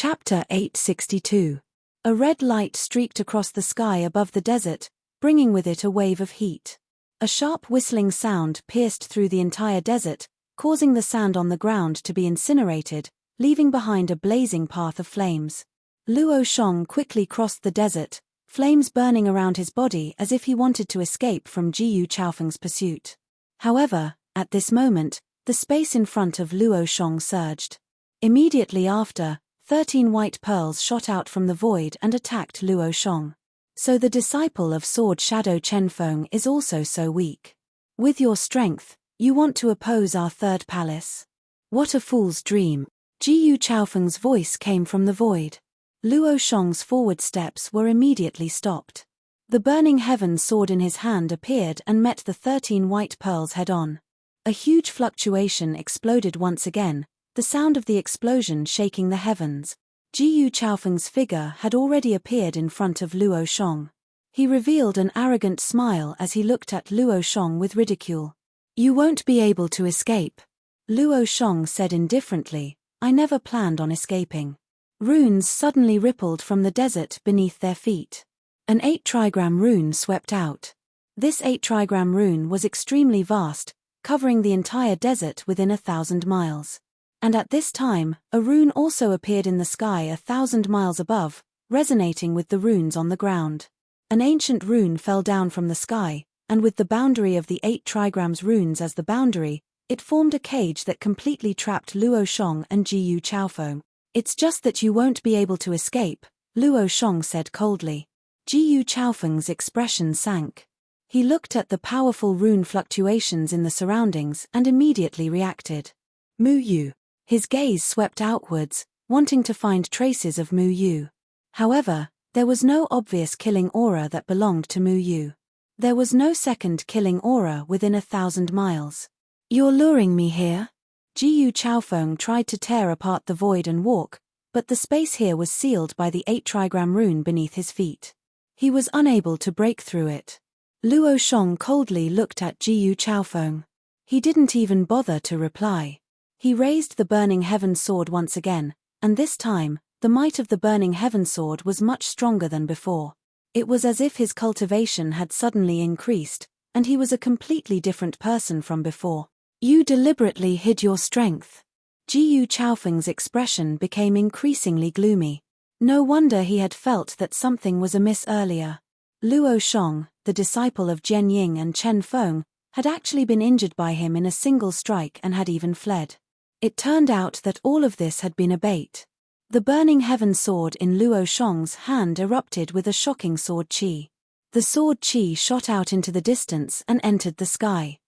Chapter 862. A red light streaked across the sky above the desert, bringing with it a wave of heat. A sharp whistling sound pierced through the entire desert, causing the sand on the ground to be incinerated, leaving behind a blazing path of flames. Luo Shong quickly crossed the desert, flames burning around his body as if he wanted to escape from Jiyu Chaofeng's pursuit. However, at this moment, the space in front of Luo Shong surged. Immediately after, 13 white pearls shot out from the void and attacked Luo Shong. So the disciple of Sword Shadow Chen Feng is also so weak. With your strength, you want to oppose our third palace? What a fool's dream. Jiyu Chaofeng's voice came from the void. Luo Shong's forward steps were immediately stopped. The burning heaven sword in his hand appeared and met the 13 white pearls head-on. A huge fluctuation exploded once again, the sound of the explosion shaking the heavens. Jiyu Chaofeng's figure had already appeared in front of Luo Shong. He revealed an arrogant smile as he looked at Luo Shong with ridicule. "You won't be able to escape." Luo Shong said indifferently, "I never planned on escaping." Runes suddenly rippled from the desert beneath their feet. An 8-trigram rune swept out. This 8-trigram rune was extremely vast, covering the entire desert within 1,000 miles. And at this time, a rune also appeared in the sky 1,000 miles above, resonating with the runes on the ground. An ancient rune fell down from the sky, and with the boundary of the 8 trigrams runes as the boundary, it formed a cage that completely trapped Luo Shong and Jiyu Chaofeng. "It's just that you won't be able to escape," Luo Shong said coldly. Jiyu Chaofeng's expression sank. He looked at the powerful rune fluctuations in the surroundings and immediately reacted. Mu Yu. His gaze swept outwards, wanting to find traces of Mu Yu. However, there was no obvious killing aura that belonged to Mu Yu. There was no second killing aura within 1,000 miles. "You're luring me here?" Jiyu Chaofeng tried to tear apart the void and walk, but the space here was sealed by the 8-trigram rune beneath his feet. He was unable to break through it. Luo Shong coldly looked at Jiyu Chaofeng. He didn't even bother to reply. He raised the Burning Heaven Sword once again, and this time, the might of the Burning Heaven Sword was much stronger than before. It was as if his cultivation had suddenly increased, and he was a completely different person from before. "You deliberately hid your strength." Jiyu Chaofeng's expression became increasingly gloomy. No wonder he had felt that something was amiss earlier. Luo Shong, the disciple of Jian Ying and Chen Feng, had actually been injured by him in a single strike and had even fled. It turned out that all of this had been a bait. The Burning Heaven Sword in Luo Shong's hand erupted with a shocking sword chi. The sword chi shot out into the distance and entered the sky.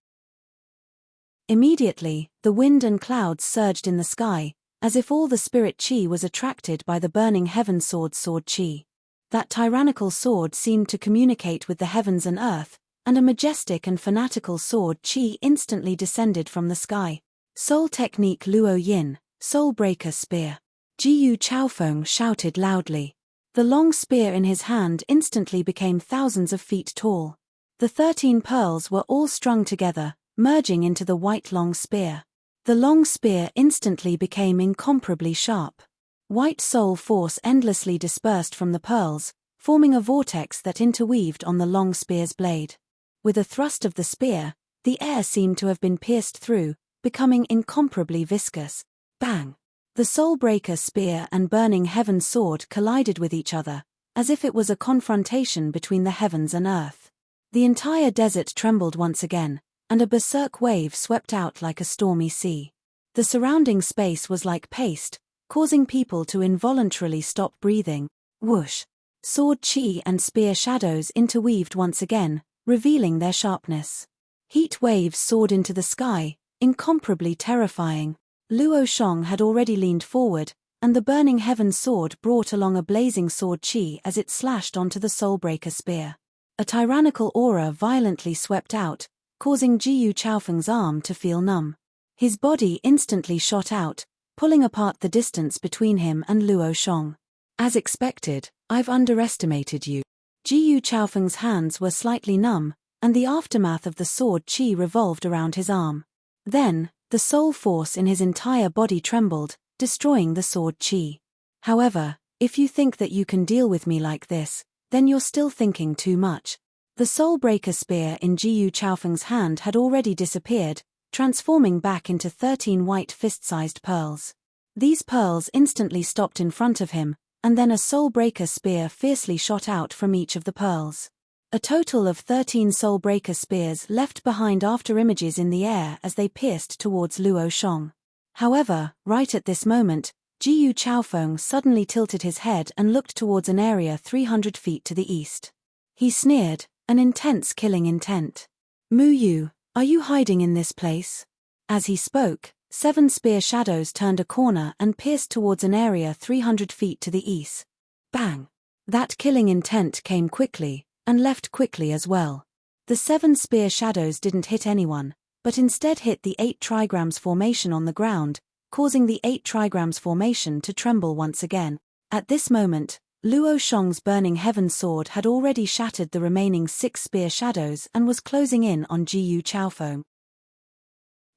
Immediately, the wind and clouds surged in the sky, as if all the spirit chi was attracted by the Burning Heaven Sword's sword chi. That tyrannical sword seemed to communicate with the heavens and earth, and a majestic and fanatical sword chi instantly descended from the sky. "Soul Technique Luo Yin, Soul Breaker Spear." Jiyu Chaofeng shouted loudly. The long spear in his hand instantly became thousands of feet tall. The 13 pearls were all strung together, merging into the white long spear. The long spear instantly became incomparably sharp. White soul force endlessly dispersed from the pearls, forming a vortex that interweaved on the long spear's blade. With a thrust of the spear, the air seemed to have been pierced through, becoming incomparably viscous. Bang! The Soulbreaker spear and Burning Heaven sword collided with each other, as if it was a confrontation between the heavens and earth. The entire desert trembled once again, and a berserk wave swept out like a stormy sea. The surrounding space was like paste, causing people to involuntarily stop breathing. Whoosh! Sword chi and spear shadows interweaved once again, revealing their sharpness. Heat waves soared into the sky, incomparably terrifying. Luo Shong had already leaned forward, and the Burning Heaven sword brought along a blazing sword chi as it slashed onto the Soulbreaker spear. A tyrannical aura violently swept out, causing Jiyu Chaofeng's arm to feel numb. His body instantly shot out, pulling apart the distance between him and Luo Shong. "As expected, I've underestimated you." Jiyu Chaofeng's hands were slightly numb, and the aftermath of the sword chi revolved around his arm. Then, the soul force in his entire body trembled, destroying the sword chi. However, if you think that you can deal with me like this, then you're still thinking too much. The Soulbreaker spear in Jiyu Chaofeng's hand had already disappeared, transforming back into 13 white fist-sized pearls. These pearls instantly stopped in front of him, and then a Soulbreaker spear fiercely shot out from each of the pearls. A total of 13 Soulbreaker spears left behind after images in the air as they pierced towards Luo Shong. However, right at this moment, Jiyu Chaofeng suddenly tilted his head and looked towards an area 300 feet to the east. He sneered, an intense killing intent. "Mu Yu, are you hiding in this place?" As he spoke, 7 spear shadows turned a corner and pierced towards an area 300 feet to the east. Bang! That killing intent came quickly, and left quickly as well. The 7 spear shadows didn't hit anyone, but instead hit the 8 trigrams formation on the ground, causing the 8 trigrams formation to tremble once again. At this moment, Luo Shong's Burning Heaven sword had already shattered the remaining 6 spear shadows and was closing in on Jiyu Chaofeng.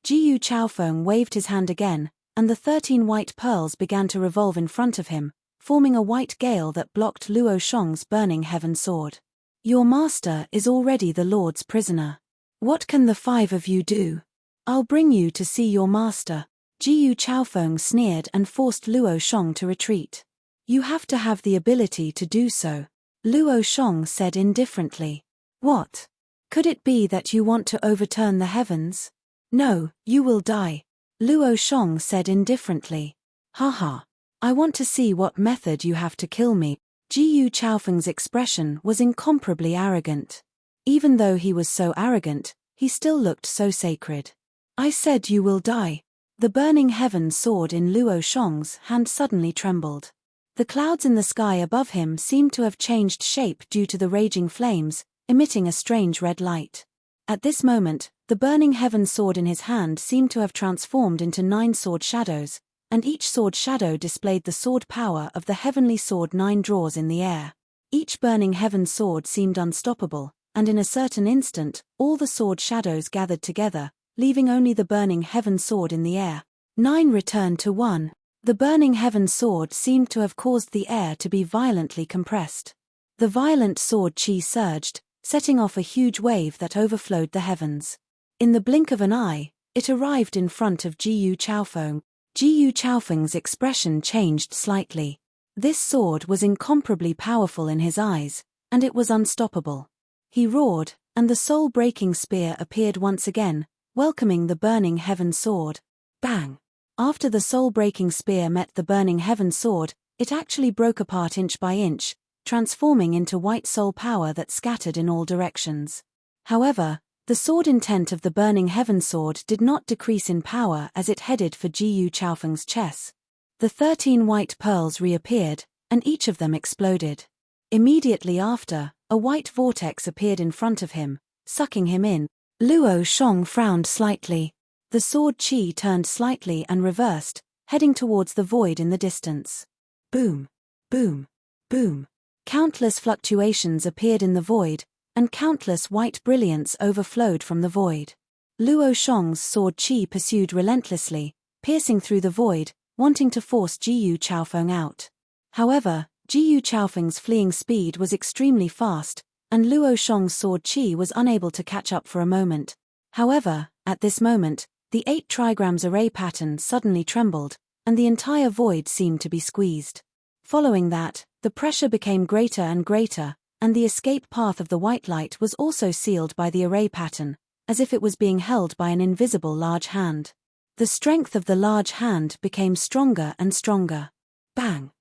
Jiyu Chaofeng waved his hand again, and the 13 white pearls began to revolve in front of him, forming a white gale that blocked Luo Shong's Burning Heaven sword. "Your master is already the Lord's prisoner. What can the 5 of you do? I'll bring you to see your master." Jiyu Chaofeng sneered and forced Luo Shong to retreat. "You have to have the ability to do so," Luo Shong said indifferently. "What? Could it be that you want to overturn the heavens?" "No, you will die," Luo Shong said indifferently. "Haha. I want to see what method you have to kill me." Jiyu Chaofeng's expression was incomparably arrogant. Even though he was so arrogant, he still looked so sacred. "I said you will die." The Burning Heaven sword in Luo Shong's hand suddenly trembled. The clouds in the sky above him seemed to have changed shape due to the raging flames, emitting a strange red light. At this moment, the Burning Heaven sword in his hand seemed to have transformed into 9 sword shadows, and each sword shadow displayed the sword power of the heavenly sword 9 draws in the air. Each Burning Heaven sword seemed unstoppable, and in a certain instant, all the sword shadows gathered together, leaving only the Burning Heaven sword in the air. 9 returned to 1. The Burning Heaven sword seemed to have caused the air to be violently compressed. The violent sword chi surged, setting off a huge wave that overflowed the heavens. In the blink of an eye, it arrived in front of Jiyu Chaofeng. Jiyu Chaofeng's expression changed slightly. This sword was incomparably powerful in his eyes, and it was unstoppable. He roared, and the soul-breaking spear appeared once again, welcoming the Burning Heaven sword. Bang! After the soul-breaking spear met the Burning Heaven sword, it actually broke apart inch by inch, transforming into white soul power that scattered in all directions. However, the sword intent of the Burning Heaven sword did not decrease in power as it headed for Jiyu Chaofeng's chest. The 13 white pearls reappeared, and each of them exploded. Immediately after, a white vortex appeared in front of him, sucking him in. Luo Shong frowned slightly. The sword chi turned slightly and reversed, heading towards the void in the distance. Boom! Boom! Boom! Countless fluctuations appeared in the void, and countless white brilliance overflowed from the void. Luo Shong's sword chi pursued relentlessly, piercing through the void, wanting to force Jiyu Chaofeng out. However, Jiyu Chaofeng's fleeing speed was extremely fast, and Luo Shong's sword chi was unable to catch up for a moment. However, at this moment, the 8 trigrams array pattern suddenly trembled, and the entire void seemed to be squeezed. Following that, the pressure became greater and greater, and the escape path of the white light was also sealed by the array pattern, as if it was being held by an invisible large hand. The strength of the large hand became stronger and stronger. Bang!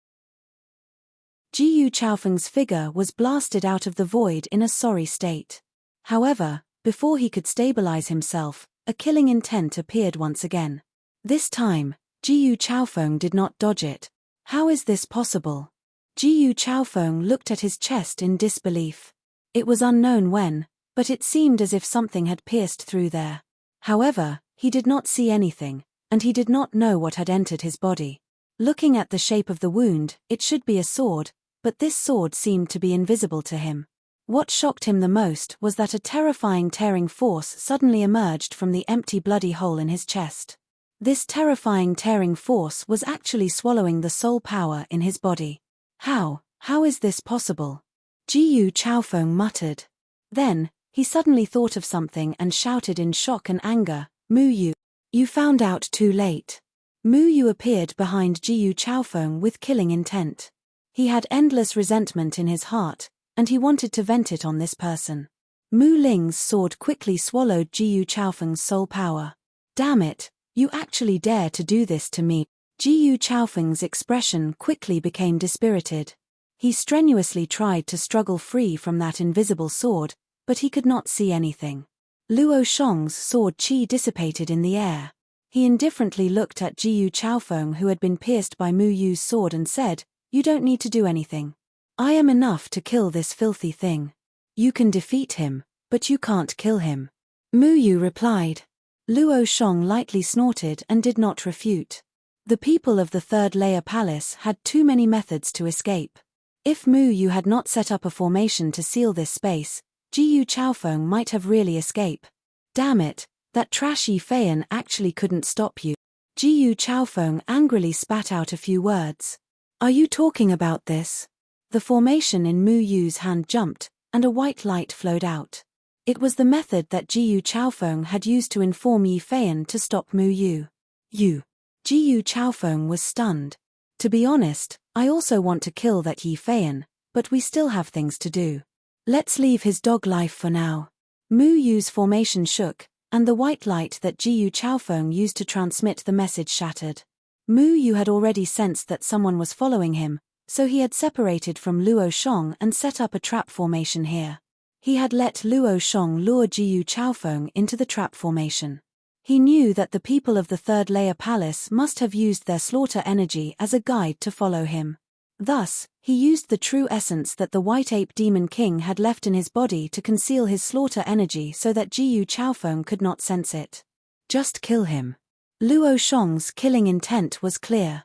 Jiyu Chaofeng's figure was blasted out of the void in a sorry state. However, before he could stabilize himself, a killing intent appeared once again. This time, Jiyu Chaofeng did not dodge it. How is this possible? Jiyu Chaofeng looked at his chest in disbelief. It was unknown when, but it seemed as if something had pierced through there. However, he did not see anything, and he did not know what had entered his body. Looking at the shape of the wound, it should be a sword, but this sword seemed to be invisible to him. What shocked him the most was that a terrifying tearing force suddenly emerged from the empty bloody hole in his chest. This terrifying tearing force was actually swallowing the soul power in his body. How is this possible? Jiyu Chaofeng muttered. Then, he suddenly thought of something and shouted in shock and anger, Mu Yu. You found out too late. Mu Yu appeared behind Jiyu Chaofeng with killing intent. He had endless resentment in his heart, and he wanted to vent it on this person. Mu Ling's sword quickly swallowed Jiyu Chaofeng's soul power. Damn it, you actually dare to do this to me. Jiyu Chaofeng's expression quickly became dispirited. He strenuously tried to struggle free from that invisible sword, but he could not see anything. Luo Shong's sword qi dissipated in the air. He indifferently looked at Jiyu Chaofeng, who had been pierced by Mu Yu's sword, and said, You don't need to do anything. I am enough to kill this filthy thing. You can defeat him, but you can't kill him. Mu Yu replied. Luo Shong lightly snorted and did not refute. The people of the third layer palace had too many methods to escape. If Mu Yu had not set up a formation to seal this space, Jiyu Chaofeng might have really escaped. Damn it, that trashy Feiyan actually couldn't stop you. Jiyu Chaofeng angrily spat out a few words. Are you talking about this? The formation in Mu Yu's hand jumped, and a white light flowed out. It was the method that Jiyu Chaofeng had used to inform Yi Feiyan to stop Mu Yu. Jiyu Chaofeng was stunned. To be honest, I also want to kill that Yi Feiyan, but we still have things to do. Let's leave his dog life for now. Mu Yu's formation shook, and the white light that Jiyu Chaofeng used to transmit the message shattered. Mu Yu had already sensed that someone was following him, so he had separated from Luo Shong and set up a trap formation here. He had let Luo Shong lure Jiyu Chaofeng into the trap formation. He knew that the people of the third layer palace must have used their slaughter energy as a guide to follow him. Thus, he used the true essence that the White Ape Demon King had left in his body to conceal his slaughter energy so that Jiyu Chaofeng could not sense it. Just kill him. Luo Shong's killing intent was clear.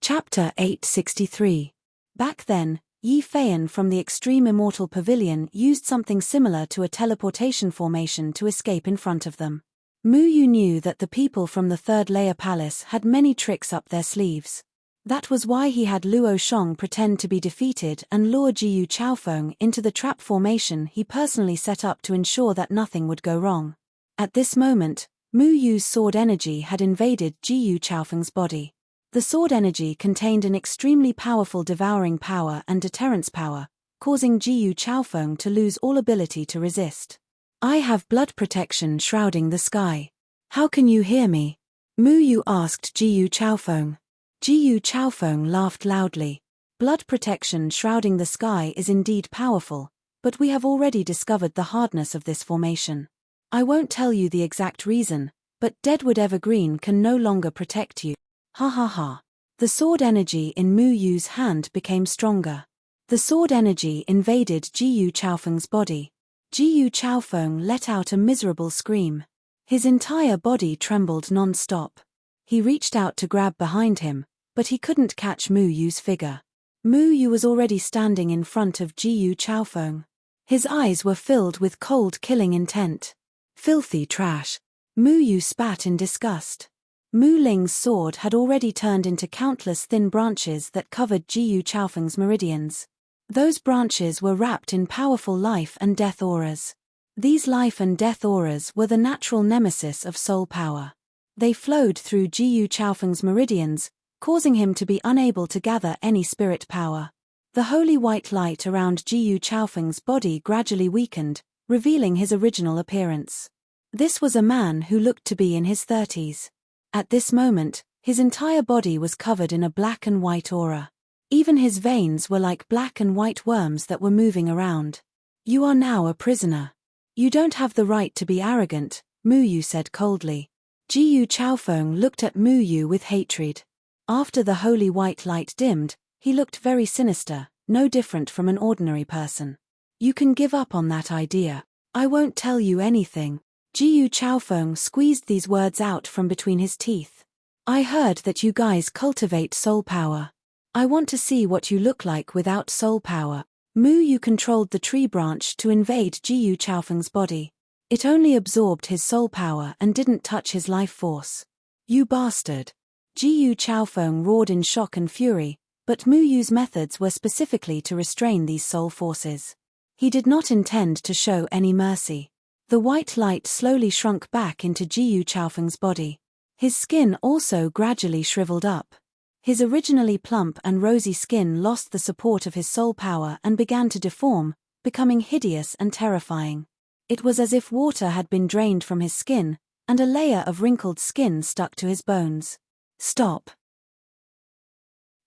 Chapter 863. Back then, Yi Feiyan from the Extreme Immortal Pavilion used something similar to a teleportation formation to escape in front of them. Mu Yu knew that the people from the third layer palace had many tricks up their sleeves. That was why he had Luo Shong pretend to be defeated and lure Jiyu Chaofeng into the trap formation he personally set up to ensure that nothing would go wrong. At this moment, Mu Yu's sword energy had invaded Jiyu Chaofeng's body. The sword energy contained an extremely powerful devouring power and deterrence power, causing Jiyu Chaofeng to lose all ability to resist. I have blood protection shrouding the sky. How can you hear me? Mu Yu asked Jiyu Chaofeng. Jiyu Chaofeng laughed loudly. Blood protection shrouding the sky is indeed powerful, but we have already discovered the hardness of this formation. I won't tell you the exact reason, but Deadwood Evergreen can no longer protect you. Ha ha ha. The sword energy in Mu Yu's hand became stronger. The sword energy invaded Jiyu Chaofeng's body. Jiyu Chaofeng let out a miserable scream. His entire body trembled non-stop. He reached out to grab behind him, but he couldn't catch Mu Yu's figure. Mu Yu was already standing in front of Jiyu Chaofeng. His eyes were filled with cold killing intent. Filthy trash. Mu Yu spat in disgust. Mu Ling's sword had already turned into countless thin branches that covered Jiyu Chaofeng's meridians. Those branches were wrapped in powerful life and death auras. These life and death auras were the natural nemesis of soul power. They flowed through Jiyu Chaofeng's meridians, causing him to be unable to gather any spirit power. The holy white light around Jiyu Chaofeng's body gradually weakened, revealing his original appearance. This was a man who looked to be in his 30s. At this moment, his entire body was covered in a black and white aura. Even his veins were like black and white worms that were moving around. You are now a prisoner. You don't have the right to be arrogant, Mu Yu said coldly. Jiyu Chaofeng looked at Mu Yu with hatred. After the holy white light dimmed, he looked very sinister, no different from an ordinary person. You can give up on that idea. I won't tell you anything. Jiyu Chaofeng squeezed these words out from between his teeth. I heard that you guys cultivate soul power. I want to see what you look like without soul power. Mu Yu controlled the tree branch to invade Jiyu Chaofeng's body. It only absorbed his soul power and didn't touch his life force. You bastard! Jiyu Chaofeng roared in shock and fury, but Mu Yu's methods were specifically to restrain these soul forces. He did not intend to show any mercy. The white light slowly shrunk back into Jiyu Chaofeng's body. His skin also gradually shriveled up. His originally plump and rosy skin lost the support of his soul power and began to deform, becoming hideous and terrifying. It was as if water had been drained from his skin, and a layer of wrinkled skin stuck to his bones. Stop!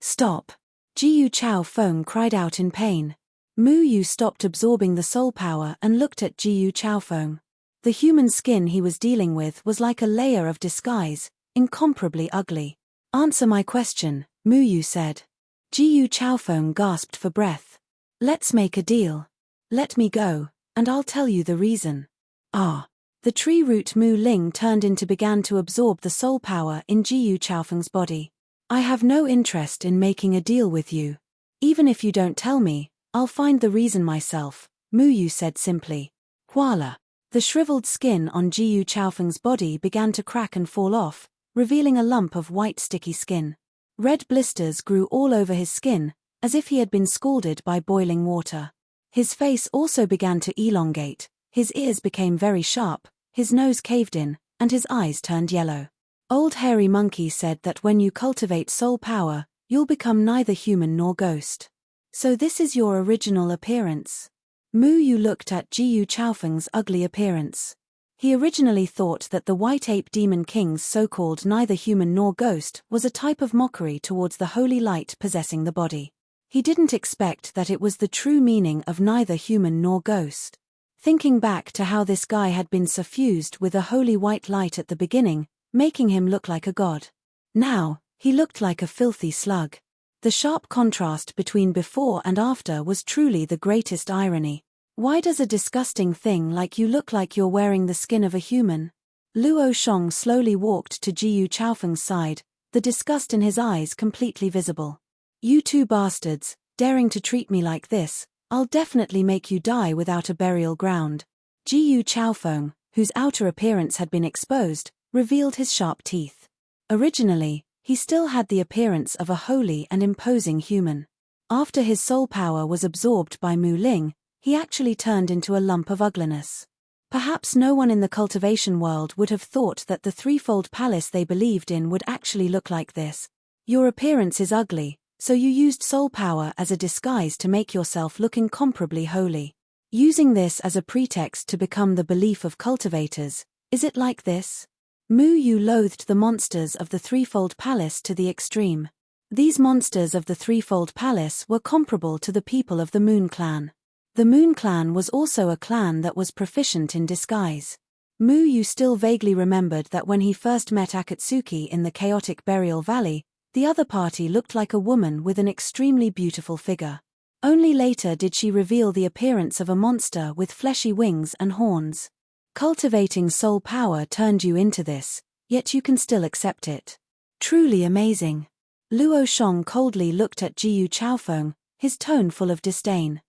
Stop! Jiyu Chaofeng cried out in pain. Mu Yu stopped absorbing the soul power and looked at Jiyu Chaofeng. The human skin he was dealing with was like a layer of disguise, incomparably ugly. Answer my question, Mu Yu said. Jiyu Chaofeng gasped for breath. Let's make a deal. Let me go, and I'll tell you the reason. Ah! The tree root Mu Ling turned into began to absorb the soul power in Jiyu Chaofeng's body. I have no interest in making a deal with you. Even if you don't tell me, I'll find the reason myself, Mu Yu said simply. Voila! The shriveled skin on Jiyu Chaofeng's body began to crack and fall off, revealing a lump of white sticky skin. Red blisters grew all over his skin, as if he had been scalded by boiling water. His face also began to elongate, his ears became very sharp, his nose caved in, and his eyes turned yellow. Old Hairy Monkey said that when you cultivate soul power, you'll become neither human nor ghost. So this is your original appearance. Mu Yu looked at Jiyu Chaofeng's ugly appearance. He originally thought that the White Ape Demon King's so-called neither human nor ghost was a type of mockery towards the holy light possessing the body. He didn't expect that it was the true meaning of neither human nor ghost. Thinking back to how this guy had been suffused with a holy white light at the beginning, making him look like a god. Now, he looked like a filthy slug. The sharp contrast between before and after was truly the greatest irony. Why does a disgusting thing like you look like you're wearing the skin of a human? Luo Shong slowly walked to Jiyu Chaofeng's side, the disgust in his eyes completely visible. You two bastards, daring to treat me like this, I'll definitely make you die without a burial ground. Jiyu Chaofeng, whose outer appearance had been exposed, revealed his sharp teeth. Originally, he still had the appearance of a holy and imposing human. After his soul power was absorbed by Mu Ling, he actually turned into a lump of ugliness. Perhaps no one in the cultivation world would have thought that the threefold palace they believed in would actually look like this. Your appearance is ugly, so you used soul power as a disguise to make yourself look incomparably holy. Using this as a pretext to become the belief of cultivators, is it like this? Mu Yu loathed the monsters of the threefold palace to the extreme. These monsters of the threefold palace were comparable to the people of the Moon Clan. The Moon Clan was also a clan that was proficient in disguise. Mu Yu still vaguely remembered that when he first met Akatsuki in the chaotic burial valley, the other party looked like a woman with an extremely beautiful figure. Only later did she reveal the appearance of a monster with fleshy wings and horns. Cultivating soul power turned you into this, yet you can still accept it. Truly amazing. Luo Shong coldly looked at Jiyu Chaofeng, his tone full of disdain.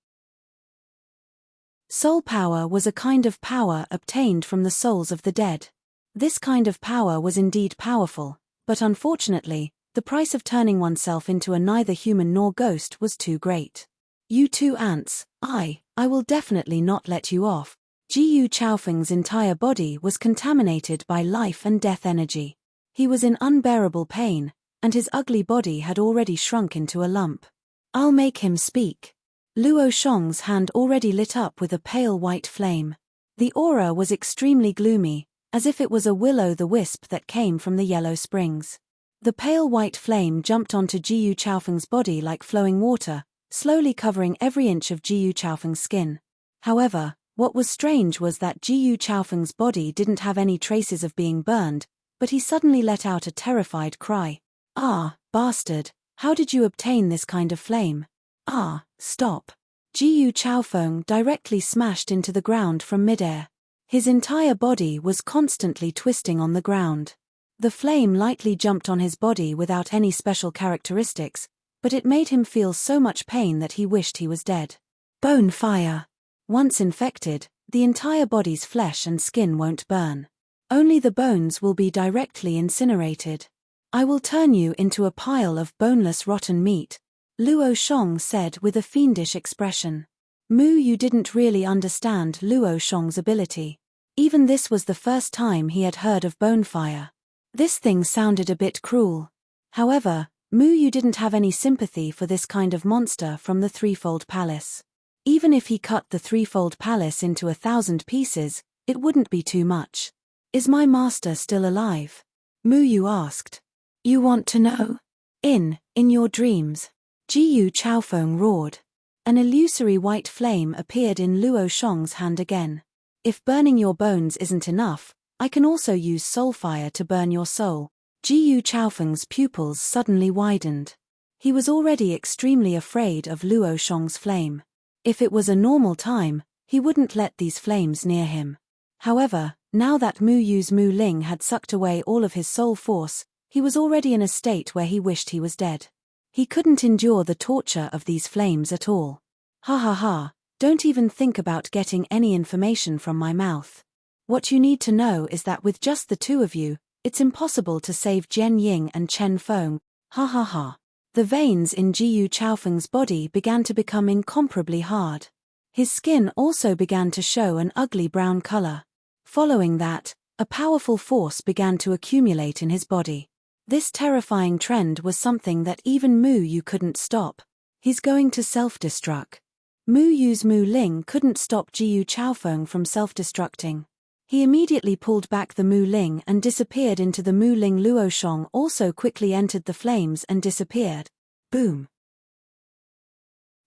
Soul power was a kind of power obtained from the souls of the dead. This kind of power was indeed powerful, but unfortunately, the price of turning oneself into a neither human nor ghost was too great. You two ants, I will definitely not let you off. Jiyu Chaofeng's entire body was contaminated by life and death energy. He was in unbearable pain, and his ugly body had already shrunk into a lump. I'll make him speak. Luo Shong's hand already lit up with a pale white flame. The aura was extremely gloomy, as if it was a will-o'-the-wisp that came from the yellow springs. The pale white flame jumped onto Jiyu Chaofeng's body like flowing water, slowly covering every inch of Jiyu Chaofeng's skin. However, what was strange was that Jiyu Chaofeng's body didn't have any traces of being burned, but he suddenly let out a terrified cry. Ah, bastard, how did you obtain this kind of flame? Ah, stop. Jiyu Chaofeng directly smashed into the ground from midair. His entire body was constantly twisting on the ground. The flame lightly jumped on his body without any special characteristics, but it made him feel so much pain that he wished he was dead. Bone fire. Once infected, The entire body's flesh and skin won't burn. Only the bones will be directly incinerated. I will turn you into a pile of boneless rotten meat, Luo Shong said with a fiendish expression. Mu Yu didn't really understand Luo Shong's ability. Even this was the first time he had heard of bone fire. This thing sounded a bit cruel. However, Mu Yu didn't have any sympathy for this kind of monster from the Threefold Palace. Even if he cut the Threefold Palace into 1,000 pieces, it wouldn't be too much. Is my master still alive? Mu Yu asked. You want to know? In your dreams. Jiyu Chaofeng roared. An illusory white flame appeared in Luo Shong's hand again. If burning your bones isn't enough, I can also use soul fire to burn your soul. Jiyu Chaofeng's pupils suddenly widened. He was already extremely afraid of Luo Shong's flame. If it was a normal time, he wouldn't let these flames near him. However, now that Mu Yu's Mu Ling had sucked away all of his soul force, he was already in a state where he wished he was dead. He couldn't endure the torture of these flames at all. Ha ha ha, don't even think about getting any information from my mouth. What you need to know is that with just the two of you, it's impossible to save Jian Ying and Chen Feng. Ha ha ha. The veins in Jiyu Chaofeng's body began to become incomparably hard. His skin also began to show an ugly brown color. Following that, a powerful force began to accumulate in his body. This terrifying trend was something that even Mu Yu couldn't stop. He's going to self-destruct. Mu Yu's Mu Ling couldn't stop Jiyu Chaofeng from self-destructing. He immediately pulled back the Mu Ling and disappeared into the Mu Ling. Luo Shong also quickly entered the flames and disappeared. Boom!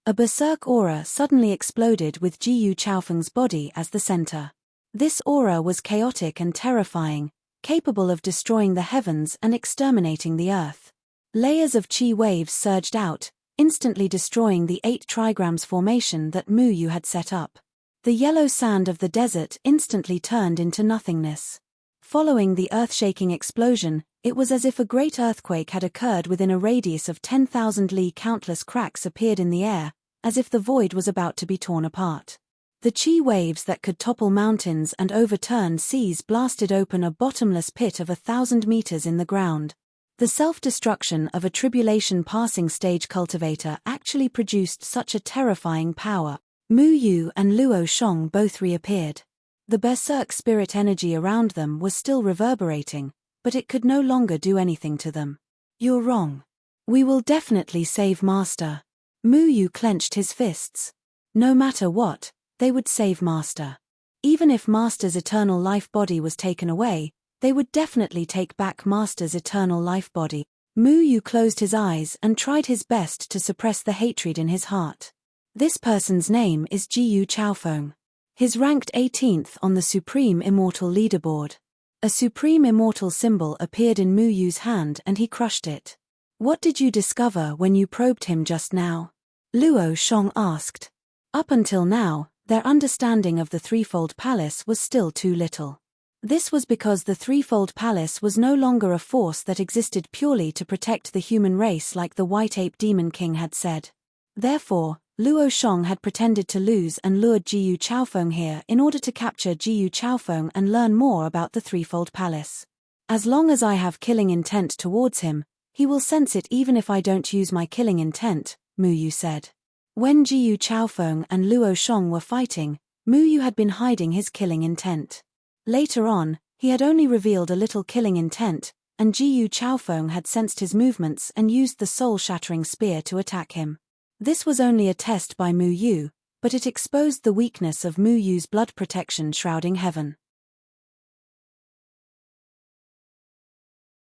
A berserk aura suddenly exploded with Jiyu Chaofeng's body as the center. This aura was chaotic and terrifying, capable of destroying the heavens and exterminating the earth. Layers of chi waves surged out, instantly destroying the 8 trigrams formation that Mu Yu had set up. The yellow sand of the desert instantly turned into nothingness. Following the earth-shaking explosion, it was as if a great earthquake had occurred within a radius of 10,000 li. Countless cracks appeared in the air, as if the void was about to be torn apart. The chi waves that could topple mountains and overturn seas blasted open a bottomless pit of 1,000 meters in the ground. The self-destruction of a tribulation passing stage cultivator actually produced such a terrifying power. Mu Yu and Luo Shong both reappeared. The berserk spirit energy around them was still reverberating, but it could no longer do anything to them. You're wrong. We will definitely save Master. Mu Yu clenched his fists. No matter what, they would save Master. Even if Master's eternal life body was taken away, they would definitely take back Master's eternal life body. Mu Yu closed his eyes and tried his best to suppress the hatred in his heart. This person's name is Jiyu Chaofeng. He's ranked 18th on the Supreme Immortal leaderboard. A Supreme Immortal symbol appeared in Mu Yu's hand and he crushed it. What did you discover when you probed him just now? Luo Shong asked. Up until now, their understanding of the Threefold Palace was still too little. This was because the Threefold Palace was no longer a force that existed purely to protect the human race like the White Ape Demon King had said. Therefore, Luo Shong had pretended to lose and lured Jiyu Chaofeng here in order to capture Jiyu Chaofeng and learn more about the Threefold Palace. As long as I have killing intent towards him, he will sense it even if I don't use my killing intent, Mu Yu said. When Jiyu Chaofeng and Luo Shong were fighting, Mu Yu had been hiding his killing intent. Later on, he had only revealed a little killing intent, and Jiyu Chaofeng had sensed his movements and used the soul-shattering spear to attack him. This was only a test by Mu Yu, but it exposed the weakness of Mu Yu's blood protection shrouding heaven.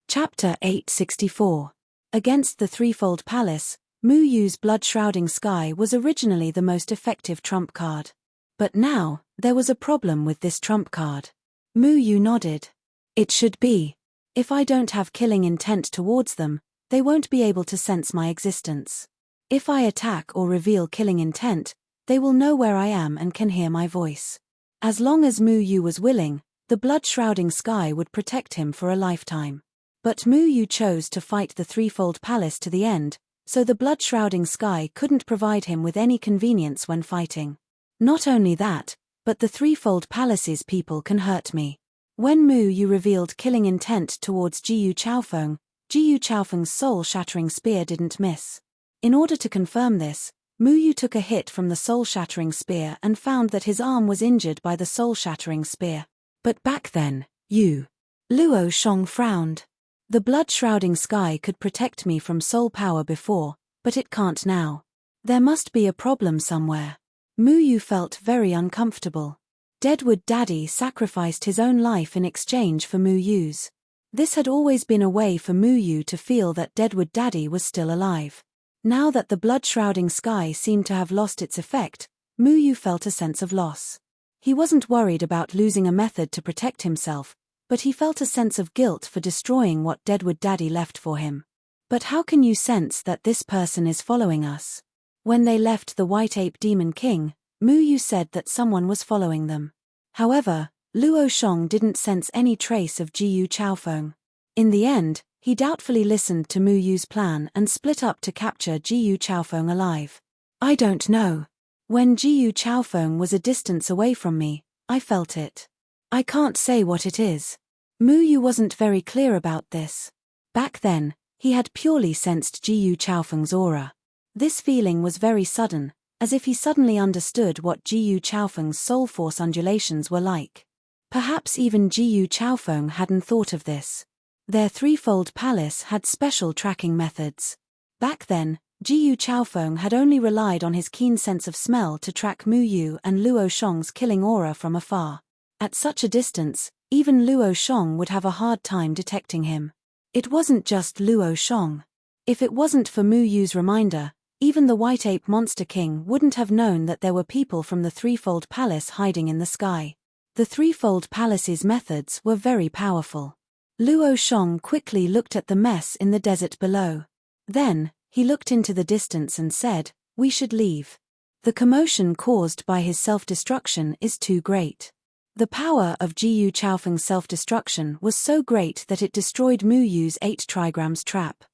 Chapter 864. Against the Threefold Palace, Mu Yu's blood-shrouding sky was originally the most effective trump card. But now, there was a problem with this trump card. Mu Yu nodded. It should be. If I don't have killing intent towards them, they won't be able to sense my existence. If I attack or reveal killing intent, they will know where I am and can hear my voice. As long as Mu Yu was willing, the blood-shrouding sky would protect him for a lifetime. But Mu Yu chose to fight the Threefold Palace to the end, so the blood-shrouding sky couldn't provide him with any convenience when fighting. Not only that, but the threefold palace's people can hurt me. When Mu Yu revealed killing intent towards Jiyu Chaofeng's soul-shattering spear didn't miss. In order to confirm this, Mu Yu took a hit from the soul-shattering spear and found that his arm was injured by the soul-shattering spear. But back then, Luo Shong frowned. The blood-shrouding sky could protect me from soul power before, but it can't now. There must be a problem somewhere. Mu Yu felt very uncomfortable. Deadwood Daddy sacrificed his own life in exchange for Mu Yu's. This had always been a way for Mu Yu to feel that Deadwood Daddy was still alive. Now that the blood-shrouding sky seemed to have lost its effect, Mu Yu felt a sense of loss. He wasn't worried about losing a method to protect himself, but he felt a sense of guilt for destroying what Deadwood Daddy left for him. But how can you sense that this person is following us? When they left the White Ape Demon King, Mu Yu said that someone was following them. However, Luo Shong didn't sense any trace of Jiyu Chaofeng. In the end, he doubtfully listened to Mu Yu's plan and split up to capture Jiyu Chaofeng alive. I don't know. When Jiyu Chaofeng was a distance away from me, I felt it. I can't say what it is. Mu Yu wasn't very clear about this. Back then, he had purely sensed Jiyu Chaofeng's aura. This feeling was very sudden, as if he suddenly understood what Jiyu Chaofeng's soul force undulations were like. Perhaps even Jiyu Chaofeng hadn't thought of this. Their threefold palace had special tracking methods. Back then, Jiyu Chaofeng had only relied on his keen sense of smell to track Mu Yu and Luo Shong's killing aura from afar. At such a distance, even Luo Shong would have a hard time detecting him. It wasn't just Luo Shong. If it wasn't for Mu Yu's reminder, even the White Ape Monster King wouldn't have known that there were people from the Threefold Palace hiding in the sky. The Threefold Palace's methods were very powerful. Luo Shong quickly looked at the mess in the desert below. Then, he looked into the distance and said, "We should leave. The commotion caused by his self-destruction is too great." The power of Jiyu Chaofeng's self-destruction was so great that it destroyed Mu Yu's 8 trigrams trap.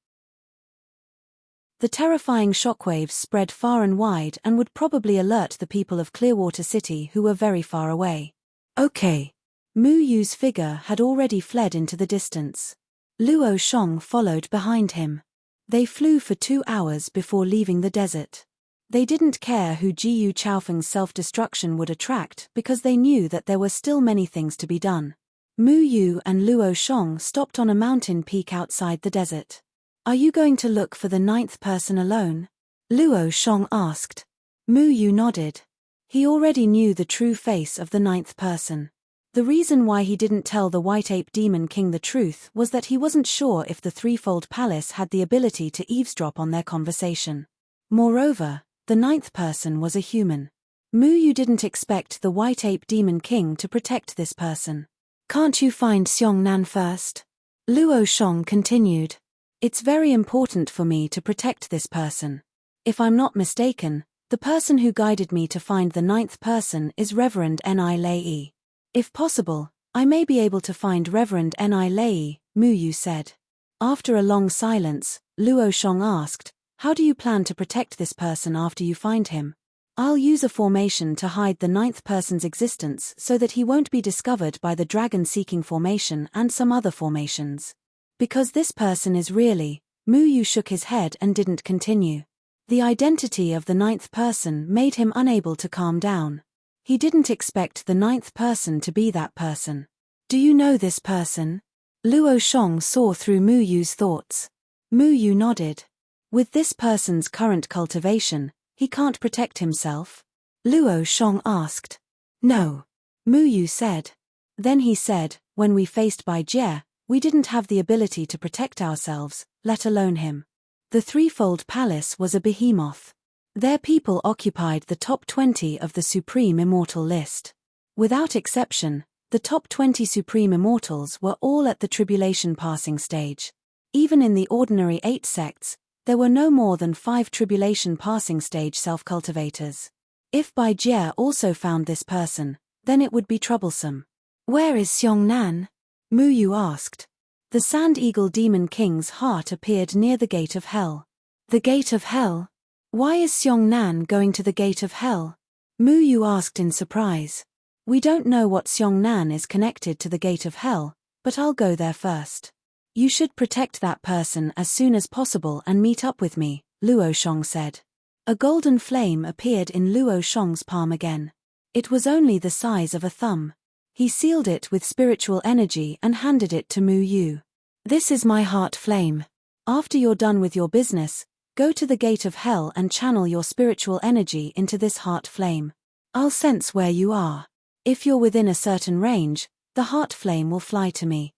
The terrifying shockwaves spread far and wide and would probably alert the people of Clearwater City who were very far away. Okay. Mu Yu's figure had already fled into the distance. Luo Shong followed behind him. They flew for 2 hours before leaving the desert. They didn't care who Jiyu Chaofeng's self-destruction would attract because they knew that there were still many things to be done. Mu Yu and Luo Shong stopped on a mountain peak outside the desert. "Are you going to look for the 9th person alone?" Luo Shong asked. Mu Yu nodded. He already knew the true face of the 9th person. The reason why he didn't tell the White Ape Demon King the truth was that he wasn't sure if the Threefold Palace had the ability to eavesdrop on their conversation. Moreover, the 9th person was a human. Mu Yu didn't expect the White Ape Demon King to protect this person. "Can't you find Xiongnan first?" Luo Shong continued. "It's very important for me to protect this person. If I'm not mistaken, the person who guided me to find the 9th person is Reverend Ni Lei. If possible, I may be able to find Reverend Ni Lei," Mu Yu said. After a long silence, Luo Shong asked, "How do you plan to protect this person after you find him?" "I'll use a formation to hide the 9th person's existence so that he won't be discovered by the dragon-seeking formation and some other formations. Because this person is really..." Mu Yu shook his head and didn't continue. The identity of the 9th person made him unable to calm down. He didn't expect the 9th person to be that person. "Do you know this person?" Luo Shong saw through Mu Yu's thoughts. Mu Yu nodded. "With this person's current cultivation, he can't protect himself?" Luo Shong asked. "No," Mu Yu said. Then he said, "When we faced Bai Jie, we didn't have the ability to protect ourselves, let alone him. The Threefold Palace was a behemoth. Their people occupied the top 20 of the Supreme Immortal list. Without exception, the top 20 Supreme Immortals were all at the Tribulation Passing stage. Even in the ordinary 8 sects, there were no more than 5 Tribulation Passing stage self-cultivators. If Bai Jie also found this person, then it would be troublesome." "Where is Xiongnan?" Mu Yu asked. The Sand Eagle Demon King's heart appeared near the Gate of Hell. "The Gate of Hell? Why is Xiongnan going to the Gate of Hell?" Mu Yu asked in surprise. We don't know what Xiongnan is connected to the gate of hell, but I'll go there first. You should protect that person as soon as possible and meet up with me, Luo Shong said. A golden flame appeared in Luo Shong's palm again. It was only the size of a thumb. He sealed it with spiritual energy and handed it to Mu Yu. This is my heart flame. After you're done with your business, go to the gate of hell and channel your spiritual energy into this heart flame. I'll sense where you are. If you're within a certain range, the heart flame will fly to me.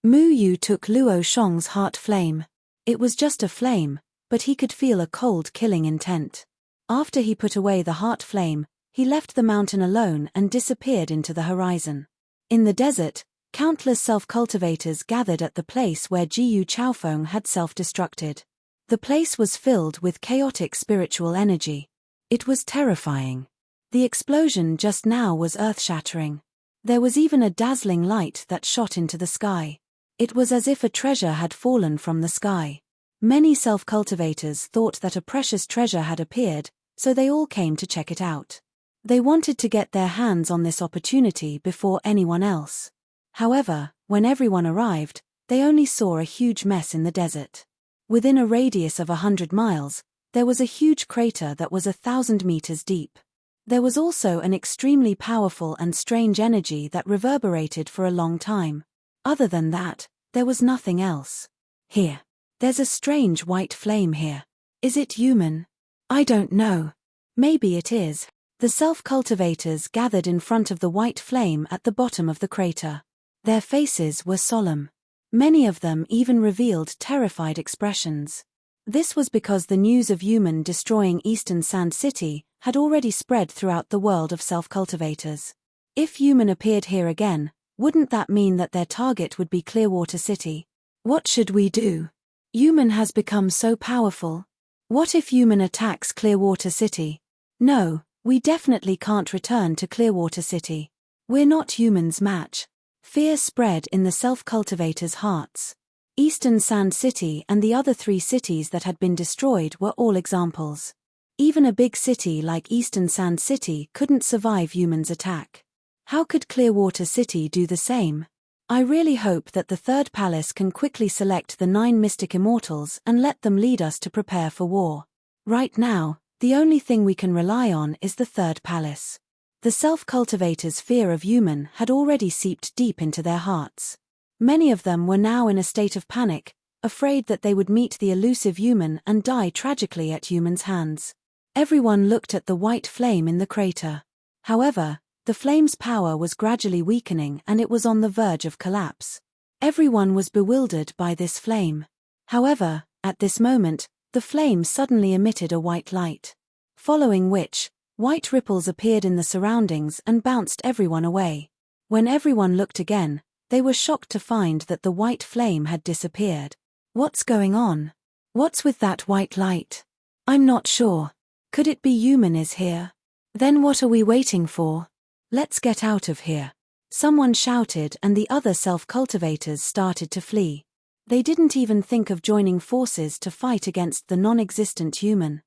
Mu Yu took Luo Shong's heart flame. It was just a flame, but he could feel a cold killing intent. After he put away the heart flame, he left the mountain alone and disappeared into the horizon. In the desert, countless self-cultivators gathered at the place where Jiyu Chaofeng had self-destructed. The place was filled with chaotic spiritual energy. It was terrifying. The explosion just now was earth-shattering. There was even a dazzling light that shot into the sky. It was as if a treasure had fallen from the sky. Many self-cultivators thought that a precious treasure had appeared, so they all came to check it out. They wanted to get their hands on this opportunity before anyone else. However, when everyone arrived, they only saw a huge mess in the desert. Within a radius of 100 miles, there was a huge crater that was 1,000 meters deep. There was also an extremely powerful and strange energy that reverberated for a long time. Other than that, there was nothing else. Here. There's a strange white flame here. Is it human? I don't know. Maybe it is. The self-cultivators gathered in front of the white flame at the bottom of the crater. Their faces were solemn. Many of them even revealed terrified expressions. This was because the news of human destroying Eastern Sand City had already spread throughout the world of self-cultivators. If human appeared here again, wouldn't that mean that their target would be Clearwater City? What should we do? Human has become so powerful. What if human attacks Clearwater City? No, we definitely can't return to Clearwater City. We're not human's match. Fear spread in the self-cultivators' hearts. Eastern Sand City and the other 3 cities that had been destroyed were all examples. Even a big city like Eastern Sand City couldn't survive humans' attack. How could Clearwater City do the same? I really hope that the Third Palace can quickly select the 9 mystic immortals and let them lead us to prepare for war. Right now, the only thing we can rely on is the Third Palace. The self-cultivators' fear of human had already seeped deep into their hearts. Many of them were now in a state of panic, afraid that they would meet the elusive human and die tragically at human's hands. Everyone looked at the white flame in the crater. However, the flame's power was gradually weakening and it was on the verge of collapse. Everyone was bewildered by this flame. However, at this moment, the flame suddenly emitted a white light. Following which, white ripples appeared in the surroundings and bounced everyone away. When everyone looked again, they were shocked to find that the white flame had disappeared. What's going on? What's with that white light? I'm not sure. Could it be human is here? Then what are we waiting for? Let's get out of here. Someone shouted and the other self-cultivators started to flee. They didn't even think of joining forces to fight against the non-existent human.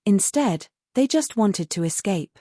Instead, they just wanted to escape.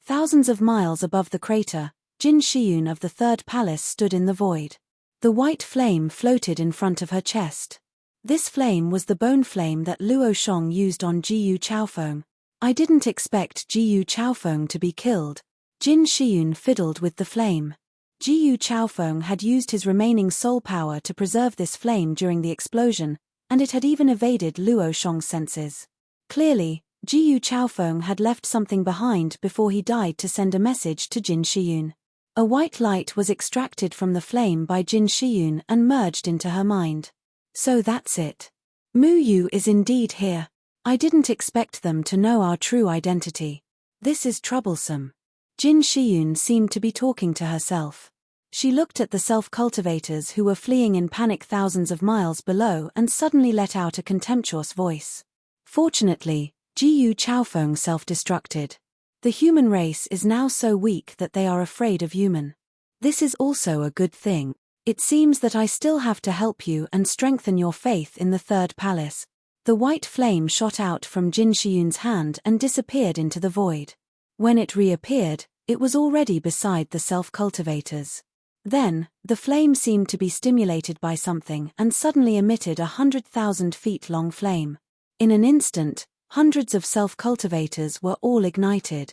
Thousands of miles above the crater, Jin Shiyun of the Third Palace stood in the void. The white flame floated in front of her chest. This flame was the bone flame that Luo Shong used on Jiyu Chaofeng. I didn't expect Jiyu Chaofeng to be killed. Jin Shiyun fiddled with the flame. Jiyu Chaofeng had used his remaining soul power to preserve this flame during the explosion, and it had even evaded Luo Shong's senses. Clearly, Jiyu Chaofeng had left something behind before he died to send a message to Jin Shiyun. A white light was extracted from the flame by Jin Shiyun and merged into her mind. So that's it. Mu Yu is indeed here. I didn't expect them to know our true identity. This is troublesome. Jin Shiyun seemed to be talking to herself. She looked at the self-cultivators who were fleeing in panic thousands of miles below and suddenly let out a contemptuous voice. Fortunately, Jiyu Chaofeng self-destructed. The human race is now so weak that they are afraid of human. This is also a good thing. It seems that I still have to help you and strengthen your faith in the Third Palace. The white flame shot out from Jin Shiyun's hand and disappeared into the void. When it reappeared, it was already beside the self-cultivators. Then, the flame seemed to be stimulated by something and suddenly emitted 100,000 feet long flame. In an instant, hundreds of self-cultivators were all ignited.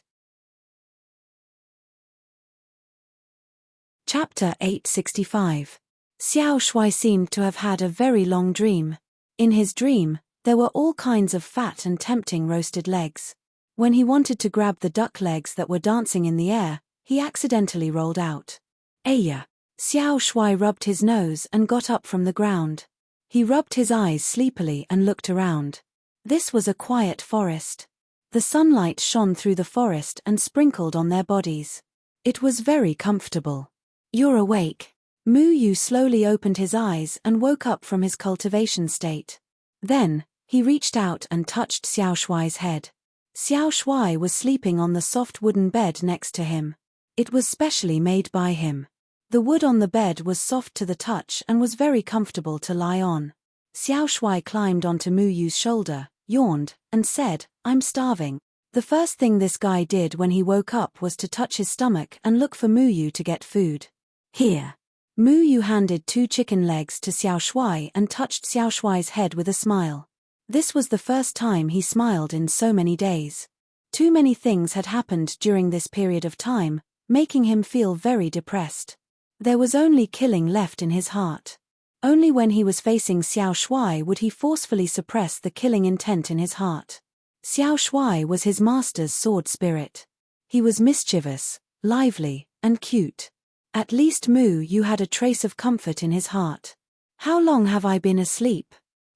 Chapter 865. Xiao Shui seemed to have had a very long dream. In his dream, there were all kinds of fat and tempting roasted legs. When he wanted to grab the duck legs that were dancing in the air, he accidentally rolled out. Aya! Xiao Shui rubbed his nose and got up from the ground. He rubbed his eyes sleepily and looked around. This was a quiet forest. The sunlight shone through the forest and sprinkled on their bodies. It was very comfortable. You're awake. Mu Yu slowly opened his eyes and woke up from his cultivation state. Then, he reached out and touched Xiao Shui's head. Xiao Shui was sleeping on the soft wooden bed next to him. It was specially made by him. The wood on the bed was soft to the touch and was very comfortable to lie on. Xiao Shui climbed onto Mu Yu's shoulder, yawned, and said, "I'm starving." The first thing this guy did when he woke up was to touch his stomach and look for Mu Yu to get food. Here. Mu Yu handed 2 chicken legs to Xiao Shui and touched Xiao Shui's head with a smile. This was the first time he smiled in so many days. Too many things had happened during this period of time, making him feel very depressed. There was only killing left in his heart. Only when he was facing Xiao Shui would he forcefully suppress the killing intent in his heart. Xiao Shui was his master's sword spirit. He was mischievous, lively, and cute. At least Mu Yu had a trace of comfort in his heart. "How long have I been asleep?"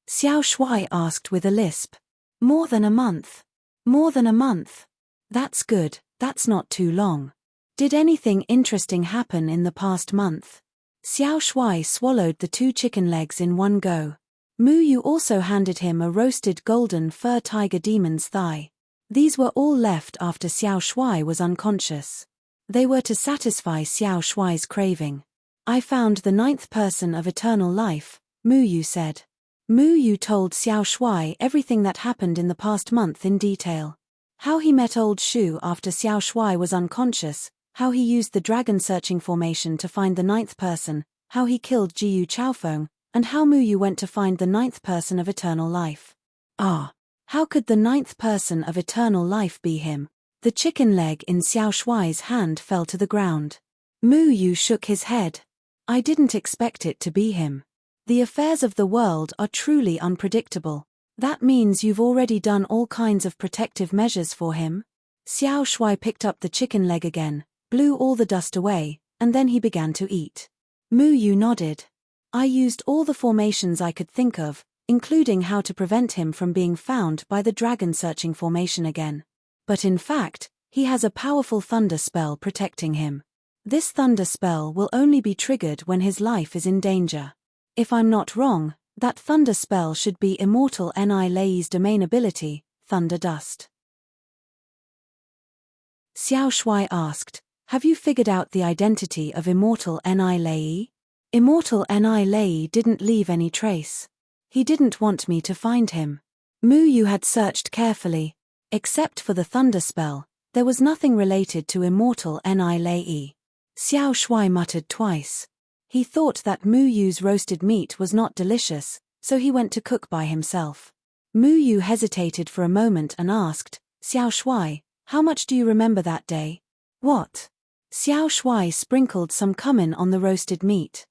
Xiao Shui asked with a lisp. "More than a month." "More than a month? That's good, that's not too long. Did anything interesting happen in the past month?" Xiao Shui swallowed the 2 chicken legs in one go. Mu Yu also handed him a roasted golden fur tiger demon's thigh. These were all left after Xiao Shui was unconscious. They were to satisfy Xiao Shui's craving. "I found the 9th person of eternal life," Mu Yu said. Mu Yu told Xiao Shui everything that happened in the past month in detail. How he met old Shu after Xiao Shui was unconscious, how he used the dragon searching formation to find the 9th person, how he killed Jiyu Chaofeng, and how Mu Yu went to find the 9th person of eternal life. Ah! How could the 9th person of eternal life be him? The chicken leg in Xiao Shui's hand fell to the ground. Mu Yu shook his head. "I didn't expect it to be him. The affairs of the world are truly unpredictable. That means you've already done all kinds of protective measures for him?" Xiao Shui picked up the chicken leg again, blew all the dust away, and then he began to eat. Mu Yu nodded. "I used all the formations I could think of, including how to prevent him from being found by the dragon searching formation again. But in fact, he has a powerful thunder spell protecting him. This thunder spell will only be triggered when his life is in danger. If I'm not wrong, that thunder spell should be Immortal Ni Lei's domain ability, Thunder Dust." Xiao Shui asked, "Have you figured out the identity of Immortal Ni Lei?" "Immortal Ni Lei didn't leave any trace. He didn't want me to find him." Mu Yu had searched carefully. Except for the thunder spell, there was nothing related to Immortal Ni Lei. Xiao Shui muttered twice. He thought that Mu Yu's roasted meat was not delicious, so he went to cook by himself. Mu Yu hesitated for a moment and asked, "Xiao Shui, how much do you remember that day?" "What?" Xiao Shui sprinkled some cumin on the roasted meat.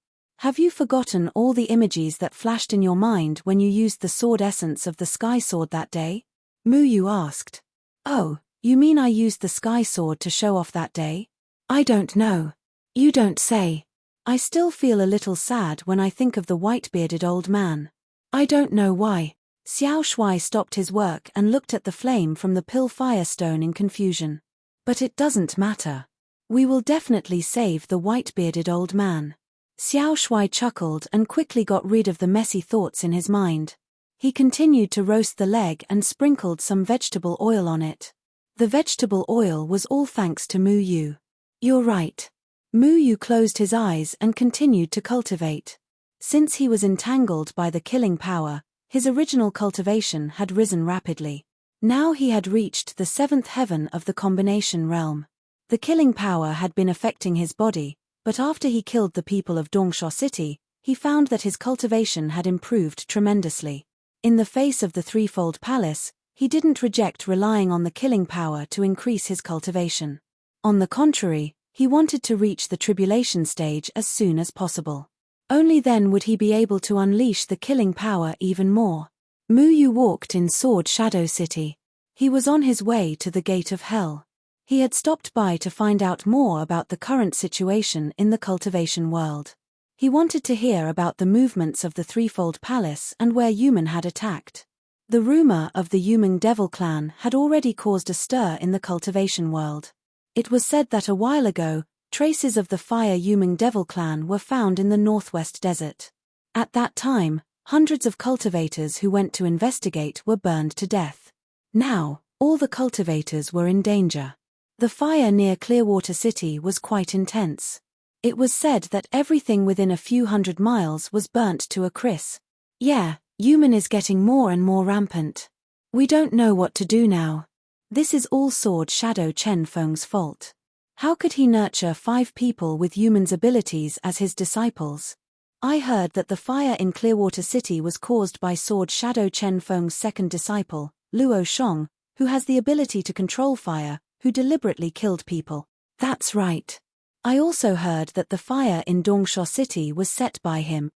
"Have you forgotten all the images that flashed in your mind when you used the sword essence of the sky sword that day?" Mu Yu asked. "Oh, you mean I used the sky sword to show off that day?" "I don't know. You don't say. I still feel a little sad when I think of the white-bearded old man. I don't know why." Xiao Shui stopped his work and looked at the flame from the pill firestone in confusion. "But it doesn't matter. We will definitely save the white-bearded old man." Xiao Shui chuckled and quickly got rid of the messy thoughts in his mind. He continued to roast the leg and sprinkled some vegetable oil on it. The vegetable oil was all thanks to Mu Yu. "You're right." Mu Yu closed his eyes and continued to cultivate. Since he was entangled by the killing power, his original cultivation had risen rapidly. Now he had reached the seventh heaven of the combination realm. The killing power had been affecting his body, but after he killed the people of Dongsho City, he found that his cultivation had improved tremendously. In the face of the threefold palace, he didn't reject relying on the killing power to increase his cultivation. On the contrary, he wanted to reach the tribulation stage as soon as possible. Only then would he be able to unleash the killing power even more. Mu Yu walked in Sword Shadow City. He was on his way to the gate of hell. He had stopped by to find out more about the current situation in the cultivation world. He wanted to hear about the movements of the threefold palace and where Yumen had attacked. The rumor of the Yumen Devil clan had already caused a stir in the cultivation world. It was said that a while ago, traces of the Fire Yumen Devil clan were found in the northwest desert. At that time, hundreds of cultivators who went to investigate were burned to death. Now, all the cultivators were in danger. The fire near Clearwater City was quite intense. It was said that everything within a few hundred miles was burnt to a crisp. Yeah, Yumen is getting more and more rampant. We don't know what to do now. This is all Sword Shadow Chen Feng's fault. How could he nurture 5 people with Yumen's abilities as his disciples? I heard that the fire in Clearwater City was caused by Sword Shadow Chen Feng's second disciple, Luo Shong, who has the ability to control fire, who deliberately killed people. That's right. I also heard that the fire in Dongsho City was set by him.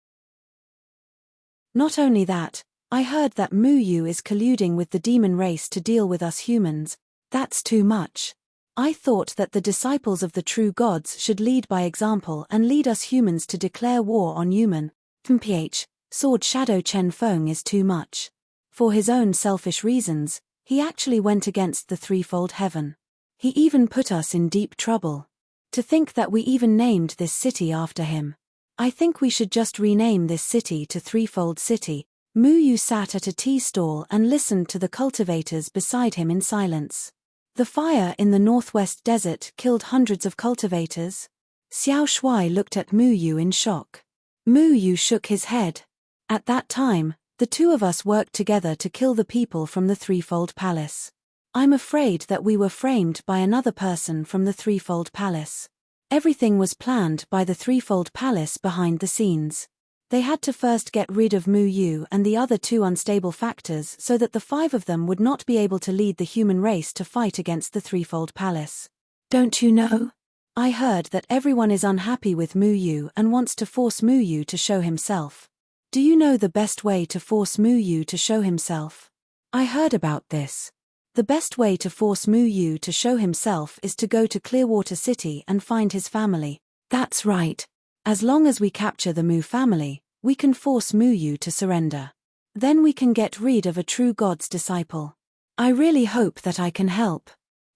Not only that, I heard that Mu Yu is colluding with the demon race to deal with us humans. That's too much. I thought that the disciples of the true gods should lead by example and lead us humans to declare war on Yumen. Sword Shadow Chen Feng is too much. For his own selfish reasons, he actually went against the threefold heaven. He even put us in deep trouble. To think that we even named this city after him. I think we should just rename this city to Threefold City. Mu Yu sat at a tea stall and listened to the cultivators beside him in silence. The fire in the northwest desert killed hundreds of cultivators. Xiao Shuai looked at Mu Yu in shock. Mu Yu shook his head. At that time, the two of us worked together to kill the people from the Threefold Palace. I'm afraid that we were framed by another person from the Threefold Palace. Everything was planned by the Threefold Palace behind the scenes. They had to first get rid of Mu Yu and the other 2 unstable factors so that the 5 of them would not be able to lead the human race to fight against the Threefold Palace. Don't you know? I heard that everyone is unhappy with Mu Yu and wants to force Mu Yu to show himself. Do you know the best way to force Mu Yu to show himself? I heard about this. The best way to force Mu Yu to show himself is to go to Clearwater City and find his family. That's right. As long as we capture the Mu family, we can force Mu Yu to surrender. Then we can get rid of a true God's disciple. I really hope that I can help.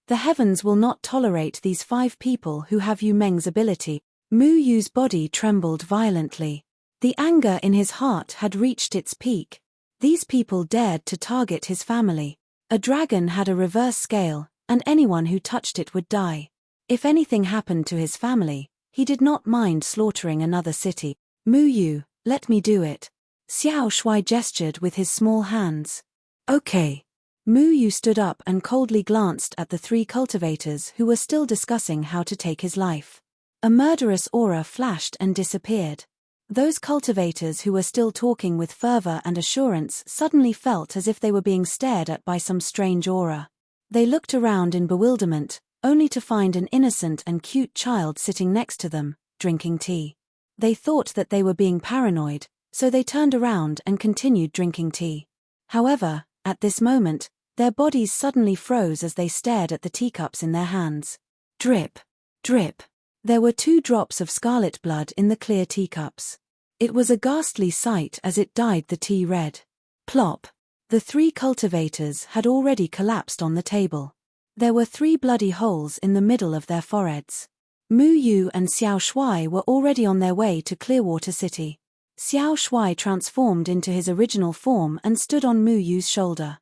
The heavens will not tolerate these 5 people who have Yu Meng's ability. Mu Yu's body trembled violently. The anger in his heart had reached its peak. These people dared to target his family. A dragon had a reverse scale, and anyone who touched it would die. If anything happened to his family, he did not mind slaughtering another city. Mu Yu, let me do it. Xiao Shuai gestured with his small hands. Okay. Mu Yu stood up and coldly glanced at the 3 cultivators who were still discussing how to take his life. A murderous aura flashed and disappeared. Those cultivators who were still talking with fervor and assurance suddenly felt as if they were being stared at by some strange aura. They looked around in bewilderment, only to find an innocent and cute child sitting next to them, drinking tea. They thought that they were being paranoid, so they turned around and continued drinking tea. However, at this moment, their bodies suddenly froze as they stared at the teacups in their hands. Drip, drip. There were 2 drops of scarlet blood in the clear teacups. It was a ghastly sight as it dyed the tea red. Plop. The 3 cultivators had already collapsed on the table. There were 3 bloody holes in the middle of their foreheads. Mu Yu and Xiao Shuai were already on their way to Clearwater City. Xiao Shuai transformed into his original form and stood on Mu Yu's shoulder.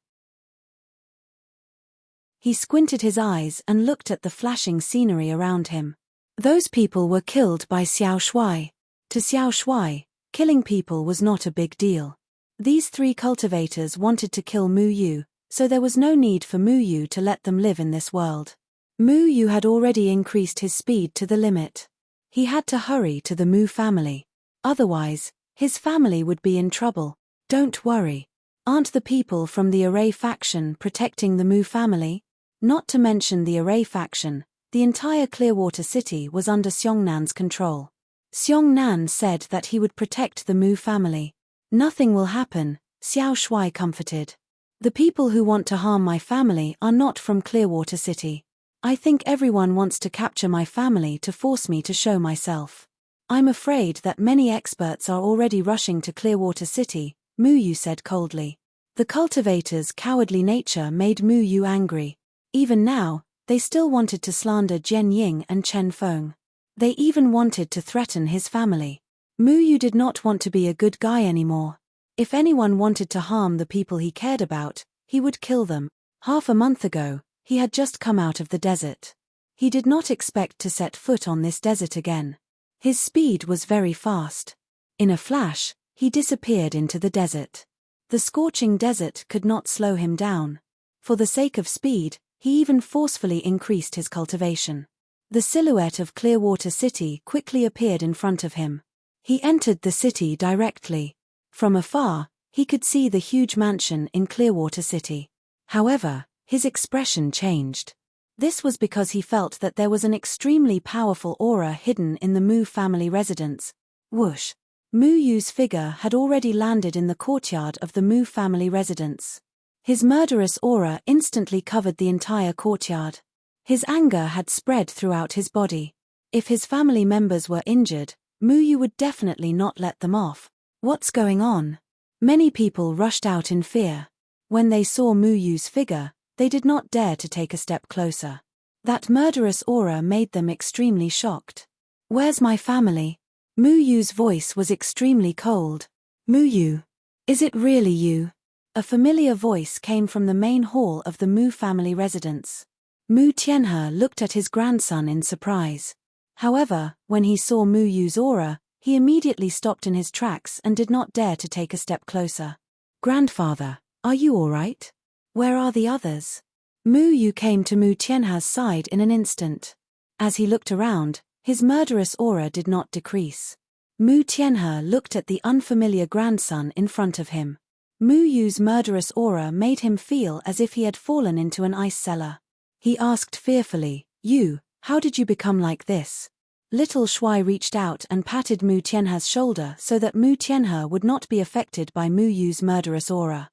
He squinted his eyes and looked at the flashing scenery around him. Those people were killed by Xiao Shuai. To Xiao Shuai, killing people was not a big deal. These 3 cultivators wanted to kill Mu Yu, so there was no need for Mu Yu to let them live in this world. Mu Yu had already increased his speed to the limit. He had to hurry to the Mu family. Otherwise, his family would be in trouble. Don't worry. Aren't the people from the Array faction protecting the Mu family? Not to mention the Array faction, the entire Clearwater City was under Xiongnan's control. Xiongnan said that he would protect the Mu family. Nothing will happen, Xiao Shuai comforted. The people who want to harm my family are not from Clearwater City. I think everyone wants to capture my family to force me to show myself. I'm afraid that many experts are already rushing to Clearwater City, Mu Yu said coldly. The cultivator's cowardly nature made Mu Yu angry. Even now, they still wanted to slander Jian Ying and Chen Feng. They even wanted to threaten his family. Mu Yu did not want to be a good guy anymore. If anyone wanted to harm the people he cared about, he would kill them. Half a month ago, he had just come out of the desert. He did not expect to set foot on this desert again. His speed was very fast. In a flash, he disappeared into the desert. The scorching desert could not slow him down. For the sake of speed, he even forcefully increased his cultivation. The silhouette of Clearwater City quickly appeared in front of him. He entered the city directly. From afar, he could see the huge mansion in Clearwater City. However, his expression changed. This was because he felt that there was an extremely powerful aura hidden in the Mu family residence. Whoosh! Mu Yu's figure had already landed in the courtyard of the Mu family residence. His murderous aura instantly covered the entire courtyard. His anger had spread throughout his body. If his family members were injured, Mu Yu would definitely not let them off. What's going on? Many people rushed out in fear. When they saw Mu Yu's figure, they did not dare to take a step closer. That murderous aura made them extremely shocked. Where's my family? Mu Yu's voice was extremely cold. Mu Yu. Is it really you? A familiar voice came from the main hall of the Mu family residence. Mu Tianhe looked at his grandson in surprise. However, when he saw Mu Yu's aura, he immediately stopped in his tracks and did not dare to take a step closer. Grandfather, are you all right? Where are the others? Mu Yu came to Mu Tianhe's side in an instant. As he looked around, his murderous aura did not decrease. Mu Tianhe looked at the unfamiliar grandson in front of him. Mu Yu's murderous aura made him feel as if he had fallen into an ice cellar. He asked fearfully, "You, how did you become like this?" Little Shuai reached out and patted Mu Tianhe's shoulder so that Mu Tianhe would not be affected by Mu Yu's murderous aura.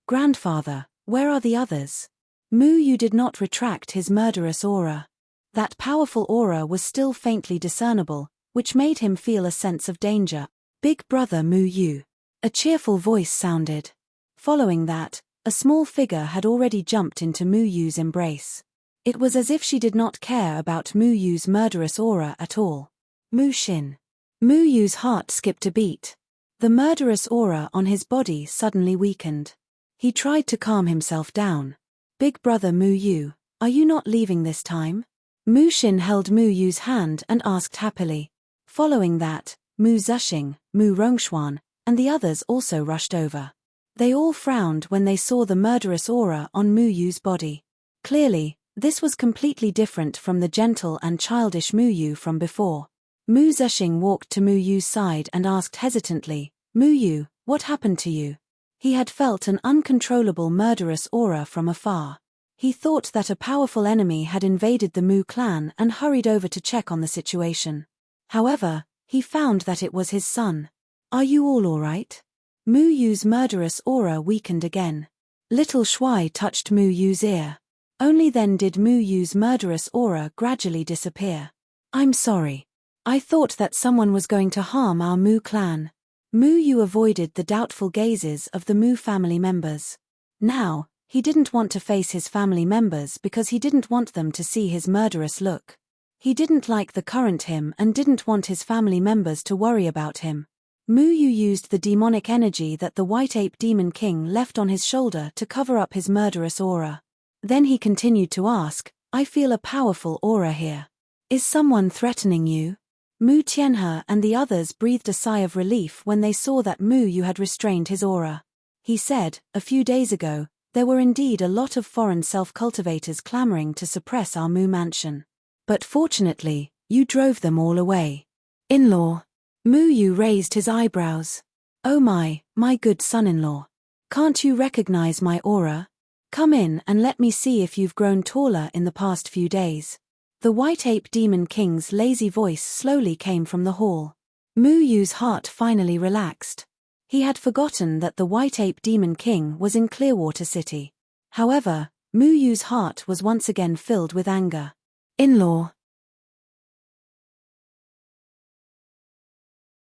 Grandfather, where are the others? Mu Yu did not retract his murderous aura. That powerful aura was still faintly discernible, which made him feel a sense of danger. Big brother Mu Yu. A cheerful voice sounded. Following that, a small figure had already jumped into Mu Yu's embrace. It was as if she did not care about Mu Yu's murderous aura at all. Mu Xin. Mu Yu's heart skipped a beat. The murderous aura on his body suddenly weakened. He tried to calm himself down. Big brother Mu Yu, are you not leaving this time? Mu Xin held Mu Yu's hand and asked happily. Following that, Mu Zexing, Mu Rongxuan, and the others also rushed over. They all frowned when they saw the murderous aura on Mu Yu's body. Clearly, this was completely different from the gentle and childish Mu Yu from before. Mu Zexing walked to Mu Yu's side and asked hesitantly, Mu Yu, what happened to you? He had felt an uncontrollable murderous aura from afar. He thought that a powerful enemy had invaded the Mu clan and hurried over to check on the situation. However, he found that it was his son. Are you all alright? Mu Yu's murderous aura weakened again. Little Shuai touched Mu Yu's ear. Only then did Mu Yu's murderous aura gradually disappear. I'm sorry. I thought that someone was going to harm our Mu clan. Mu Yu avoided the doubtful gazes of the Mu family members. Now, he didn't want to face his family members because he didn't want them to see his murderous look. He didn't like the current him and didn't want his family members to worry about him. Mu Yu used the demonic energy that the White Ape Demon King left on his shoulder to cover up his murderous aura. Then he continued to ask, I feel a powerful aura here. Is someone threatening you? Mu Tianhe and the others breathed a sigh of relief when they saw that Mu Yu had restrained his aura. He said, a few days ago, there were indeed a lot of foreign self-cultivators clamoring to suppress our Mu mansion. But fortunately, you drove them all away. In-law. Mu Yu raised his eyebrows. Oh my good son-in-law. Can't you recognize my aura? Come in and let me see if you've grown taller in the past few days. The White Ape Demon King's lazy voice slowly came from the hall. Mu Yu's heart finally relaxed. He had forgotten that the White Ape Demon King was in Clearwater City. However, Mu Yu's heart was once again filled with anger. In-law.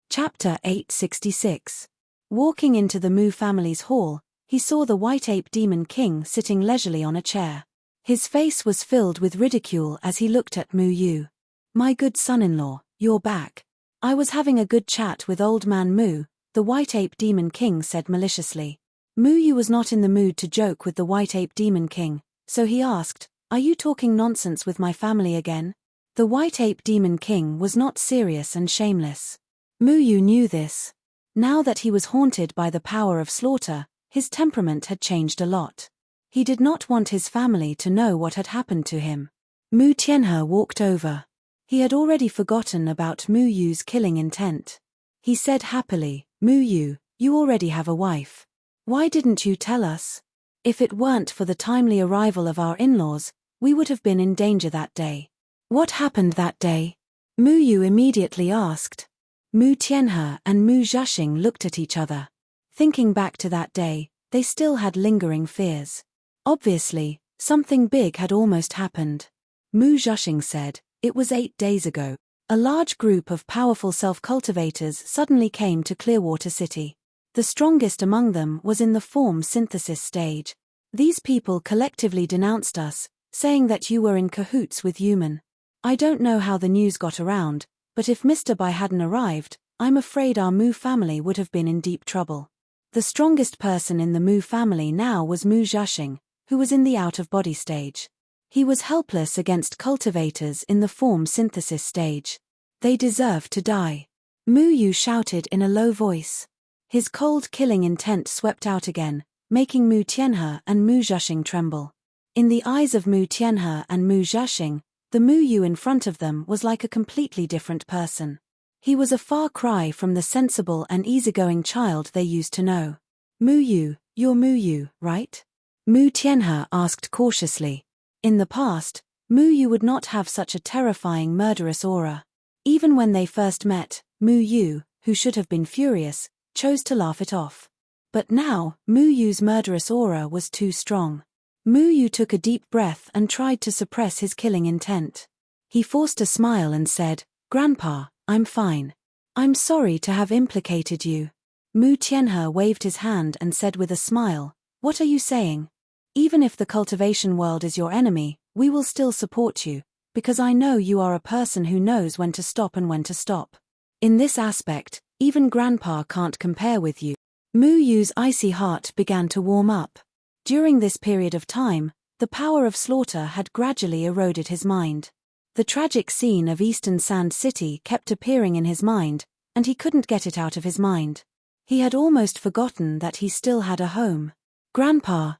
Chapter 866. Walking into the Mu family's hall, he saw the White Ape Demon King sitting leisurely on a chair. His face was filled with ridicule as he looked at Mu Yu. My good son-in-law, you're back. I was having a good chat with old man Mu, the White Ape Demon King said maliciously. Mu Yu was not in the mood to joke with the White Ape Demon King, so he asked, Are you talking nonsense with my family again? The White Ape Demon King was not serious and shameless. Mu Yu knew this. Now that he was haunted by the power of slaughter, his temperament had changed a lot. He did not want his family to know what had happened to him. Mu Tianhe walked over. He had already forgotten about Mu Yu's killing intent. He said happily, Mu Yu, you already have a wife. Why didn't you tell us? If it weren't for the timely arrival of our in-laws, we would have been in danger that day. What happened that day? Mu Yu immediately asked. Mu Tianhe and Mu Zhaxing looked at each other. Thinking back to that day, they still had lingering fears. Obviously, something big had almost happened. Mu Zhaxing said, It was 8 days ago. A large group of powerful self-cultivators suddenly came to Clearwater City. The strongest among them was in the form synthesis stage. These people collectively denounced us, saying that you were in cahoots with human. I don't know how the news got around, but if Mr. Bai hadn't arrived, I'm afraid our Mu family would have been in deep trouble. The strongest person in the Mu family now was Mu Zhaxing, who was in the out-of-body stage. He was helpless against cultivators in the form synthesis stage. They deserve to die. Mu Yu shouted in a low voice. His cold killing intent swept out again, making Mu Tianhe and Mu Zhaxing tremble. In the eyes of Mu Tianhe and Mu Zhaxing, the Mu Yu in front of them was like a completely different person. He was a far cry from the sensible and easygoing child they used to know. Mu Yu, you're Mu Yu, right? Mu Tianhe asked cautiously. In the past, Mu Yu would not have such a terrifying murderous aura. Even when they first met, Mu Yu, who should have been furious, chose to laugh it off. But now, Mu Yu's murderous aura was too strong. Mu Yu took a deep breath and tried to suppress his killing intent. He forced a smile and said, Grandpa, I'm fine. I'm sorry to have implicated you. Mu Tianhe waved his hand and said with a smile, What are you saying? Even if the cultivation world is your enemy, we will still support you, because I know you are a person who knows when to stop and when to stop. In this aspect, even Grandpa can't compare with you. Mu Yu's icy heart began to warm up. During this period of time, the power of slaughter had gradually eroded his mind. The tragic scene of Eastern Sand City kept appearing in his mind, and he couldn't get it out of his mind. He had almost forgotten that he still had a home. Grandpa,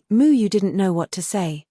Mu Yu didn't know what to say.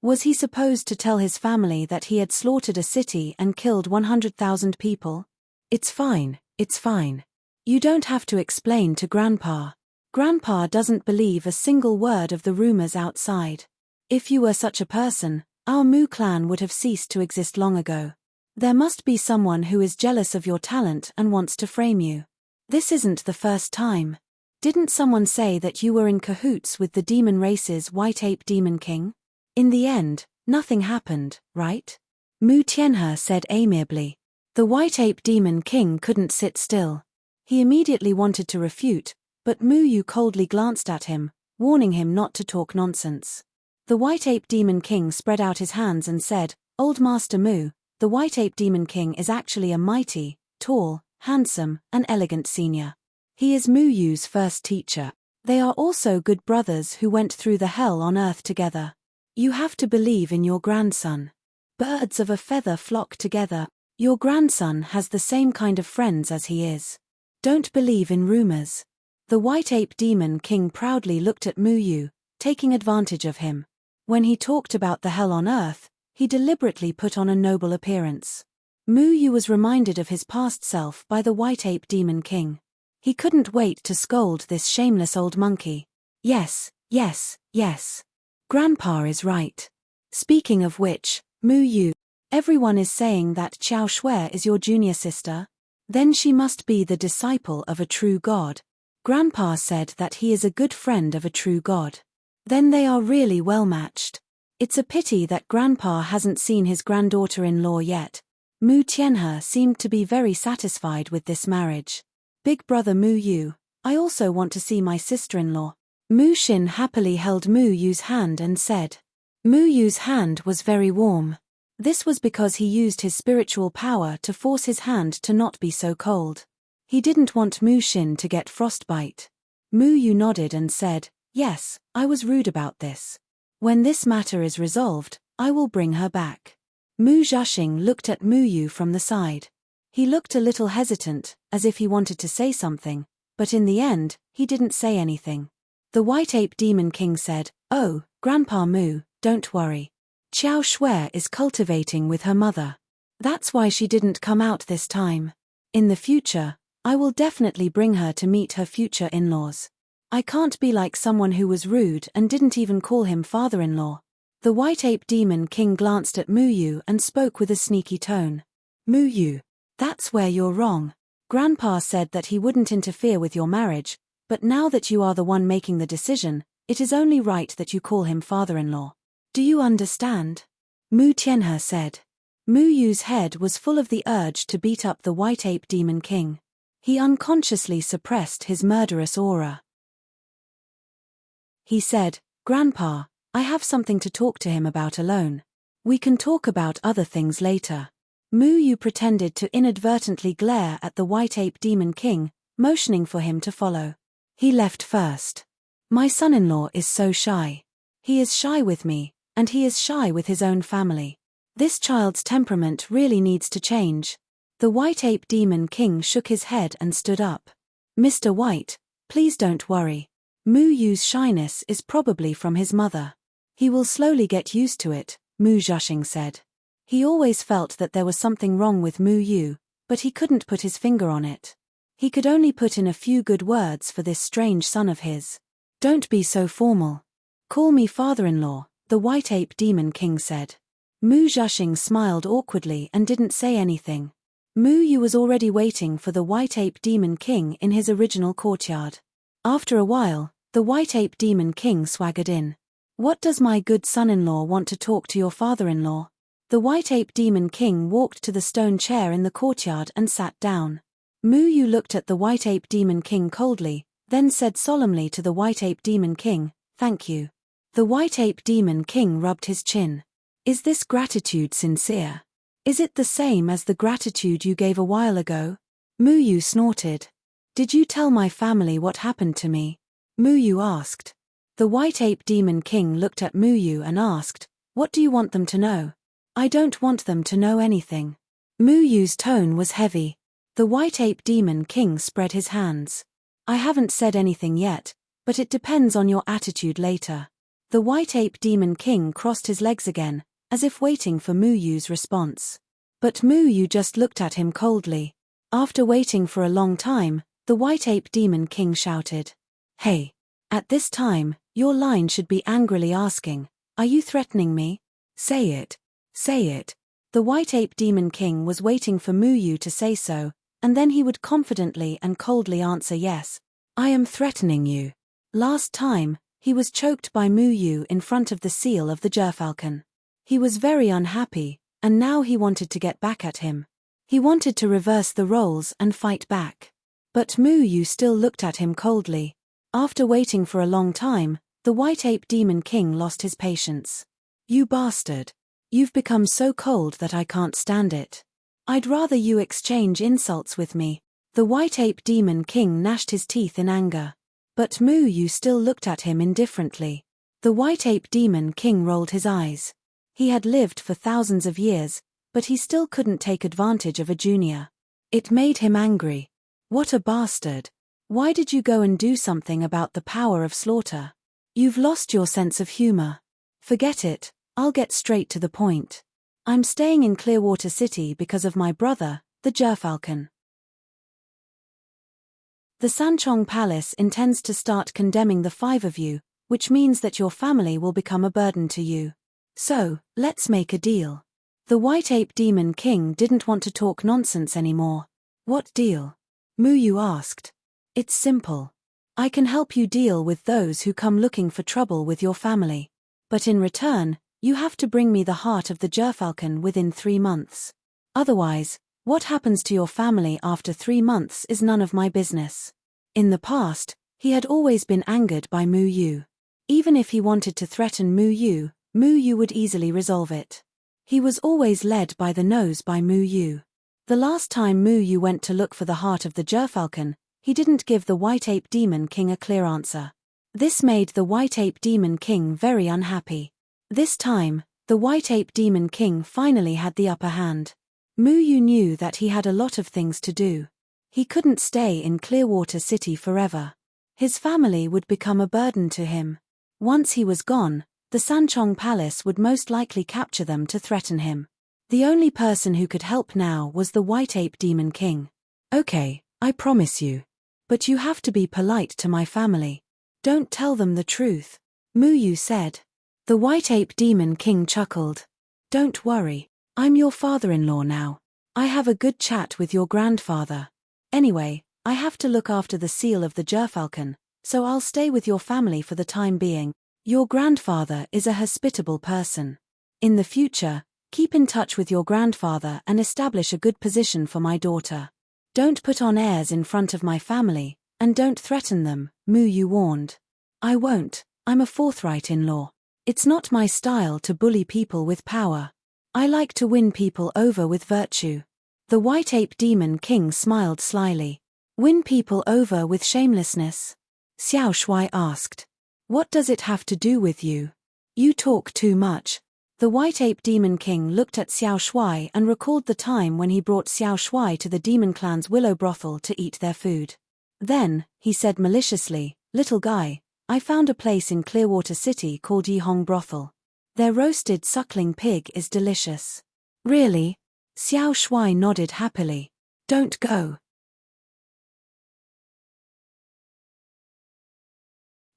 Was he supposed to tell his family that he had slaughtered a city and killed 100,000 people? It's fine, it's fine. You don't have to explain to Grandpa. Grandpa doesn't believe a single word of the rumors outside. If you were such a person, our Mu clan would have ceased to exist long ago. There must be someone who is jealous of your talent and wants to frame you. This isn't the first time. Didn't someone say that you were in cahoots with the demon race's White Ape Demon King? In the end, nothing happened, right? Mu Tianhe said amiably. The White Ape Demon King couldn't sit still. He immediately wanted to refute, but Mu Yu coldly glanced at him, warning him not to talk nonsense. The White Ape Demon King spread out his hands and said, Old Master Mu, the White Ape Demon King is actually a mighty, tall, handsome, and elegant senior. He is Mu Yu's first teacher. They are also good brothers who went through the hell on earth together. You have to believe in your grandson. Birds of a feather flock together. Your grandson has the same kind of friends as he is. Don't believe in rumors. The White Ape Demon King proudly looked at Mu Yu, taking advantage of him. When he talked about the hell on earth, he deliberately put on a noble appearance. Mu Yu was reminded of his past self by the White Ape Demon King. He couldn't wait to scold this shameless old monkey. Yes, yes, yes. Grandpa is right. Speaking of which, Mu Yu, everyone is saying that Xiao Shui is your junior sister? Then she must be the disciple of a true god. Grandpa said that he is a good friend of a true god. Then they are really well matched. It's a pity that Grandpa hasn't seen his granddaughter-in-law yet. Mu Tianhe seemed to be very satisfied with this marriage. Big brother Mu Yu, I also want to see my sister-in-law. Mu Xin happily held Mu Yu's hand and said. Mu Yu's hand was very warm. This was because he used his spiritual power to force his hand to not be so cold. He didn't want Mu Xin to get frostbite. Mu Yu nodded and said, yes, I was rude about this. When this matter is resolved, I will bring her back. Mu Zhaxing looked at Mu Yu from the side. He looked a little hesitant, as if he wanted to say something, but in the end, he didn't say anything. The White Ape Demon King said, oh, Grandpa Mu, don't worry. Xiao Shui is cultivating with her mother. That's why she didn't come out this time. In the future, I will definitely bring her to meet her future in-laws. I can't be like someone who was rude and didn't even call him father-in-law. The White Ape Demon King glanced at Mu Yu and spoke with a sneaky tone. Mu Yu, that's where you're wrong. Grandpa said that he wouldn't interfere with your marriage, but now that you are the one making the decision, it is only right that you call him father-in-law. Do you understand? Mu Tianhe said. Mu Yu's head was full of the urge to beat up the White Ape Demon King. He unconsciously suppressed his murderous aura. He said, Grandpa, I have something to talk to him about alone. We can talk about other things later. Mu Yu pretended to inadvertently glare at the White Ape Demon King, motioning for him to follow. He left first. My son-in-law is so shy. He is shy with me, and he is shy with his own family. This child's temperament really needs to change. The White Ape Demon King shook his head and stood up. Mr. White, please don't worry. Mu Yu's shyness is probably from his mother. He will slowly get used to it, Mu Zhaxing said. He always felt that there was something wrong with Mu Yu, but he couldn't put his finger on it. He could only put in a few good words for this strange son of his. Don't be so formal. Call me father-in-law, the White Ape Demon King said. Mu Zhaxing smiled awkwardly and didn't say anything. Mu Yu was already waiting for the White Ape Demon King in his original courtyard. After a while, the White Ape Demon King swaggered in. What does my good son-in-law want to talk to your father-in-law? The White Ape Demon King walked to the stone chair in the courtyard and sat down. Mu Yu looked at the White Ape Demon King coldly, then said solemnly to the White Ape Demon King, thank you. The White Ape Demon King rubbed his chin. Is this gratitude sincere? Is it the same as the gratitude you gave a while ago? Mu Yu snorted. Did you tell my family what happened to me? Mu Yu asked. The White Ape Demon King looked at Mu Yu and asked, what do you want them to know? I don't want them to know anything. Mu Yu's tone was heavy. The White Ape Demon King spread his hands. I haven't said anything yet, but it depends on your attitude later. The White Ape Demon King crossed his legs again, as if waiting for Mu Yu's response. But Mu Yu just looked at him coldly. After waiting for a long time, the White Ape Demon King shouted. Hey! At this time, your line should be angrily asking, are you threatening me? Say it. Say it. The White Ape Demon King was waiting for Mu Yu to say so, and then he would confidently and coldly answer yes. I am threatening you. Last time, he was choked by Mu Yu in front of the seal of the Gerfalcon. He was very unhappy, and now he wanted to get back at him. He wanted to reverse the roles and fight back. But Mu Yu still looked at him coldly. After waiting for a long time, the White Ape Demon King lost his patience. You bastard. You've become so cold that I can't stand it. I'd rather you exchange insults with me. The White Ape Demon King gnashed his teeth in anger. But Mu Yu still looked at him indifferently. The White Ape Demon King rolled his eyes. He had lived for thousands of years, but he still couldn't take advantage of a junior. It made him angry. What a bastard. Why did you go and do something about the power of slaughter? You've lost your sense of humor. Forget it, I'll get straight to the point. I'm staying in Clearwater City because of my brother, the Gerfalcon. The Sanchong Palace intends to start condemning the 5 of you, which means that your family will become a burden to you. So, let's make a deal. The White Ape Demon King didn't want to talk nonsense anymore. What deal? Mu Yu asked. It's simple. I can help you deal with those who come looking for trouble with your family. But in return, you have to bring me the heart of the Gerfalcon within 3 months. Otherwise, what happens to your family after 3 months is none of my business. In the past, he had always been angered by Mu Yu. Even if he wanted to threaten Mu Yu would easily resolve it. He was always led by the nose by Mu Yu. The last time Mu Yu went to look for the heart of the Gerfalcon, he didn't give the White Ape Demon King a clear answer. This made the White Ape Demon King very unhappy. This time, the White Ape Demon King finally had the upper hand. Mu Yu knew that he had a lot of things to do. He couldn't stay in Clearwater City forever. His family would become a burden to him. Once he was gone, the Sanchong Palace would most likely capture them to threaten him. The only person who could help now was the White Ape Demon King. Okay, I promise you. But you have to be polite to my family. Don't tell them the truth, Mu Yu said. The White Ape Demon King chuckled. Don't worry, I'm your father-in-law now. I have a good chat with your grandfather. Anyway, I have to look after the seal of the Gerfalcon, so I'll stay with your family for the time being. Your grandfather is a hospitable person. In the future, keep in touch with your grandfather and establish a good position for my daughter. Don't put on airs in front of my family, and don't threaten them, Mu Yu warned. I won't, I'm a forthright in-law. It's not my style to bully people with power. I like to win people over with virtue. The White Ape Demon King smiled slyly. Win people over with shamelessness? Xiao Shuai asked. What does it have to do with you? You talk too much. The White Ape Demon King looked at Xiao Shuai and recalled the time when he brought Xiao Shuai to the demon clan's willow brothel to eat their food. Then, he said maliciously, Little guy, I found a place in Clearwater City called Yihong Brothel. Their roasted suckling pig is delicious. Really? Xiao Shuai nodded happily. Don't go.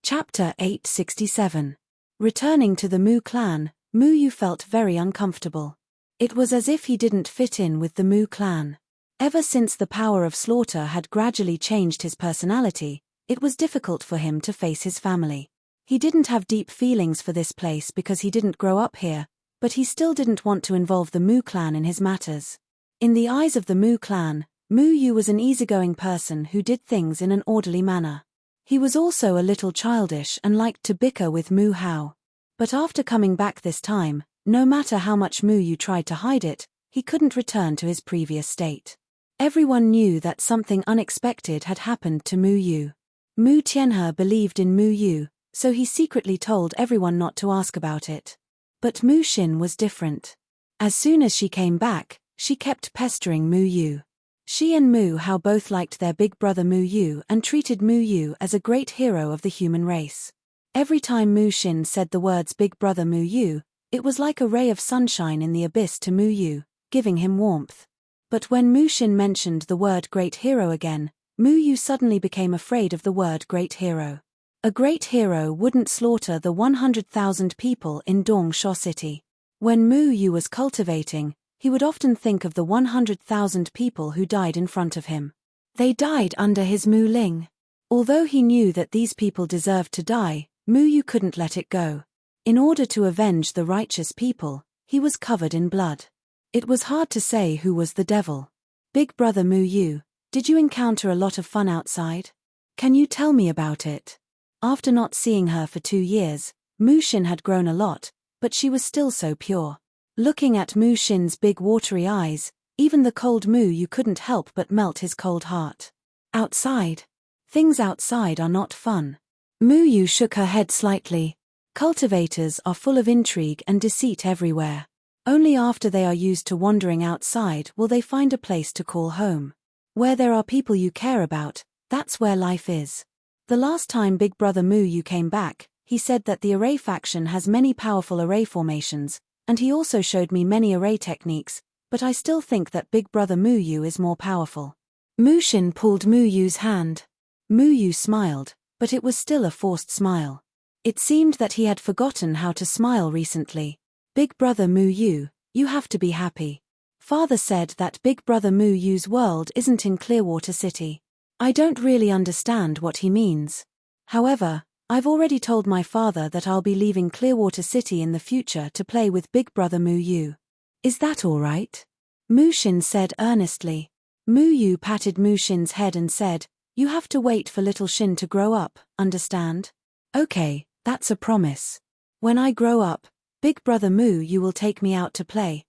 Chapter 867. Returning to the Mu clan, Mu Yu felt very uncomfortable. It was as if he didn't fit in with the Mu clan. Ever since the power of slaughter had gradually changed his personality, it was difficult for him to face his family. He didn't have deep feelings for this place because he didn't grow up here, but he still didn't want to involve the Mu clan in his matters. In the eyes of the Mu clan, Mu Yu was an easygoing person who did things in an orderly manner. He was also a little childish and liked to bicker with Mu Hao. But after coming back this time, no matter how much Mu Yu tried to hide it, he couldn't return to his previous state. Everyone knew that something unexpected had happened to Mu Yu. Mu Tianhe believed in Mu Yu, so he secretly told everyone not to ask about it. But Mu Xin was different. As soon as she came back, she kept pestering Mu Yu. She and Mu Hao both liked their big brother Mu Yu and treated Mu Yu as a great hero of the human race. Every time Mu Xin said the words Big Brother Mu Yu, it was like a ray of sunshine in the abyss to Mu Yu, giving him warmth. But when Mu Xin mentioned the word Great Hero again, Mu Yu suddenly became afraid of the word Great Hero. A great hero wouldn't slaughter the 100,000 people in Dongsho City. When Mu Yu was cultivating, he would often think of the 100,000 people who died in front of him. They died under his Mu Ling. Although he knew that these people deserved to die, Mu Yu couldn't let it go. In order to avenge the righteous people, he was covered in blood. It was hard to say who was the devil. Big brother Mu Yu, did you encounter a lot of fun outside? Can you tell me about it? After not seeing her for 2 years, Mu Xin had grown a lot, but she was still so pure. Looking at Mu Xin's big watery eyes, even the cold Mu Yu couldn't help but melt his cold heart. Outside? Things outside are not fun. Mu Yu shook her head slightly. Cultivators are full of intrigue and deceit everywhere. Only after they are used to wandering outside will they find a place to call home. Where there are people you care about, That's where life is. The last time Big Brother Mu Yu came back, he said that the array faction has many powerful array formations, and he also showed me many array techniques, but I still think that Big Brother Mu Yu is more powerful. Mu Xin pulled Mu Yu's hand. Mu Yu smiled, but it was still a forced smile. It seemed that he had forgotten how to smile recently. Big Brother Mu Yu, you have to be happy. Father said that Big Brother Mu Yu's world isn't in Clearwater City. I don't really understand what he means. However, I've already told my father that I'll be leaving Clearwater City in the future to play with Big Brother Mu Yu. Is that all right? Mu Xin said earnestly. Mu Yu patted Mu Xin's head and said, "You have to wait for little Xin to grow up, understand? Okay, that's a promise. When I grow up, Big Brother Mu Yu will take me out to play."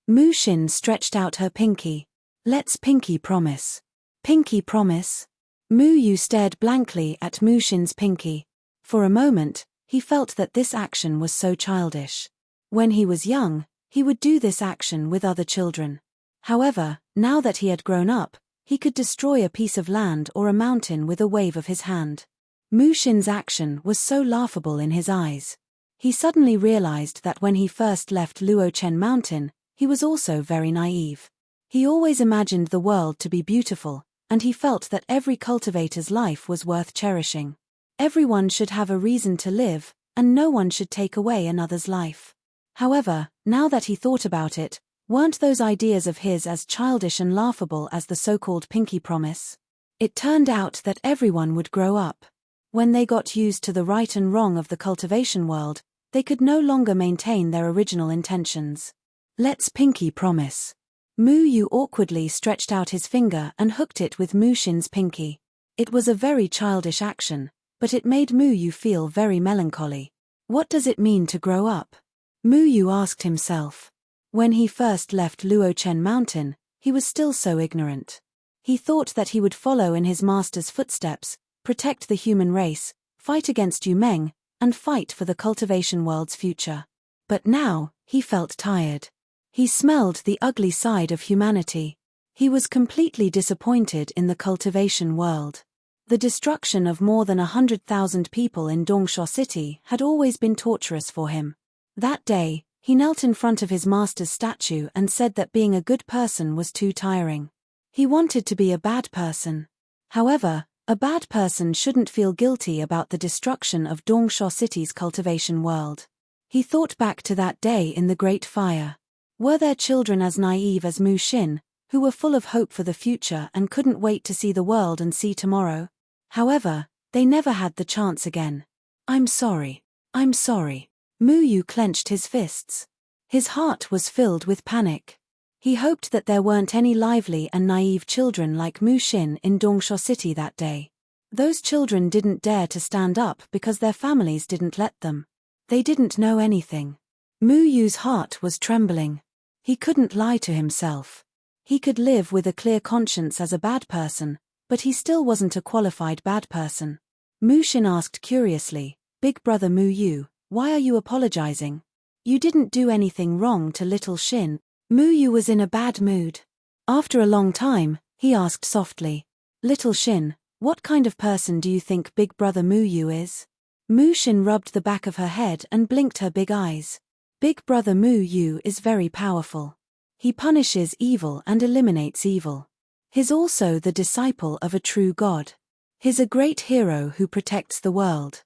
Mu Xin stretched out her pinky. "Let's pinky promise." Pinky promise? Mu Yu stared blankly at Mu Xin's pinky. For a moment, he felt that this action was so childish. When he was young, he would do this action with other children. However, now that he had grown up, he could destroy a piece of land or a mountain with a wave of his hand. Mu Xin's action was so laughable in his eyes. He suddenly realized that when he first left Luochen Mountain, he was also very naive. He always imagined the world to be beautiful, and he felt that every cultivator's life was worth cherishing. Everyone should have a reason to live, and no one should take away another's life. However, now that he thought about it, weren't those ideas of his as childish and laughable as the so-called pinky promise? It turned out that everyone would grow up. When they got used to the right and wrong of the cultivation world, they could no longer maintain their original intentions. Let's pinky promise. Mu Yu awkwardly stretched out his finger and hooked it with Mu Xin's pinky. It was a very childish action, but it made Mu Yu feel very melancholy. What does it mean to grow up? Mu Yu asked himself. When he first left Luochen Mountain, he was still so ignorant. He thought that he would follow in his master's footsteps, protect the human race, fight against Yu Meng, and fight for the cultivation world's future. But now, he felt tired. He smelled the ugly side of humanity. He was completely disappointed in the cultivation world. The destruction of more than 100,000 people in Dongsha City had always been torturous for him. That day, he knelt in front of his master's statue and said that being a good person was too tiring. He wanted to be a bad person. However, a bad person shouldn't feel guilty about the destruction of Dongsha City's cultivation world. He thought back to that day in the Great Fire. Were there children as naive as Mu Xin, who were full of hope for the future and couldn't wait to see the world and see tomorrow? However, they never had the chance again. I'm sorry. I'm sorry. Mu Yu clenched his fists. His heart was filled with panic. He hoped that there weren't any lively and naive children like Mu Xin in Dongsha City that day. Those children didn't dare to stand up because their families didn't let them. They didn't know anything. Mu Yu's heart was trembling. He couldn't lie to himself. He could live with a clear conscience as a bad person, but he still wasn't a qualified bad person. Mu Xin asked curiously, "Big Brother Mu Yu, why are you apologizing? You didn't do anything wrong to little Xin." Mu Yu was in a bad mood. After a long time, he asked softly, "Little Xin, what kind of person do you think Big Brother Mu Yu is?" Mu Xin rubbed the back of her head and blinked her big eyes. Big Brother Mu Yu is very powerful. He punishes evil and eliminates evil. He's also the disciple of a true God. He's a great hero who protects the world.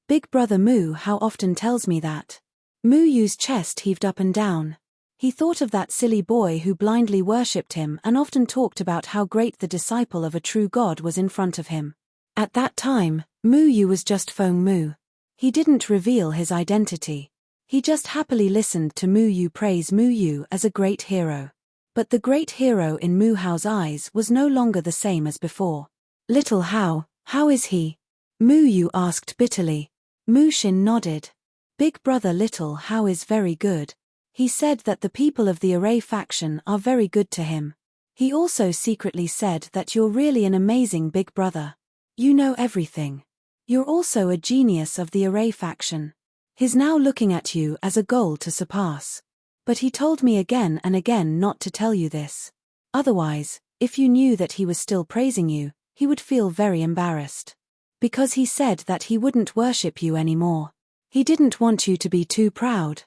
Big Brother Mu how often tells me that. Mu Yu's chest heaved up and down. He thought of that silly boy who blindly worshipped him and often talked about how great the disciple of a true God was in front of him. At that time, Mu Yu was just Feng Mu. He didn't reveal his identity. He just happily listened to Mu Yu praise Mu Yu as a great hero. But the great hero in Mu Hao's eyes was no longer the same as before. "Little Hao, how is he?" Mu Yu asked bitterly. Mu Xin nodded. "Big Brother Little Hao is very good. He said that the people of the Array faction are very good to him. He also secretly said that you're really an amazing big brother. You know everything. You're also a genius of the Array faction. He's now looking at you as a goal to surpass. But he told me again and again not to tell you this. Otherwise, if you knew that he was still praising you, he would feel very embarrassed. Because he said that he wouldn't worship you anymore. He didn't want you to be too proud.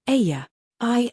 Aya. I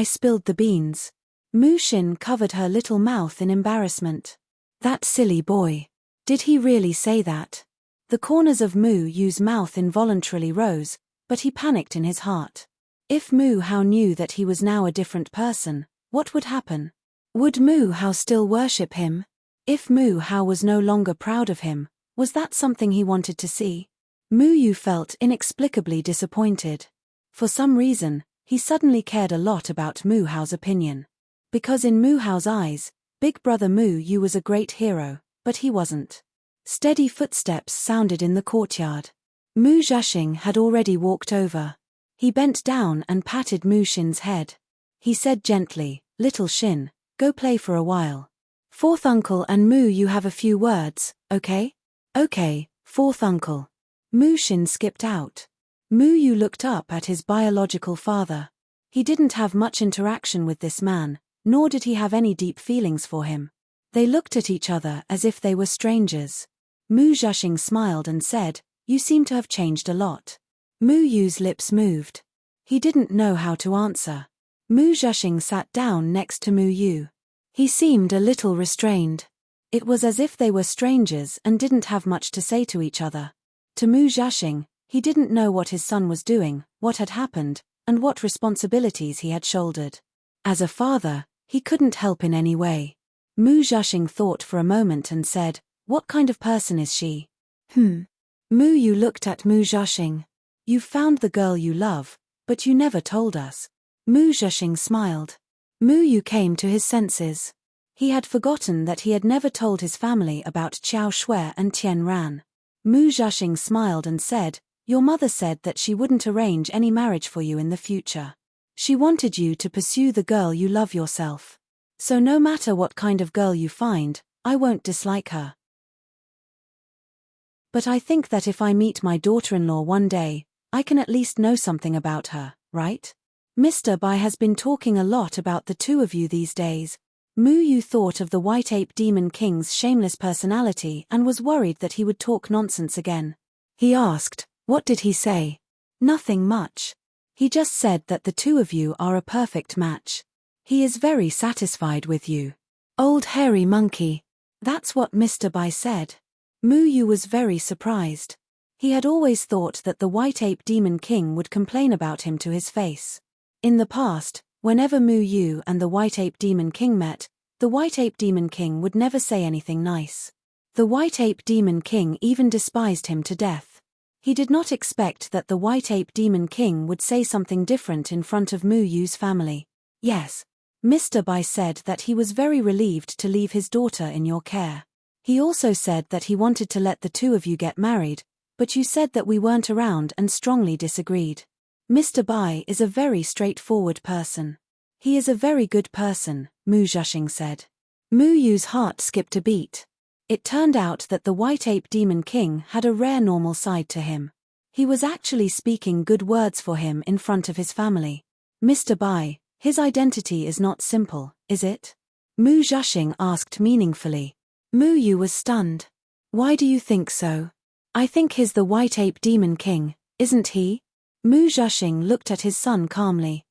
spilled the beans. Mu Xin covered her little mouth in embarrassment. That silly boy. Did he really say that? The corners of Mu Yu's mouth involuntarily rose, but he panicked in his heart. If Mu Hao knew that he was now a different person, what would happen? Would Mu Hao still worship him? If Mu Hao was no longer proud of him, was that something he wanted to see? Mu Yu felt inexplicably disappointed. For some reason, he suddenly cared a lot about Mu Hao's opinion. Because in Mu Hao's eyes, Big Brother Mu Yu was a great hero, but he wasn't. Steady footsteps sounded in the courtyard. Mu Zhaxing had already walked over. He bent down and patted Mu Xin's head. He said gently, "Little Xin, go play for a while. Fourth uncle and Mu Yu have a few words, okay?" "Okay, fourth uncle." Mu Xin skipped out. Mu Yu looked up at his biological father. He didn't have much interaction with this man, nor did he have any deep feelings for him. They looked at each other as if they were strangers. Mu Zhaxing smiled and said, "You seem to have changed a lot." Mu Yu's lips moved. He didn't know how to answer. Mu Zhaxing sat down next to Mu Yu. He seemed a little restrained. It was as if they were strangers and didn't have much to say to each other. To Mu Zhaxing, he didn't know what his son was doing, what had happened, and what responsibilities he had shouldered. As a father, he couldn't help in any way. Mu Zhaxing thought for a moment and said, "What kind of person is she?" Mu Yu looked at Mu Zhaxing. "You've found the girl you love, but you never told us." Mu Zhaxing smiled. Mu Yu came to his senses. He had forgotten that he had never told his family about Qiao Shui and Tian Ran. Mu Zhaxing smiled and said, "Your mother said that she wouldn't arrange any marriage for you in the future. She wanted you to pursue the girl you love yourself. So no matter what kind of girl you find, I won't dislike her. But I think that if I meet my daughter-in-law one day, I can at least know something about her, right? Mr. Bai has been talking a lot about the two of you these days." Mu Yu thought of the White Ape Demon King's shameless personality and was worried that he would talk nonsense again. He asked, "What did he say?" "Nothing much. He just said that the two of you are a perfect match. He is very satisfied with you. Old hairy monkey." That's what Mr. Bai said. Mu Yu was very surprised. He had always thought that the White Ape Demon King would complain about him to his face. In the past, whenever Mu Yu and the White Ape Demon King met, the White Ape Demon King would never say anything nice. The White Ape Demon King even despised him to death. He did not expect that the White Ape Demon King would say something different in front of Mu Yu's family. "Yes." Mr. Bai said that he was very relieved to leave his daughter in your care. He also said that he wanted to let the two of you get married, but you said that we weren't around and strongly disagreed. Mr. Bai is a very straightforward person. He is a very good person, Mu Zhaxing said. Mu Yu's heart skipped a beat. It turned out that the White Ape Demon King had a rare normal side to him. He was actually speaking good words for him in front of his family. "Mr. Bai, his identity is not simple, is it?" Mu Zhaxing asked meaningfully. Mu Yu was stunned. "Why do you think so?" "I think he's the White Ape Demon King, isn't he?" Mu Zhaxing looked at his son calmly.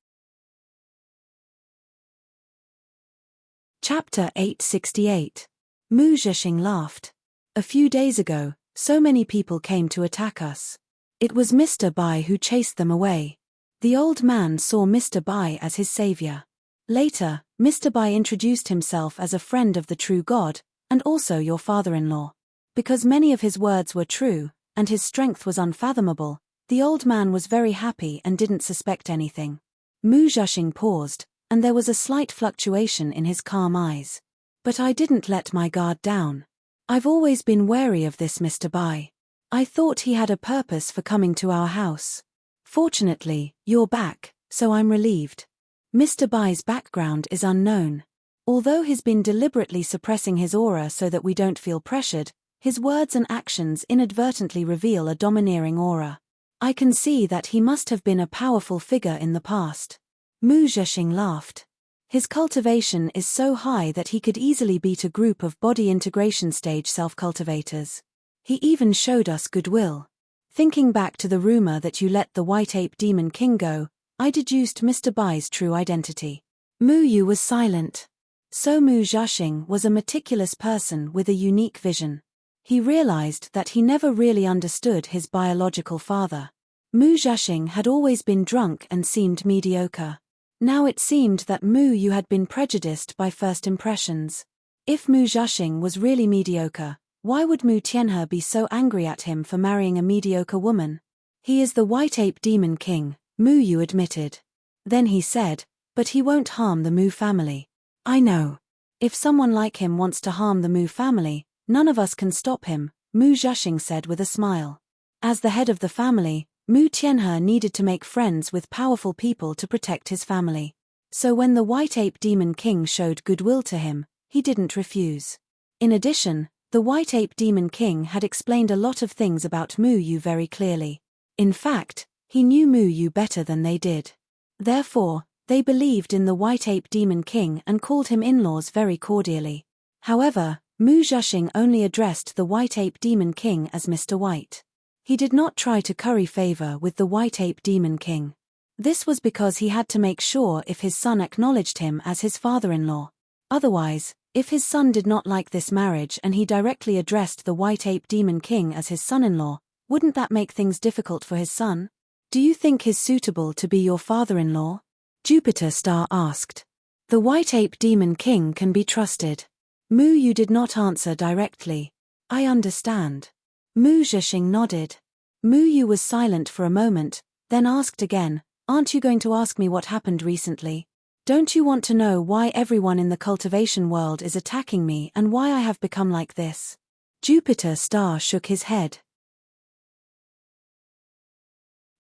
Chapter 868. Mu Zhaxing laughed. "A few days ago, so many people came to attack us. It was Mr. Bai who chased them away." The old man saw Mr. Bai as his savior. Later, Mr. Bai introduced himself as a friend of the true God, and also your father-in-law. Because many of his words were true, and his strength was unfathomable, the old man was very happy and didn't suspect anything. Mu Zhaxing paused, and there was a slight fluctuation in his calm eyes. "But I didn't let my guard down. I've always been wary of this Mr. Bai. I thought he had a purpose for coming to our house. Fortunately, you're back, so I'm relieved." Mr. Bai's background is unknown. Although he's been deliberately suppressing his aura so that we don't feel pressured, his words and actions inadvertently reveal a domineering aura. I can see that he must have been a powerful figure in the past. Mu Zhaxing laughed. His cultivation is so high that he could easily beat a group of body integration stage self-cultivators. He even showed us goodwill. Thinking back to the rumor that you let the white ape demon king go, I deduced Mr. Bai's true identity. Mu Yu was silent. So Mu Zhaxing was a meticulous person with a unique vision. He realized that he never really understood his biological father. Mu Zhaxing had always been drunk and seemed mediocre. Now it seemed that Mu Yu had been prejudiced by first impressions. If Mu Zhaxing was really mediocre, why would Mu Tianhe be so angry at him for marrying a mediocre woman? He is the white ape demon king, Mu Yu admitted. Then he said, but he won't harm the Mu family. I know. If someone like him wants to harm the Mu family, none of us can stop him, Mu Zhaxing said with a smile. As the head of the family, Mu Tianhe needed to make friends with powerful people to protect his family. So when the white ape demon king showed goodwill to him, he didn't refuse. In addition, the white ape demon king had explained a lot of things about Mu Yu very clearly. In fact, he knew Mu Yu better than they did. Therefore, they believed in the white ape demon king and called him in-laws very cordially. However, Mu Zhaxing only addressed the white ape demon king as Mr. White. He did not try to curry favor with the white ape demon king. This was because he had to make sure if his son acknowledged him as his father-in-law. Otherwise, if his son did not like this marriage and he directly addressed the white ape demon king as his son-in-law, wouldn't that make things difficult for his son? Do you think he's suitable to be your father-in-law? Jupiter Star asked. The white ape demon king can be trusted. Mu Yu did not answer directly. I understand. Mu Zhaxing nodded. Mu Yu was silent for a moment, then asked again, aren't you going to ask me what happened recently? Don't you want to know why everyone in the cultivation world is attacking me and why I have become like this? Jupiter Star shook his head.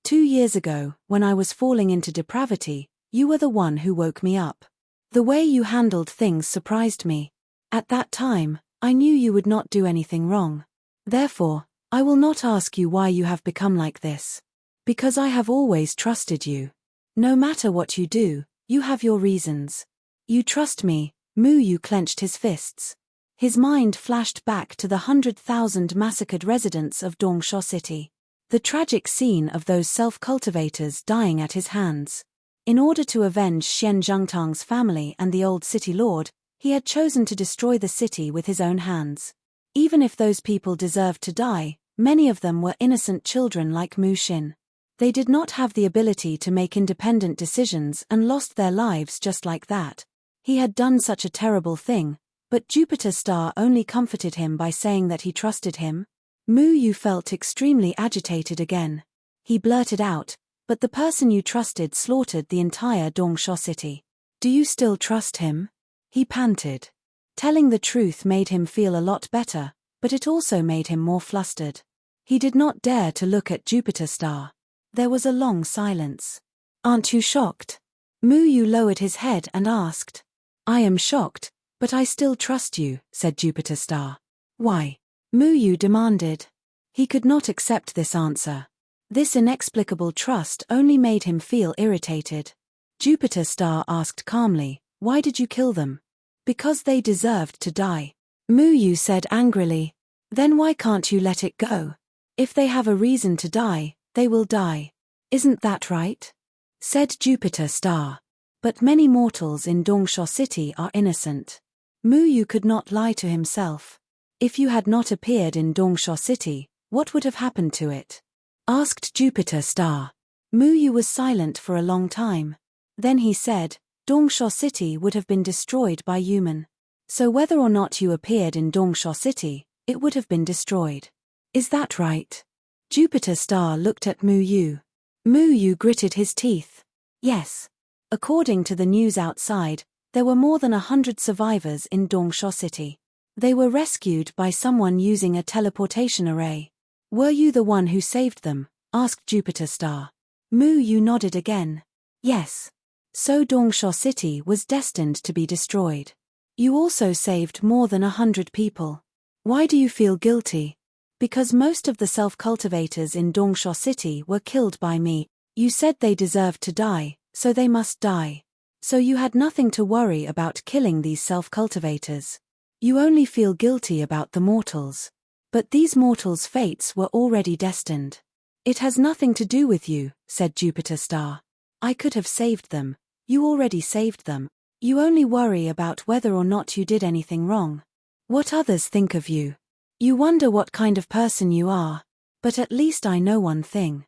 2 years ago, when I was falling into depravity, you were the one who woke me up. The way you handled things surprised me. At that time, I knew you would not do anything wrong. Therefore, I will not ask you why you have become like this. Because I have always trusted you. No matter what you do, you have your reasons. You trust me. Mu Yu clenched his fists. His mind flashed back to the 100,000 massacred residents of Dongsha City. The tragic scene of those self-cultivators dying at his hands. In order to avenge Xian Zhangtang's family and the old city lord, he had chosen to destroy the city with his own hands. Even if those people deserved to die, many of them were innocent children like Mu Xin. They did not have the ability to make independent decisions and lost their lives just like that. He had done such a terrible thing, but Jupiter Star only comforted him by saying that he trusted him. Mu Yu felt extremely agitated again. He blurted out, but the person you trusted slaughtered the entire Dongsha city. Do you still trust him? He panted. Telling the truth made him feel a lot better, but it also made him more flustered. He did not dare to look at Jupiter Star. There was a long silence. Aren't you shocked? Mu Yu lowered his head and asked. I am shocked, but I still trust you, said Jupiter Star. Why? Mu Yu demanded. He could not accept this answer. This inexplicable trust only made him feel irritated. Jupiter Star asked calmly, why did you kill them? Because they deserved to die. Mu Yu said angrily. Then why can't you let it go? If they have a reason to die, they will die. Isn't that right? Said Jupiter Star. But many mortals in Dongsha City are innocent. Mu Yu could not lie to himself. If you had not appeared in Dongsha City, what would have happened to it? Asked Jupiter Star. Mu Yu was silent for a long time. Then he said, Dongsha City would have been destroyed by human. So whether or not you appeared in Dongsha City, it would have been destroyed. Is that right? Jupiter Star looked at Mu Yu. Mu Yu gritted his teeth. Yes. According to the news outside, there were more than 100 survivors in Dongsha City. They were rescued by someone using a teleportation array. Were you the one who saved them? Asked Jupiter Star. Mu Yu nodded again. Yes. So Dongsha City was destined to be destroyed. You also saved more than 100 people. Why do you feel guilty? Because most of the self-cultivators in Dongsha City were killed by me. You said they deserved to die, so they must die. So you had nothing to worry about killing these self-cultivators. You only feel guilty about the mortals. But these mortals' fates were already destined. It has nothing to do with you, said Jupiter Star. I could have saved them. You already saved them. You only worry about whether or not you did anything wrong. What others think of you. You wonder what kind of person you are. But at least I know one thing.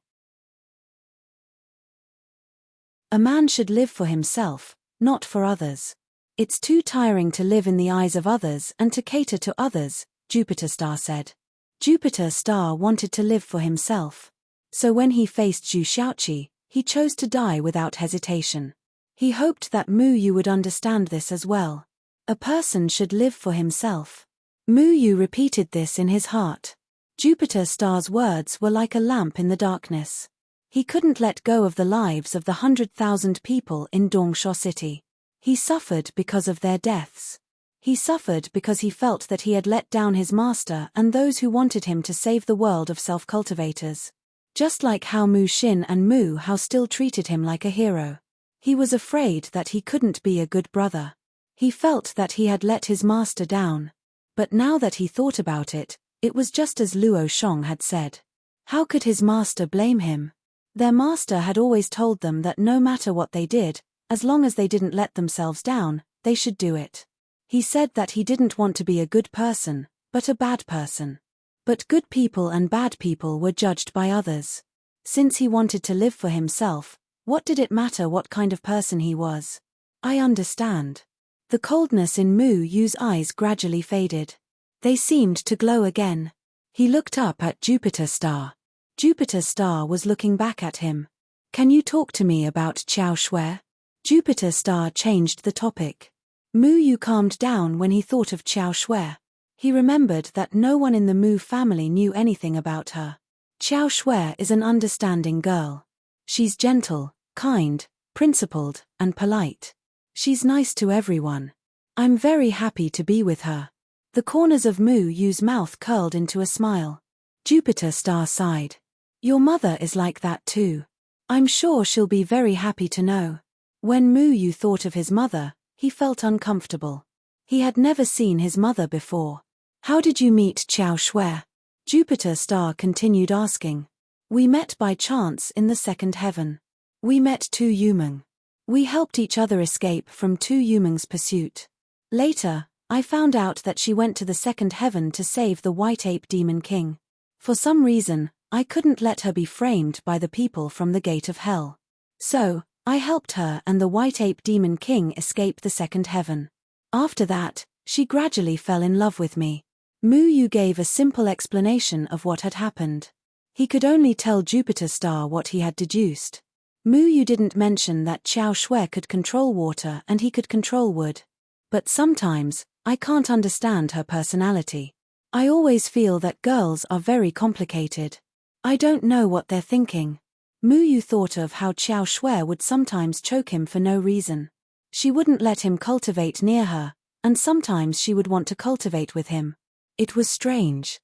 A man should live for himself, not for others. It's too tiring to live in the eyes of others and to cater to others, Jupiter Star said. Jupiter Star wanted to live for himself. So when he faced Zhu Xiaoqi, he chose to die without hesitation. He hoped that Mu Yu would understand this as well. A person should live for himself. Mu Yu repeated this in his heart. Jupiter Star's words were like a lamp in the darkness. He couldn't let go of the lives of the 100,000 people in Dongsho City. He suffered because of their deaths. He suffered because he felt that he had let down his master and those who wanted him to save the world of self-cultivators. Just like how Mu Xin and Mu Hao still treated him like a hero. He was afraid that he couldn't be a good brother. He felt that he had let his master down. But now that he thought about it, it was just as Luo Shong had said. How could his master blame him? Their master had always told them that no matter what they did, as long as they didn't let themselves down, they should do it. He said that he didn't want to be a good person, but a bad person. But good people and bad people were judged by others. Since he wanted to live for himself, what did it matter what kind of person he was? I understand. The coldness in Mu Yu's eyes gradually faded. They seemed to glow again. He looked up at Jupiter Star. Jupiter Star was looking back at him. Can you talk to me about Qiao Shui? Jupiter Star changed the topic. Mu Yu calmed down when he thought of Qiao Shui. He remembered that no one in the Mu family knew anything about her. Qiao Shui is an understanding girl. She's gentle, kind, principled, and polite. She's nice to everyone. I'm very happy to be with her. The corners of Mu Yu's mouth curled into a smile. Jupiter Star sighed. Your mother is like that too. I'm sure she'll be very happy to know. When Mu Yu thought of his mother, he felt uncomfortable. He had never seen his mother before. How did you meet Qiao Shui? Jupiter Star continued asking. We met by chance in the second heaven. We met Tu Yumeng. We helped each other escape from Tu Yumeng's pursuit. Later, I found out that she went to the second heaven to save the White Ape Demon King. For some reason, I couldn't let her be framed by the people from the gate of hell. So, I helped her and the White Ape Demon King escape the second heaven. After that, she gradually fell in love with me. Mu Yu gave a simple explanation of what had happened. He could only tell Jupiter Star what he had deduced. Mu Yu didn't mention that Qiao Shui could control water and he could control wood. But sometimes, I can't understand her personality. I always feel that girls are very complicated. I don't know what they're thinking. Mu Yu thought of how Qiao Shui would sometimes choke him for no reason. She wouldn't let him cultivate near her, and sometimes she would want to cultivate with him. It was strange.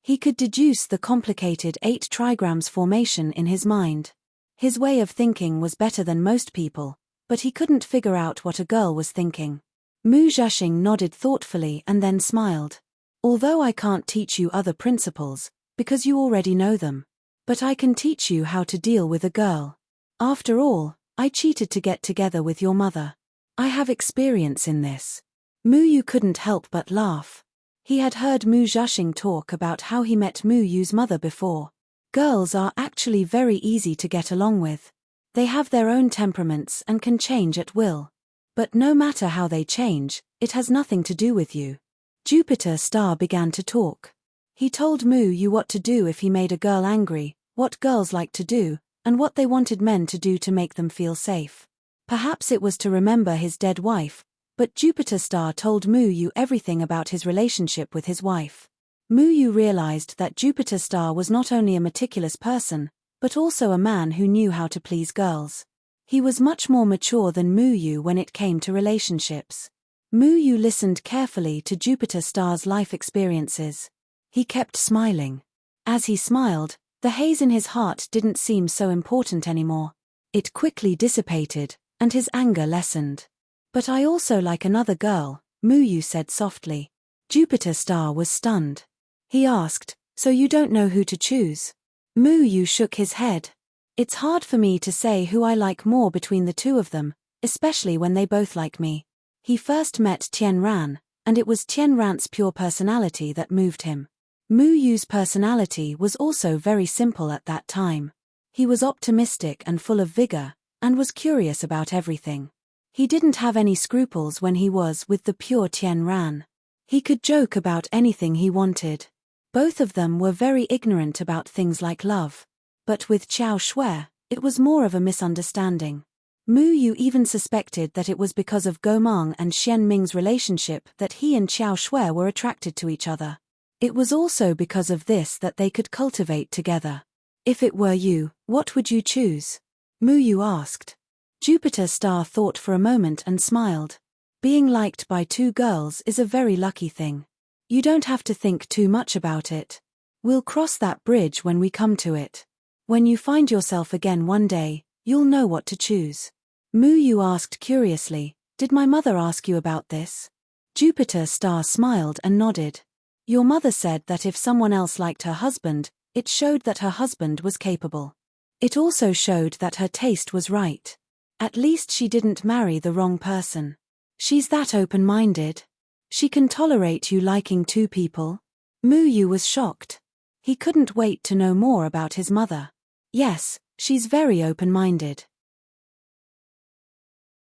He could deduce the complicated 8 trigrams formation in his mind. His way of thinking was better than most people, but he couldn't figure out what a girl was thinking. Mu Zhaxing nodded thoughtfully and then smiled. Although I can't teach you other principles, because you already know them. But I can teach you how to deal with a girl. After all, I cheated to get together with your mother. I have experience in this. Mu Yu couldn't help but laugh. He had heard Mu Zhaxing talk about how he met Mu Yu's mother before. Girls are actually very easy to get along with. They have their own temperaments and can change at will. But no matter how they change, it has nothing to do with you. Jupiter Star began to talk. He told Mu Yu what to do if he made a girl angry, what girls like to do, and what they wanted men to do to make them feel safe. Perhaps it was to remember his dead wife, but Jupiter Star told Mu Yu everything about his relationship with his wife. Mu Yu realized that Jupiter Star was not only a meticulous person, but also a man who knew how to please girls. He was much more mature than Mu Yu when it came to relationships. Mu Yu listened carefully to Jupiter Star's life experiences. He kept smiling. As he smiled, the haze in his heart didn't seem so important anymore. It quickly dissipated, and his anger lessened. But I also like another girl, Muyu said softly. Jupiter Star was stunned. He asked, so you don't know who to choose? Muyu shook his head. It's hard for me to say who I like more between the two of them, especially when they both like me. He first met Tian Ran, and it was Tian Ran's pure personality that moved him. Muyu's personality was also very simple at that time. He was optimistic and full of vigor, and was curious about everything. He didn't have any scruples when he was with the pure Tian Ran. He could joke about anything he wanted. Both of them were very ignorant about things like love. But with Qiao Shui, it was more of a misunderstanding. Muyu even suspected that it was because of Gomang and Xian Ming's relationship that he and Qiao Shui were attracted to each other. It was also because of this that they could cultivate together. If it were you, what would you choose? Muyu asked. Jupiter Star thought for a moment and smiled. Being liked by two girls is a very lucky thing. You don't have to think too much about it. We'll cross that bridge when we come to it. When you find yourself again one day, you'll know what to choose. Muyu asked curiously, did my mother ask you about this? Jupiter Star smiled and nodded. Your mother said that if someone else liked her husband, it showed that her husband was capable. It also showed that her taste was right. At least she didn't marry the wrong person. She's that open-minded. She can tolerate you liking two people? Muyu was shocked. He couldn't wait to know more about his mother. Yes, she's very open-minded.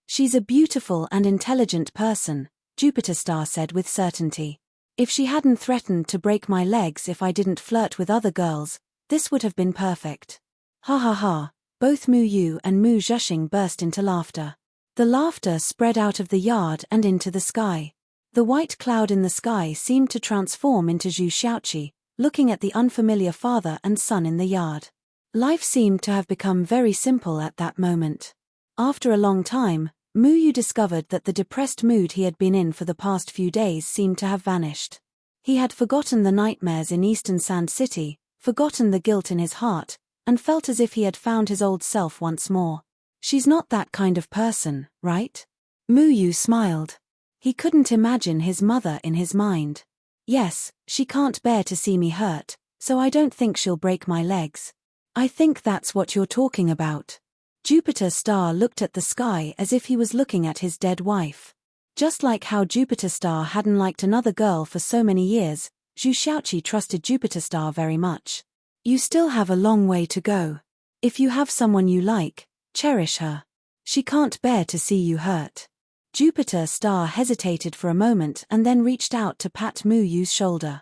She's a beautiful and intelligent person, Jupiter Star said with certainty. If she hadn't threatened to break my legs if I didn't flirt with other girls, this would have been perfect. Ha ha ha, both Muyu and Mu Zhexing burst into laughter. The laughter spread out of the yard and into the sky. The white cloud in the sky seemed to transform into Zhu Xiaoqi, looking at the unfamiliar father and son in the yard. Life seemed to have become very simple at that moment. After a long time, Muyu discovered that the depressed mood he had been in for the past few days seemed to have vanished. He had forgotten the nightmares in Eastern Sand City, forgotten the guilt in his heart, and felt as if he had found his old self once more. She's not that kind of person, right? Muyu smiled. He couldn't imagine his mother in his mind. Yes, she can't bear to see me hurt, so I don't think she'll break my legs. I think that's what you're talking about. Jupiter Star looked at the sky as if he was looking at his dead wife. Just like how Jupiter Star hadn't liked another girl for so many years, Zhu Xiaoqi trusted Jupiter Star very much. You still have a long way to go. If you have someone you like, cherish her. She can't bear to see you hurt. Jupiter Star hesitated for a moment and then reached out to pat Muyu's shoulder.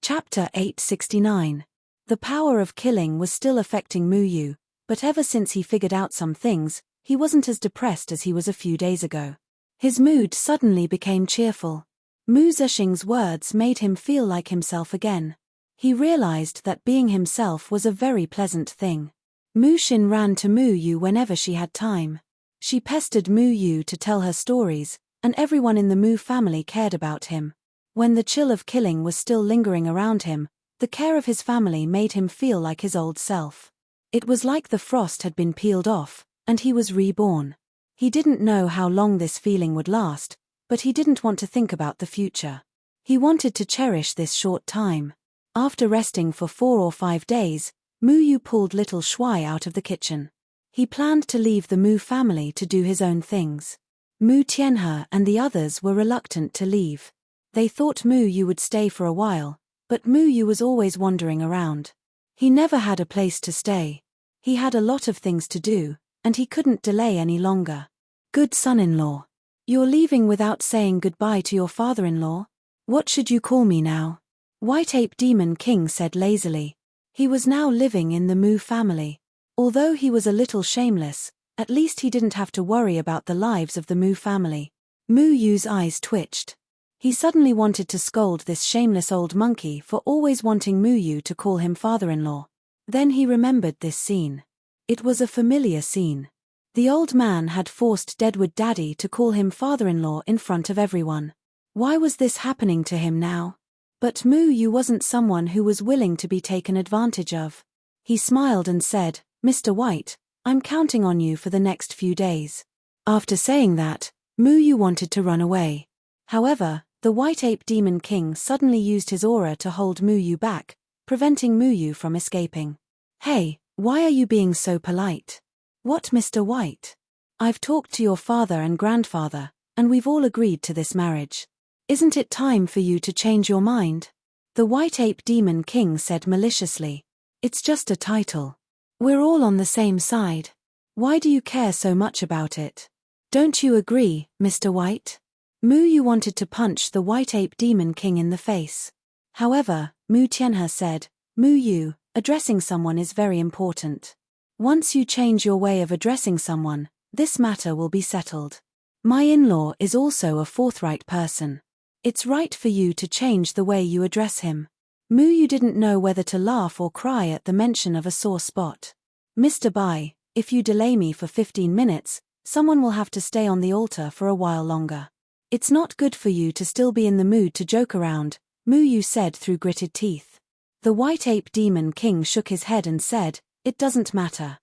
Chapter 869. The power of killing was still affecting Muyu, but ever since he figured out some things, he wasn't as depressed as he was a few days ago. His mood suddenly became cheerful. Mu Zhexing's words made him feel like himself again. He realized that being himself was a very pleasant thing. Mu Xin ran to Muyu whenever she had time. She pestered Muyu to tell her stories, and everyone in the Mu family cared about him. When the chill of killing was still lingering around him, the care of his family made him feel like his old self. It was like the frost had been peeled off, and he was reborn. He didn't know how long this feeling would last, but he didn't want to think about the future. He wanted to cherish this short time. After resting for 4 or 5 days, Muyu pulled little Shui out of the kitchen. He planned to leave the Mu family to do his own things. Mu Tianhe and the others were reluctant to leave. They thought Muyu would stay for a while, but Muyu was always wandering around. He never had a place to stay. He had a lot of things to do, and he couldn't delay any longer. Good son-in-law. You're leaving without saying goodbye to your father-in-law? What should you call me now? White Ape Demon King said lazily. He was now living in the Mu family. Although he was a little shameless, at least he didn't have to worry about the lives of the Mu family. Muyu's eyes twitched. He suddenly wanted to scold this shameless old monkey for always wanting Muyu to call him father-in-law. Then he remembered this scene. It was a familiar scene. The old man had forced Deadwood Daddy to call him father-in-law in front of everyone. Why was this happening to him now? But Mu Yu wasn't someone who was willing to be taken advantage of. He smiled and said, "Mr. White, I'm counting on you for the next few days." After saying that, Mu Yu wanted to run away. However, the White Ape Demon King suddenly used his aura to hold Mu Yu back, preventing Mu Yu from escaping. "Hey, why are you being so polite?" "What, Mr. White? I've talked to your father and grandfather, and we've all agreed to this marriage. Isn't it time for you to change your mind?" The White Ape Demon King said maliciously. "It's just a title. We're all on the same side. Why do you care so much about it? Don't you agree, Mr. White?" Mu Yu wanted to punch the White Ape Demon King in the face. However, Mu Tianhe said, "Mu Yu, addressing someone is very important. Once you change your way of addressing someone, this matter will be settled. My in-law is also a forthright person. It's right for you to change the way you address him." Mu Yu didn't know whether to laugh or cry at the mention of a sore spot. "Mr. Bai, if you delay me for 15 minutes, someone will have to stay on the altar for a while longer. It's not good for you to still be in the mood to joke around," Mu Yu said through gritted teeth. The White Ape Demon King shook his head and said, "It doesn't matter.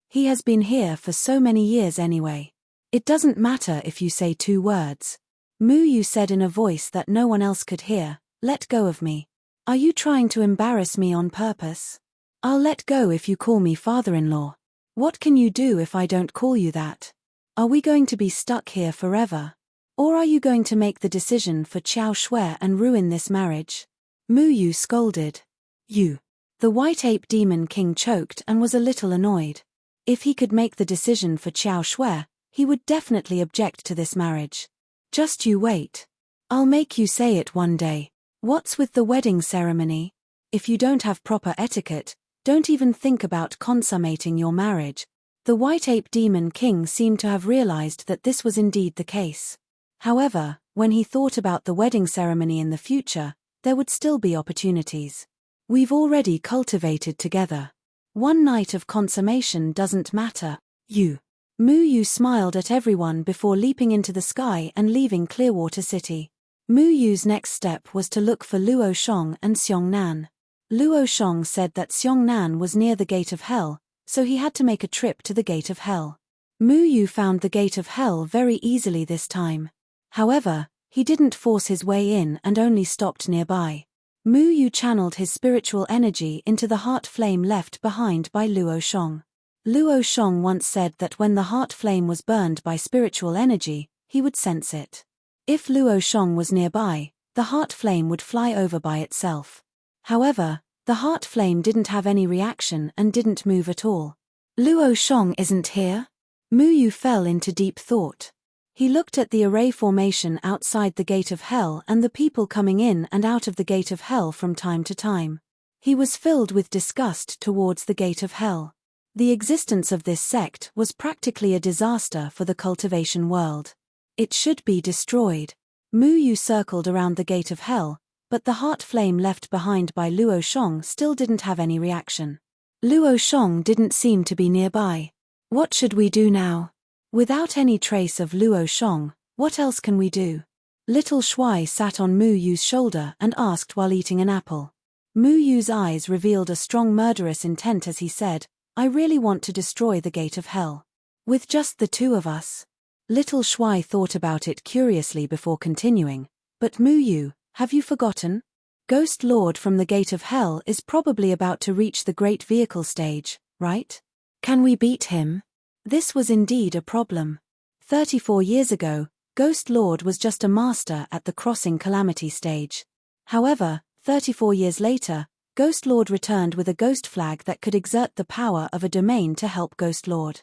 He has been here for so many years anyway. It doesn't matter if you say 2 words. Mu Yu said in a voice that no one else could hear, "Let go of me. Are you trying to embarrass me on purpose? I'll let go if you call me father-in-law. What can you do if I don't call you that? Are we going to be stuck here forever? Or are you going to make the decision for Qiao Shui and ruin this marriage?" Mu Yu scolded. "You." The White Ape Demon King choked and was a little annoyed. If he could make the decision for Qiao Shui, he would definitely object to this marriage. "Just you wait. I'll make you say it one day. What's with the wedding ceremony? If you don't have proper etiquette, don't even think about consummating your marriage." The White Ape Demon King seemed to have realized that this was indeed the case. However, when he thought about the wedding ceremony in the future, there would still be opportunities. "We've already cultivated together. One night of consummation doesn't matter. You." Mu Yu smiled at everyone before leaping into the sky and leaving Clearwater City. Mu Yu's next step was to look for Luo Shong and Xiong Nan. Luo Shong said that Xiong Nan was near the Gate of Hell, so he had to make a trip to the Gate of Hell. Mu Yu found the Gate of Hell very easily this time. However, he didn't force his way in and only stopped nearby. Mu Yu channeled his spiritual energy into the heart flame left behind by Luo Shong. Luo Shong once said that when the heart flame was burned by spiritual energy, he would sense it. If Luo Shong was nearby, the heart flame would fly over by itself. However, the heart flame didn't have any reaction and didn't move at all. "Luo Shong isn't here?" Mu Yu fell into deep thought. He looked at the array formation outside the Gate of Hell and the people coming in and out of the Gate of Hell from time to time. He was filled with disgust towards the Gate of Hell. The existence of this sect was practically a disaster for the cultivation world. It should be destroyed. Mu Yu circled around the Gate of Hell, but the heart flame left behind by Luo Shong still didn't have any reaction. Luo Shong didn't seem to be nearby. What should we do now? Without any trace of Luo Shong, what else can we do? Little Shui sat on Mu Yu's shoulder and asked while eating an apple. Mu Yu's eyes revealed a strong murderous intent as he said, "I really want to destroy the Gate of Hell. With just the 2 of us." Little Shui thought about it curiously before continuing, "But Mu Yu, have you forgotten? Ghost Lord from the Gate of Hell is probably about to reach the Great Vehicle stage, right? Can we beat him?" This was indeed a problem. 34 years ago, Ghost Lord was just a master at the Crossing Calamity stage. However, 34 years later, Ghost Lord returned with a ghost flag that could exert the power of a domain to help Ghost Lord.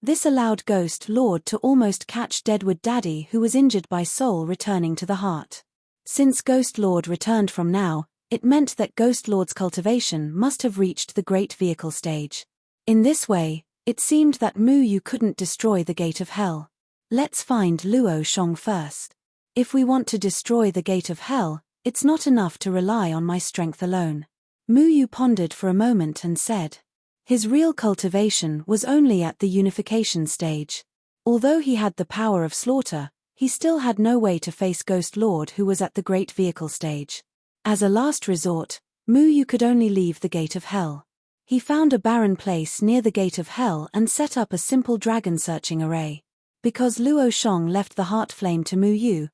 This allowed Ghost Lord to almost catch Deadwood Daddy, who was injured by Soul returning to the heart. Since Ghost Lord returned from now, it meant that Ghost Lord's cultivation must have reached the Great Vehicle stage. In this way, it seemed that Mu Yu couldn't destroy the Gate of Hell. Let's find Luo Shong first. If we want to destroy the Gate of Hell, it's not enough to rely on my strength alone. Mu Yu pondered for a moment and said. His real cultivation was only at the unification stage. Although he had the power of slaughter, He still had no way to face Ghost Lord, who was at the Great Vehicle stage. As a last resort, Mu Yu could only leave the Gate of Hell. He found a barren place near the Gate of Hell and set up a simple dragon-searching array. Because Luo Shong left the Heart Flame to Mu Yu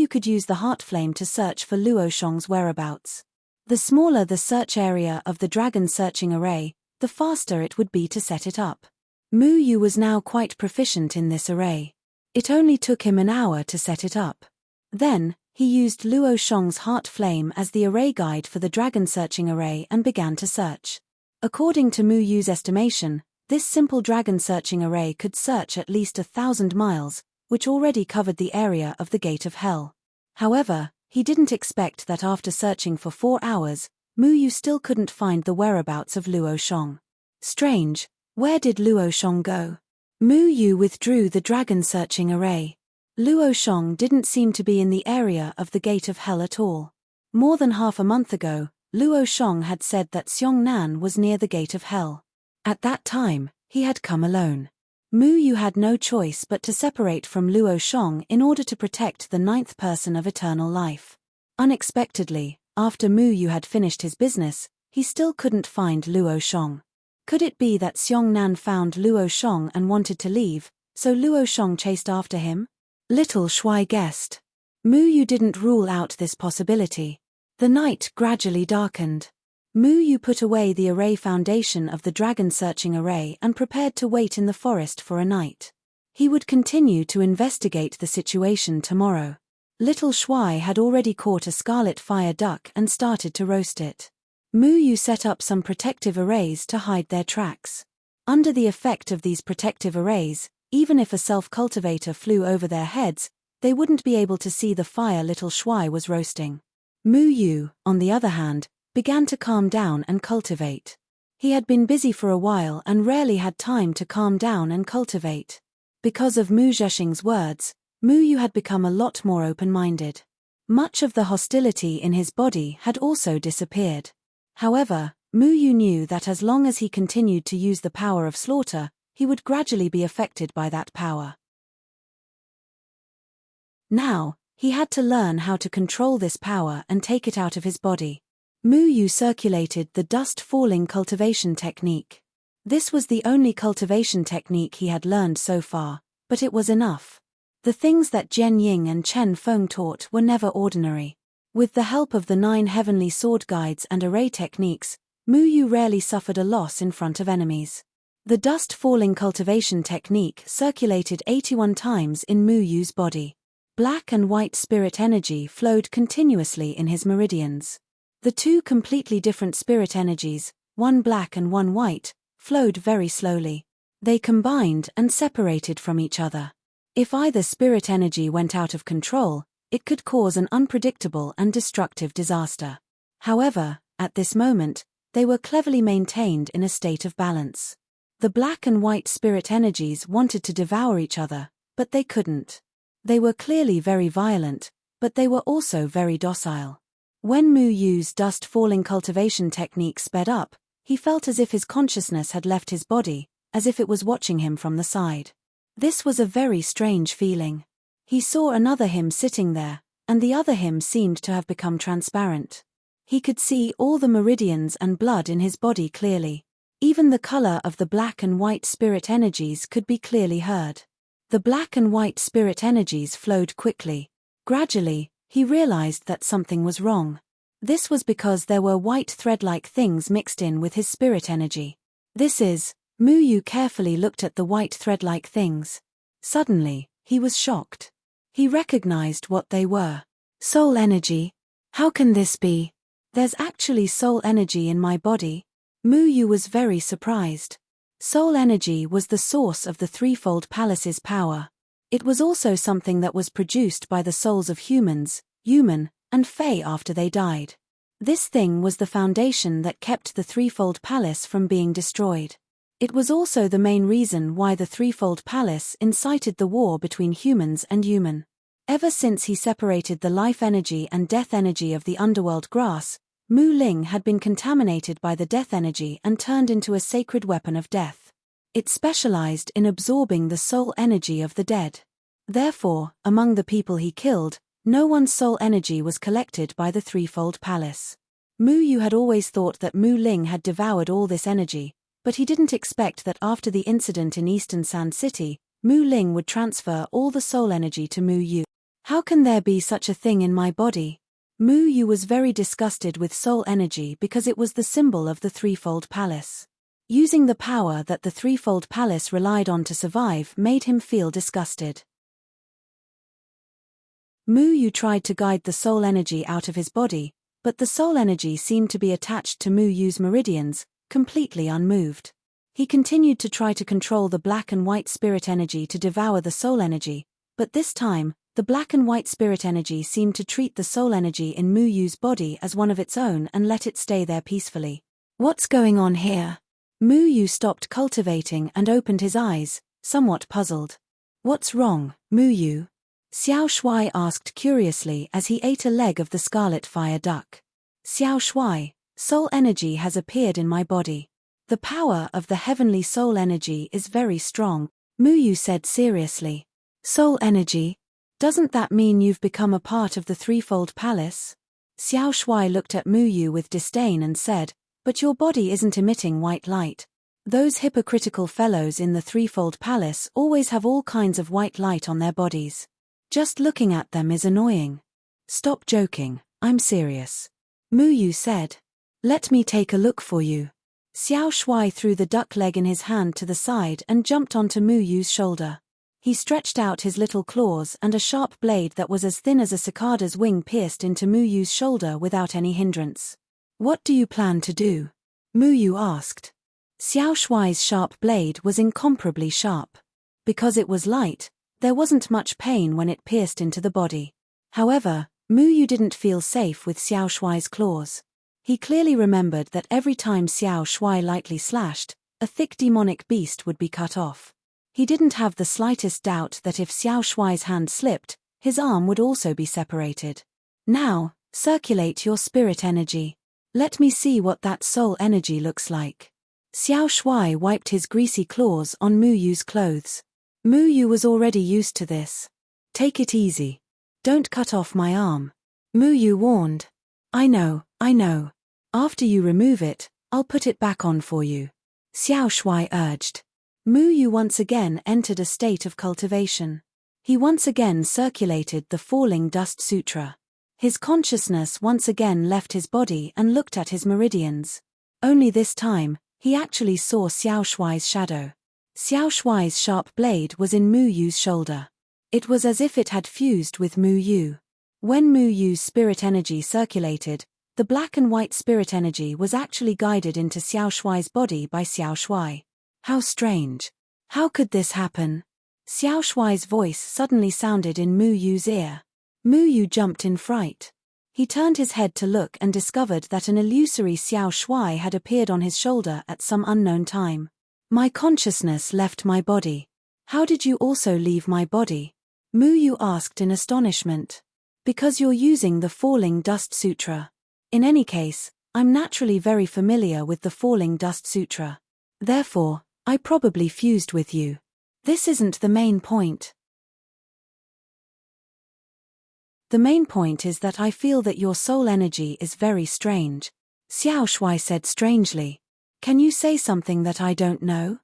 could use the Heart Flame to search for Luo Shong's whereabouts. The smaller the search area of the dragon-searching array, the faster it would be to set it up. Mu Yu was now quite proficient in this array. It only took him an hour to set it up. Then, he used Luo Shong's Heart Flame as the array guide for the dragon-searching array and began to search. According to Mu Yu's estimation, this simple dragon-searching array could search at least 1,000 miles, which already covered the area of the Gate of Hell. However, he didn't expect that after searching for 4 hours, Mu Yu still couldn't find the whereabouts of Luo Shong. Strange, where did Luo Shong go? Mu Yu withdrew the dragon-searching array. Luo Shong didn't seem to be in the area of the Gate of Hell at all. More than half a month ago, Luo Shong had said that Xiongnan was near the Gate of Hell. At that time, he had come alone. Mu Yu had no choice but to separate from Luo Shong in order to protect the 9th person of eternal life. Unexpectedly, after Mu Yu had finished his business, he still couldn't find Luo Shong. Could it be that Xiongnan found Luo Shong and wanted to leave, so Luo Shong chased after him? Little Shuai guessed. Mu Yu didn't rule out this possibility. The night gradually darkened. Mu Yu put away the array foundation of the dragon-searching array and prepared to wait in the forest for a night. He would continue to investigate the situation tomorrow. Little Shuai had already caught a scarlet fire duck and started to roast it. Mu Yu set up some protective arrays to hide their tracks. Under the effect of these protective arrays, even if a self-cultivator flew over their heads, they wouldn't be able to see the fire Little Shuai was roasting. Mu Yu, on the other hand, began to calm down and cultivate. He had been busy for a while and rarely had time to calm down and cultivate. Because of Mu Zhexing's words, Mu Yu had become a lot more open-minded. Much of the hostility in his body had also disappeared. However, Mu Yu knew that as long as he continued to use the power of slaughter, he would gradually be affected by that power. Now, he had to learn how to control this power and take it out of his body. Mu Yu circulated the dust-falling cultivation technique. This was the only cultivation technique he had learned so far, but it was enough. The things that Jian Ying and Chen Feng taught were never ordinary. With the help of the 9 heavenly sword guides and array techniques, Mu Yu rarely suffered a loss in front of enemies. The dust-falling cultivation technique circulated 81 times in Mu Yu's body. Black and white spirit energy flowed continuously in his meridians. The 2 completely different spirit energies, one black and one white, flowed very slowly. They combined and separated from each other. If either spirit energy went out of control, it could cause an unpredictable and destructive disaster. However, at this moment, they were cleverly maintained in a state of balance. The black and white spirit energies wanted to devour each other, but they couldn't. They were clearly very violent, but they were also very docile. When Mu Yu's dust-falling cultivation technique sped up, he felt as if his consciousness had left his body, as if it was watching him from the side. This was a very strange feeling. He saw another him sitting there, and the other him seemed to have become transparent. He could see all the meridians and blood in his body clearly. Even the color of the black and white spirit energies could be clearly heard. The black and white spirit energies flowed quickly. Gradually, he realized that something was wrong. This was because there were white thread-like things mixed in with his spirit energy. Mu Yu carefully looked at the white thread-like things. Suddenly, he was shocked. He recognized what they were. Soul energy. How can this be? There's actually soul energy in my body. Mu Yu was very surprised. Soul energy was the source of the threefold palace's power. It was also something that was produced by the souls of humans, human, and Fae after they died. This thing was the foundation that kept the threefold palace from being destroyed. It was also the main reason why the threefold palace incited the war between humans and human. Ever since he separated the life energy and death energy of the underworld grass, Mu Ling had been contaminated by the death energy and turned into a sacred weapon of death. It specialized in absorbing the soul energy of the dead. Therefore, among the people he killed, no one's soul energy was collected by the threefold palace. Mu Yu had always thought that Mu Ling had devoured all this energy, but he didn't expect that after the incident in Eastern Sand City, Mu Ling would transfer all the soul energy to Mu Yu. How can there be such a thing in my body? Mu Yu was very disgusted with soul energy because it was the symbol of the threefold palace. Using the power that the threefold palace relied on to survive made him feel disgusted. Mu Yu tried to guide the soul energy out of his body, but the soul energy seemed to be attached to Mu Yu's meridians, completely unmoved. He continued to try to control the black and white spirit energy to devour the soul energy, but this time, the black and white spirit energy seemed to treat the soul energy in Mu Yu's body as one of its own and let it stay there peacefully. What's going on here? Mu Yu stopped cultivating and opened his eyes, somewhat puzzled. What's wrong, Mu Yu? Xiao Shuai asked curiously as he ate a leg of the scarlet fire duck. Xiao Shuai, soul energy has appeared in my body. The power of the heavenly soul energy is very strong, Mu Yu said seriously. Soul energy? Doesn't that mean you've become a part of the threefold palace? Xiao Shuai looked at Mu Yu with disdain and said, but your body isn't emitting white light. Those hypocritical fellows in the threefold palace always have all kinds of white light on their bodies. Just looking at them is annoying. Stop joking, I'm serious. Mu Yu said. Let me take a look for you. Xiao Shuai threw the duck leg in his hand to the side and jumped onto Mu Yu's shoulder. He stretched out his little claws and a sharp blade that was as thin as a cicada's wing pierced into Mu Yu's shoulder without any hindrance. What do you plan to do? Mu Yu asked. Xiao Shuai's sharp blade was incomparably sharp. Because it was light, there wasn't much pain when it pierced into the body. However, Mu Yu didn't feel safe with Xiao Shuai's claws. He clearly remembered that every time Xiao Shuai lightly slashed, a thick demonic beast would be cut off. He didn't have the slightest doubt that if Xiao Shuai's hand slipped, his arm would also be separated. Now, circulate your spirit energy. Let me see what that soul energy looks like. Xiao Shuai wiped his greasy claws on Mu Yu's clothes. Mu Yu was already used to this. Take it easy. Don't cut off my arm. Mu Yu warned. I know. After you remove it, I'll put it back on for you. Xiao Shuai urged. Mu Yu once again entered a state of cultivation. He once again circulated the Falling Dust Sutra. His consciousness once again left his body and looked at his meridians. Only this time, he actually saw Xiao Shuai's shadow. Xiao Shuai's sharp blade was in Mu Yu's shoulder. It was as if it had fused with Mu Yu. When Mu Yu's spirit energy circulated, the black and white spirit energy was actually guided into Xiao Shuai's body by Xiao Shuai. How strange. How could this happen? Xiao Shuai's voice suddenly sounded in Mu Yu's ear. Mu Yu jumped in fright. He turned his head to look and discovered that an illusory Xiao Shuai had appeared on his shoulder at some unknown time. My consciousness left my body. How did you also leave my body? Mu Yu asked in astonishment. Because you're using the Falling Dust Sutra. In any case, I'm naturally very familiar with the Falling Dust Sutra. Therefore, I probably fused with you. This isn't the main point. The main point is that I feel that your soul energy is very strange. Xiao Shuai said strangely. Can you say something that I don't know?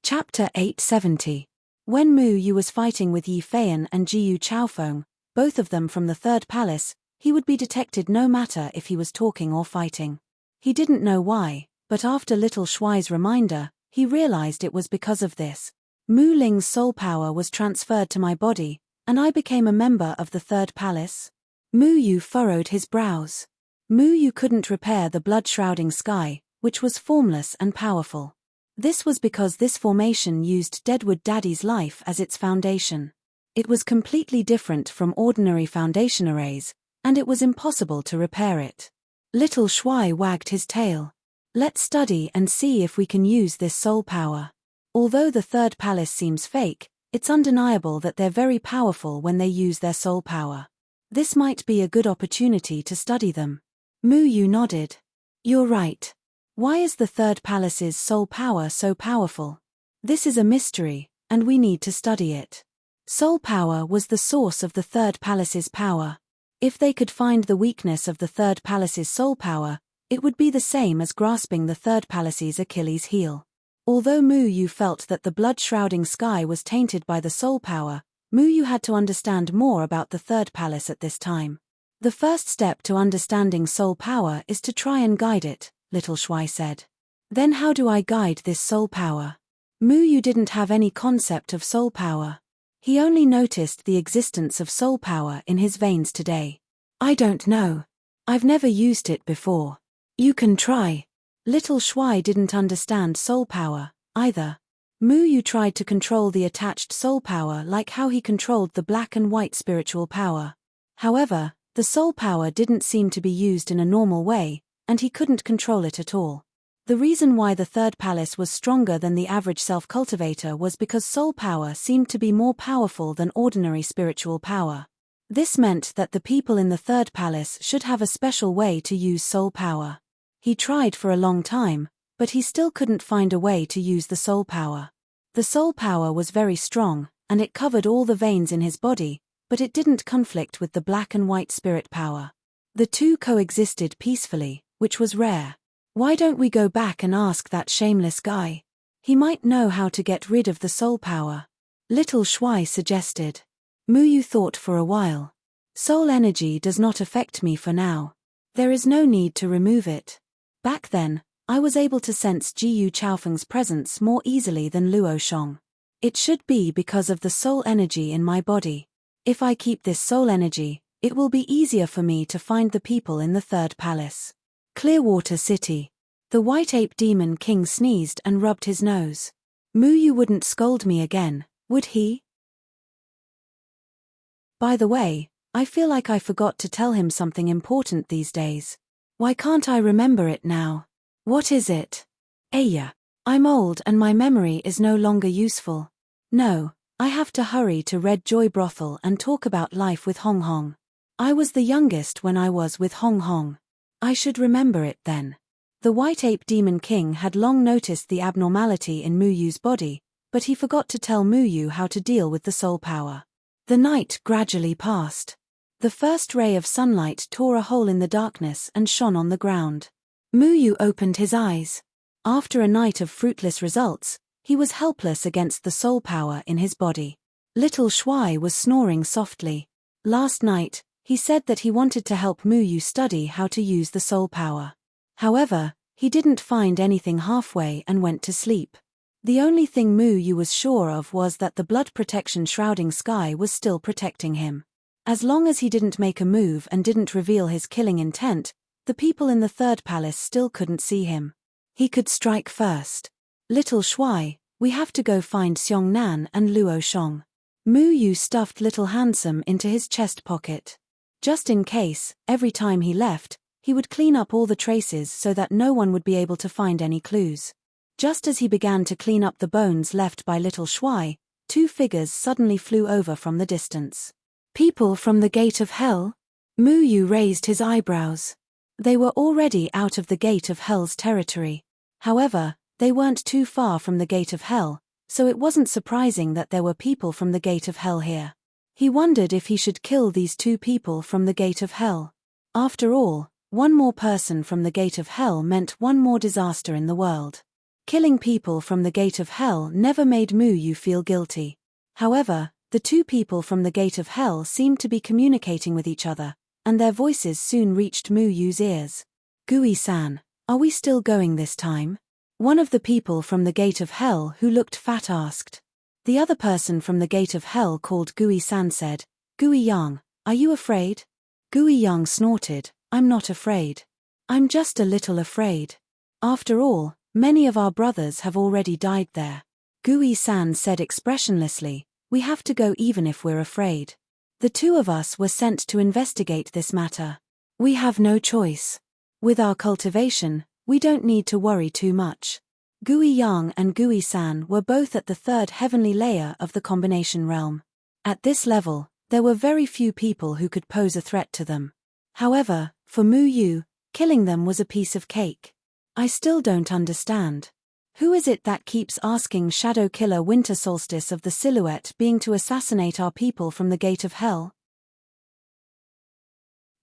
Chapter 870. When Mu Yu was fighting with Yi Feiyan and Jiyu Chaofeng, both of them from the Third Palace, he would be detected no matter if he was talking or fighting. He didn't know why, but after Little Shuai's reminder, he realized it was because of this. Mu Ling's soul power was transferred to my body, and I became a member of the Third Palace. Mu Yu furrowed his brows. Mu Yu couldn't repair the blood-shrouding sky, which was formless and powerful. This was because this formation used Deadwood Daddy's life as its foundation. It was completely different from ordinary foundation arrays, and it was impossible to repair it. Little Shuai wagged his tail. Let's study and see if we can use this soul power. Although the Third Palace seems fake, it's undeniable that they're very powerful when they use their soul power. This might be a good opportunity to study them. Mu Yu nodded. You're right. Why is the third palace's soul power so powerful? This is a mystery, and we need to study it. Soul power was the source of the third palace's power. If they could find the weakness of the third palace's soul power, it would be the same as grasping the third palace's Achilles heel. Although Mu Yu felt that the blood-shrouding sky was tainted by the soul power, Mu Yu had to understand more about the third palace at this time. The first step to understanding soul power is to try and guide it, Little Shuai said. Then how do I guide this soul power? Mu Yu didn't have any concept of soul power. He only noticed the existence of soul power in his veins today. I don't know. I've never used it before. You can try. Little Shuai didn't understand soul power, either. Mu Yu tried to control the attached soul power like how he controlled the black and white spiritual power. However, the soul power didn't seem to be used in a normal way, and he couldn't control it at all. The reason why the third palace was stronger than the average self-cultivator was because soul power seemed to be more powerful than ordinary spiritual power. This meant that the people in the third palace should have a special way to use soul power. He tried for a long time, but he still couldn't find a way to use the soul power. The soul power was very strong, and it covered all the veins in his body, but it didn't conflict with the black and white spirit power. The two coexisted peacefully, which was rare. Why don't we go back and ask that shameless guy? He might know how to get rid of the soul power. Little Shuai suggested. Mu Yu thought for a while. Soul energy does not affect me for now. There is no need to remove it. Back then, I was able to sense Jiyu Chaofeng's presence more easily than Luo Shong. It should be because of the soul energy in my body. If I keep this soul energy, it will be easier for me to find the people in the third palace. Clearwater City. The White Ape Demon King sneezed and rubbed his nose. Mu Yu wouldn't scold me again, would he? By the way, I feel like I forgot to tell him something important these days. Why can't I remember it now? What is it? Aya. I'm old and my memory is no longer useful. No, I have to hurry to Red Joy Brothel and talk about life with Hong Hong. I was the youngest when I was with Hong Hong. I should remember it then. The White Ape Demon King had long noticed the abnormality in Mu Yu's body, but he forgot to tell Mu Yu how to deal with the soul power. The night gradually passed. The first ray of sunlight tore a hole in the darkness and shone on the ground. Mu Yu opened his eyes. After a night of fruitless results, he was helpless against the soul power in his body. Little Shuai was snoring softly. Last night, he said that he wanted to help Mu Yu study how to use the soul power. However, he didn't find anything halfway and went to sleep. The only thing Mu Yu was sure of was that the blood protection shrouding sky was still protecting him. As long as he didn't make a move and didn't reveal his killing intent, the people in the third palace still couldn't see him. He could strike first. Little Shuai, we have to go find Xiong Nan and Luo Shong. Mu Yu stuffed Little Handsome into his chest pocket. Just in case, every time he left, he would clean up all the traces so that no one would be able to find any clues. Just as he began to clean up the bones left by Little Shuai, two figures suddenly flew over from the distance. People from the Gate of Hell? Mu Yu raised his eyebrows. They were already out of the Gate of Hell's territory. However, they weren't too far from the Gate of Hell, so it wasn't surprising that there were people from the Gate of Hell here. He wondered if he should kill these two people from the Gate of Hell. After all, one more person from the Gate of Hell meant one more disaster in the world. Killing people from the Gate of Hell never made Mu Yu feel guilty. However, the two people from the Gate of Hell seemed to be communicating with each other, and their voices soon reached Mu Yu's ears. Gui-san, are we still going this time? One of the people from the Gate of Hell who looked fat asked. The other person from the Gate of Hell called Gui-san said, Gui-yang, are you afraid? Gui-yang snorted, I'm not afraid. I'm just a little afraid. After all, many of our brothers have already died there. Gui-san said expressionlessly, we have to go even if we're afraid. The two of us were sent to investigate this matter. We have no choice. With our cultivation, we don't need to worry too much. Gui-yang and Gui-san were both at the third heavenly layer of the combination realm. At this level, there were very few people who could pose a threat to them. However, for Mu Yu, killing them was a piece of cake. I still don't understand. Who is it that keeps asking Shadow Killer Winter Solstice of the Silhouette Being to assassinate our people from the gate of hell?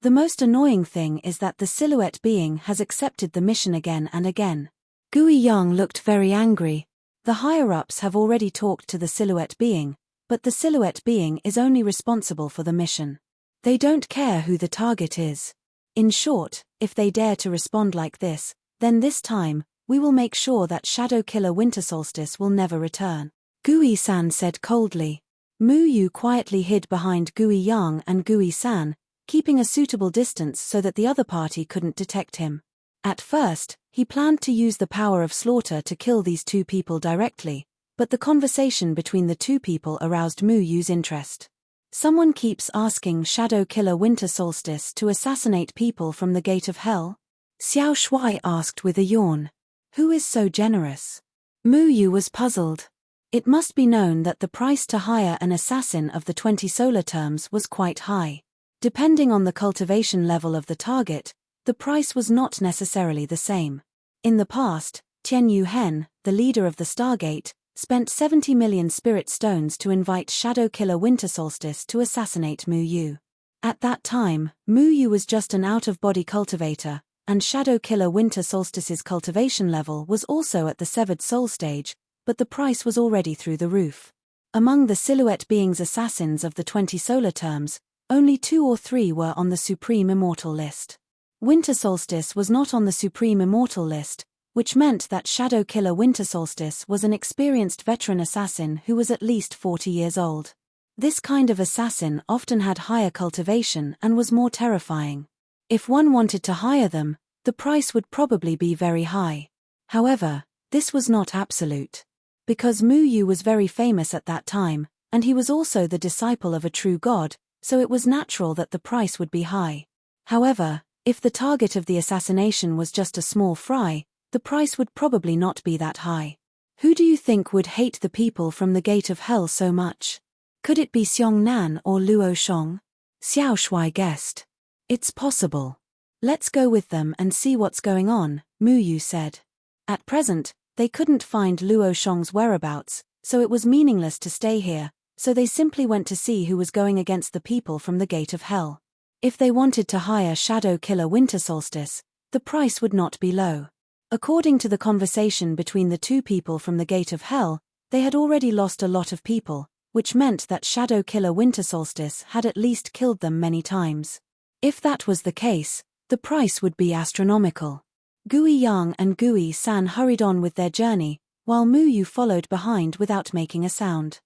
The most annoying thing is that the Silhouette Being has accepted the mission again and again. Gui Yang looked very angry. The higher-ups have already talked to the Silhouette Being, but the Silhouette Being is only responsible for the mission. They don't care who the target is. In short, if they dare to respond like this, then this time, we will make sure that Shadow Killer Winter Solstice will never return, Gui-san said coldly. Mu Yu quietly hid behind Gui Yang and Gui-san, keeping a suitable distance so that the other party couldn't detect him. At first, he planned to use the power of slaughter to kill these two people directly, but the conversation between the two people aroused Mu Yu's interest. Someone keeps asking Shadow Killer Winter Solstice to assassinate people from the gate of hell? Xiao Shuai asked with a yawn. Who is so generous? Mu Yu was puzzled. It must be known that the price to hire an assassin of the 20 solar terms was quite high. Depending on the cultivation level of the target, the price was not necessarily the same. In the past, Tian Yu Hen, the leader of the Stargate, spent 70 million spirit stones to invite Shadow Killer Winter Solstice to assassinate Mu Yu. At that time, Mu Yu was just an out-of-body cultivator, and Shadow Killer Winter Solstice's cultivation level was also at the Severed Soul stage, but the price was already through the roof. Among the Silhouette Being's assassins of the 20 solar terms, only 2 or 3 were on the Supreme Immortal list. Winter Solstice was not on the Supreme Immortal list, which meant that Shadow Killer Winter Solstice was an experienced veteran assassin who was at least 40 years old. This kind of assassin often had higher cultivation and was more terrifying. If one wanted to hire them, the price would probably be very high. However, this was not absolute. Because Mu Yu was very famous at that time, and he was also the disciple of a true god, so it was natural that the price would be high. However, if the target of the assassination was just a small fry, the price would probably not be that high. Who do you think would hate the people from the gate of hell so much? Could it be Xiong Nan or Luo Shong? Xiao Shuai guessed. It's possible. Let's go with them and see what's going on, Mu Yu said. At present, they couldn't find Luo Shong's whereabouts, so it was meaningless to stay here, so they simply went to see who was going against the people from the gate of hell. If they wanted to hire Shadow Killer Winter Solstice, the price would not be low. According to the conversation between the two people from the gate of hell, they had already lost a lot of people, which meant that Shadow Killer Winter Solstice had at least killed them many times. If that was the case, the price would be astronomical. Gui Yang and Gui San hurried on with their journey, while Mu Yu followed behind without making a sound.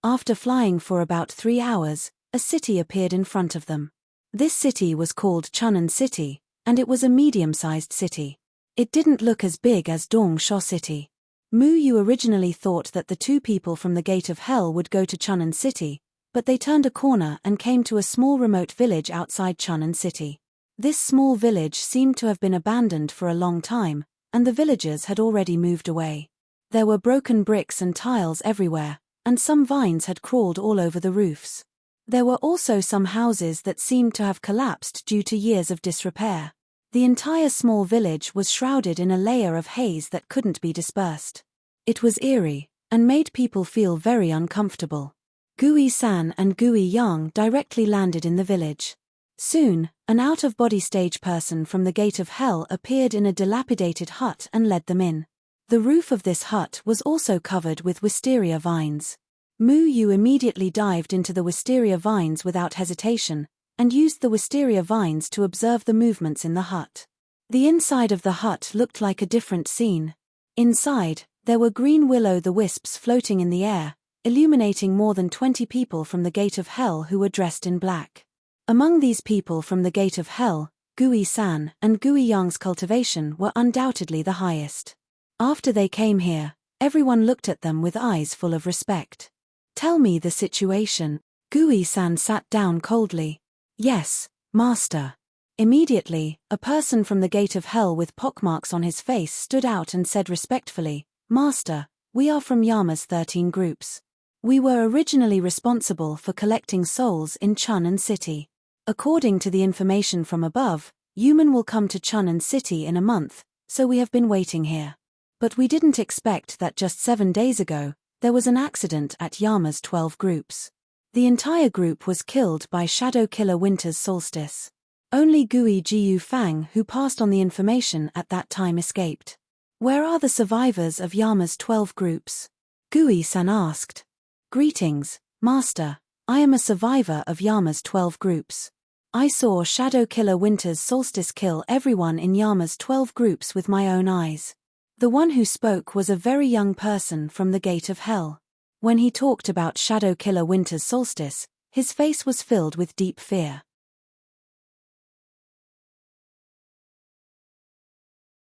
After flying for about 3 hours, a city appeared in front of them. This city was called Chun'an City, and it was a medium-sized city. It didn't look as big as Dongsho City. Mu Yu originally thought that the two people from the Gate of Hell would go to Chun'an City, but they turned a corner and came to a small remote village outside Chun'an City. This small village seemed to have been abandoned for a long time, and the villagers had already moved away. There were broken bricks and tiles everywhere, and some vines had crawled all over the roofs. There were also some houses that seemed to have collapsed due to years of disrepair. The entire small village was shrouded in a layer of haze that couldn't be dispersed. It was eerie, and made people feel very uncomfortable. Gui-san and Gui Yang directly landed in the village. Soon, an out-of-body stage person from the Gate of Hell appeared in a dilapidated hut and led them in. The roof of this hut was also covered with wisteria vines. Mu Yu immediately dived into the wisteria vines without hesitation, and used the wisteria vines to observe the movements in the hut. The inside of the hut looked like a different scene. Inside, there were green will-o'-the-wisps floating in the air, illuminating more than 20 people from the Gate of Hell who were dressed in black. Among these people from the Gate of Hell, Gui-san and Gui Yang's cultivation were undoubtedly the highest. After they came here, everyone looked at them with eyes full of respect. Tell me the situation. Gui-san sat down coldly. Yes, master. Immediately, a person from the Gate of Hell with pockmarks on his face stood out and said respectfully, Master, we are from Yama's 13 groups. We were originally responsible for collecting souls in Chun'an City. According to the information from above, Human will come to Chun'an City in a month, so we have been waiting here. But we didn't expect that just 7 days ago, there was an accident at Yama's 12 groups. The entire group was killed by Shadow Killer Winter's Solstice. Only Gui Jiu Fang, who passed on the information at that time, escaped. Where are the survivors of Yama's 12 groups? Gui-san asked. Greetings, Master. I am a survivor of Yama's 12 groups. I saw Shadow Killer Winter's Solstice kill everyone in Yama's 12 groups with my own eyes. The one who spoke was a very young person from the Gate of Hell. When he talked about Shadow Killer Winter's Solstice, his face was filled with deep fear.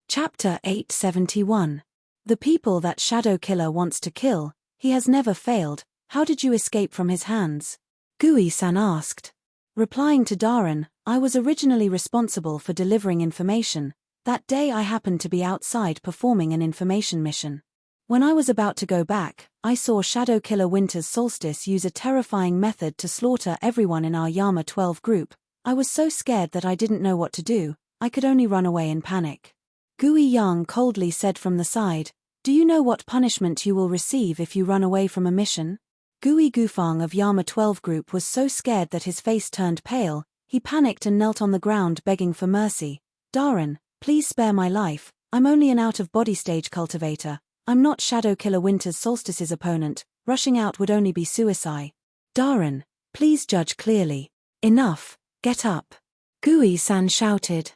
Chapter 871. The people that Shadow Killer wants to kill, he has never failed. How did you escape from his hands? Gui-san asked. Replying to Daran, I was originally responsible for delivering information. That day I happened to be outside performing an information mission. When I was about to go back, I saw Shadow Killer Winter's Solstice use a terrifying method to slaughter everyone in our Yama 12 group. I was so scared that I didn't know what to do. I could only run away in panic. Gui Yang coldly said from the side, Do you know what punishment you will receive if you run away from a mission? Gui Gufang of Yama 12 group was so scared that his face turned pale. He panicked and knelt on the ground begging for mercy. Daran, please spare my life. I'm only an out-of-body stage cultivator. I'm not Shadow Killer Winter's Solstice's opponent. Rushing out would only be suicide. Daran, please judge clearly. Enough, get up. Gui-san shouted.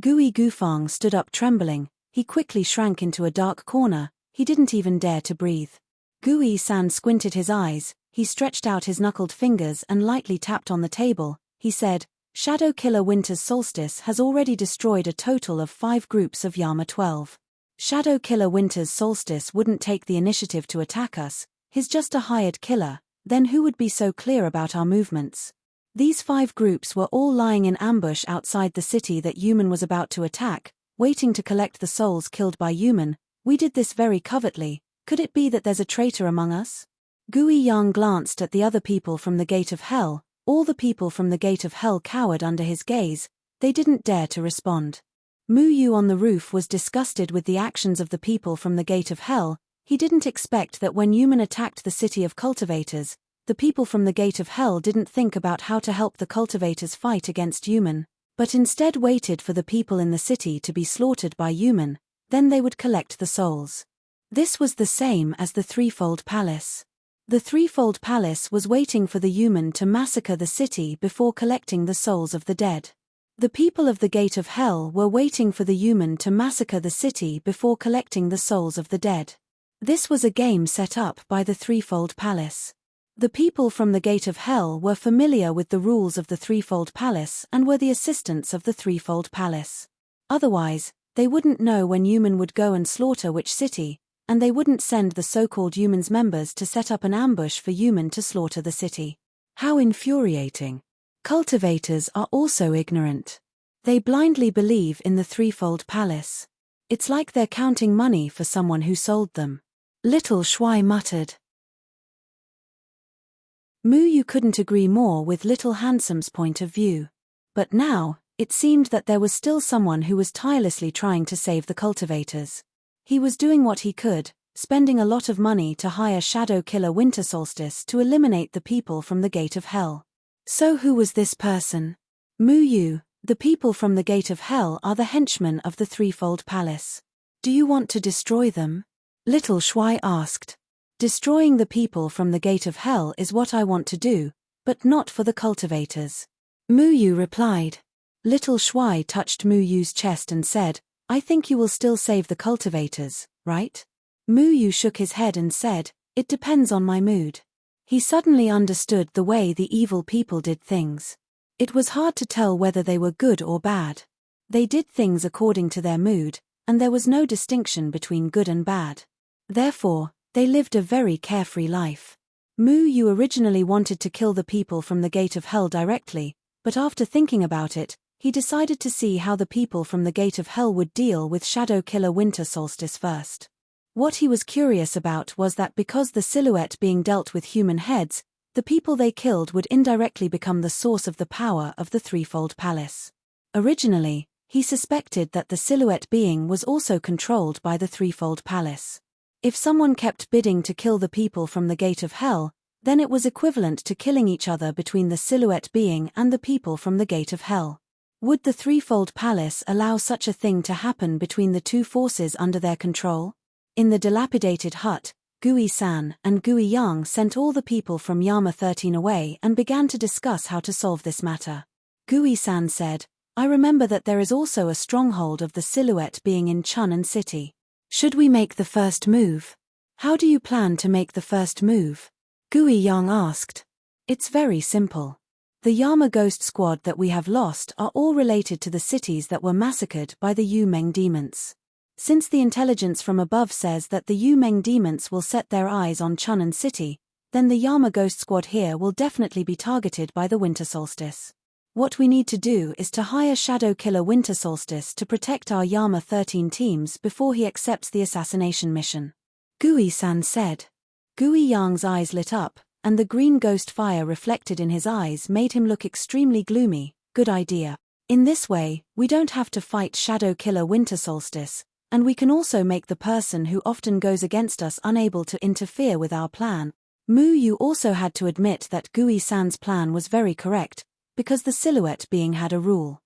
Gui Gufang stood up trembling. He quickly shrank into a dark corner. He didn't even dare to breathe. Gui-san squinted his eyes. He stretched out his knuckled fingers and lightly tapped on the table. He said, Shadow Killer Winter's Solstice has already destroyed a total of 5 groups of Yama 12. Shadow Killer Winter's Solstice wouldn't take the initiative to attack us. He's just a hired killer. Then who would be so clear about our movements? These 5 groups were all lying in ambush outside the city that Human was about to attack, waiting to collect the souls killed by Human. We did this very covertly. Could it be that there's a traitor among us? Gui Yang glanced at the other people from the Gate of Hell. All the people from the Gate of Hell cowered under his gaze. They didn't dare to respond. Mu Yu on the roof was disgusted with the actions of the people from the Gate of Hell. He didn't expect that when Human attacked the city of cultivators, the people from the Gate of Hell didn't think about how to help the cultivators fight against Human, but instead waited for the people in the city to be slaughtered by Human, then they would collect the souls. This was the same as the Threefold Palace. The Threefold Palace was waiting for the Human to massacre the city before collecting the souls of the dead. The people of the Gate of Hell were waiting for the Human to massacre the city before collecting the souls of the dead. This was a game set up by the Threefold Palace. The people from the Gate of Hell were familiar with the rules of the Threefold Palace and were the assistants of the Threefold Palace. Otherwise, they wouldn't know when Human would go and slaughter which city, and they wouldn't send the so-called Human's members to set up an ambush for Human to slaughter the city. How infuriating. Cultivators are also ignorant. They blindly believe in the Threefold Palace. It's like they're counting money for someone who sold them. Little Shuai muttered. Mu Yu couldn't agree more with Little Handsome's point of view. But now, it seemed that there was still someone who was tirelessly trying to save the cultivators. He was doing what he could, spending a lot of money to hire Shadow Killer Winter Solstice to eliminate the people from the Gate of Hell. So who was this person? Mu Yu, the people from the Gate of Hell are the henchmen of the Threefold Palace. Do you want to destroy them? Little Shuai asked. Destroying the people from the Gate of Hell is what I want to do, but not for the cultivators. Mu Yu replied. Little Shuai touched Mu Yu's chest and said, I think you will still save the cultivators, right? Mu Yu shook his head and said, It depends on my mood. He suddenly understood the way the evil people did things. It was hard to tell whether they were good or bad. They did things according to their mood, and there was no distinction between good and bad. Therefore, they lived a very carefree life. Mu Yu originally wanted to kill the people from the Gate of Hell directly, but after thinking about it, he decided to see how the people from the Gate of Hell would deal with Shadow Killer Winter Solstice first. What he was curious about was that because the silhouette being dealt with human heads, the people they killed would indirectly become the source of the power of the Threefold Palace. Originally, He suspected that the silhouette being was also controlled by the threefold palace. If someone kept bidding to kill the people from the gate of hell, then it was equivalent to killing each other between the silhouette being and the people from the gate of hell. Would the threefold palace allow such a thing to happen between the two forces under their control? In the dilapidated hut, Gui-san and Gui-yang sent all the people from Yama 13 away and began to discuss how to solve this matter. Gui-san said, "I remember that there is also a stronghold of the silhouette being in Chun'an City. Should we make the first move?" "How do you plan to make the first move?" Gui-yang asked. "It's very simple. The Yama ghost squad that we have lost are all related to the cities that were massacred by the Yu-Meng demons. Since the intelligence from above says that the Yu-Meng demons will set their eyes on Chun'an City, then the Yama ghost squad here will definitely be targeted by the winter solstice. What we need to do is to hire Shadow Killer Winter Solstice to protect our Yama 13 teams before he accepts the assassination mission," Gui-san said. Gui-yang's eyes lit up, and the green ghost fire reflected in his eyes made him look extremely gloomy. "Good idea. In this way, we don't have to fight Shadow Killer Winter Solstice, and we can also make the person who often goes against us unable to interfere with our plan." Mu Yu also had to admit that Gui-san's plan was very correct, because the silhouette being had a rule.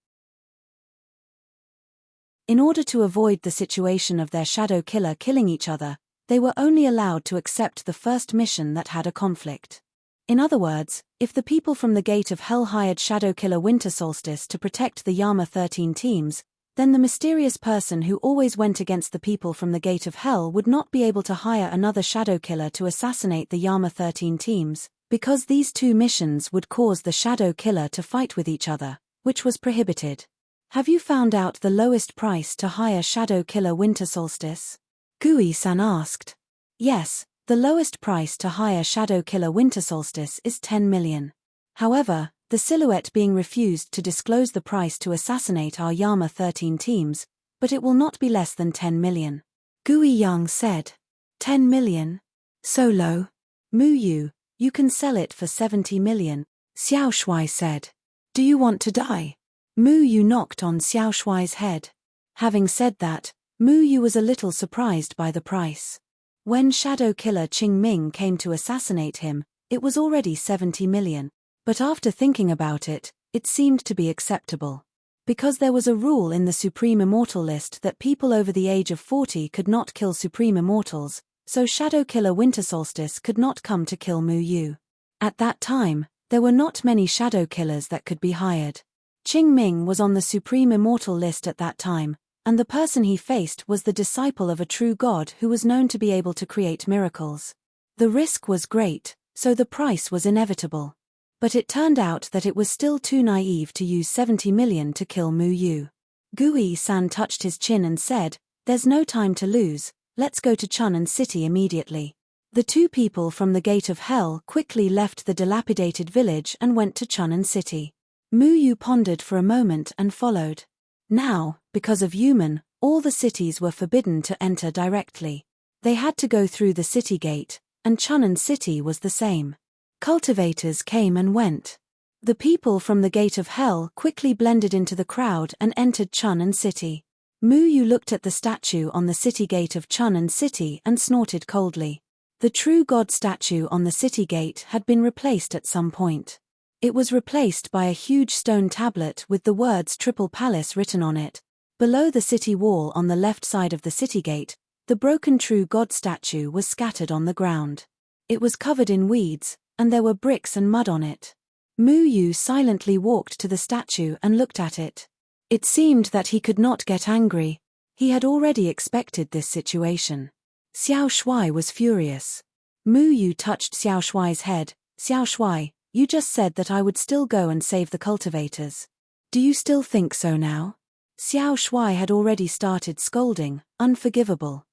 In order to avoid the situation of their shadow killer killing each other, they were only allowed to accept the first mission that had a conflict. In other words, if the people from the Gate of Hell hired Shadow Killer Winter Solstice to protect the Yama 13 teams, then the mysterious person who always went against the people from the Gate of Hell would not be able to hire another Shadow Killer to assassinate the Yama 13 teams, because these two missions would cause the Shadow Killer to fight with each other, which was prohibited. "Have you found out the lowest price to hire Shadow Killer Winter Solstice?" Gui-san asked. "Yes, the lowest price to hire Shadow Killer Winter Solstice is 10 million. However, the silhouette being refused to disclose the price to assassinate our Yama 13 teams, but it will not be less than 10 million. Gui-yang said. 10 million? So low? Mu Yu, you can sell it for 70 million, Xiao Shuai said. Do you want to die? Mu Yu knocked on Xiao Shuai's head. Having said that, Mu Yu was a little surprised by the price. When Shadow Killer Qing Ming came to assassinate him, it was already 70 million, but after thinking about it, it seemed to be acceptable. Because there was a rule in the Supreme Immortal list that people over the age of 40 could not kill Supreme Immortals, so Shadow Killer Winter Solstice could not come to kill Mu Yu. At that time, there were not many Shadow Killers that could be hired. Qing Ming was on the Supreme Immortal list at that time, and the person he faced was the disciple of a true god who was known to be able to create miracles. The risk was great, so the price was inevitable. But it turned out that it was still too naive to use 70 million to kill Mu Yu. Gui-san touched his chin and said, "There's no time to lose, let's go to Chun'an City immediately." The two people from the Gate of Hell quickly left the dilapidated village and went to Chun'an City. Mu Yu pondered for a moment and followed. Now, because of Yuman, all the cities were forbidden to enter directly. They had to go through the city gate, and Chun'an City was the same. Cultivators came and went. The people from the Gate of Hell quickly blended into the crowd and entered Chun'an City. Mu Yu looked at the statue on the city gate of Chun'an City and snorted coldly. The true god statue on the city gate had been replaced at some point. It was replaced by a huge stone tablet with the words Triple Palace written on it. Below the city wall on the left side of the city gate, the broken true god statue was scattered on the ground. It was covered in weeds, and there were bricks and mud on it. Mu Yu silently walked to the statue and looked at it. It seemed that he could not get angry. He had already expected this situation. Xiao Shuai was furious. Mu Yu touched Xiao Shuai's head. "Xiao Shuai, you just said that I would still go and save the cultivators. Do you still think so now?" Xiao Shuai had already started scolding, unforgivable.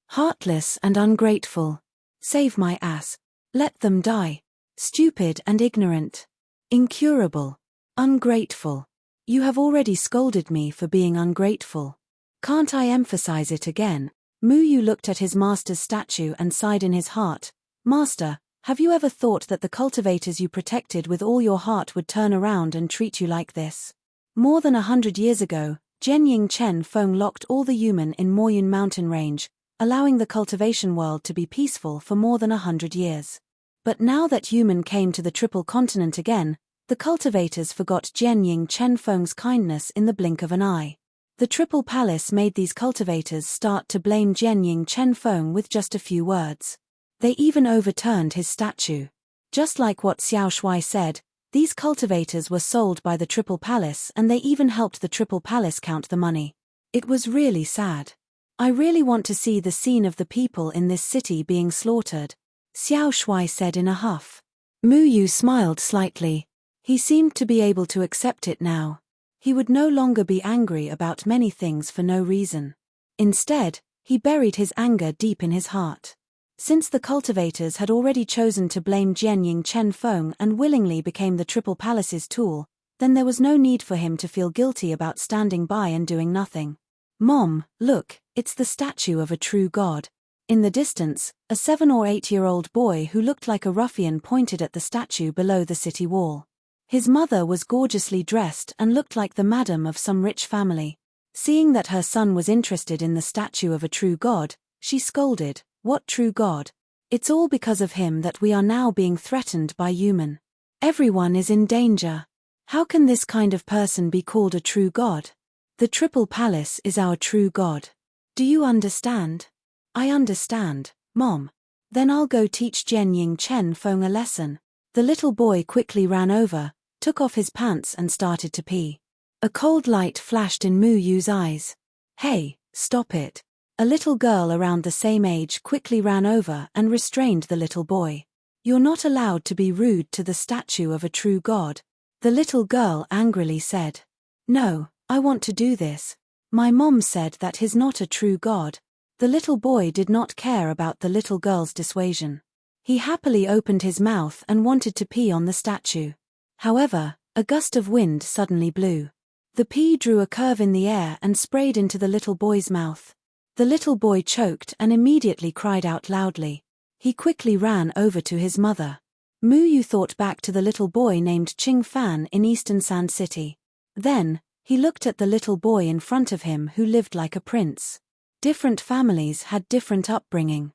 "Heartless and ungrateful. Save my ass. Let them die. Stupid and ignorant. Incurable. Ungrateful. You have already scolded me for being ungrateful. Can't I emphasize it again?" Mu Yu looked at his master's statue and sighed in his heart. "Master, have you ever thought that the cultivators you protected with all your heart would turn around and treat you like this?" More than 100 years ago, Jianying Chen Feng locked all the human in Moyun mountain range, allowing the cultivation world to be peaceful for more than 100 years. But now that human came to the triple continent again, the cultivators forgot Jianying Chen Feng's kindness in the blink of an eye. The Triple Palace made these cultivators start to blame Jianying Chen Feng with just a few words. They even overturned his statue. Just like what Xiao Shui said, these cultivators were sold by the Triple Palace and they even helped the Triple Palace count the money. It was really sad. I really want to see the scene of the people in this city being slaughtered, Xiao Shui said in a huff. Mu Yu smiled slightly. He seemed to be able to accept it now. He would no longer be angry about many things for no reason. Instead, he buried his anger deep in his heart. Since the cultivators had already chosen to blame Jianying Chen Feng and willingly became the Triple Palace's tool, then there was no need for him to feel guilty about standing by and doing nothing. Mom, look, it's the statue of a true god. In the distance, a 7 or 8-year-old boy who looked like a ruffian pointed at the statue below the city wall. His mother was gorgeously dressed and looked like the madam of some rich family. Seeing that her son was interested in the statue of a true god, she scolded, "What true god? It's all because of him that we are now being threatened by human. Everyone is in danger. How can this kind of person be called a true god? The Triple Palace is our true god. Do you understand?" "I understand, Mom. Then I'll go teach Jianying Chen Feng a lesson." The little boy quickly ran over, took off his pants and started to pee. A cold light flashed in Mu Yu's eyes. "Hey, stop it." A little girl around the same age quickly ran over and restrained the little boy. "You're not allowed to be rude to the statue of a true god," the little girl angrily said. "No, I want to do this. My mom said that he's not a true god." The little boy did not care about the little girl's dissuasion. He happily opened his mouth and wanted to pee on the statue. However, a gust of wind suddenly blew. The pee drew a curve in the air and sprayed into the little boy's mouth. The little boy choked and immediately cried out loudly. He quickly ran over to his mother. Mu Yu thought back to the little boy named Qing Fan in Eastern Sand City. Then, he looked at the little boy in front of him who lived like a prince. Different families had different upbringing.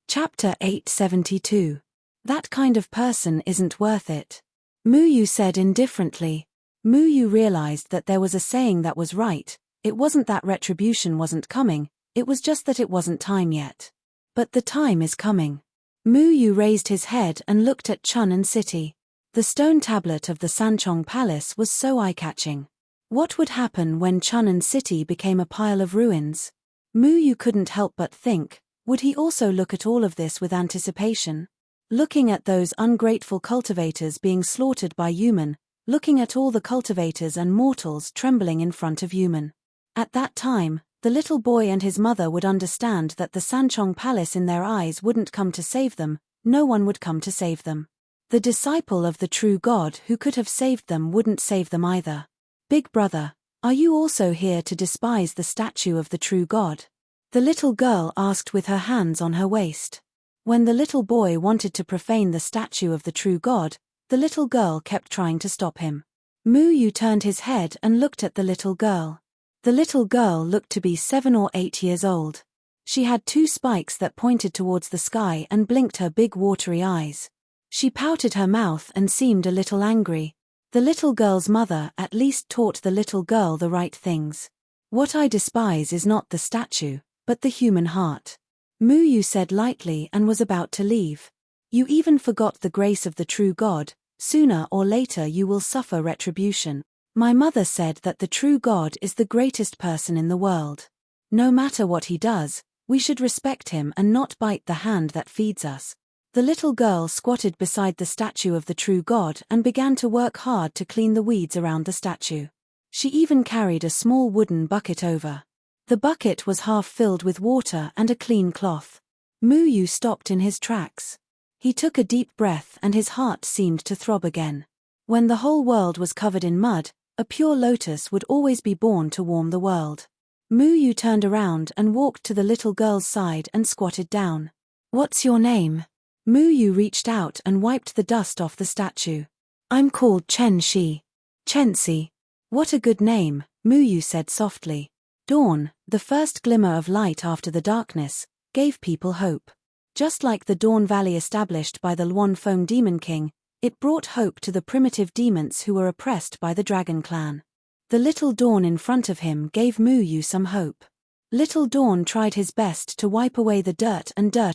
Chapter 872. That kind of person isn't worth it. Mu Yu said indifferently. Mu Yu realized that there was a saying that was right. It wasn't that retribution wasn't coming, it was just that it wasn't time yet. But the time is coming. Mu Yu raised his head and looked at Chun'an City. The stone tablet of the Sanchong Palace was so eye-catching. What would happen when Chun'an City became a pile of ruins? Mu Yu couldn't help but think, would he also look at all of this with anticipation? Looking at those ungrateful cultivators being slaughtered by human, looking at all the cultivators and mortals trembling in front of human. At that time, the little boy and his mother would understand that the Sanchong Palace in their eyes wouldn't come to save them, no one would come to save them. The disciple of the true God who could have saved them wouldn't save them either. "Big brother, are you also here to despise the statue of the true God?" the little girl asked with her hands on her waist. When the little boy wanted to profane the statue of the true God, the little girl kept trying to stop him. Mu Yu turned his head and looked at the little girl. The little girl looked to be 7 or 8 years old. She had 2 spikes that pointed towards the sky and blinked her big watery eyes. She pouted her mouth and seemed a little angry. The little girl's mother at least taught the little girl the right things. "What I despise is not the statue, but the human heart," Mu Yu said lightly and was about to leave. "You even forgot the grace of the true God. Sooner or later you will suffer retribution. My mother said that the true God is the greatest person in the world. No matter what he does, we should respect him and not bite the hand that feeds us." The little girl squatted beside the statue of the true God and began to work hard to clean the weeds around the statue. She even carried a small wooden bucket over. The bucket was half filled with water and a clean cloth. Mu Yu stopped in his tracks. He took a deep breath and his heart seemed to throb again. When the whole world was covered in mud, a pure lotus would always be born to warm the world. Mu Yu turned around and walked to the little girl's side and squatted down. "What's your name?" Mu Yu reached out and wiped the dust off the statue. I'm called Chen Shi. Chensi. What a good name, Mu Yu said softly. Dawn, the first glimmer of light after the darkness, gave people hope. Just like the Dawn Valley established by the Luan Feng Demon King, it brought hope to the primitive demons who were oppressed by the Dragon Clan. The little Dawn in front of him gave Mu Yu some hope. Little Dawn tried his best to wipe away the dirt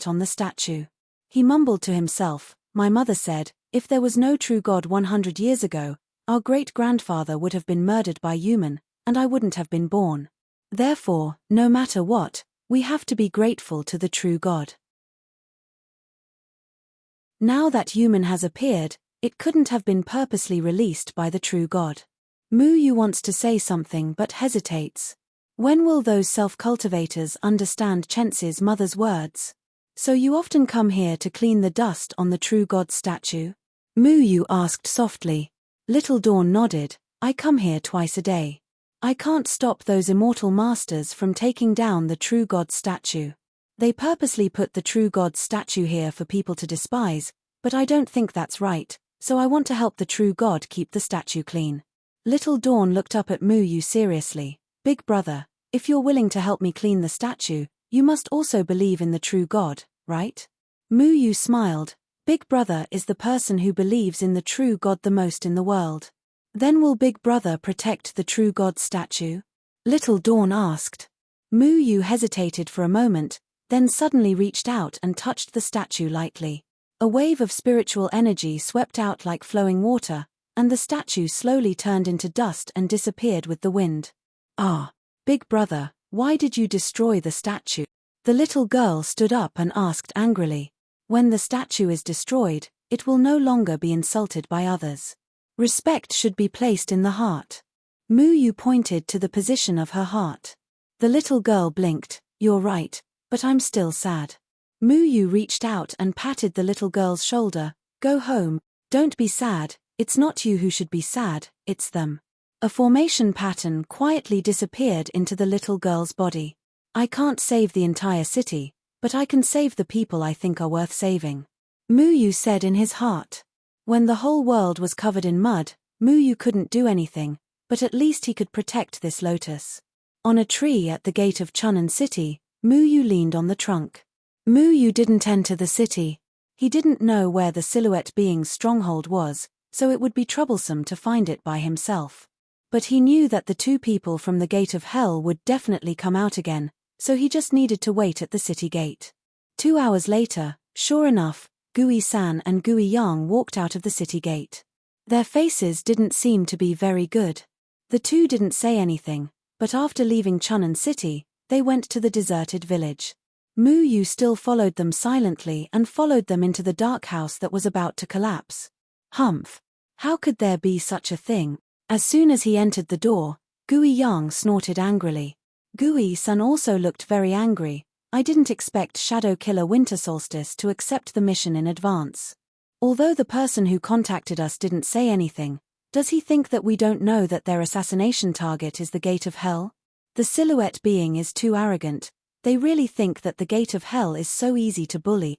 on the statue. He mumbled to himself, my mother said, if there was no true God 100 years ago, our great-grandfather would have been murdered by human, and I wouldn't have been born. Therefore, no matter what, we have to be grateful to the true God. Now that human has appeared, it couldn't have been purposely released by the true God. Mu Yu wants to say something but hesitates. When will those self-cultivators understand Chensi's mother's words? So you often come here to clean the dust on the true God's statue? Mu Yu asked softly. Little Dawn nodded, I come here twice a day. I can't stop those immortal masters from taking down the true God's statue. They purposely put the true God's statue here for people to despise, but I don't think that's right, so I want to help the true God keep the statue clean. Little Dawn looked up at Mu Yu seriously. Big brother, if you're willing to help me clean the statue, you must also believe in the true God, right? Mu Yu smiled. Big brother is the person who believes in the true God the most in the world. Then will Big brother protect the true God's statue? Little Dawn asked. Mu Yu hesitated for a moment, then suddenly reached out and touched the statue lightly. A wave of spiritual energy swept out like flowing water, and the statue slowly turned into dust and disappeared with the wind. Ah, Big brother, why did you destroy the statue? The little girl stood up and asked angrily. When the statue is destroyed, it will no longer be insulted by others. Respect should be placed in the heart. Mu Yu pointed to the position of her heart. The little girl blinked. You're right, but I'm still sad. Mu Yu reached out and patted the little girl's shoulder. Go home, don't be sad, it's not you who should be sad, it's them. A formation pattern quietly disappeared into the little girl's body. I can't save the entire city, but I can save the people I think are worth saving. Mu Yu said in his heart. When the whole world was covered in mud, Mu Yu couldn't do anything, but at least he could protect this lotus. On a tree at the gate of Chun'an City, Mu Yu leaned on the trunk. Mu Yu didn't enter the city. He didn't know where the silhouette being's stronghold was, so it would be troublesome to find it by himself. But he knew that the two people from the gate of hell would definitely come out again, so he just needed to wait at the city gate. 2 hours later, sure enough, Gui-san and Gui-yang walked out of the city gate. Their faces didn't seem to be very good. The two didn't say anything, but after leaving Chun'an City, they went to the deserted village. Mu Yu still followed them silently and followed them into the dark house that was about to collapse. Humph! How could there be such a thing? As soon as he entered the door, Gui-yang snorted angrily. Gui-san also looked very angry. I didn't expect Shadow Killer Winter Solstice to accept the mission in advance. Although the person who contacted us didn't say anything, does he think that we don't know that their assassination target is the Gate of Hell? The silhouette being is too arrogant. They really think that the Gate of Hell is so easy to bully.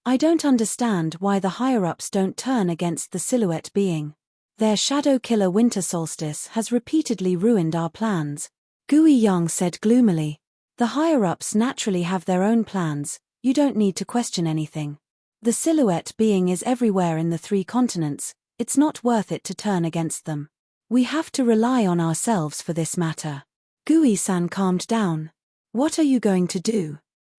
I don't understand why the higher-ups don't turn against the silhouette being. Their Shadow Killer Winter Solstice has repeatedly ruined our plans, Gui-yang said gloomily. The higher-ups naturally have their own plans, you don't need to question anything. The silhouette being is everywhere in the 3 continents, it's not worth it to turn against them. We have to rely on ourselves for this matter. Gui-san calmed down. What are you going to do?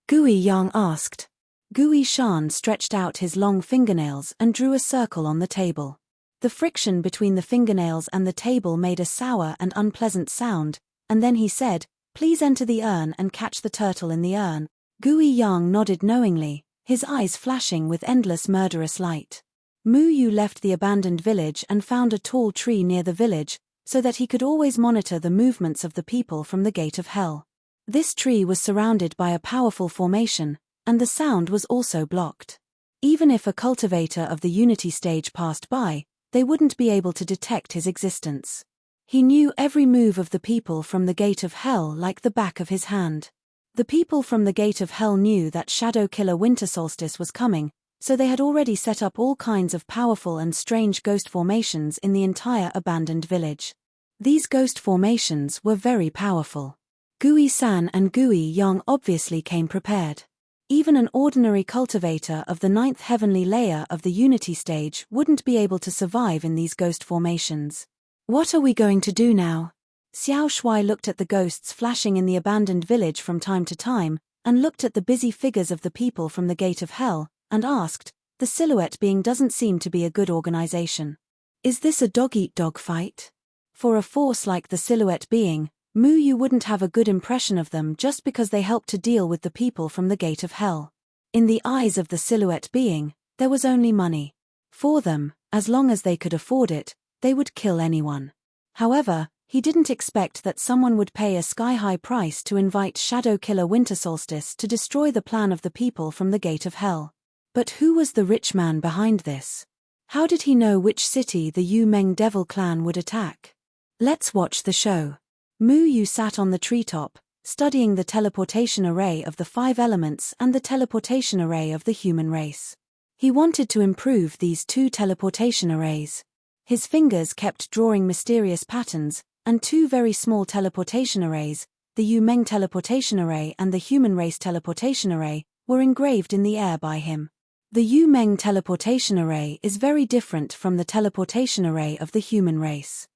Gui-yang asked. Gui-shan stretched out his long fingernails and drew a circle on the table. The friction between the fingernails and the table made a sour and unpleasant sound, and then he said, Please enter the urn and catch the turtle in the urn. Gui-yang nodded knowingly, his eyes flashing with endless murderous light. Mu Yu left the abandoned village and found a tall tree near the village, so that he could always monitor the movements of the people from the Gate of Hell. This tree was surrounded by a powerful formation, and the sound was also blocked. Even if a cultivator of the Unity stage passed by, they wouldn't be able to detect his existence. He knew every move of the people from the Gate of Hell like the back of his hand. The people from the Gate of Hell knew that Shadow Killer winter solstice was coming, so they had already set up all kinds of powerful and strange ghost formations in the entire abandoned village. These ghost formations were very powerful. Gui-san and Gui-Yong obviously came prepared. Even an ordinary cultivator of the 9th heavenly layer of the Unity stage wouldn't be able to survive in these ghost formations. What are we going to do now? Xiao Shuai looked at the ghosts flashing in the abandoned village from time to time, and looked at the busy figures of the people from the Gate of Hell, and asked, the silhouette being doesn't seem to be a good organization. Is this a dog-eat-dog fight? For a force like the silhouette being, Mu Yu wouldn't have a good impression of them just because they helped to deal with the people from the Gate of Hell. In the eyes of the silhouette being, there was only money. For them, as long as they could afford it, they would kill anyone. However, he didn't expect that someone would pay a sky-high price to invite Shadow Killer Winter Solstice to destroy the plan of the people from the Gate of Hell. But who was the rich man behind this? How did he know which city the Yu Meng Devil clan would attack? Let's watch the show. Mu Yu sat on the treetop, studying the teleportation array of the 5 elements and the teleportation array of the human race. He wanted to improve these 2 teleportation arrays. His fingers kept drawing mysterious patterns, and 2 very small teleportation arrays, the Yu Meng teleportation array and the human race teleportation array, were engraved in the air by him. The Yu Meng teleportation array is very different from the teleportation array of the human race.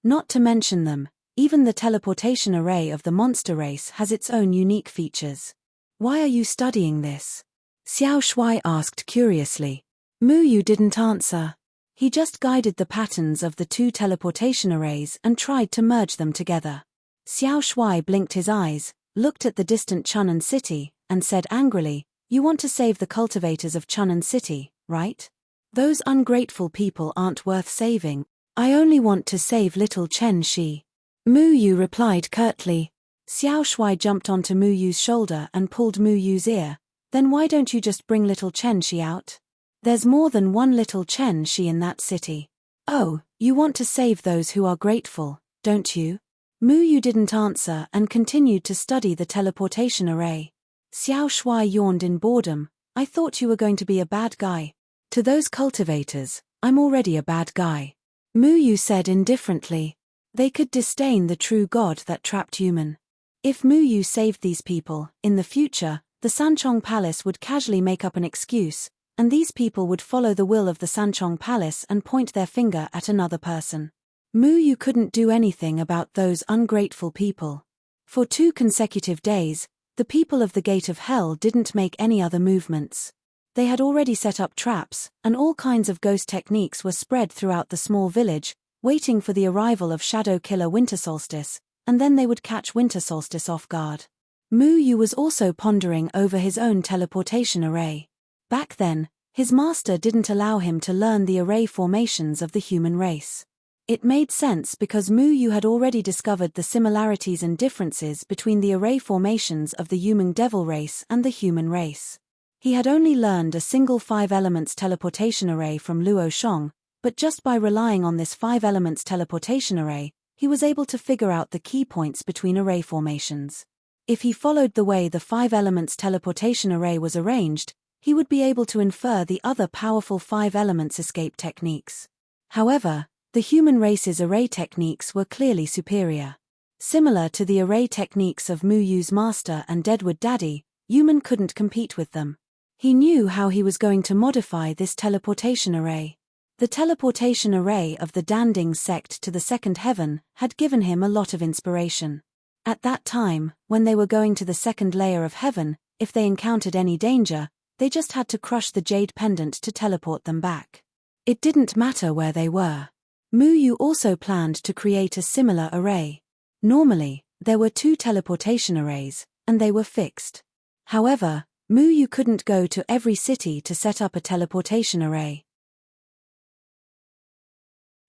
Not to mention them, even the teleportation array of the monster race has its own unique features. Why are you studying this? Xiao Shuai asked curiously. Mu Yu didn't answer. He just guided the patterns of the 2 teleportation arrays and tried to merge them together. Xiao Shuai blinked his eyes, looked at the distant Chun'an city, and said angrily, "You want to save the cultivators of Chun'an city, right? Those ungrateful people aren't worth saving. I only want to save little Chen Shi." Mu Yu replied curtly. Xiao Shuai jumped onto Mu Yu's shoulder and pulled Mu Yu's ear. "Then why don't you just bring little Chen Shi out? There's more than one little Chen Shi in that city." "Oh, you want to save those who are grateful, don't you?" Mu Yu didn't answer and continued to study the teleportation array. Xiao Shuai yawned in boredom. "I thought you were going to be a bad guy. To those cultivators, I'm already a bad guy." Mu Yu said indifferently. They could disdain the true God that trapped human. If Mu Yu saved these people, in the future, the Sanchong Palace would casually make up an excuse, and these people would follow the will of the Sanchong Palace and point their finger at another person. Mu Yu couldn't do anything about those ungrateful people. For 2 consecutive days, the people of the Gate of Hell didn't make any other movements. They had already set up traps, and all kinds of ghost techniques were spread throughout the small village, waiting for the arrival of Shadow Killer Winter Solstice, and then they would catch Winter Solstice off guard. Mu Yu was also pondering over his own teleportation array. Back then, his master didn't allow him to learn the array formations of the human race. It made sense because Mu Yu had already discovered the similarities and differences between the array formations of the Yu Meng Devil race and the human race. He had only learned a single 5 elements teleportation array from Luo Shong, but just by relying on this 5 elements teleportation array, he was able to figure out the key points between array formations. If he followed the way the 5 elements teleportation array was arranged, he would be able to infer the other powerful 5 elements escape techniques. However, the human race's array techniques were clearly superior. Similar to the array techniques of Mu Yu's master and Deadwood Daddy, Human couldn't compete with them. He knew how he was going to modify this teleportation array. The teleportation array of the Danding sect to the second heaven had given him a lot of inspiration. At that time, when they were going to the second layer of heaven, if they encountered any danger, they just had to crush the jade pendant to teleport them back. It didn't matter where they were. Mu Yu also planned to create a similar array. Normally, there were 2 teleportation arrays, and they were fixed. However, Mu Yu couldn't go to every city to set up a teleportation array.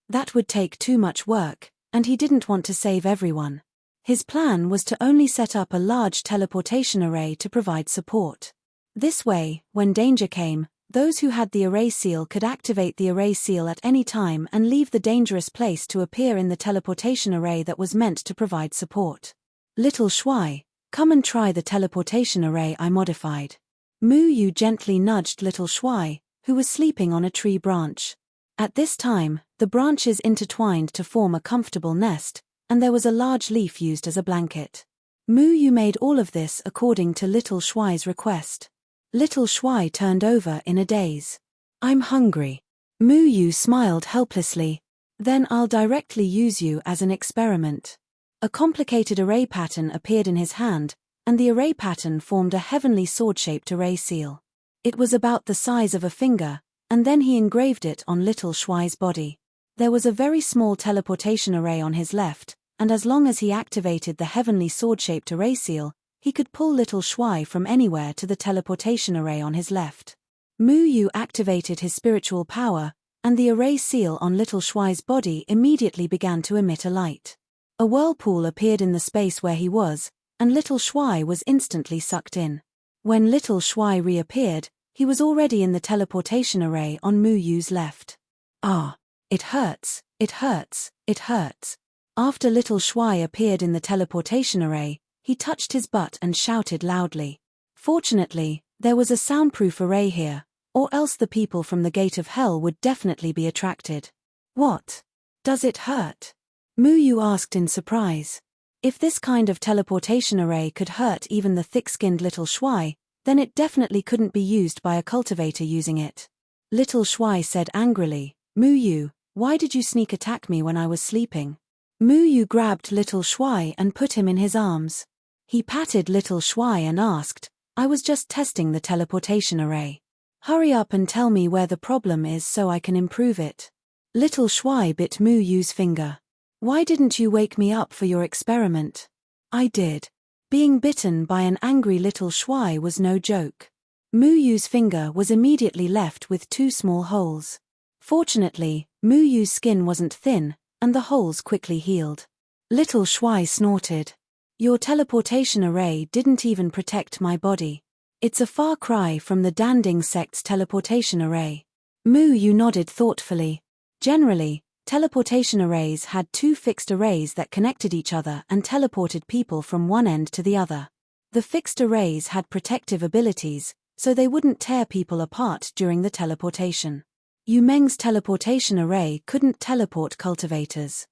That would take too much work, and he didn't want to save everyone. His plan was to only set up a large teleportation array to provide support. This way, when danger came, those who had the array seal could activate the array seal at any time and leave the dangerous place to appear in the teleportation array that was meant to provide support. "Little Shuai, come and try the teleportation array I modified." Mu Yu gently nudged Little Shuai, who was sleeping on a tree branch. At this time, the branches intertwined to form a comfortable nest, and there was a large leaf used as a blanket. Mu Yu made all of this according to Little Shuai's request. Little Shuai turned over in a daze. "I'm hungry." Mu Yu smiled helplessly. "Then I'll directly use you as an experiment." A complicated array pattern appeared in his hand, and the array pattern formed a heavenly sword-shaped array seal. It was about the size of a finger, and then he engraved it on Little Shuai's body. There was a very small teleportation array on his left, and as long as he activated the heavenly sword-shaped array seal, he could pull Little Shuai from anywhere to the teleportation array on his left. Mu Yu activated his spiritual power, and the array seal on Little Shuai's body immediately began to emit a light. A whirlpool appeared in the space where he was, and Little Shuai was instantly sucked in. When Little Shuai reappeared, he was already in the teleportation array on Mu Yu's left. "Ah, it hurts, it hurts, it hurts." After Little Shuai appeared in the teleportation array, he touched his butt and shouted loudly. Fortunately, there was a soundproof array here, or else the people from the Gate of Hell would definitely be attracted. "What? Does it hurt?" Mu Yu asked in surprise. If this kind of teleportation array could hurt even the thick-skinned Little Shuai, then it definitely couldn't be used by a cultivator using it. Little Shuai said angrily, "Mu Yu, why did you sneak attack me when I was sleeping?" Mu Yu grabbed Little Shuai and put him in his arms. He patted Little Shuai and asked, "I was just testing the teleportation array. Hurry up and tell me where the problem is so I can improve it." Little Shuai bit Mu Yu's finger. "Why didn't you wake me up for your experiment?" "I did." Being bitten by an angry Little Shuai was no joke. Mu Yu's finger was immediately left with 2 small holes. Fortunately, Mu Yu's skin wasn't thin, and the holes quickly healed. Little Shuai snorted. "Your teleportation array didn't even protect my body. It's a far cry from the Danding sect's teleportation array." Mu Yu nodded thoughtfully. Generally, teleportation arrays had 2 fixed arrays that connected each other and teleported people from one end to the other. The fixed arrays had protective abilities, so they wouldn't tear people apart during the teleportation. Yu Meng's teleportation array couldn't teleport cultivators.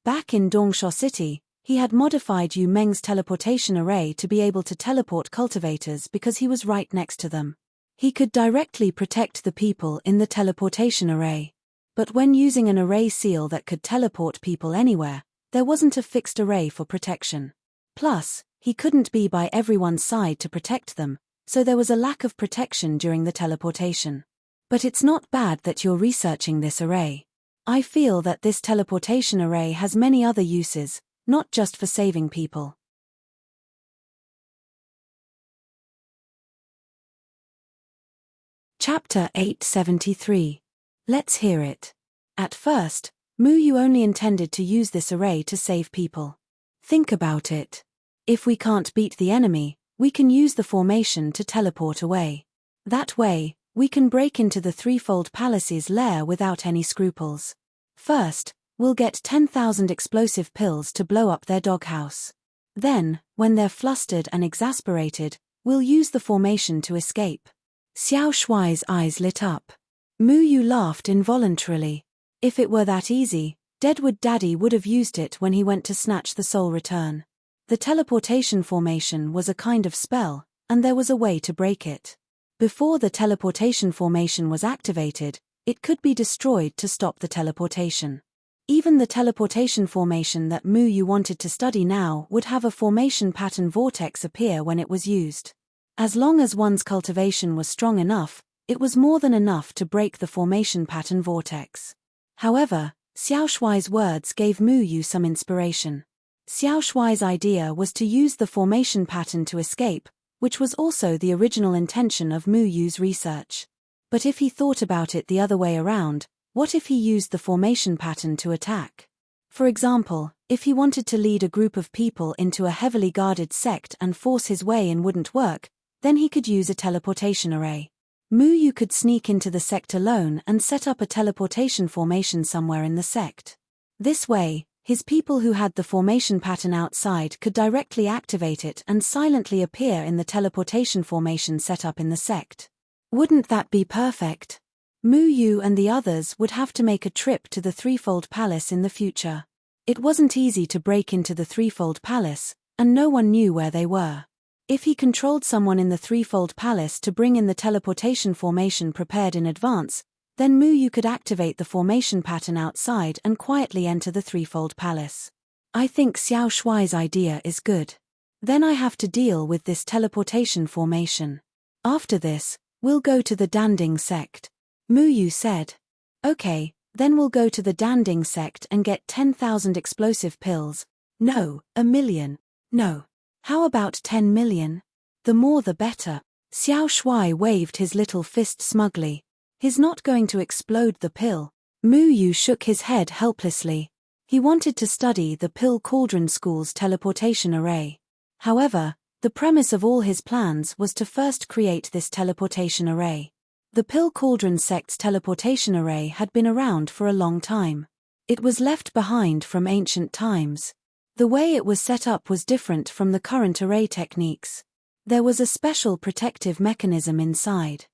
Back in Dongsho City, he had modified Yu Meng's teleportation array to be able to teleport cultivators because he was right next to them. He could directly protect the people in the teleportation array. But when using an array seal that could teleport people anywhere, there wasn't a fixed array for protection. Plus, he couldn't be by everyone's side to protect them, so there was a lack of protection during the teleportation. But it's not bad that you're researching this array. I feel that this teleportation array has many other uses, not just for saving people. Chapter 873. Let's hear it. At first, Mu Yu only intended to use this array to save people. Think about it. If we can't beat the enemy, we can use the formation to teleport away. That way, we can break into the Threefold Palace's lair without any scruples. First, we'll get 10,000 explosive pills to blow up their doghouse. Then, when they're flustered and exasperated, we'll use the formation to escape. Xiao Shuai's eyes lit up. Mu Yu laughed involuntarily. If it were that easy, Deadwood Daddy would have used it when he went to snatch the soul return. The teleportation formation was a kind of spell, and there was a way to break it. Before the teleportation formation was activated, it could be destroyed to stop the teleportation. Even the teleportation formation that Mu Yu wanted to study now would have a formation pattern vortex appear when it was used. As long as one's cultivation was strong enough, it was more than enough to break the formation pattern vortex. However, Xiao Shuai's words gave Mu Yu some inspiration. Xiao Shuai's idea was to use the formation pattern to escape, which was also the original intention of Mu Yu's research. But if he thought about it the other way around, what if he used the formation pattern to attack? For example, if he wanted to lead a group of people into a heavily guarded sect and force his way in wouldn't work, then he could use a teleportation array. Mu Yu could sneak into the sect alone and set up a teleportation formation somewhere in the sect. This way, His people who had the formation pattern outside could directly activate it and silently appear in the teleportation formation set up in the sect. Wouldn't that be perfect? Mu Yu and the others would have to make a trip to the Threefold Palace in the future. It wasn't easy to break into the Threefold Palace, and no one knew where they were. If he controlled someone in the Threefold Palace to bring in the teleportation formation prepared in advance, then Mu Yu could activate the formation pattern outside and quietly enter the Threefold Palace. I think Xiao Shuai's idea is good. Then I have to deal with this teleportation formation. After this, we'll go to the Danding sect. Mu Yu said. Okay, then we'll go to the Danding sect and get 10,000 explosive pills. No, 1,000,000. No. How about 10 million? The more the better. Xiao Shuai waved his little fist smugly. He's not going to explode the pill. Mu Yu shook his head helplessly. He wanted to study the Pill Cauldron School's teleportation array. However, the premise of all his plans was to first create this teleportation array. The Pill Cauldron sect's teleportation array had been around for a long time. It was left behind from ancient times. The way it was set up was different from the current array techniques. There was a special protective mechanism inside.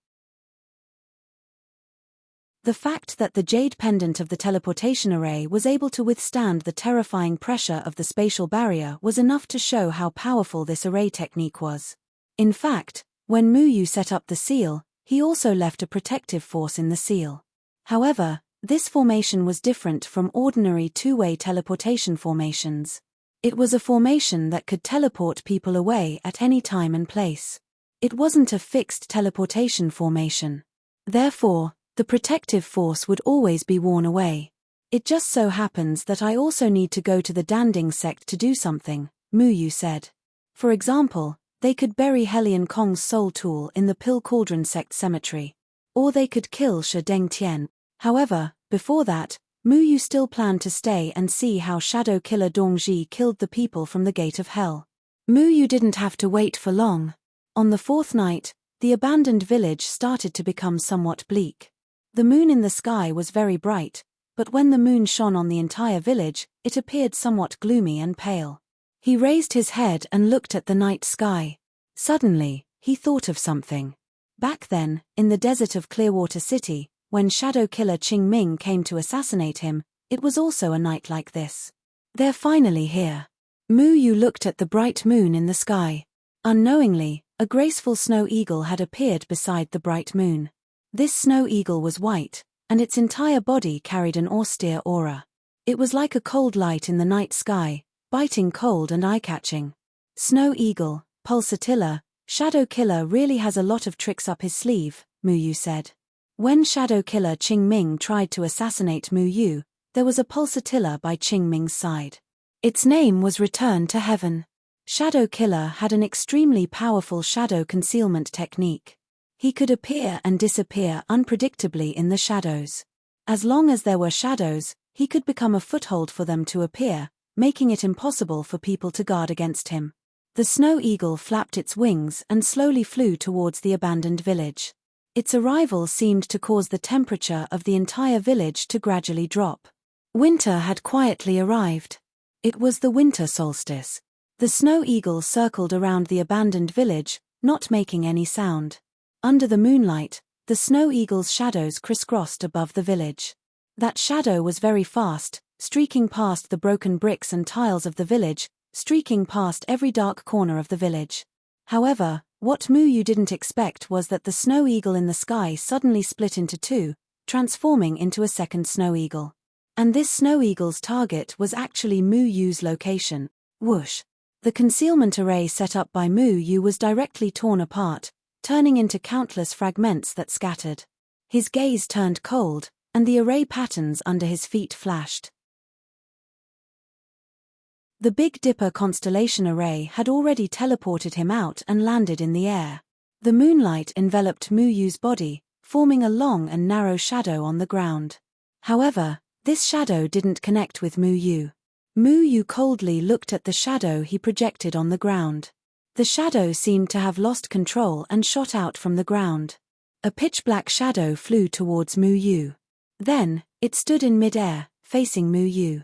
The fact that the jade pendant of the teleportation array was able to withstand the terrifying pressure of the spatial barrier was enough to show how powerful this array technique was. In fact, when Mu Yu set up the seal, he also left a protective force in the seal. However, this formation was different from ordinary two-way teleportation formations. It was a formation that could teleport people away at any time and place. It wasn't a fixed teleportation formation. Therefore, the protective force would always be worn away. It just so happens that I also need to go to the Danding sect to do something, Mu Yu said. For example, they could bury Helion Kong's soul tool in the Pill Cauldron sect cemetery. Or they could kill Shi Dengtian. However, before that, Mu Yu still planned to stay and see how Shadow Killer Dongji killed the people from the Gate of Hell. Mu Yu didn't have to wait for long. On the fourth night, the abandoned village started to become somewhat bleak. The moon in the sky was very bright, but when the moon shone on the entire village, it appeared somewhat gloomy and pale. He raised his head and looked at the night sky. Suddenly, he thought of something. Back then, in the desert of Clearwater City, when Shadow Killer Qing Ming came to assassinate him, it was also a night like this. They're finally here. Mu Yu looked at the bright moon in the sky. Unknowingly, a graceful snow eagle had appeared beside the bright moon. This snow eagle was white, and its entire body carried an austere aura. It was like a cold light in the night sky, biting cold and eye-catching. Snow eagle, pulsatilla, Shadow Killer really has a lot of tricks up his sleeve, Mu Yu said. When Shadow Killer Qing Ming tried to assassinate Mu Yu, there was a pulsatilla by Qing Ming's side. Its name was Return to Heaven. Shadow Killer had an extremely powerful shadow concealment technique. He could appear and disappear unpredictably in the shadows. As long as there were shadows, he could become a foothold for them to appear, making it impossible for people to guard against him. The snow eagle flapped its wings and slowly flew towards the abandoned village. Its arrival seemed to cause the temperature of the entire village to gradually drop. Winter had quietly arrived. It was the winter solstice. The snow eagle circled around the abandoned village, not making any sound. Under the moonlight, the snow eagle's shadows crisscrossed above the village. That shadow was very fast, streaking past the broken bricks and tiles of the village, streaking past every dark corner of the village. However, what Mu Yu didn't expect was that the snow eagle in the sky suddenly split into two, transforming into a second snow eagle. And this snow eagle's target was actually Mu Yu's location. Whoosh! The concealment array set up by Mu Yu was directly torn apart, turning into countless fragments that scattered. His gaze turned cold, and the array patterns under his feet flashed. The Big Dipper constellation array had already teleported him out and landed in the air. The moonlight enveloped Mu Yu's body, forming a long and narrow shadow on the ground. However, this shadow didn't connect with Mu Yu. Mu Yu coldly looked at the shadow he projected on the ground. The shadow seemed to have lost control and shot out from the ground. A pitch-black shadow flew towards Mu Yu. Then, it stood in mid-air, facing Mu Yu.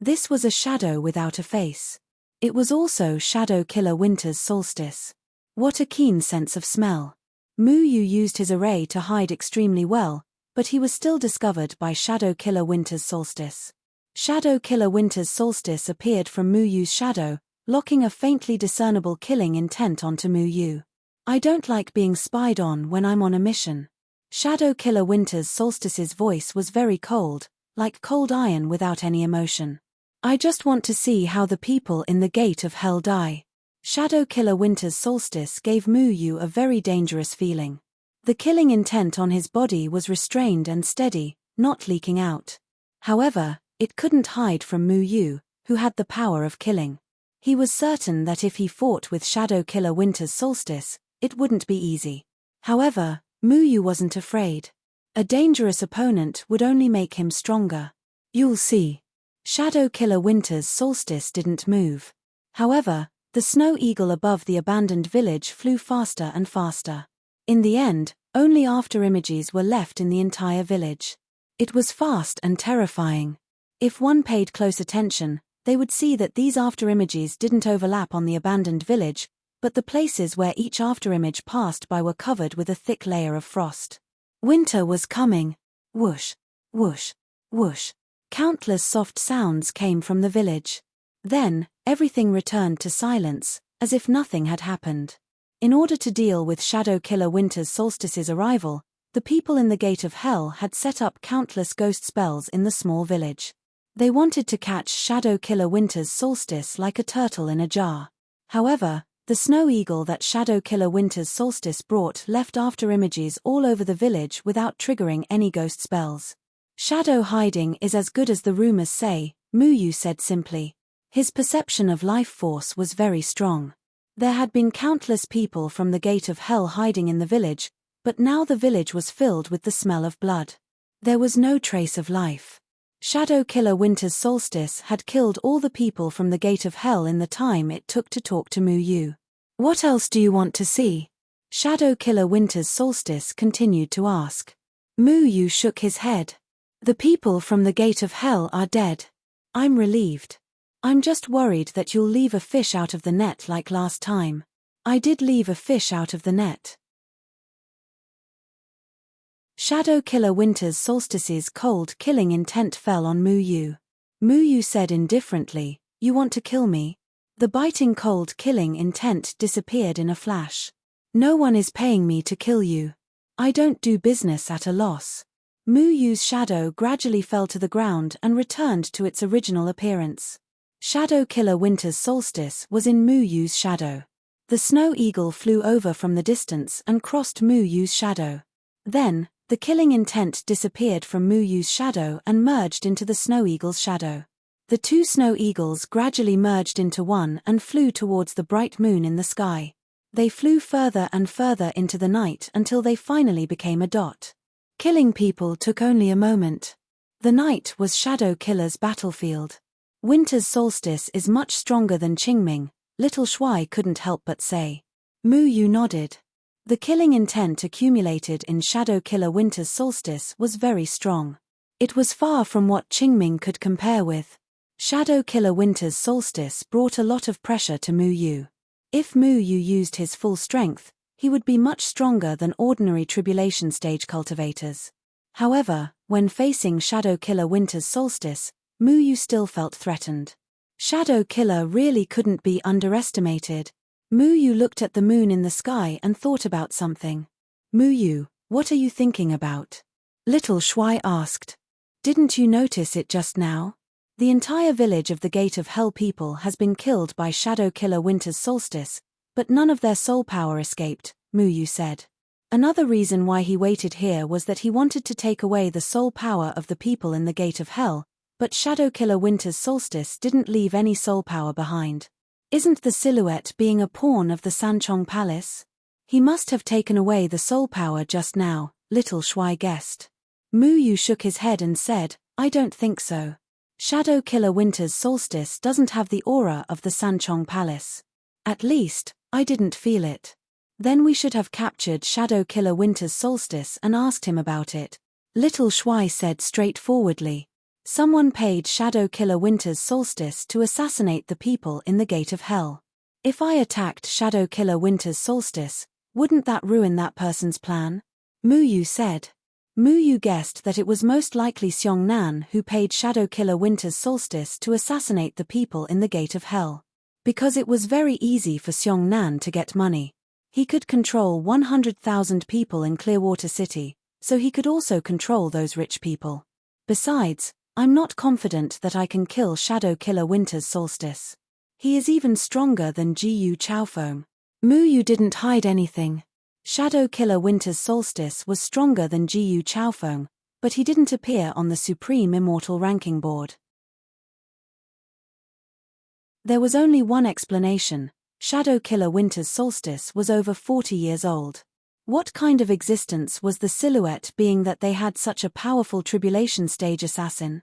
This was a shadow without a face. It was also Shadow Killer Winter's solstice. What a keen sense of smell. Mu Yu used his array to hide extremely well, but he was still discovered by Shadow Killer Winter's solstice. Shadow Killer Winter's solstice appeared from Mu Yu's shadow, locking a faintly discernible killing intent onto Mu Yu. I don't like being spied on when I'm on a mission. Shadow Killer Winter's solstice's voice was very cold, like cold iron without any emotion. I just want to see how the people in the gate of hell die. Shadow Killer Winter's solstice gave Mu Yu a very dangerous feeling. The killing intent on his body was restrained and steady, not leaking out. However, it couldn't hide from Mu Yu, who had the power of killing. He was certain that if he fought with Shadow Killer Winter's solstice, it wouldn't be easy. However, Mu Yu wasn't afraid. A dangerous opponent would only make him stronger. You'll see. Shadow Killer Winter's solstice didn't move. However, the snow eagle above the abandoned village flew faster and faster. In the end, only afterimages were left in the entire village. It was fast and terrifying. If one paid close attention, they would see that these afterimages didn't overlap on the abandoned village, but the places where each afterimage passed by were covered with a thick layer of frost. Winter was coming. Whoosh, whoosh, whoosh. Countless soft sounds came from the village. Then, everything returned to silence, as if nothing had happened. In order to deal with Shadow Killer Winter's solstice's arrival, the people in the Gate of Hell had set up countless ghost spells in the small village. They wanted to catch Shadow Killer Winter's solstice like a turtle in a jar. However, the snow eagle that Shadow Killer Winter's solstice brought left afterimages all over the village without triggering any ghost spells. Shadow hiding is as good as the rumors say, Mu Yu said simply. His perception of life force was very strong. There had been countless people from the Gate of Hell hiding in the village, but now the village was filled with the smell of blood. There was no trace of life. Shadow Killer Winter's solstice had killed all the people from the Gate of Hell in the time it took to talk to Mu Yu. What else do you want to see? Shadow Killer Winter's solstice continued to ask. Mu Yu shook his head. The people from the Gate of Hell are dead. I'm relieved. I'm just worried that you'll leave a fish out of the net like last time. I did leave a fish out of the net. Shadow Killer Winter's solstice's cold killing intent fell on Mu Yu. Mu Yu said indifferently, "You want to kill me?" The biting cold killing intent disappeared in a flash. "No one is paying me to kill you. I don't do business at a loss." Mu Yu's shadow gradually fell to the ground and returned to its original appearance. Shadow Killer Winter's solstice was in Mu Yu's shadow. The snow eagle flew over from the distance and crossed Mu Yu's shadow. Then, the killing intent disappeared from Mu Yu's shadow and merged into the snow eagle's shadow. The two snow eagles gradually merged into one and flew towards the bright moon in the sky. They flew further and further into the night until they finally became a dot. Killing people took only a moment. The night was Shadow Killer's battlefield. Winter's solstice is much stronger than Qingming, Little Shuai couldn't help but say. Mu Yu nodded. The killing intent accumulated in Shadow Killer Winter's solstice was very strong. It was far from what Qingming could compare with. Shadow Killer Winter's solstice brought a lot of pressure to Mu Yu. If Mu Yu used his full strength, he would be much stronger than ordinary tribulation stage cultivators. However, when facing Shadow Killer Winter's solstice, Mu Yu still felt threatened. Shadow Killer really couldn't be underestimated. Mu Yu looked at the moon in the sky and thought about something. Mu Yu, what are you thinking about? Little Shuai asked. Didn't you notice it just now? The entire village of the Gate of Hell people has been killed by Shadow Killer Winter's solstice, but none of their soul power escaped, Mu Yu said. Another reason why he waited here was that he wanted to take away the soul power of the people in the Gate of Hell, but Shadow Killer Winter's solstice didn't leave any soul power behind. Isn't the silhouette being a pawn of the Sanchong Palace? He must have taken away the soul power just now, Little Shuai guessed. Mu Yu shook his head and said, I don't think so. Shadow Killer Winter's solstice doesn't have the aura of the Sanchong Palace. At least, I didn't feel it. Then we should have captured Shadow Killer Winter's solstice and asked him about it, Little Shuai said straightforwardly. Someone paid Shadow Killer Winter's solstice to assassinate the people in the Gate of Hell. If I attacked Shadow Killer Winter's solstice, wouldn't that ruin that person's plan? Mu Yu said. Mu Yu guessed that it was most likely Xiong Nan who paid Shadow Killer Winter's solstice to assassinate the people in the Gate of Hell. Because it was very easy for Xiong Nan to get money. He could control 100,000 people in Clearwater City, so he could also control those rich people. Besides, I'm not confident that I can kill Shadow Killer Winter's solstice. He is even stronger than Jiyu Chaofoam. Mu Yu didn't hide anything. Shadow Killer Winter's solstice was stronger than Jiyu Chaofoam, but he didn't appear on the Supreme Immortal Ranking Board. There was only one explanation: Shadow Killer Winter's solstice was over 40 years old. What kind of existence was the silhouette, being that they had such a powerful tribulation stage assassin?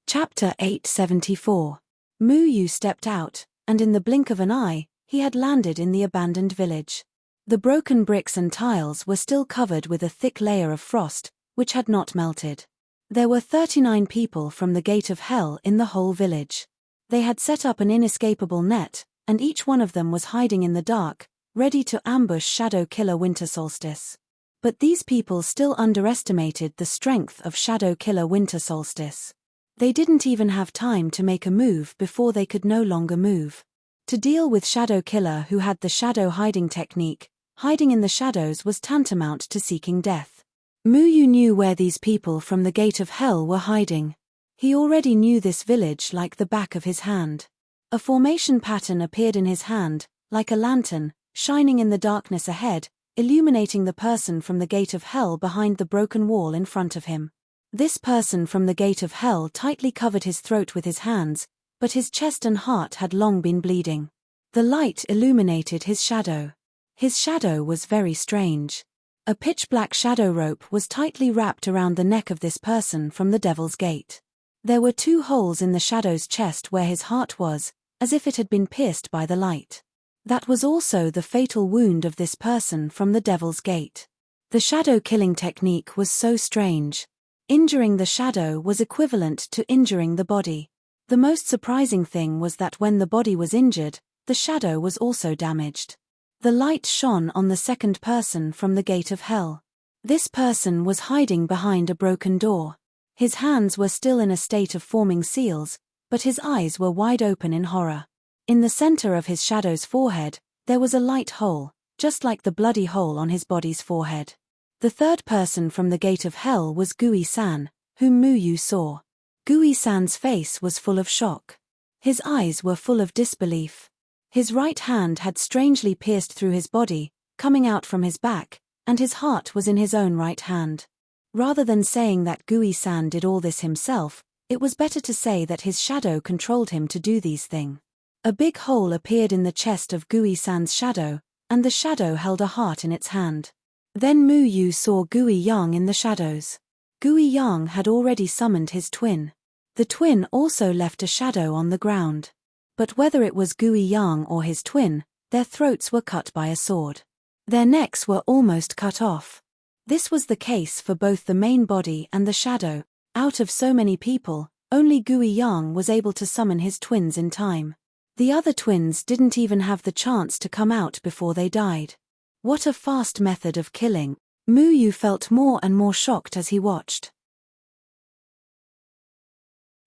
Chapter 874. Mu Yu stepped out, and in the blink of an eye, he had landed in the abandoned village. The broken bricks and tiles were still covered with a thick layer of frost, which had not melted. There were 39 people from the Gate of Hell in the whole village. They had set up an inescapable net, and each one of them was hiding in the dark, ready to ambush Shadow Killer Winter Solstice. But these people still underestimated the strength of Shadow Killer Winter Solstice. They didn't even have time to make a move before they could no longer move. To deal with Shadow Killer, who had the shadow hiding technique, hiding in the shadows was tantamount to seeking death. Mu Yu knew where these people from the Gate of Hell were hiding. He already knew this village like the back of his hand. A formation pattern appeared in his hand, like a lantern, shining in the darkness ahead, illuminating the person from the Gate of Hell behind the broken wall in front of him. This person from the Gate of Hell tightly covered his throat with his hands, but his chest and heart had long been bleeding. The light illuminated his shadow. His shadow was very strange. A pitch-black shadow rope was tightly wrapped around the neck of this person from the Devil's Gate. There were 2 holes in the shadow's chest where his heart was, as if it had been pierced by the light. That was also the fatal wound of this person from the Devil's Gate. The shadow killing technique was so strange. Injuring the shadow was equivalent to injuring the body. The most surprising thing was that when the body was injured, the shadow was also damaged. The light shone on the second person from the Gate of Hell. This person was hiding behind a broken door. His hands were still in a state of forming seals, but his eyes were wide open in horror. In the center of his shadow's forehead, there was a light hole, just like the bloody hole on his body's forehead. The third person from the Gate of Hell was Gui-san, whom Mu Yu saw. Gui-san's face was full of shock. His eyes were full of disbelief. His right hand had strangely pierced through his body, coming out from his back, and his heart was in his own right hand. Rather than saying that Gui-san did all this himself, it was better to say that his shadow controlled him to do these things. A big hole appeared in the chest of Gui-san's shadow, and the shadow held a heart in its hand. Then Mu Yu saw Gui Yang in the shadows. Gui Yang had already summoned his twin. The twin also left a shadow on the ground. But whether it was Gui Yang or his twin, their throats were cut by a sword. Their necks were almost cut off. This was the case for both the main body and the shadow. Out of so many people, only Gui Yang was able to summon his twins in time. The other twins didn't even have the chance to come out before they died. What a fast method of killing! Mu Yu felt more and more shocked as he watched.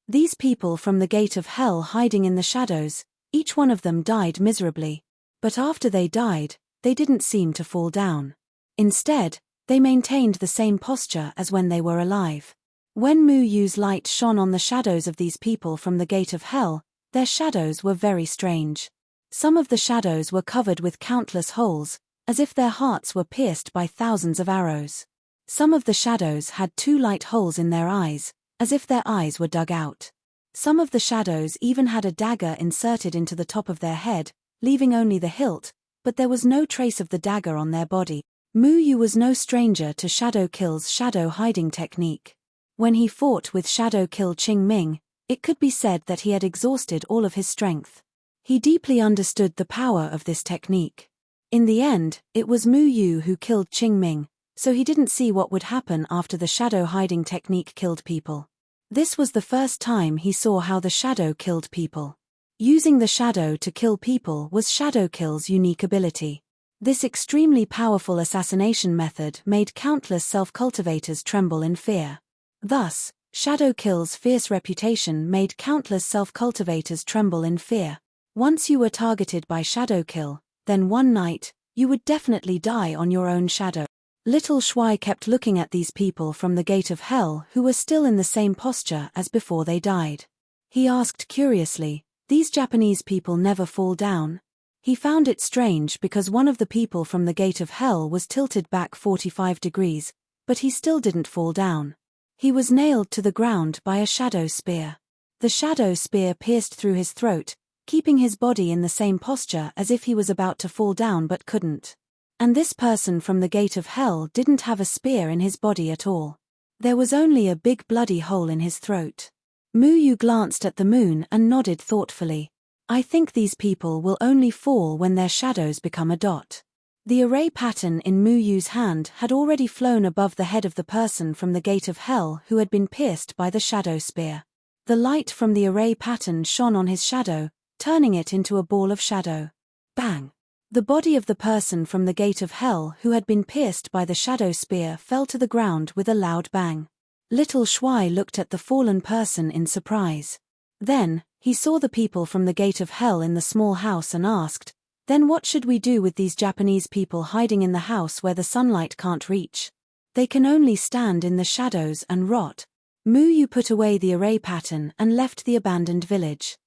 These people from the Gate of Hell hiding in the shadows, each one of them died miserably. But after they died, they didn't seem to fall down. Instead, they maintained the same posture as when they were alive. When Mu Yu's light shone on the shadows of these people from the Gate of Hell, their shadows were very strange. Some of the shadows were covered with countless holes, as if their hearts were pierced by thousands of arrows. Some of the shadows had 2 light holes in their eyes, as if their eyes were dug out. Some of the shadows even had a dagger inserted into the top of their head, leaving only the hilt, but there was no trace of the dagger on their body. Mu Yu was no stranger to Shadow Kill's shadow hiding technique. When he fought with Shadow Kill Qing Ming, it could be said that he had exhausted all of his strength. He deeply understood the power of this technique. In the end, it was Mu Yu who killed Qing Ming, so he didn't see what would happen after the shadow hiding technique killed people. This was the first time he saw how the shadow killed people. Using the shadow to kill people was Shadowkill's unique ability. This extremely powerful assassination method made countless self-cultivators tremble in fear. Thus, Shadowkill's fierce reputation made countless self-cultivators tremble in fear. Once you were targeted by Shadowkill, then one night, you would definitely die on your own shadow. Little Shuai kept looking at these people from the gate of hell who were still in the same posture as before they died. He asked curiously, "These Japanese people never fall down?" He found it strange because one of the people from the gate of hell was tilted back 45 degrees, but he still didn't fall down. He was nailed to the ground by a shadow spear. The shadow spear pierced through his throat, keeping his body in the same posture as if he was about to fall down but couldn't. And this person from the gate of hell didn't have a spear in his body at all. There was only a big bloody hole in his throat. Mu Yu glanced at the moon and nodded thoughtfully. "I think these people will only fall when their shadows become a dot." The array pattern in Mu Yu's hand had already flown above the head of the person from the gate of hell who had been pierced by the shadow spear. The light from the array pattern shone on his shadow, turning it into a ball of shadow. Bang! The body of the person from the gate of hell who had been pierced by the shadow spear fell to the ground with a loud bang. Little Shuai looked at the fallen person in surprise. Then, he saw the people from the gate of hell in the small house and asked, "Then what should we do with these Japanese people hiding in the house where the sunlight can't reach? They can only stand in the shadows and rot." Mu Yu put away the array pattern and left the abandoned village.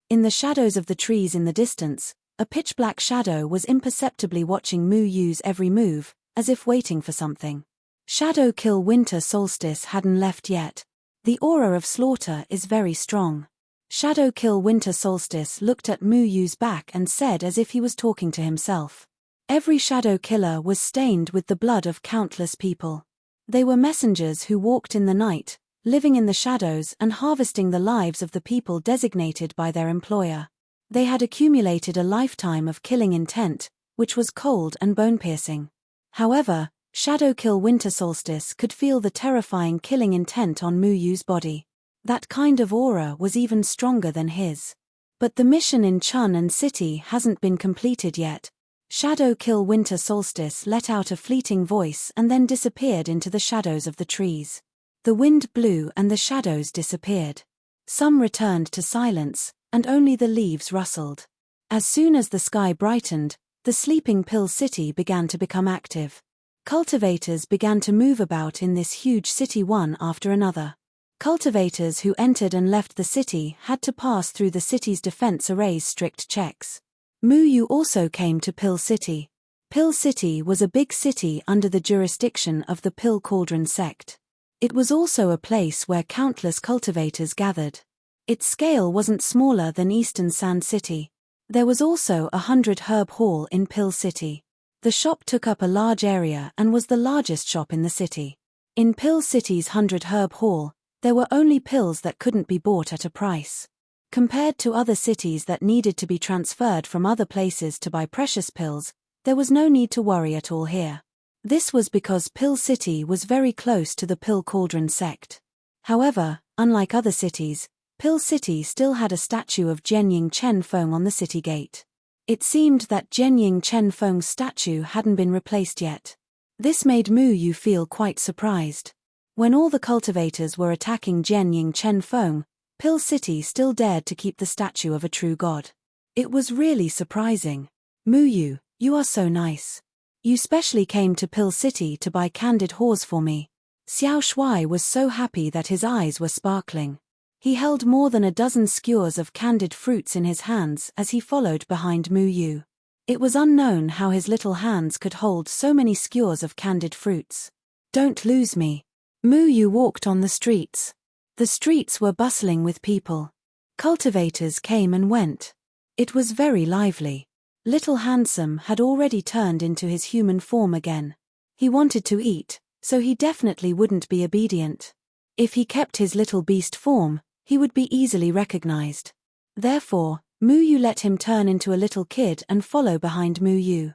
In the shadows of the trees in the distance, a pitch-black shadow was imperceptibly watching Mu Yu's every move, as if waiting for something. Shadowkill winter solstice hadn't left yet. The aura of slaughter is very strong. Shadowkill winter solstice looked at Mu Yu's back and said as if he was talking to himself. Every shadow killer was stained with the blood of countless people. They were messengers who walked in the night, living in the shadows and harvesting the lives of the people designated by their employer. They had accumulated a lifetime of killing intent, which was cold and bone-piercing. However, Shadowkill winter solstice could feel the terrifying killing intent on Mu Yu's body. That kind of aura was even stronger than his. But the mission in Chun and City hasn't been completed yet. Shadowkill winter solstice let out a fleeting voice and then disappeared into the shadows of the trees. The wind blew and the shadows disappeared. Some returned to silence, and only the leaves rustled. As soon as the sky brightened, the sleeping Pill City began to become active. Cultivators began to move about in this huge city one after another. Cultivators who entered and left the city had to pass through the city's defense array's strict checks. Mu Yu also came to Pill City. Pill City was a big city under the jurisdiction of the Pill Cauldron sect. It was also a place where countless cultivators gathered. Its scale wasn't smaller than Eastern Sand City. There was also a 100-herb hall in Pill City. The shop took up a large area and was the largest shop in the city. In Pill City's 100-herb hall, there were only pills that couldn't be bought at a price. Compared to other cities that needed to be transferred from other places to buy precious pills, there was no need to worry at all here. This was because Pill City was very close to the Pill Cauldron sect. However, unlike other cities, Pill City still had a statue of Jianying Chen Feng on the city gate. It seemed that Jianying Chen Feng's statue hadn't been replaced yet. This made Mu Yu feel quite surprised. When all the cultivators were attacking Jianying Chen Feng, Pill City still dared to keep the statue of a true god. It was really surprising. "Mu Yu, you are so nice. You specially came to Pill City to buy candied haws for me." Xiao Shuai was so happy that his eyes were sparkling. He held more than a dozen skewers of candied fruits in his hands as he followed behind Mu Yu. It was unknown how his little hands could hold so many skewers of candied fruits. "Don't lose me." Mu Yu walked on the streets. The streets were bustling with people. Cultivators came and went. It was very lively. Little Handsome had already turned into his human form again. He wanted to eat, so he definitely wouldn't be obedient. If he kept his little beast form, he would be easily recognized. Therefore, Mu Yu let him turn into a little kid and follow behind Mu Yu.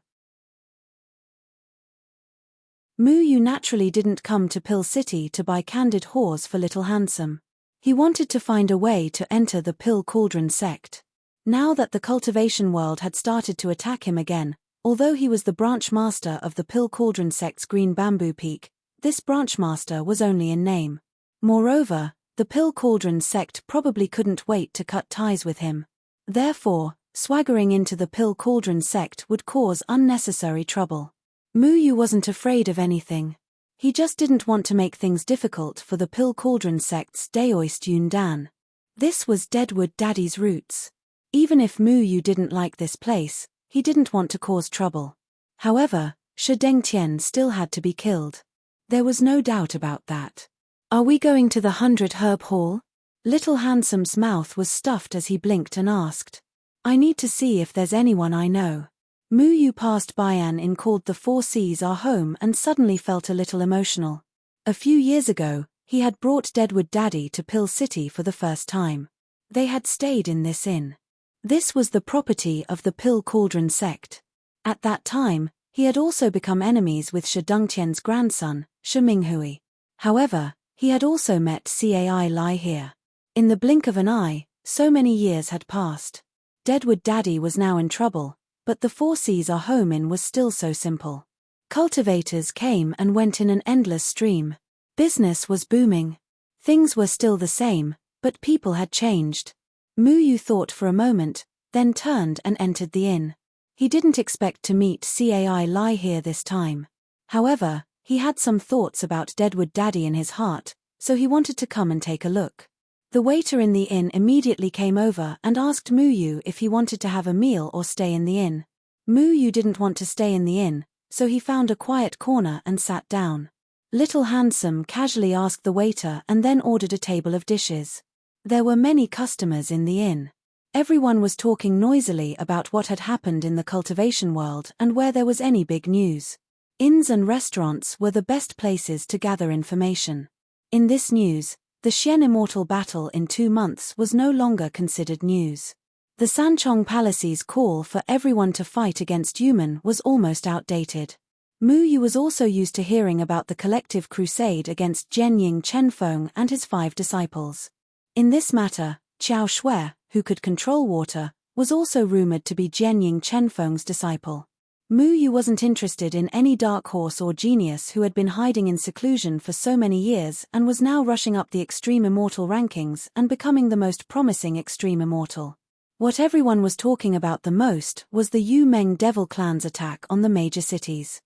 Mu Yu naturally didn't come to Pill City to buy candid whores for Little Handsome. He wanted to find a way to enter the Pill Cauldron sect. Now that the cultivation world had started to attack him again, although he was the branch master of the Pill Cauldron sect's Green Bamboo Peak, this branch master was only in name. Moreover, the Pill Cauldron sect probably couldn't wait to cut ties with him. Therefore, swaggering into the Pill Cauldron sect would cause unnecessary trouble. Mu Yu wasn't afraid of anything. He just didn't want to make things difficult for the Pill Cauldron sect's Daoist Yun Dan. This was Deadwood Daddy's roots. Even if Mu Yu didn't like this place, he didn't want to cause trouble. However, Shi Dengtian still had to be killed. There was no doubt about that. "Are we going to the 100 Herb Hall?" Little Handsome's mouth was stuffed as he blinked and asked. "I need to see if there's anyone I know." Mu Yu passed Bayan in called The Four Seas Our Home and suddenly felt a little emotional. A few years ago, he had brought Deadwood Daddy to Pill City for the first time. They had stayed in this inn. This was the property of the Pill Cauldron sect. At that time, he had also become enemies with Shi Dengtian's grandson, Shi Minghui. However, he had also met Cai Lai here. In the blink of an eye, so many years had passed. Deadwood Daddy was now in trouble, but the Four Seas Our Home inn was still so simple. Cultivators came and went in an endless stream. Business was booming. Things were still the same, but people had changed. Mu Yu thought for a moment, then turned and entered the inn. He didn't expect to meet Cai Lai here this time. However, he had some thoughts about Deadwood Daddy in his heart, so he wanted to come and take a look. The waiter in the inn immediately came over and asked Mu Yu if he wanted to have a meal or stay in the inn. Mu Yu didn't want to stay in the inn, so he found a quiet corner and sat down. Little Handsome casually asked the waiter and then ordered a table of dishes. There were many customers in the inn. Everyone was talking noisily about what had happened in the cultivation world and where there was any big news. Inns and restaurants were the best places to gather information. In this news, the Xian Immortal battle in 2 months was no longer considered news. The Sanchong Palace's call for everyone to fight against Yuman was almost outdated. Mu Yu was also used to hearing about the collective crusade against Jianying Chenfeng and his 5 disciples. In this matter, Qiao Shui, who could control water, was also rumored to be Jianying Chenfeng's disciple. Mu Yu wasn't interested in any dark horse or genius who had been hiding in seclusion for so many years and was now rushing up the extreme immortal rankings and becoming the most promising extreme immortal. What everyone was talking about the most was the Yu Meng Devil Clan's attack on the major cities.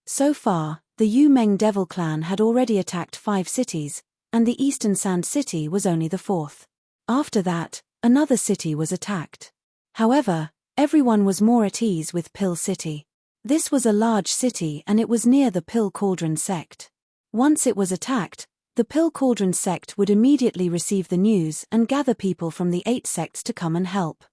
So far, the Yu Meng Devil Clan had already attacked 5 cities, and the Eastern Sand City was only the 4th. After that, another city was attacked. However, everyone was more at ease with Pill City. This was a large city and it was near the Pill Cauldron sect. Once it was attacked, the Pill Cauldron sect would immediately receive the news and gather people from the 8 sects to come and help.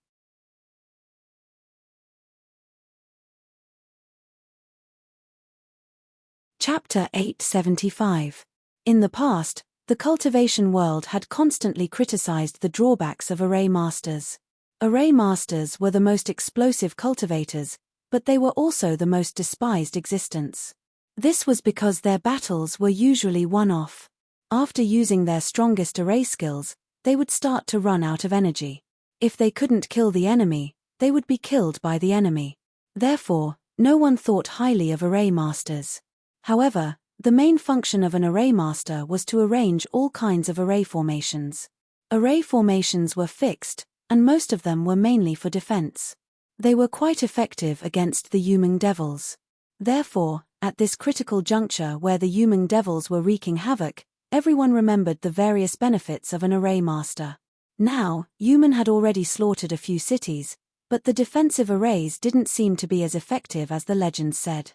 Chapter 875. In the past, the cultivation world had constantly criticized the drawbacks of array masters. Array masters were the most explosive cultivators, but they were also the most despised existence. This was because their battles were usually one-off. After using their strongest array skills, they would start to run out of energy. If they couldn't kill the enemy, they would be killed by the enemy. Therefore, no one thought highly of array masters. However, the main function of an array master was to arrange all kinds of array formations. Array formations were fixed, and most of them were mainly for defense. They were quite effective against the Yumeng Devils. Therefore, at this critical juncture where the Yumeng Devils were wreaking havoc, everyone remembered the various benefits of an array master. Now, Yumen had already slaughtered a few cities, but the defensive arrays didn't seem to be as effective as the legends said.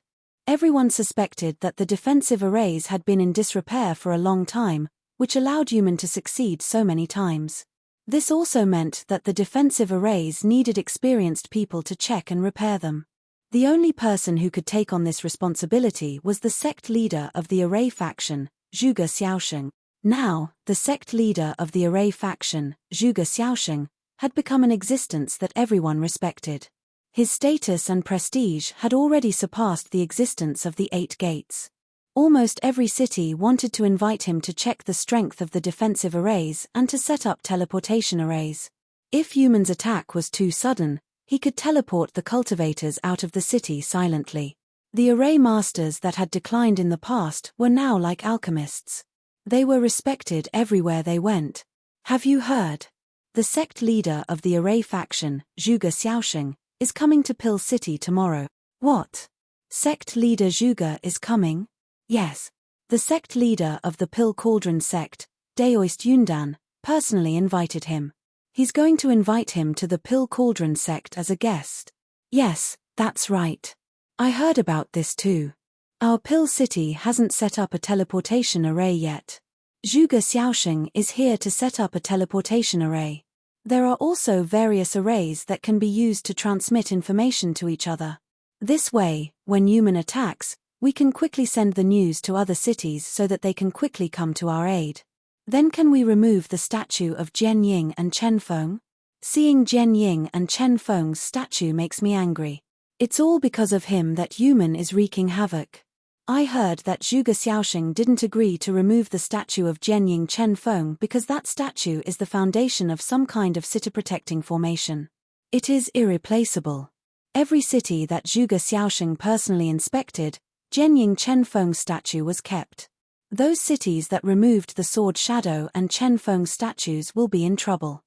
Everyone suspected that the defensive arrays had been in disrepair for a long time, which allowed Yumen to succeed so many times. This also meant that the defensive arrays needed experienced people to check and repair them. The only person who could take on this responsibility was the sect leader of the array faction, Zhuge Xiaosheng. Now, the sect leader of the array faction, Zhuge Xiaosheng, had become an existence that everyone respected. His status and prestige had already surpassed the existence of the 8 gates. Almost every city wanted to invite him to check the strength of the defensive arrays and to set up teleportation arrays. If humans' attack was too sudden, he could teleport the cultivators out of the city silently. The array masters that had declined in the past were now like alchemists. They were respected everywhere they went. Have you heard? The sect leader of the array faction, Zhuge Xiaosheng, is coming to Pill City tomorrow. What? Sect leader Zhuge is coming? Yes. The sect leader of the Pill Cauldron sect, Daoist Yundan, personally invited him. He's going to invite him to the Pill Cauldron sect as a guest. Yes, that's right. I heard about this too. Our Pill City hasn't set up a teleportation array yet. Zhuge Xiaosheng is here to set up a teleportation array. There are also various arrays that can be used to transmit information to each other. This way, when human attacks, we can quickly send the news to other cities so that they can quickly come to our aid. Then can we remove the statue of Jian Ying and Chen Feng? Seeing Jian Ying and Chen Feng's statue makes me angry. It's all because of him that human is wreaking havoc. I heard that Zhuge Xiaosheng didn't agree to remove the statue of Jian Ying Chen Feng because that statue is the foundation of some kind of city-protecting formation. It is irreplaceable. Every city that Zhuge Xiaosheng personally inspected, Jian Ying Chen Feng's statue was kept. Those cities that removed the Sword Shadow and Chen Feng statues will be in trouble.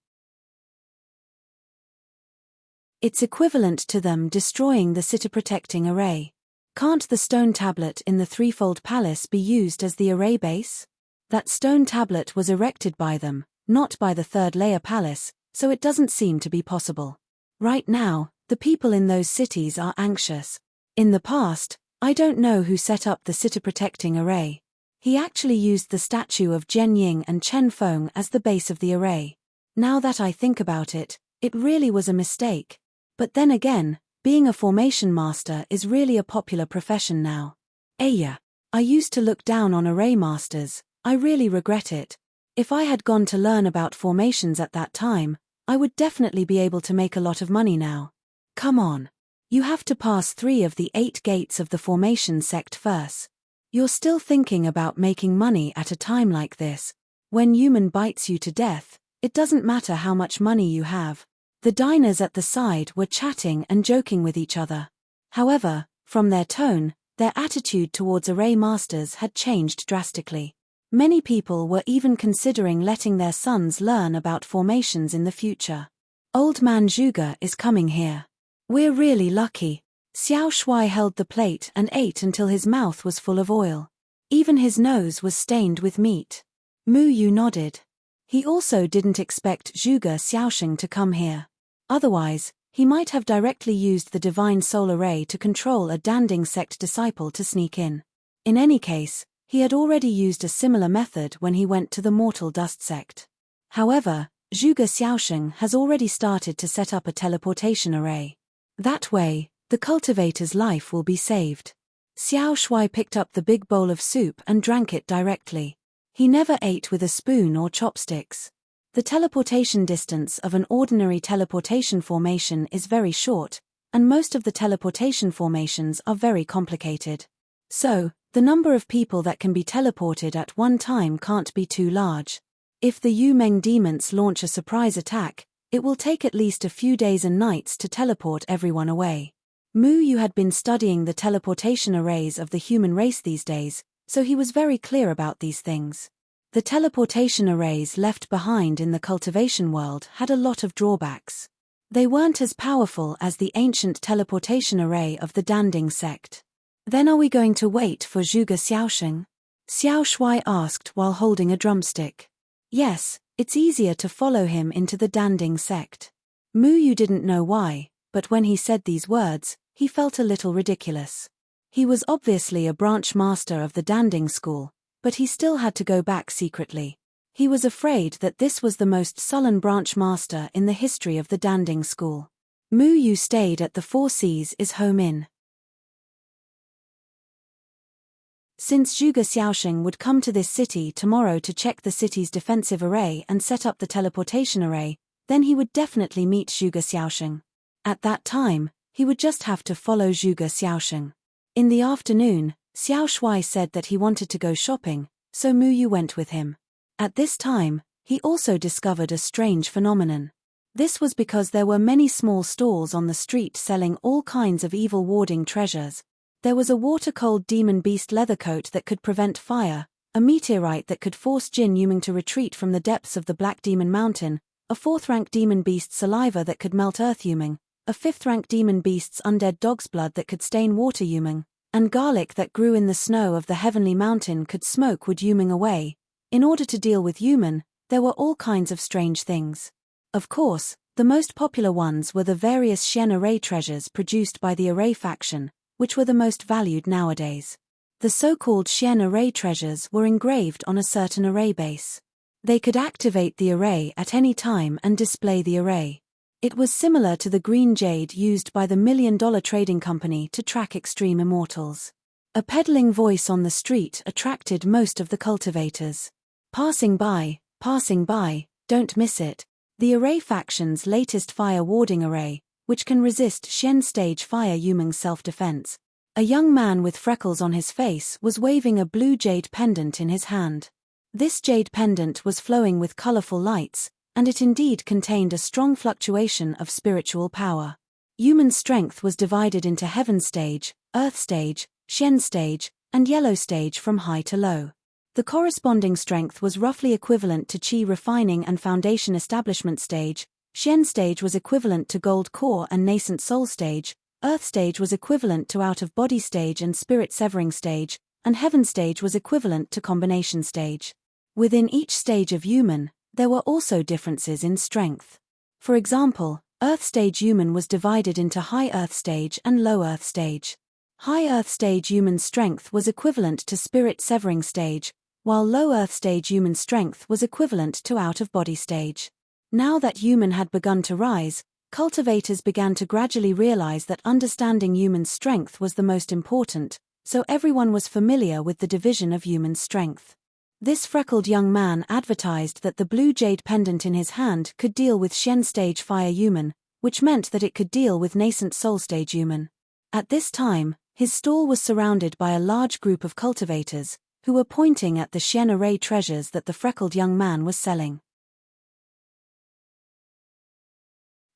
It's equivalent to them destroying the city-protecting array. Can't the stone tablet in the threefold palace be used as the array base? That stone tablet was erected by them, not by the third-layer palace, so it doesn't seem to be possible. Right now, the people in those cities are anxious. In the past, I don't know who set up the city-protecting array. He actually used the statue of Jian Ying and Chen Feng as the base of the array. Now that I think about it, it really was a mistake. But then again, being a formation master is really a popular profession now. Aya. I used to look down on array masters. I really regret it. If I had gone to learn about formations at that time, I would definitely be able to make a lot of money now. Come on. You have to pass 3 of the 8 gates of the formation sect first. You're still thinking about making money at a time like this. When human bites you to death, it doesn't matter how much money you have. The diners at the side were chatting and joking with each other. However, from their tone, their attitude towards array masters had changed drastically. Many people were even considering letting their sons learn about formations in the future. Old man Zhuge is coming here. We're really lucky. Xiao Shui held the plate and ate until his mouth was full of oil. Even his nose was stained with meat. Mu Yu nodded. He also didn't expect Zhuge Xiaosheng to come here. Otherwise, he might have directly used the Divine Soul Array to control a Danding sect disciple to sneak in. In any case, he had already used a similar method when he went to the Mortal Dust sect. However, Zhuge Xiaosheng has already started to set up a teleportation array. That way, the cultivator's life will be saved. Xiao Shui picked up the big bowl of soup and drank it directly. He never ate with a spoon or chopsticks. The teleportation distance of an ordinary teleportation formation is very short, and most of the teleportation formations are very complicated. So, the number of people that can be teleported at one time can't be too large. If the Yu Meng demons launch a surprise attack, it will take at least a few days and nights to teleport everyone away. Mu Yu had been studying the teleportation arrays of the human race these days, so he was very clear about these things. The teleportation arrays left behind in the cultivation world had a lot of drawbacks. They weren't as powerful as the ancient teleportation array of the Danding sect. Then are we going to wait for Zhuge Xiaosheng? Xiao Shui asked while holding a drumstick. Yes, it's easier to follow him into the Danding sect. Mu Yu didn't know why, but when he said these words, he felt a little ridiculous. He was obviously a branch master of the Danding school, but he still had to go back secretly. He was afraid that this was the most sullen branch master in the history of the Danding school. Mu Yu stayed at the Four Seas Home Inn. Since Zhuge Xiaosheng would come to this city tomorrow to check the city's defensive array and set up the teleportation array, then he would definitely meet Zhuge Xiaosheng. At that time, he would just have to follow Zhuge Xiaosheng. In the afternoon, Xiao Shuai said that he wanted to go shopping, so Mu Yu went with him. At this time, he also discovered a strange phenomenon. This was because there were many small stalls on the street selling all kinds of evil warding treasures. There was a water-cold demon beast leather coat that could prevent fire, a meteorite that could force Jin Yuming to retreat from the depths of the Black Demon Mountain, a 4th-rank demon beast's saliva that could melt Earth Yuming, a 5th-rank demon beast's undead dog's blood that could stain water Yuming, and garlic that grew in the snow of the heavenly mountain could smoke wood Yuming away. In order to deal with Yumen, there were all kinds of strange things. Of course, the most popular ones were the various Xian array treasures produced by the array faction, which were the most valued nowadays. The so-called Xian array treasures were engraved on a certain array base. They could activate the array at any time and display the array. It was similar to the green jade used by the $1 million trading company to track extreme immortals. A peddling voice on the street attracted most of the cultivators. Passing by, don't miss it. The array faction's latest fire warding array, which can resist Xian stage fire Yuming's self-defense. A young man with freckles on his face was waving a blue jade pendant in his hand. This jade pendant was flowing with colorful lights, and it indeed contained a strong fluctuation of spiritual power. Human strength was divided into Heaven stage, Earth stage, Xian stage, and Yellow stage from high to low. The corresponding strength was roughly equivalent to Qi refining and foundation establishment stage. Xian stage was equivalent to gold core and nascent soul stage, Earth stage was equivalent to out-of-body stage and spirit severing stage, and Heaven stage was equivalent to combination stage. Within each stage of human, there were also differences in strength. For example, Earth stage human was divided into High Earth stage and Low Earth stage. High Earth stage human strength was equivalent to spirit severing stage, while Low Earth stage human strength was equivalent to out-of-body stage. Now that human had begun to rise, cultivators began to gradually realize that understanding human strength was the most important, so everyone was familiar with the division of human strength. This freckled young man advertised that the blue jade pendant in his hand could deal with Xian stage fire human, which meant that it could deal with nascent soul stage human. At this time, his stall was surrounded by a large group of cultivators, who were pointing at the Xian array treasures that the freckled young man was selling.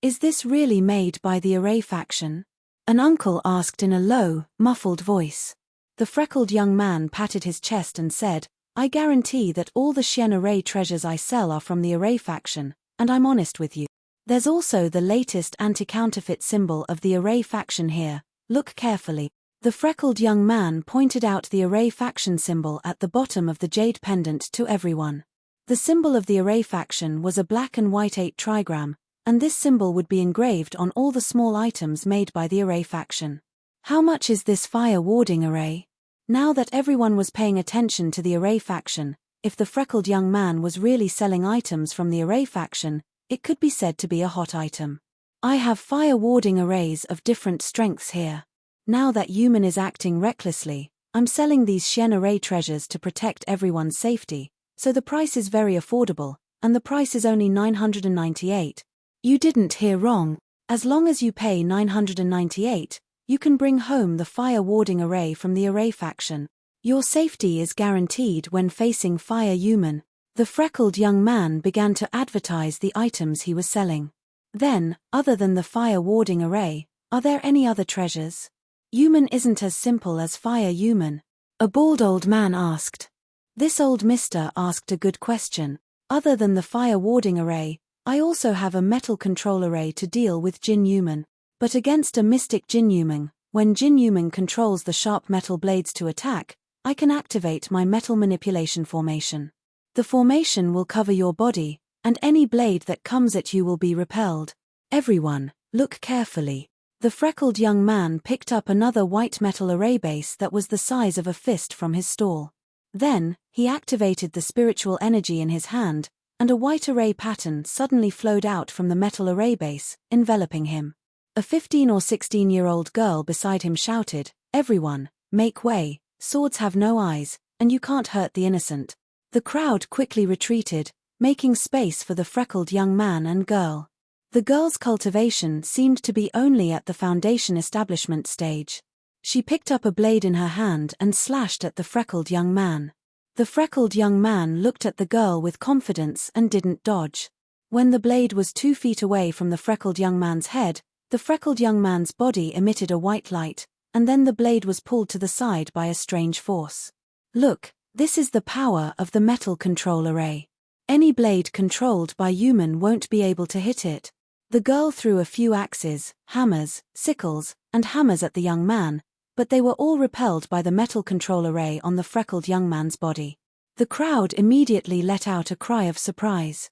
Is this really made by the array faction? An uncle asked in a low, muffled voice. The freckled young man patted his chest and said, I guarantee that all the Xian array treasures I sell are from the array faction, and I'm honest with you. There's also the latest anti-counterfeit symbol of the array faction here, look carefully. The freckled young man pointed out the array faction symbol at the bottom of the jade pendant to everyone. The symbol of the array faction was a black and white 8 trigram, and this symbol would be engraved on all the small items made by the array faction. How much is this fire warding array? Now that everyone was paying attention to the array faction, if the freckled young man was really selling items from the array faction, it could be said to be a hot item. I have fire warding arrays of different strengths here. Now that human is acting recklessly, I'm selling these Xian array treasures to protect everyone's safety, so the price is very affordable, and the price is only 998. You didn't hear wrong. As long as you pay 998, you can bring home the fire warding array from the array faction. Your safety is guaranteed when facing fire human. The freckled young man began to advertise the items he was selling. Then, other than the fire warding array, are there any other treasures? Human isn't as simple as fire human. A bald old man asked. This old mister asked a good question. Other than the fire warding array, I also have a metal control array to deal with Jin Human. But against a mystic Jin Human, when Jin Human controls the sharp metal blades to attack, I can activate my metal manipulation formation. The formation will cover your body, and any blade that comes at you will be repelled. Everyone, look carefully. The freckled young man picked up another white metal array base that was the size of a fist from his stall. Then, he activated the spiritual energy in his hand, and a white array pattern suddenly flowed out from the metal array base, enveloping him. A 15 or 16-year-old girl beside him shouted, "Everyone, make way, Swords have no eyes, and you can't hurt the innocent. The crowd quickly retreated, making space for the freckled young man and girl. The girl's cultivation seemed to be only at the foundation establishment stage. She picked up a blade in her hand and slashed at the freckled young man. The freckled young man looked at the girl with confidence and didn't dodge. When the blade was 2 feet away from the freckled young man's head, the freckled young man's body emitted a white light, and then the blade was pulled to the side by a strange force. Look, this is the power of the metal control array. Any blade controlled by human won't be able to hit it. The girl threw a few axes, hammers, sickles, and hammers at the young man, but they were all repelled by the metal control array on the freckled young man's body. The crowd immediately let out a cry of surprise.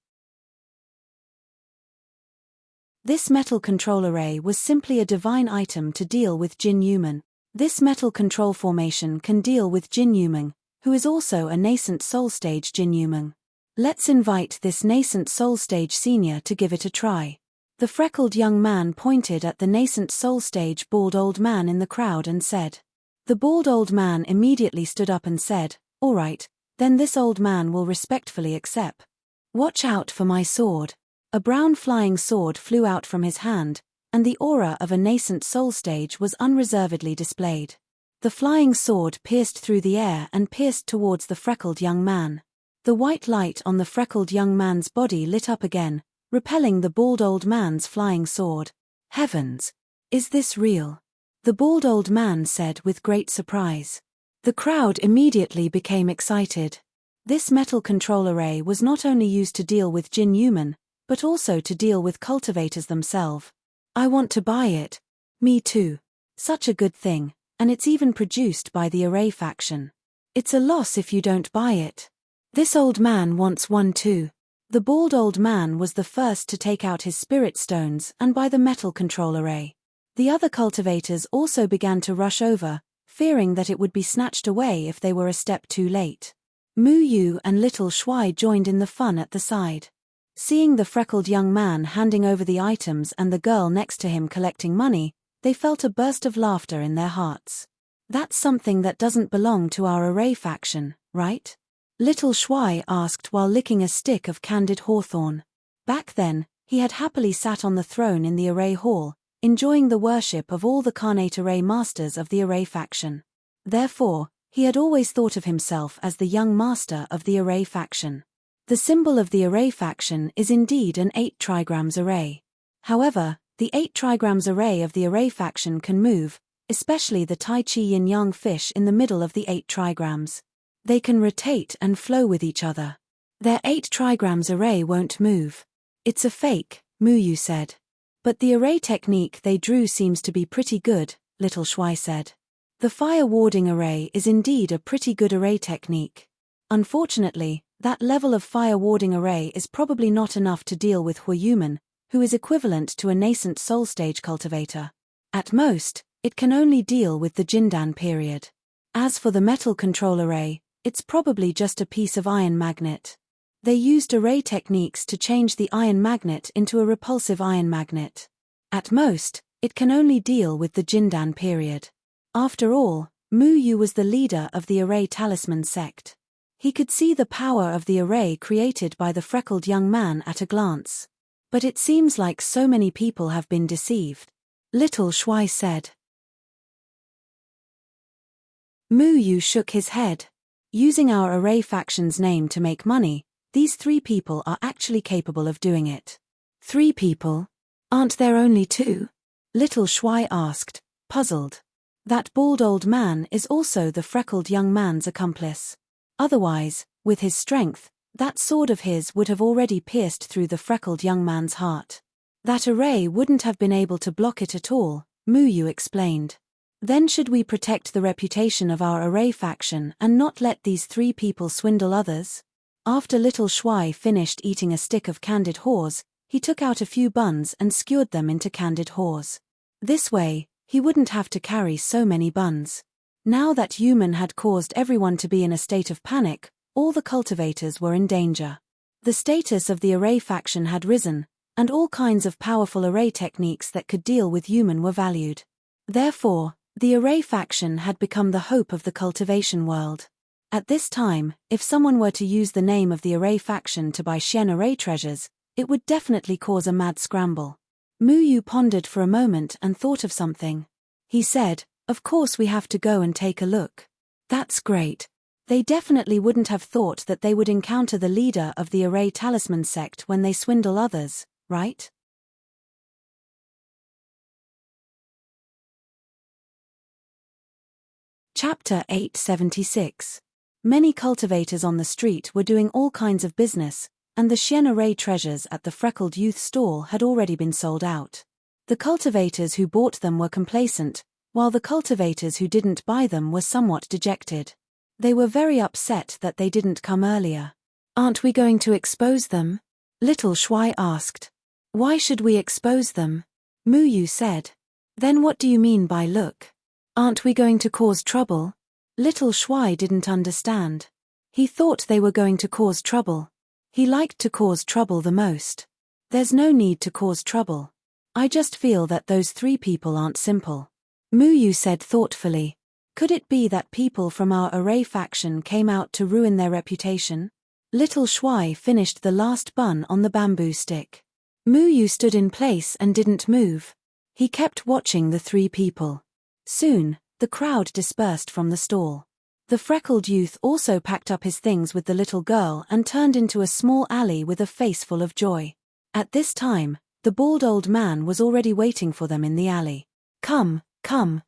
This metal control array was simply a divine item to deal with Jin Yuman. This metal control formation can deal with Jin Yuman, who is also a nascent soul stage Jin Yuman. Let's invite this nascent soul stage senior to give it a try. The freckled young man pointed at the nascent soul stage bald old man in the crowd and said. The bald old man immediately stood up and said, "All right, then this old man will respectfully accept. Watch out for my sword." A brown flying sword flew out from his hand, and the aura of a nascent soul stage was unreservedly displayed. The flying sword pierced through the air and pierced towards the freckled young man. The white light on the freckled young man's body lit up again, repelling the bald old man's flying sword. Heavens! Is this real? The bald old man said with great surprise. The crowd immediately became excited. This metal control array was not only used to deal with Jin Yuman, but also to deal with cultivators themselves. I want to buy it. Me too. Such a good thing, and it's even produced by the array faction. It's a loss if you don't buy it. This old man wants one too. The bald old man was the first to take out his spirit stones and buy the metal control array. The other cultivators also began to rush over, fearing that it would be snatched away if they were a step too late. Mu Yu and little Shuai joined in the fun at the side. Seeing the freckled young man handing over the items and the girl next to him collecting money, they felt a burst of laughter in their hearts. That's something that doesn't belong to our array faction, right? Little Shuai asked while licking a stick of candied hawthorn. Back then, he had happily sat on the throne in the array hall, enjoying the worship of all the carnate array masters of the array faction. Therefore, he had always thought of himself as the young master of the array faction. The symbol of the array faction is indeed an 8 trigrams array. However, the 8 trigrams array of the array faction can move, especially the Tai Chi yin-yang fish in the middle of the 8 trigrams. They can rotate and flow with each other. Their 8 trigrams array won't move. It's a fake, Mu Yu said. But the array technique they drew seems to be pretty good, little Shuai said. The fire warding array is indeed a pretty good array technique. Unfortunately, that level of fire warding array is probably not enough to deal with Huayuman, who is equivalent to a nascent soul stage cultivator. At most, it can only deal with the Jindan period. As for the metal control array, it's probably just a piece of iron magnet. They used array techniques to change the iron magnet into a repulsive iron magnet. At most, it can only deal with the Jindan period. After all, Mu Yu was the leader of the array talisman sect. He could see the power of the array created by the freckled young man at a glance. But it seems like so many people have been deceived. Little Shuai said. Mu Yu shook his head. Using our array faction's name to make money, these 3 people are actually capable of doing it. 3 people? Aren't there only 2? Little Shuai asked, puzzled. That bald old man is also the freckled young man's accomplice. Otherwise, with his strength, that sword of his would have already pierced through the freckled young man's heart. That array wouldn't have been able to block it at all, Mu Yu explained. Then should we protect the reputation of our array faction and not let these 3 people swindle others? After little Shuai finished eating a stick of candied haws, he took out a few buns and skewered them into candied haws. This way, he wouldn't have to carry so many buns. Now that Yuman had caused everyone to be in a state of panic, all the cultivators were in danger. The status of the array faction had risen, and all kinds of powerful array techniques that could deal with Yuman were valued. Therefore, The array faction had become the hope of the cultivation world. At this time, if someone were to use the name of the array faction to buy Xian array treasures, it would definitely cause a mad scramble. Mu Yu pondered for a moment and thought of something. He said, "Of course we have to go and take a look." "That's great." They definitely wouldn't have thought that they would encounter the leader of the array talisman sect when they swindle others, right? Chapter 876. Many cultivators on the street were doing all kinds of business, and the Xian array treasures at the freckled youth stall had already been sold out. The cultivators who bought them were complacent, while the cultivators who didn't buy them were somewhat dejected. They were very upset that they didn't come earlier. "Aren't we going to expose them?" Little Shuai asked. "Why should we expose them?" Mu Yu said. "Then what do you mean by look? Aren't we going to cause trouble?" Little Shuai didn't understand. He thought they were going to cause trouble. He liked to cause trouble the most. "There's no need to cause trouble. I just feel that those three people aren't simple," Mu Yu said thoughtfully. "Could it be that people from our array faction came out to ruin their reputation?" Little Shuai finished the last bun on the bamboo stick. Mu Yu stood in place and didn't move. He kept watching the three people. Soon, the crowd dispersed from the stall. The freckled youth also packed up his things with the little girl and turned into a small alley with a face full of joy. At this time, the bald old man was already waiting for them in the alley. Come, come.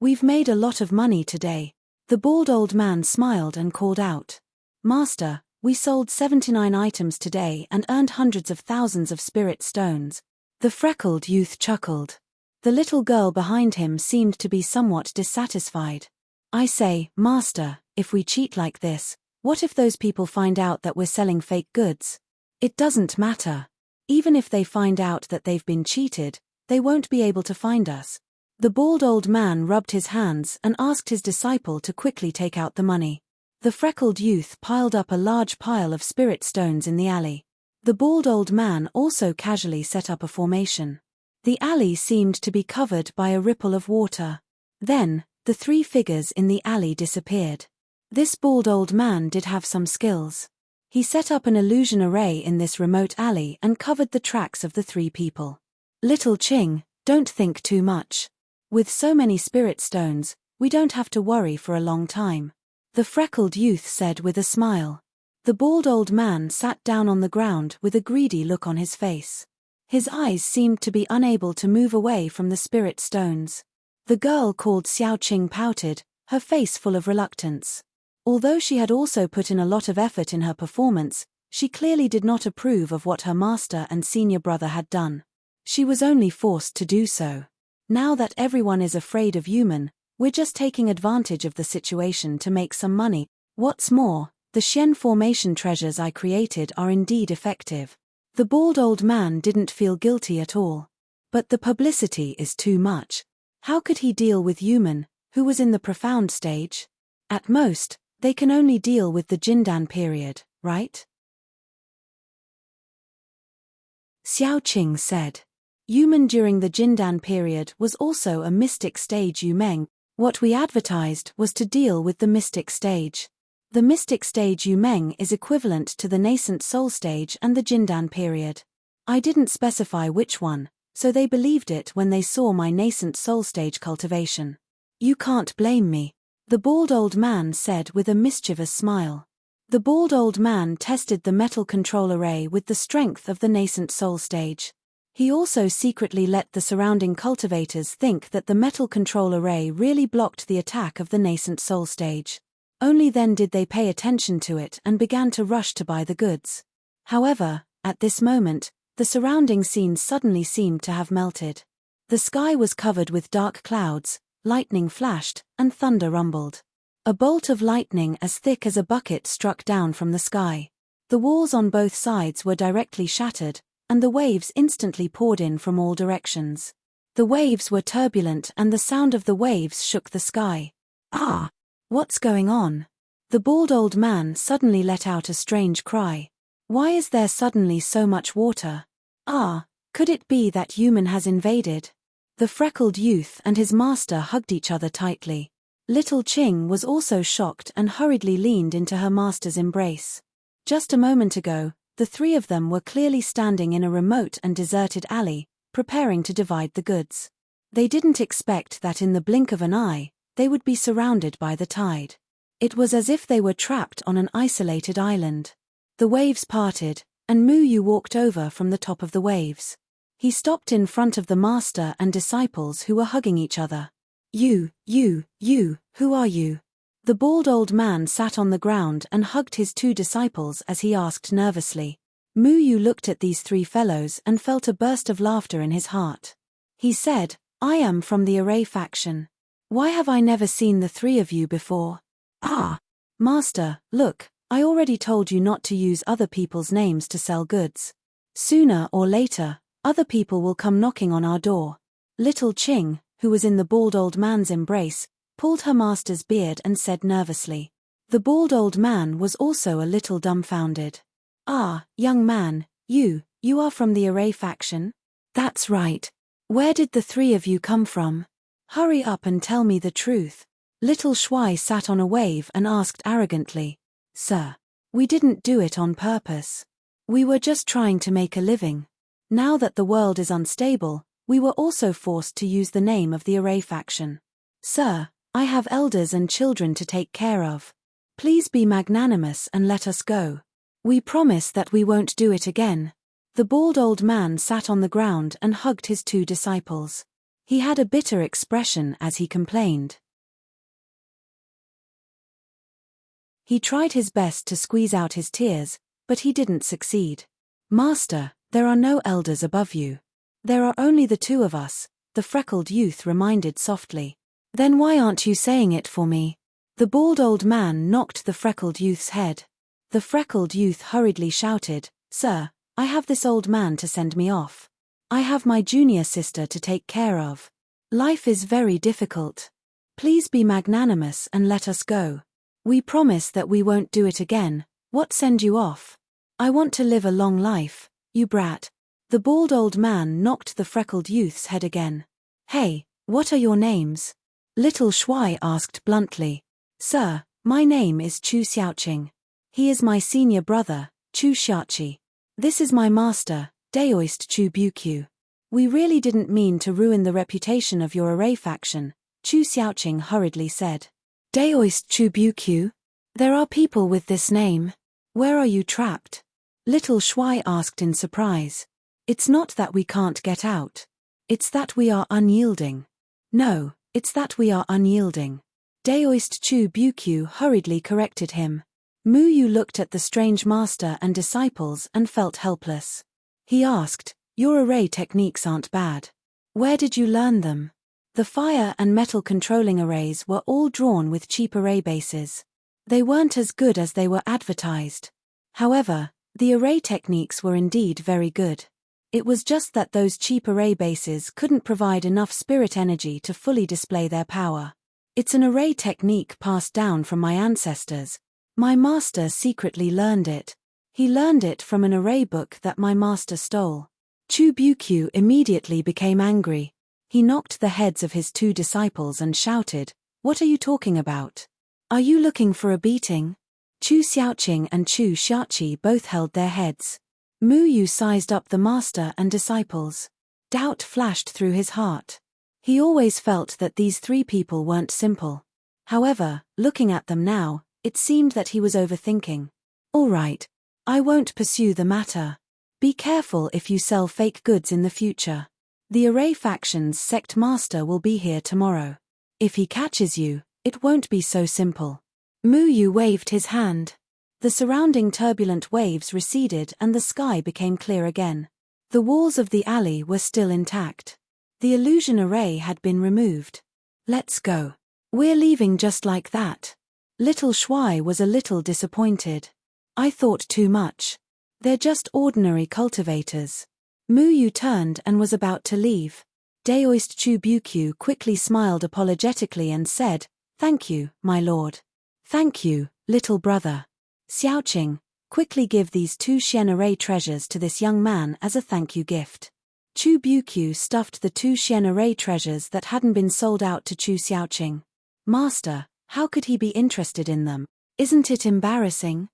We've made a lot of money today." The bald old man smiled and called out. "Master, we sold 79 items today and earned hundreds of thousands of spirit stones." The freckled youth chuckled. The little girl behind him seemed to be somewhat dissatisfied. "I say, Master, if we cheat like this, what if those people find out that we're selling fake goods?" "It doesn't matter. Even if they find out that they've been cheated, they won't be able to find us." The bald old man rubbed his hands and asked his disciple to quickly take out the money. The freckled youth piled up a large pile of spirit stones in the alley. The bald old man also casually set up a formation. The alley seemed to be covered by a ripple of water. Then, the three figures in the alley disappeared. This bald old man did have some skills. He set up an illusion array in this remote alley and covered the tracks of the three people. "Little Ching, don't think too much. With so many spirit stones, we don't have to worry for a long time," the freckled youth said with a smile. The bald old man sat down on the ground with a greedy look on his face. His eyes seemed to be unable to move away from the spirit stones. The girl called Xiao Qing pouted, her face full of reluctance. Although she had also put in a lot of effort in her performance, she clearly did not approve of what her master and senior brother had done. She was only forced to do so. "Now that everyone is afraid of human, we're just taking advantage of the situation to make some money. What's more, the Xian formation treasures I created are indeed effective." The bald old man didn't feel guilty at all. But the publicity is too much. How could he deal with human, who was in the profound stage? At most, they can only deal with the Jindan period, right? Xiao Qing said. Human during the Jindan period was also a mystic stage Yumeng. What we advertised was to deal with the mystic stage. The mystic stage Yumeng is equivalent to the nascent soul stage and the Jindan period. I didn't specify which one, so they believed it when they saw my nascent soul stage cultivation. "You can't blame me," the bald old man said with a mischievous smile. The bald old man tested the metal control array with the strength of the nascent soul stage. He also secretly let the surrounding cultivators think that the metal control array really blocked the attack of the nascent soul stage. Only then did they pay attention to it and began to rush to buy the goods. However, at this moment, the surrounding scene suddenly seemed to have melted. The sky was covered with dark clouds, lightning flashed, and thunder rumbled. A bolt of lightning as thick as a bucket struck down from the sky. The walls on both sides were directly shattered, and the waves instantly poured in from all directions. The waves were turbulent and the sound of the waves shook the sky. "Ah! What's going on?" The bald old man suddenly let out a strange cry. "Why is there suddenly so much water? Ah, could it be that human has invaded?" The freckled youth and his master hugged each other tightly. Little Ching was also shocked and hurriedly leaned into her master's embrace. Just a moment ago, the three of them were clearly standing in a remote and deserted alley, preparing to divide the goods. They didn't expect that in the blink of an eye, they would be surrounded by the tide. It was as if they were trapped on an isolated island. The waves parted, and Mu Yu walked over from the top of the waves. He stopped in front of the master and disciples who were hugging each other. You, who are you? The bald old man sat on the ground and hugged his two disciples as he asked nervously. Mu Yu looked at these three fellows and felt a burst of laughter in his heart. He said, I am from the Array faction. Why have I never seen the three of you before? Ah! Master, look, I already told you not to use other people's names to sell goods. Sooner or later, other people will come knocking on our door. Little Ching, who was in the bald old man's embrace, pulled her master's beard and said nervously. The bald old man was also a little dumbfounded. Ah, young man, you are from the Array faction? That's right. Where did the three of you come from? Hurry up and tell me the truth. Little Shuai sat on a wave and asked arrogantly. Sir, we didn't do it on purpose. We were just trying to make a living. Now that the world is unstable, we were also forced to use the name of the Array faction. Sir, I have elders and children to take care of. Please be magnanimous and let us go. We promise that we won't do it again. The bald old man sat on the ground and hugged his two disciples. He had a bitter expression as he complained. He tried his best to squeeze out his tears, but he didn't succeed. Master, there are no elders above you. There are only the two of us, the freckled youth reminded softly. Then why aren't you saying it for me? The bald old man knocked the freckled youth's head. The freckled youth hurriedly shouted, Sir, I have this old man to send me off. I have my junior sister to take care of. Life is very difficult. Please be magnanimous and let us go. We promise that we won't do it again. What send you off? I want to live a long life, you brat. The bald old man knocked the freckled youth's head again. Hey, what are your names? Little Shuai asked bluntly. Sir, my name is Chu Xiaoqing. He is my senior brother, Chu Xiaoqi. This is my master, Daoist Chu Buqiu. We really didn't mean to ruin the reputation of your Array faction, Chu Xiaoqing hurriedly said. Daoist Chu Buqiu? There are people with this name. Where are you trapped? Little Shuai asked in surprise. It's not that we can't get out. It's that we are unyielding. No, it's that we are unyielding. Daoist Chu Buqiu hurriedly corrected him. Mu Yu looked at the strange master and disciples and felt helpless. He asked, Your array techniques aren't bad. Where did you learn them? The fire and metal controlling arrays were all drawn with cheap array bases. They weren't as good as they were advertised. However, the array techniques were indeed very good. It was just that those cheap array bases couldn't provide enough spirit energy to fully display their power. It's an array technique passed down from my ancestors. My master secretly learned it. He learned it from an array book that my master stole. Chu Buqiu immediately became angry. He knocked the heads of his two disciples and shouted, What are you talking about? Are you looking for a beating? Chu Xiaoqing and Chu Xiaoqi both held their heads. Mu Yu sized up the master and disciples. Doubt flashed through his heart. He always felt that these three people weren't simple. However, looking at them now, it seemed that he was overthinking. All right. I won't pursue the matter. Be careful if you sell fake goods in the future. The Array faction's sect master will be here tomorrow. If he catches you, it won't be so simple. Mu Yu waved his hand. The surrounding turbulent waves receded and the sky became clear again. The walls of the alley were still intact. The illusion array had been removed. Let's go. We're leaving just like that. Little Shuai was a little disappointed. I thought too much. They're just ordinary cultivators. Mu Yu turned and was about to leave. Daoist Chu Buqiu quickly smiled apologetically and said, Thank you, my lord. Thank you, little brother. Xiaoqing, quickly give these two Xian array treasures to this young man as a thank you gift. Chu Bukyu stuffed the 2 Xian'erei treasures that hadn't been sold out to Chu Xiaoqing. Master, how could he be interested in them? Isn't it embarrassing?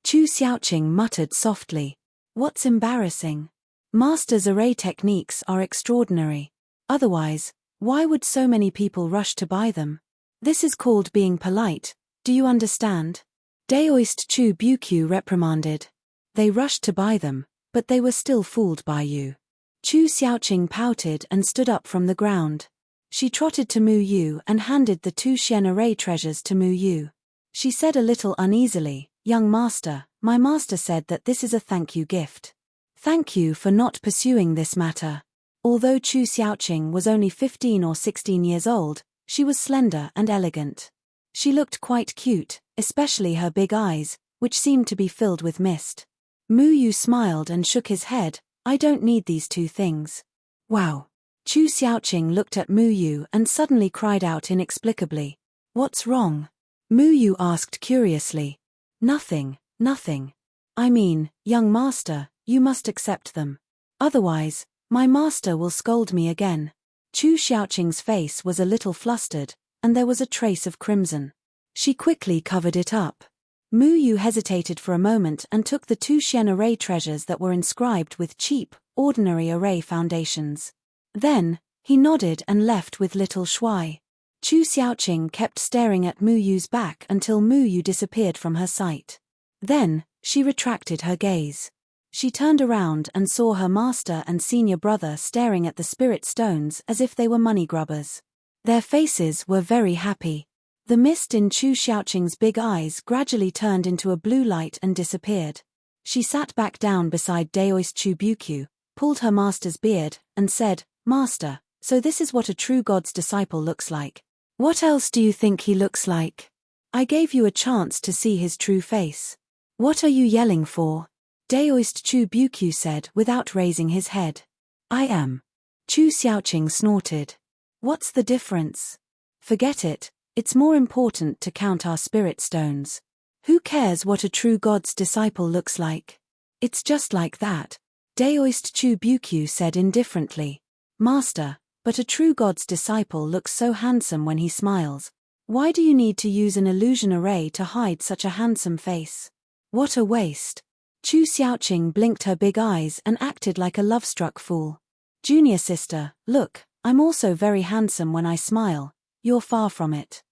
Chu Xiaoqing muttered softly. What's embarrassing? Master's array techniques are extraordinary. Otherwise, why would so many people rush to buy them? This is called being polite, do you understand? Daoist Chu Bukyu reprimanded. They rushed to buy them, but they were still fooled by you. Chu Xiaoqing pouted and stood up from the ground. She trotted to Mu Yu and handed the 2 Xian'erei treasures to Mu Yu. She said a little uneasily, Young master, my master said that this is a thank you gift. Thank you for not pursuing this matter. Although Chu Xiaoqing was only 15 or 16 years old, she was slender and elegant. She looked quite cute, especially her big eyes, which seemed to be filled with mist. Mu Yu smiled and shook his head. I don't need these 2 things. Wow. Chu Xiaoqing looked at Mu Yu and suddenly cried out inexplicably. What's wrong? Mu Yu asked curiously. Nothing, nothing. I mean, young master, you must accept them. Otherwise, my master will scold me again. Chu Xiaoqing's face was a little flustered, and there was a trace of crimson. She quickly covered it up. Mu Yu hesitated for a moment and took the 2 Xian'erei treasures that were inscribed with cheap, ordinary array foundations. Then, he nodded and left with little Shuai. Chu Xiaoqing kept staring at Mu Yu's back until Mu Yu disappeared from her sight. Then, she retracted her gaze. She turned around and saw her master and senior brother staring at the spirit stones as if they were money grubbers. Their faces were very happy. The mist in Chu Xiaoqing's big eyes gradually turned into a blue light and disappeared. She sat back down beside Daoist Chu Bukyu, pulled her master's beard, and said, Master, so this is what a true god's disciple looks like. What else do you think he looks like? I gave you a chance to see his true face. What are you yelling for? Daoist Chu Bukyu said without raising his head. I am. Chu Xiaoqing snorted. What's the difference? Forget it, it's more important to count our spirit stones. Who cares what a true god's disciple looks like? It's just like that. Daoist Chu Bukyu said indifferently. Master, but a true god's disciple looks so handsome when he smiles. Why do you need to use an illusion array to hide such a handsome face? What a waste. Chu Xiaoqing blinked her big eyes and acted like a love-struck fool. Junior sister, look, I'm also very handsome when I smile. You're far from it.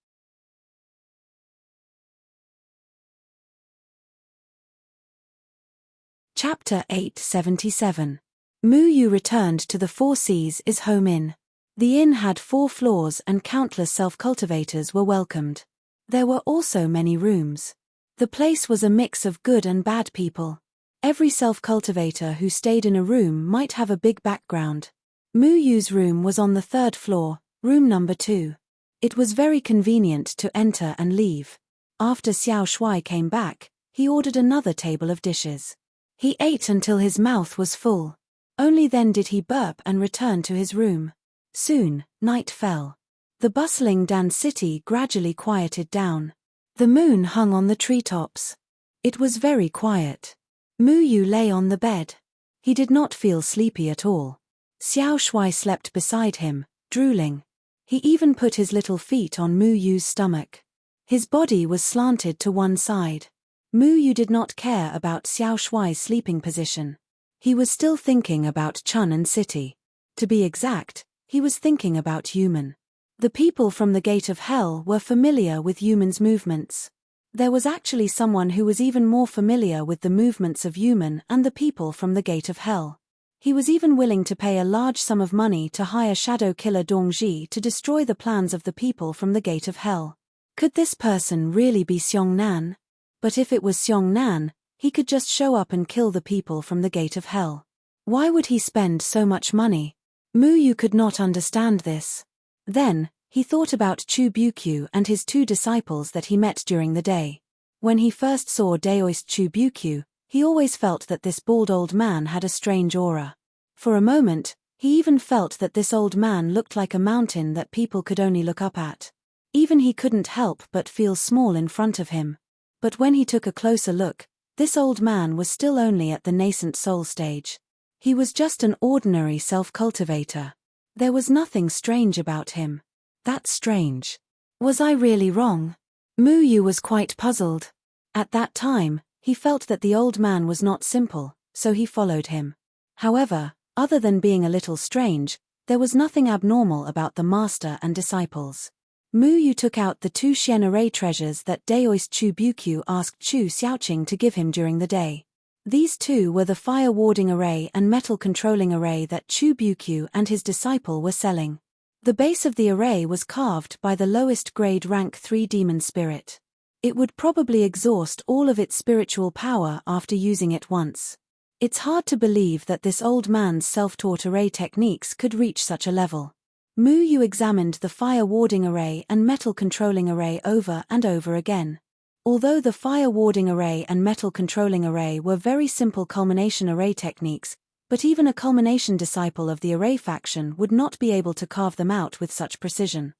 Chapter 877. Mu Yu returned to the Four Seas Home Inn. The inn had 4 floors and countless self-cultivators were welcomed. There were also many rooms. The place was a mix of good and bad people. Every self-cultivator who stayed in a room might have a big background. Mu Yu's room was on the 3rd floor, room number 2. It was very convenient to enter and leave. After Xiao Shuai came back, he ordered another table of dishes. He ate until his mouth was full. Only then did he burp and return to his room. Soon, night fell. The bustling Dan city gradually quieted down. The moon hung on the treetops. It was very quiet. Mu Yu lay on the bed. He did not feel sleepy at all. Xiao Shuai slept beside him, drooling. He even put his little feet on Mu Yu's stomach. His body was slanted to one side. Mu Yu did not care about Xiao Shuai's sleeping position. He was still thinking about Chun and City. To be exact, he was thinking about Yuman. The people from the Gate of Hell were familiar with Yuman's movements. There was actually someone who was even more familiar with the movements of Yuman and the people from the Gate of Hell. He was even willing to pay a large sum of money to hire shadow killer Dongji to destroy the plans of the people from the Gate of Hell. Could this person really be Xiong Nan? But if it was Xiong Nan, he could just show up and kill the people from the Gate of Hell. Why would he spend so much money? Mu Yu could not understand this. Then, he thought about Chu Bukyu and his 2 disciples that he met during the day. When he first saw Daoist Chu Bukyu, he always felt that this bald old man had a strange aura. For a moment, he even felt that this old man looked like a mountain that people could only look up at. Even he couldn't help but feel small in front of him. But when he took a closer look, This old man was still only at the nascent soul stage. He was just an ordinary self-cultivator. There was nothing strange about him. That's strange. Was I really wrong? Mu Yu was quite puzzled. At that time, he felt that the old man was not simple, so he followed him. However, other than being a little strange, there was nothing abnormal about the master and disciples. Mu Yu took out the 2 Xian array treasures that Daoist Chu Bukyu asked Chu Xiaoqing to give him during the day. These two were the fire-warding array and metal-controlling array that Chu Bukyu and his disciple were selling. The base of the array was carved by the lowest grade rank 3 demon spirit. It would probably exhaust all of its spiritual power after using it once. It's hard to believe that this old man's self-taught array techniques could reach such a level. Mu Yu examined the fire-warding array and metal-controlling array over and over again. Although the fire-warding array and metal-controlling array were very simple culmination array techniques, but even a culmination disciple of the array faction would not be able to carve them out with such precision.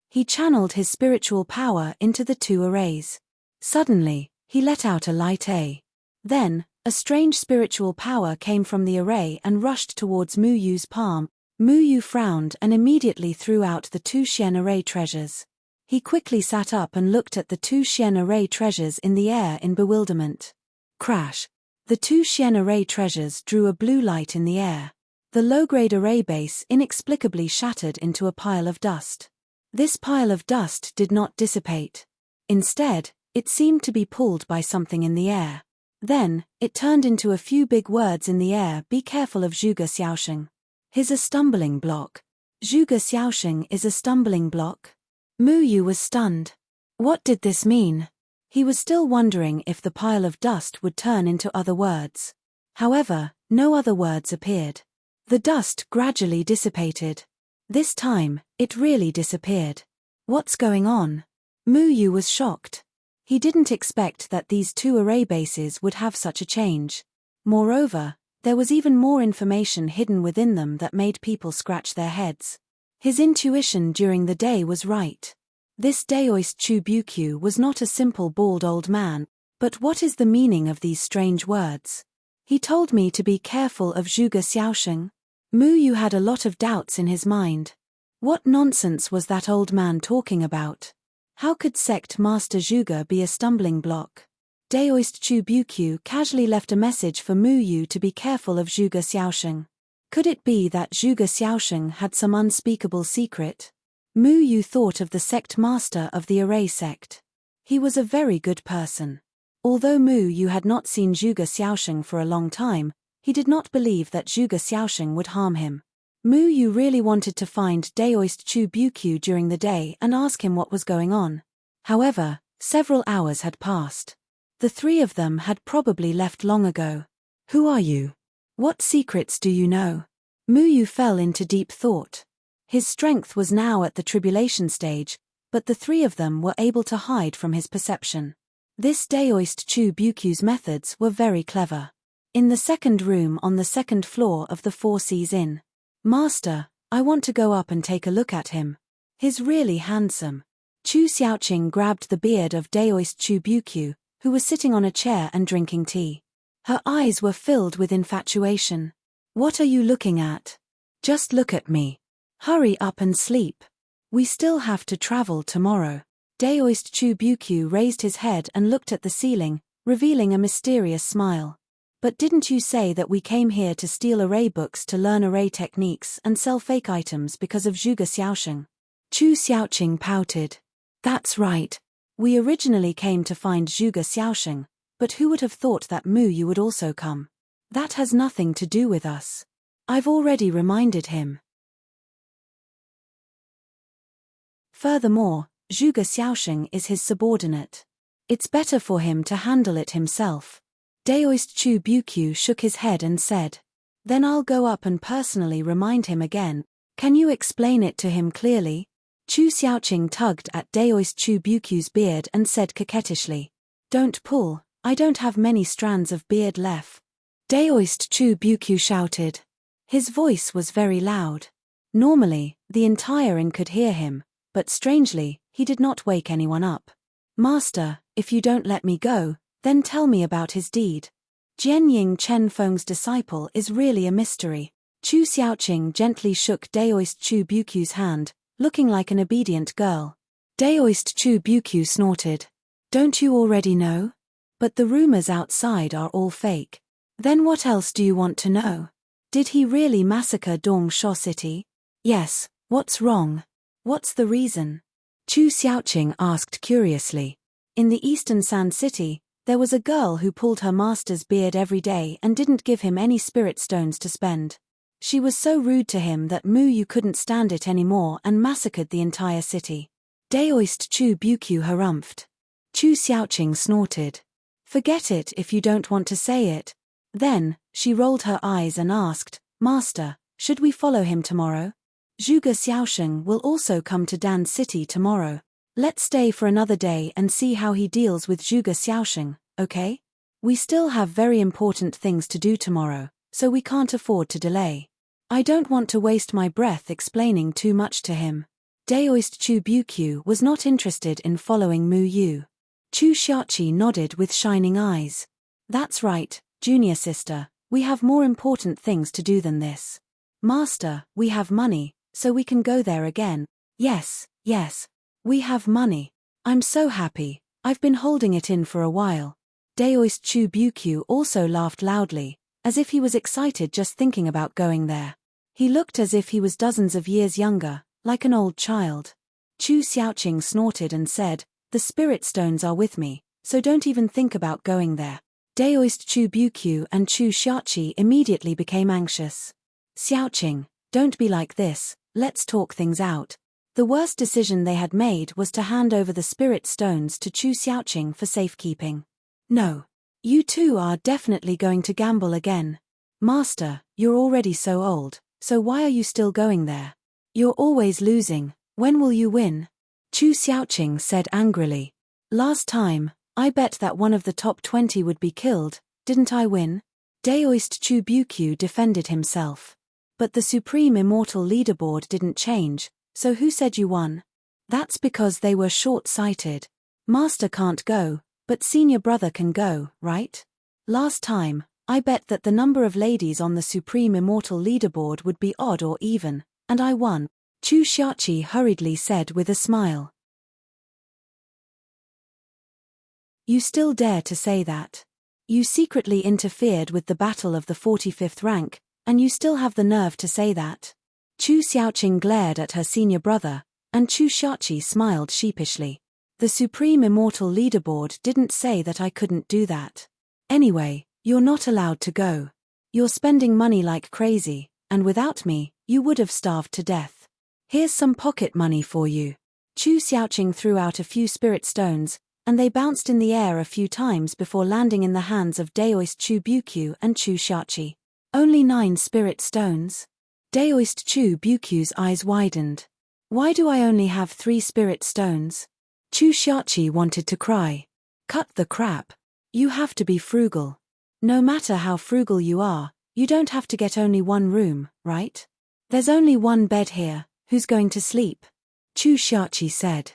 He channeled his spiritual power into the 2 arrays. Suddenly, he let out a light "A." Then, a strange spiritual power came from the array and rushed towards Mu Yu's palm. Mu Yu frowned and immediately threw out the 2 Xian array treasures. He quickly sat up and looked at the 2 Xian array treasures in the air in bewilderment. Crash! The 2 Xian array treasures drew a blue light in the air. The low-grade array base inexplicably shattered into a pile of dust. This pile of dust did not dissipate. Instead, it seemed to be pulled by something in the air. Then, it turned into a few big words in the air: "Be careful of Zhuge Xiaosheng. He's a stumbling block. Zhuge Xiaosheng is a stumbling block." Mu Yu was stunned. What did this mean? He was still wondering if the pile of dust would turn into other words. However, no other words appeared. The dust gradually dissipated. This time, it really disappeared. What's going on? Mu Yu was shocked. He didn't expect that these 2 array bases would have such a change. Moreover, there was even more information hidden within them that made people scratch their heads. His intuition during the day was right. This Daoist Chu Bukyu was not a simple bald old man, but what is the meaning of these strange words? He told me to be careful of Zhuge Xiaosheng. Mu Yu had a lot of doubts in his mind. What nonsense was that old man talking about? How could sect master Zhuge be a stumbling block? Daoist Chu Bukyu casually left a message for Mu Yu to be careful of Zhuge Xiaosheng. Could it be that Zhuge Xiaosheng had some unspeakable secret? Mu Yu thought of the sect master of the array sect. He was a very good person. Although Mu Yu had not seen Zhuge Xiaosheng for a long time, he did not believe that Zhuge Xiaosheng would harm him. Mu Yu really wanted to find Daoist Chu Bukyu during the day and ask him what was going on. However, several hours had passed. The 3 of them had probably left long ago. Who are you? What secrets do you know? Mu Yu fell into deep thought. His strength was now at the tribulation stage, but the 3 of them were able to hide from his perception. This Daoist Chu Bukyu's methods were very clever. In the second room on the 2nd floor of the 4 Seas Inn. "Master, I want to go up and take a look at him. He's really handsome." Chu Xiaoqing grabbed the beard of Daoist Chu Bukyu, who was sitting on a chair and drinking tea. Her eyes were filled with infatuation. "What are you looking at? Just look at me. Hurry up and sleep. We still have to travel tomorrow." Daoist Chu Bukyu raised his head and looked at the ceiling, revealing a mysterious smile. "But didn't you say that we came here to steal array books to learn array techniques and sell fake items because of Zhuge Xiaosheng?" Chu Xiaoqing pouted. "That's right. We originally came to find Zhuge Xiaosheng, but who would have thought that Mu Yu would also come? That has nothing to do with us. I've already reminded him. Furthermore, Zhuge Xiaosheng is his subordinate. It's better for him to handle it himself." Daoist Chu Bukyu shook his head and said, "Then I'll go up and personally remind him again. Can you explain it to him clearly?" Chu Xiaoqing tugged at Daoist Chu Bukyu's beard and said coquettishly, "Don't pull, I don't have many strands of beard left." Daoist Chu Bukyu shouted. His voice was very loud. Normally, the entire inn could hear him, but strangely, he did not wake anyone up. "Master, If you don't let me go, then tell me about his deed. Jianying Chen Feng's disciple is really a mystery. Chu Xiaoqing gently shook Daoist Chu Bukyu's hand, looking like an obedient girl. Daoist Chu Bukyu snorted. Don't you already know? But the rumors outside are all fake. Then what else do you want to know? Did he really massacre Dongsho City? Yes, what's wrong? What's the reason? Chu Xiaoqing asked curiously. In the Eastern Sand City, there was a girl who pulled her master's beard every day and didn't give him any spirit stones to spend. She was so rude to him that Mu Yu couldn't stand it anymore and massacred the entire city. Daoist Chu Bukyu harumphed. Chu Xiaoqing snorted. Forget it if you don't want to say it. Then, she rolled her eyes and asked, Master, should we follow him tomorrow? Zhuge Xiaosheng will also come to Dan City tomorrow. Let's stay for another day and see how he deals with Zhuge Xiaosheng, okay? We still have very important things to do tomorrow, so we can't afford to delay. I don't want to waste my breath explaining too much to him. Daoist Chu Bukyu was not interested in following Mu Yu. Chu Xiaoqi nodded with shining eyes. That's right, junior sister, we have more important things to do than this. Master, we have money, so we can go there again. Yes, we have money. I'm so happy, I've been holding it in for a while. Daoist Chu Bukyu also laughed loudly, as if he was excited just thinking about going there. He looked as if he was dozens of years younger, like an old child. Chu Xiaoqing snorted and said, The spirit stones are with me, so don't even think about going there. Daoist Chu Bukyu and Chu Xiaoqi immediately became anxious. Xiaoqing, don't be like this, let's talk things out. The worst decision they had made was to hand over the spirit stones to Chu Xiaoqing for safekeeping. No. You two are definitely going to gamble again. Master, you're already so old, so why are you still going there? You're always losing, when will you win? Chu Xiaoqing said angrily. Last time, I bet that one of the top 20 would be killed, didn't I win? Daoist Chu Bukyu defended himself. But the Supreme Immortal Leaderboard didn't change, so who said you won? That's because they were short-sighted. Master can't go, but senior brother can go, right? Last time, I bet that the number of ladies on the Supreme Immortal Leaderboard would be odd or even, and I won. Chu Xiaoqi hurriedly said with a smile. You still dare to say that? You secretly interfered with the battle of the 45th rank, and you still have the nerve to say that? Chu Xiaoqing glared at her senior brother, and Chu Xiaoqi smiled sheepishly. The Supreme Immortal Leaderboard didn't say that I couldn't do that. Anyway, you're not allowed to go. You're spending money like crazy, and without me, you would have starved to death. Here's some pocket money for you. Chu Xiaoqing threw out a few spirit stones, and they bounced in the air a few times before landing in the hands of Daoist Chu Bukyu and Chu Xiaoqi. Only 9 spirit stones? Daoist Chu Bukyu's eyes widened. Why do I only have 3 spirit stones? Chu Xiaoqi wanted to cry. Cut the crap. You have to be frugal. No matter how frugal you are, you don't have to get only one room, right? There's only one bed here, who's going to sleep? Chu Xiaoqi said.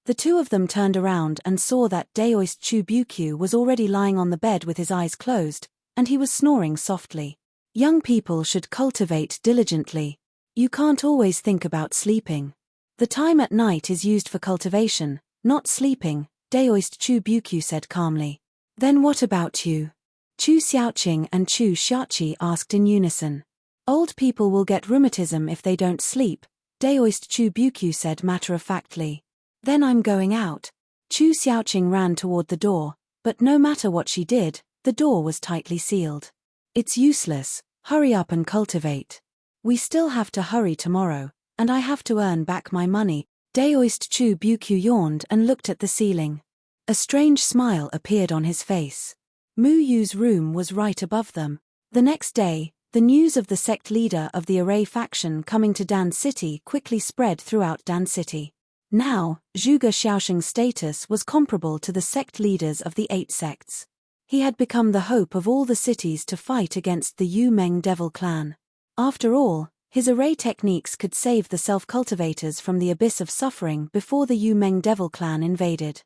The two of them turned around and saw that Daoist Chu Bukyu was already lying on the bed with his eyes closed, and he was snoring softly. Young people should cultivate diligently. You can't always think about sleeping. The time at night is used for cultivation, not sleeping, Daoist Chu Bukyu said calmly. Then what about you? Chu Xiaoqing and Chu Xiaoqi asked in unison. Old people will get rheumatism if they don't sleep, Daoist Chu Bukyu said matter-of-factly. Then I'm going out. Chu Xiaoqing ran toward the door, but no matter what she did, the door was tightly sealed. It's useless, hurry up and cultivate. We still have to hurry tomorrow, and I have to earn back my money. Daoist Chu Bukyu yawned and looked at the ceiling. A strange smile appeared on his face. Mu Yu's room was right above them. The next day, the news of the sect leader of the Array faction coming to Dan City quickly spread throughout Dan City. Now, Zhuge Xiaosheng's status was comparable to the sect leaders of the 8 sects. He had become the hope of all the cities to fight against the Yu Meng Devil clan. After all, his array techniques could save the self-cultivators from the abyss of suffering before the Yu Meng Devil clan invaded.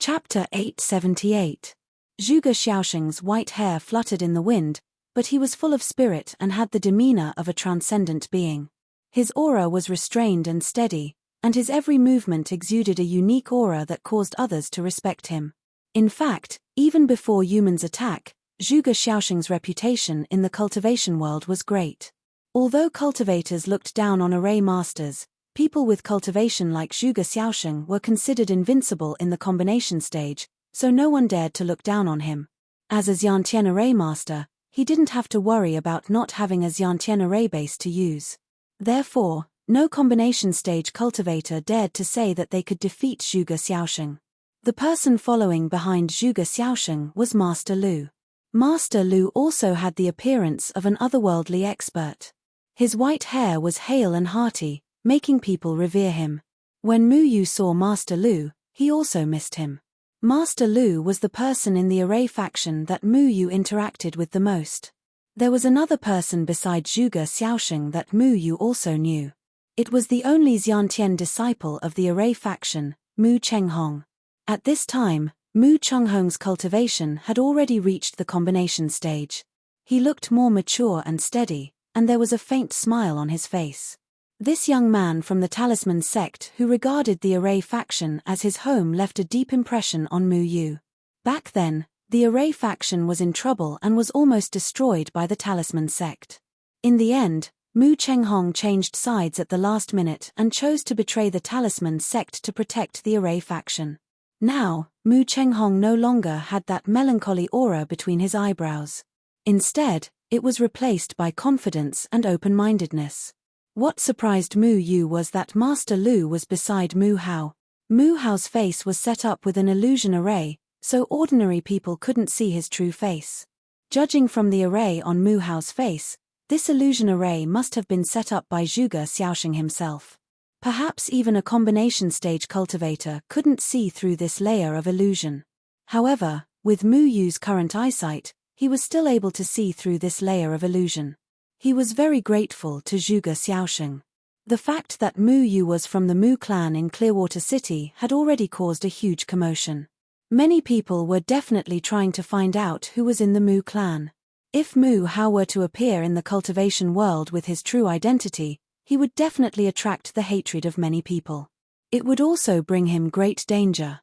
Chapter 878. Zhuge Xiaosheng's white hair fluttered in the wind, but he was full of spirit and had the demeanor of a transcendent being. His aura was restrained and steady, and his every movement exuded a unique aura that caused others to respect him. In fact, even before humans' attack, Zhuge Xiaosheng's reputation in the cultivation world was great. Although cultivators looked down on array masters, people with cultivation like Zhuge Xiaosheng were considered invincible in the combination stage, so no one dared to look down on him. As a Xiantian array master, he didn't have to worry about not having a Xiantian array base to use. Therefore, no combination stage cultivator dared to say that they could defeat Zhuge Xiaosheng. The person following behind Zhuge Xiaosheng was Master Lu. Master Lu also had the appearance of an otherworldly expert. His white hair was hale and hearty, making people revere him. When Mu Yu saw Master Lu, he also missed him. Master Lu was the person in the array faction that Mu Yu interacted with the most. There was another person beside Zhuge Xiaosheng that Mu Yu also knew. It was the only Xiantian disciple of the array faction, Mu Chenghong. At this time, Mu Chenghong's cultivation had already reached the combination stage. He looked more mature and steady, and there was a faint smile on his face. This young man from the Talisman sect who regarded the array faction as his home left a deep impression on Mu Yu. Back then, the array faction was in trouble and was almost destroyed by the Talisman sect. In the end, Mu Chenghong changed sides at the last minute and chose to betray the Talisman sect to protect the array faction. Now, Mu Chenghong no longer had that melancholy aura between his eyebrows. Instead, it was replaced by confidence and open-mindedness. What surprised Mu Yu was that Master Lu was beside Mu Hao. Mu Hao's face was set up with an illusion array, so ordinary people couldn't see his true face. Judging from the array on Mu Hao's face, this illusion array must have been set up by Zhuge Xiaosheng himself. Perhaps even a combination stage cultivator couldn't see through this layer of illusion. However, with Mu Yu's current eyesight, he was still able to see through this layer of illusion. He was very grateful to Zhuge Xiaosheng. The fact that Mu Yu was from the Mu clan in Clearwater City had already caused a huge commotion. Many people were definitely trying to find out who was in the Mu clan. If Mu Hao were to appear in the cultivation world with his true identity, he would definitely attract the hatred of many people. It would also bring him great danger.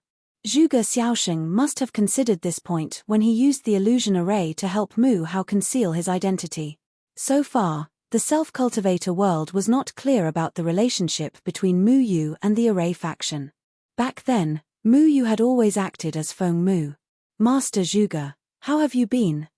Zhuge Xiaosheng must have considered this point when he used the illusion array to help Mu Hao conceal his identity. So far, the self-cultivator world was not clear about the relationship between Mu Yu and the array faction. Back then, Mu Yu had always acted as Feng Mu. Master Zhuge, how have you been?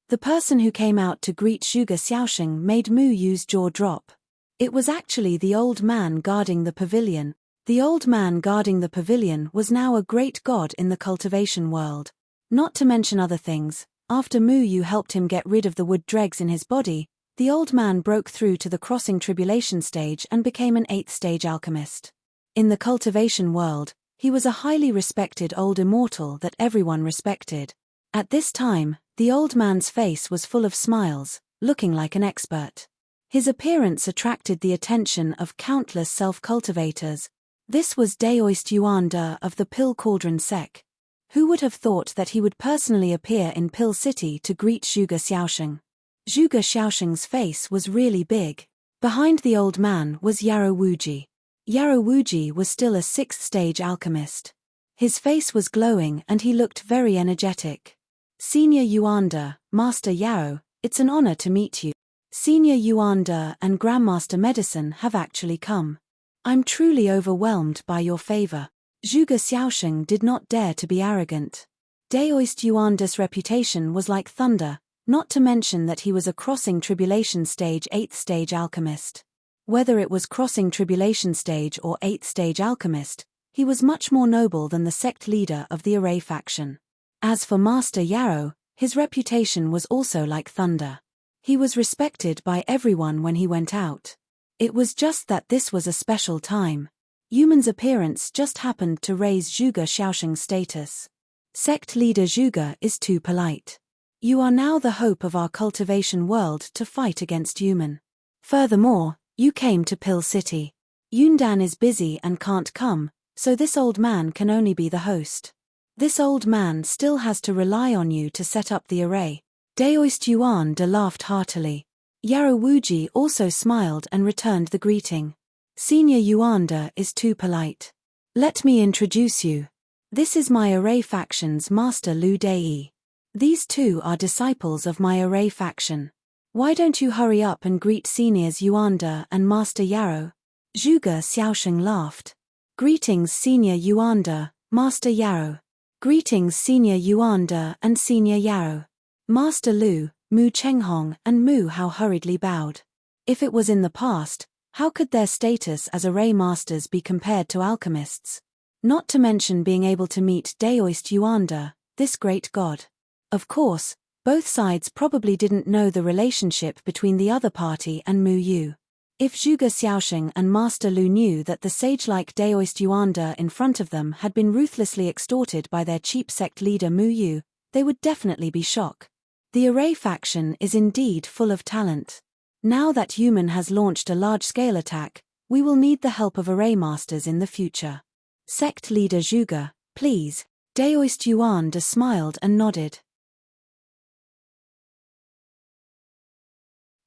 The person who came out to greet Zhuge Xiaosheng made Mu Yu's jaw drop. It was actually the old man guarding the pavilion. The old man guarding the pavilion was now a great god in the cultivation world. Not to mention other things, after Mu Yu helped him get rid of the wood dregs in his body, the old man broke through to the crossing tribulation stage and became an 8th stage alchemist. In the cultivation world, he was a highly respected old immortal that everyone respected. At this time, the old man's face was full of smiles, looking like an expert. His appearance attracted the attention of countless self-cultivators. This was Daoist Yuan De of the Pill Cauldron Sec. Who would have thought that he would personally appear in Pill City to greet Zhuge Xiaosheng? Zhuge Xiaosheng's face was really big. Behind the old man was Yarrow Wuji. Yarrow Wuji was still a 6th stage alchemist. His face was glowing and he looked very energetic. Senior Yuan De, Master Yarrow, it's an honor to meet you. Senior Yuan De and Grandmaster Medicine have actually come. I'm truly overwhelmed by your favor. Zhuge Xiaosheng did not dare to be arrogant. Daoist Yuan De's reputation was like thunder, not to mention that he was a crossing tribulation stage 8th stage alchemist. Whether it was crossing tribulation stage or 8th stage alchemist, he was much more noble than the sect leader of the array faction. As for Master Yarrow, his reputation was also like thunder. He was respected by everyone when he went out. It was just that this was a special time. Yuman's appearance just happened to raise Zhuge Xiaosheng's status. Sect leader Zhuge is too polite. You are now the hope of our cultivation world to fight against Yuman. Furthermore, you came to Pill City. Yundan is busy and can't come, so this old man can only be the host. This old man still has to rely on you to set up the array. Daoist Yuan De laughed heartily. Yarrow Wuji also smiled and returned the greeting. Senior Yuan De is too polite. Let me introduce you. This is my array faction's Master Lu Dei. These two are disciples of my array faction. Why don't you hurry up and greet Seniors Yuan De and Master Yarrow? Zhuge Xiaosheng laughed. Greetings Senior Yuan De, Master Yarrow. Greetings Senior Yuan De and Senior Yarrow. Master Lu, Mu Chenghong and Mu Hao hurriedly bowed. If it was in the past, how could their status as array masters be compared to alchemists? Not to mention being able to meet Daoist Yuan De, this great god. Of course, both sides probably didn't know the relationship between the other party and Mu Yu. If Zhuge Xiaosheng and Master Lu knew that the sage-like Daoist Yuan De in front of them had been ruthlessly extorted by their cheap sect leader Mu Yu, they would definitely be shocked. The array faction is indeed full of talent. Now that human has launched a large-scale attack, we will need the help of array masters in the future. Sect leader Zhuge, please. Daoist Yuan De smiled and nodded.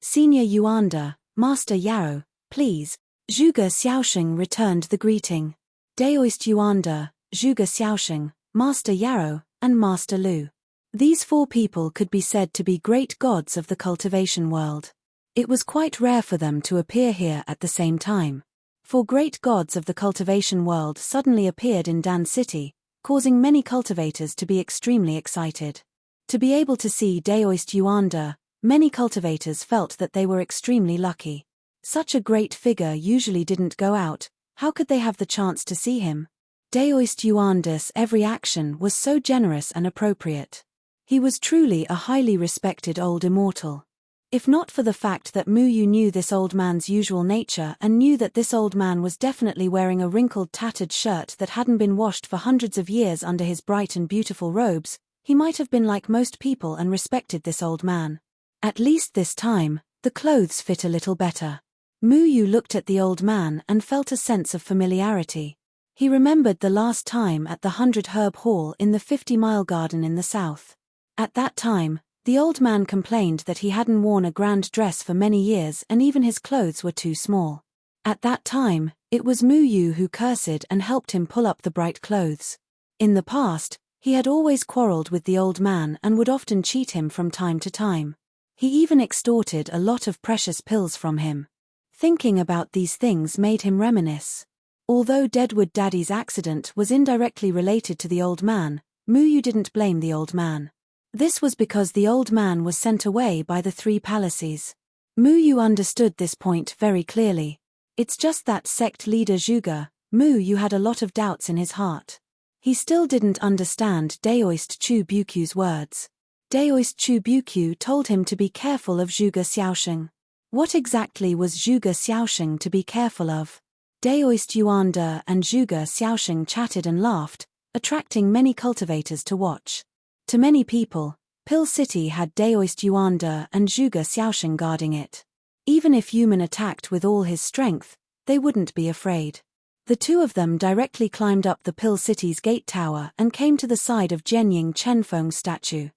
Senior Yuan De, Master Yarrow, please. Zhuge Xiaosheng returned the greeting. Daoist Yuan De, Zhuge Xiaosheng, Master Yarrow, and Master Lu. These four people could be said to be great gods of the cultivation world. It was quite rare for them to appear here at the same time. Four great gods of the cultivation world suddenly appeared in Dan City, causing many cultivators to be extremely excited. To be able to see Daoist Yuan De, many cultivators felt that they were extremely lucky. Such a great figure usually didn't go out, how could they have the chance to see him? Daoist Yuan De's every action was so generous and appropriate. He was truly a highly respected old immortal. If not for the fact that Mu Yu knew this old man's usual nature and knew that this old man was definitely wearing a wrinkled tattered shirt that hadn't been washed for hundreds of years under his bright and beautiful robes, he might have been like most people and respected this old man. At least this time, the clothes fit a little better. Mu Yu looked at the old man and felt a sense of familiarity. He remembered the last time at the 100 Herb Hall in the 50-mile garden in the south. At that time, the old man complained that he hadn't worn a grand dress for many years and even his clothes were too small. At that time, it was Mu Yu who cursed and helped him pull up the bright clothes. In the past, he had always quarreled with the old man and would often cheat him from time to time. He even extorted a lot of precious pills from him. Thinking about these things made him reminisce. Although Deadwood Daddy's accident was indirectly related to the old man, Mu Yu didn't blame the old man. This was because the old man was sent away by the three palaces. Mu Yu understood this point very clearly. It's just that sect leader Zhuge, Mu Yu had a lot of doubts in his heart. He still didn't understand Daoist Chu Bukyu's words. Daoist Chu Bukyu told him to be careful of Zhuge Xiaosheng. What exactly was Zhuge Xiaosheng to be careful of? Daoist Yuan De and Zhuge Xiaosheng chatted and laughed, attracting many cultivators to watch. To many people, Pill City had Daoist Yuan De and Zhuge Xiaosheng guarding it. Even if Yuman attacked with all his strength, they wouldn't be afraid. The two of them directly climbed up the Pill City's gate tower and came to the side of Jianying Chenfeng's statue.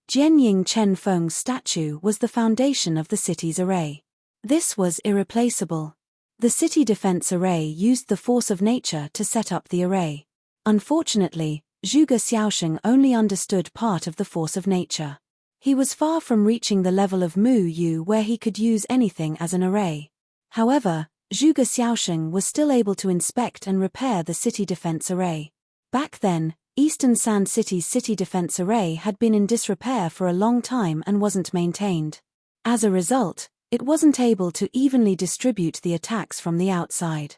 Jianying Chenfeng's statue was the foundation of the city's array. This was irreplaceable. The city defense array used the force of nature to set up the array. Unfortunately, Zhuge Xiaosheng only understood part of the force of nature. He was far from reaching the level of Mu Yu where he could use anything as an array. However, Zhuge Xiaosheng was still able to inspect and repair the city defense array. Back then, Eastern Sand City's city defense array had been in disrepair for a long time and wasn't maintained. As a result, it wasn't able to evenly distribute the attacks from the outside.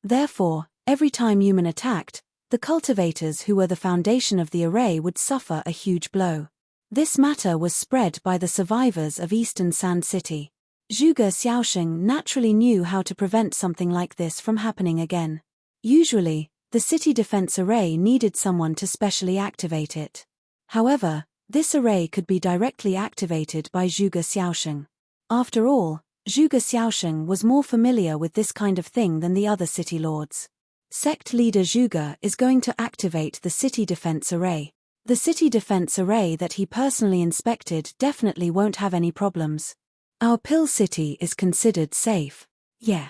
Therefore, every time Human attacked, the cultivators who were the foundation of the array would suffer a huge blow. This matter was spread by the survivors of Eastern Sand City. Zhuge Xiaosheng naturally knew how to prevent something like this from happening again. Usually, the city defense array needed someone to specially activate it. However, this array could be directly activated by Zhuge Xiaosheng. After all, Zhuge Xiaosheng was more familiar with this kind of thing than the other city lords. Sect leader Zhuge is going to activate the city defense array. The city defense array that he personally inspected definitely won't have any problems. Our pill city is considered safe. Yeah.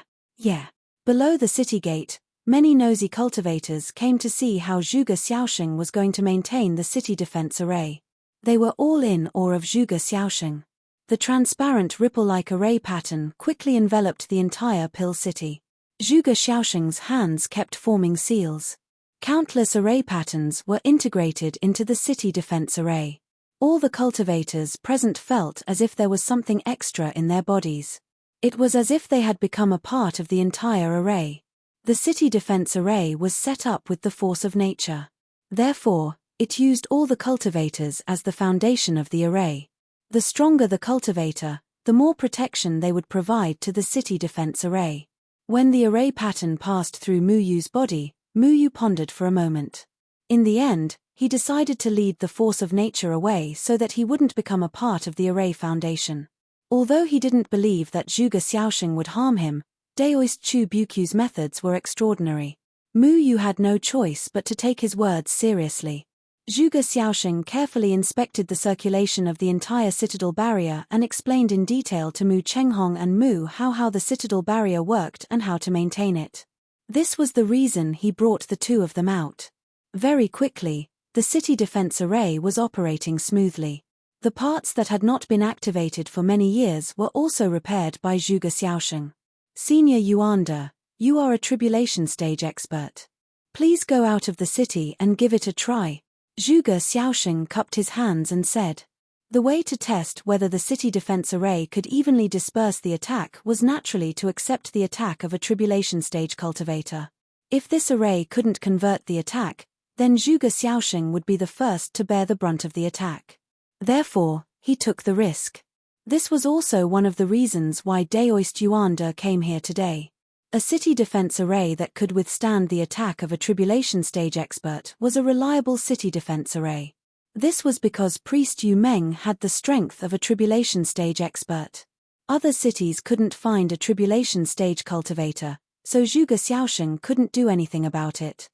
Below the city gate, many nosy cultivators came to see how Zhuge Xiaosheng was going to maintain the city defense array. They were all in awe of Zhuge Xiaosheng. The transparent ripple-like array pattern quickly enveloped the entire pill city. Zhuge Xiaosheng's hands kept forming seals. Countless array patterns were integrated into the city defense array. All the cultivators present felt as if there was something extra in their bodies. It was as if they had become a part of the entire array. The city defense array was set up with the force of nature. Therefore, it used all the cultivators as the foundation of the array. The stronger the cultivator, the more protection they would provide to the city defense array. When the array pattern passed through Mu Yu's body, Mu Yu pondered for a moment. In the end, he decided to lead the force of nature away so that he wouldn't become a part of the array foundation. Although he didn't believe that Zhuge Xiaosheng would harm him, Daoist Chu Bukyu's methods were extraordinary. Mu Yu had no choice but to take his words seriously. Zhuge Xiaosheng carefully inspected the circulation of the entire citadel barrier and explained in detail to Mu Chenghong and Mu how the citadel barrier worked and how to maintain it. This was the reason he brought the two of them out. Very quickly, the city defense array was operating smoothly. The parts that had not been activated for many years were also repaired by Zhuge Xiaosheng. Senior Yuanda, you are a tribulation stage expert. Please go out of the city and give it a try. Zhuge Xiaosheng cupped his hands and said. The way to test whether the city defense array could evenly disperse the attack was naturally to accept the attack of a tribulation stage cultivator. If this array couldn't convert the attack, then Zhuge Xiaosheng would be the first to bear the brunt of the attack. Therefore, he took the risk. This was also one of the reasons why Daoist Yuanda came here today. A city defense array that could withstand the attack of a tribulation stage expert was a reliable city defense array. This was because Priest Yu Meng had the strength of a tribulation stage expert. Other cities couldn't find a tribulation stage cultivator, so Zhuge Xiaosheng couldn't do anything about it.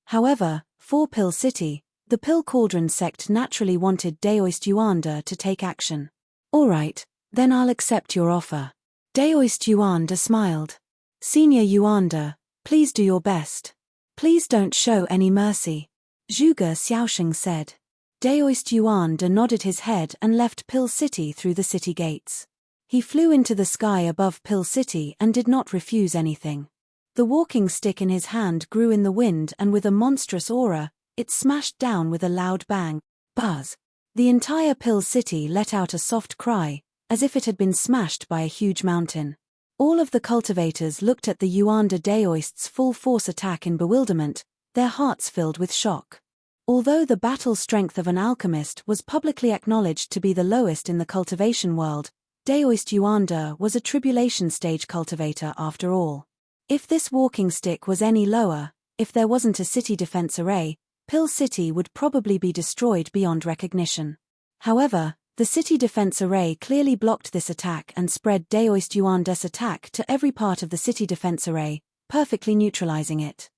However, for Pill City, the Pill Cauldron sect naturally wanted Daoist Yuanda to take action. Alright, then I'll accept your offer. Daoist Yuanda smiled. Senior Yuanda, please do your best. Please don't show any mercy. Zhuge Xiaosheng said. Daoist Yuanda nodded his head and left Pill City through the city gates. He flew into the sky above Pill City and did not refuse anything. The walking stick in his hand grew in the wind and with a monstrous aura, it smashed down with a loud bang. Buzz! The entire Pill City let out a soft cry, as if it had been smashed by a huge mountain. All of the cultivators looked at the Yuanda Daoist's full-force attack in bewilderment, their hearts filled with shock. Although the battle strength of an alchemist was publicly acknowledged to be the lowest in the cultivation world, Daoist Yuanda was a tribulation stage cultivator after all. If this walking stick was any lower, if there wasn't a city defense array, Pill City would probably be destroyed beyond recognition. However, the city defense array clearly blocked this attack and spread Daoist Yuanda's attack to every part of the city defense array, perfectly neutralizing it.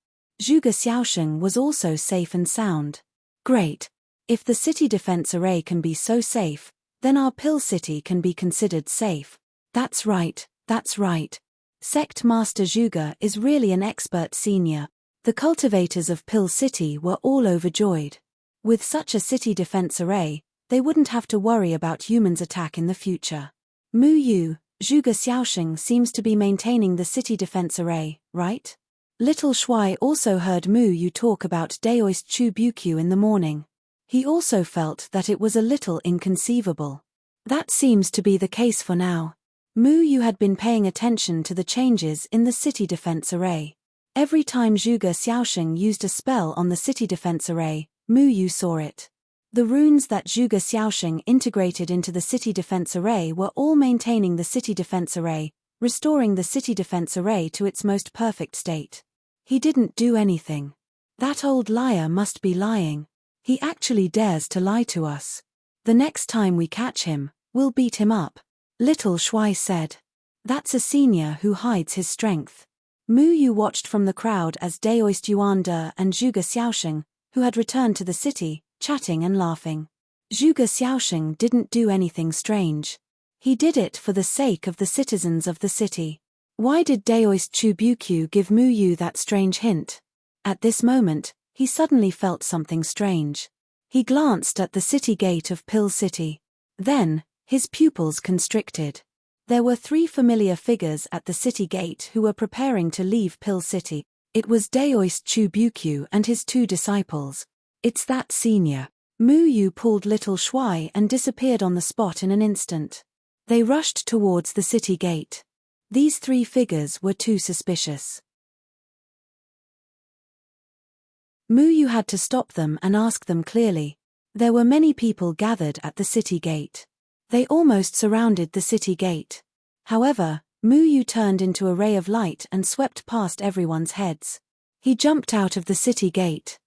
Zhuge Xiaosheng was also safe and sound. Great! If the city defense array can be so safe, then our Pill City can be considered safe. That's right, that's right. Sect Master Zhuge is really an expert senior. The cultivators of Pill City were all overjoyed. With such a city defense array, they wouldn't have to worry about humans' attack in the future. Mu Yu, Zhuge Xiaosheng seems to be maintaining the city defense array, right? Little Shuai also heard Mu Yu talk about Daoist Chu Bukyu in the morning. He also felt that it was a little inconceivable. That seems to be the case for now. Mu Yu had been paying attention to the changes in the city defense array. Every time Zhuge Xiaosheng used a spell on the city defense array, Mu Yu saw it. The runes that Zhuge Xiaosheng integrated into the city defense array were all maintaining the city defense array, restoring the city defense array to its most perfect state. He didn't do anything. That old liar must be lying. He actually dares to lie to us. The next time we catch him, We'll beat him up. Little Shuai said. That's a senior who hides his strength. Mu Yu watched from the crowd as Daoist Yuan and Zhuge Xiaosheng, who had returned to the city, chatting and laughing. Zhuge Xiaosheng didn't do anything strange. He did it for the sake of the citizens of the city. Why did Daoist Chu Bukyu give Mu Yu that strange hint? At this moment, he suddenly felt something strange. He glanced at the city gate of Pill City. Then, his pupils constricted. There were 3 familiar figures at the city gate who were preparing to leave Pill City. It was Daoist Chu Bukyu and his 2 disciples. It's that senior. Mu Yu pulled Little Shuai and disappeared on the spot in an instant. They rushed towards the city gate. These 3 figures were too suspicious. Mu Yu had to stop them and ask them clearly. There were many people gathered at the city gate. They almost surrounded the city gate. However, Mu Yu turned into a ray of light and swept past everyone's heads. He jumped out of the city gate.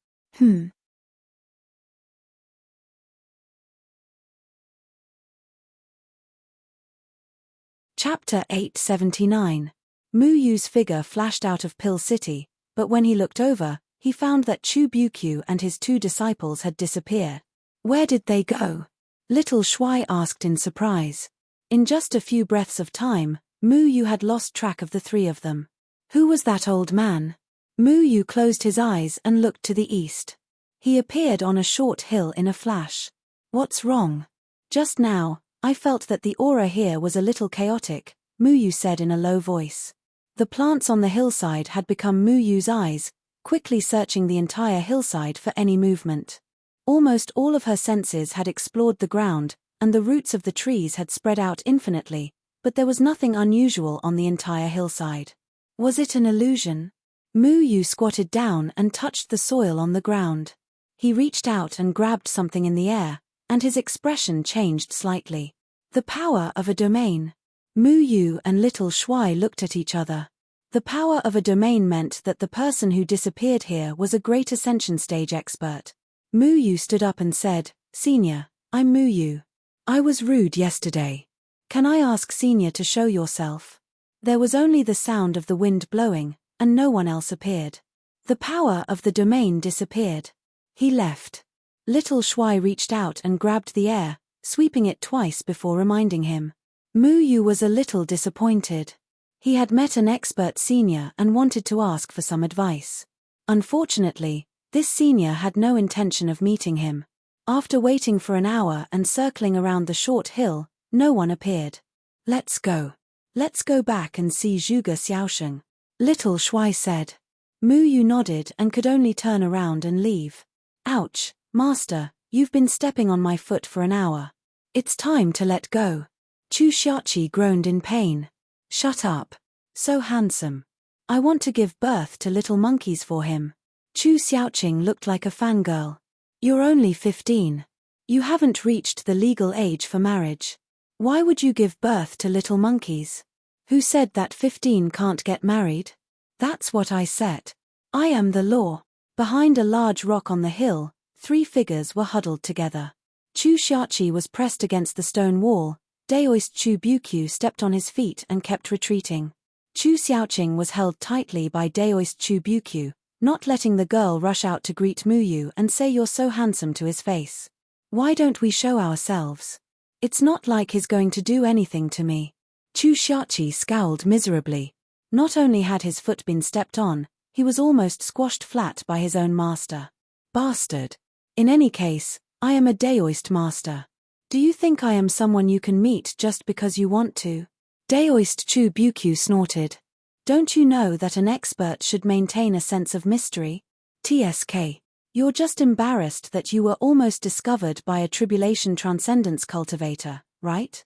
Chapter 879. Mu Yu's figure flashed out of Pill City, but when he looked over, he found that Chu Bukyu and his 2 disciples had disappeared. Where did they go? Little Shuai asked in surprise. In just a few breaths of time, Mu Yu had lost track of the 3 of them. Who was that old man? Mu Yu closed his eyes and looked to the east. He appeared on a short hill in a flash. What's wrong? Just now, I felt that the aura here was a little chaotic, Mu Yu said in a low voice. The plants on the hillside had become Mu Yu's eyes, quickly searching the entire hillside for any movement. Almost all of her senses had explored the ground, and the roots of the trees had spread out infinitely, but there was nothing unusual on the entire hillside. Was it an illusion? Mu Yu squatted down and touched the soil on the ground. He reached out and grabbed something in the air, and his expression changed slightly. The power of a domain. Mu Yu and Little Shuai looked at each other. The power of a domain meant that the person who disappeared here was a great ascension stage expert. Mu Yu stood up and said, "Senior, I'm Mu Yu. I was rude yesterday. Can I ask Senior to show yourself?" There was only the sound of the wind blowing, and no one else appeared. The power of the domain disappeared. He left. Little Shuai reached out and grabbed the air, sweeping it twice before reminding him. Mu Yu was a little disappointed. He had met an expert senior and wanted to ask for some advice. Unfortunately, this senior had no intention of meeting him. After waiting for an hour and circling around the short hill, no one appeared. Let's go. Let's go back and see Zhuge Xiaosheng, Little Shuai said. Mu Yu nodded and could only turn around and leave. Ouch, Master, you've been stepping on my foot for an hour. It's time to let go. Chu Xiaoqi groaned in pain. Shut up. So handsome. I want to give birth to little monkeys for him. Chu Xiaoqing looked like a fangirl. You're only 15. You haven't reached the legal age for marriage. Why would you give birth to little monkeys? Who said that 15 can't get married? That's what I said. I am the law. Behind a large rock on the hill, 3 figures were huddled together. Chu Xiaoqi was pressed against the stone wall. Daoist Chu Bukyu stepped on his feet and kept retreating. Chu Xiaoqing was held tightly by Daoist Chu Bukyu, not letting the girl rush out to greet Mu Yu and say "You're so handsome" to his face. Why don't we show ourselves? It's not like he's going to do anything to me. Chu Xiaoqi scowled miserably. Not only had his foot been stepped on, he was almost squashed flat by his own master. Bastard. In any case, I am a Daoist master. Do you think I am someone you can meet just because you want to? Daoist Chu Bukyu snorted. Don't you know that an expert should maintain a sense of mystery? TSK. You're just embarrassed that you were almost discovered by a tribulation transcendence cultivator, right?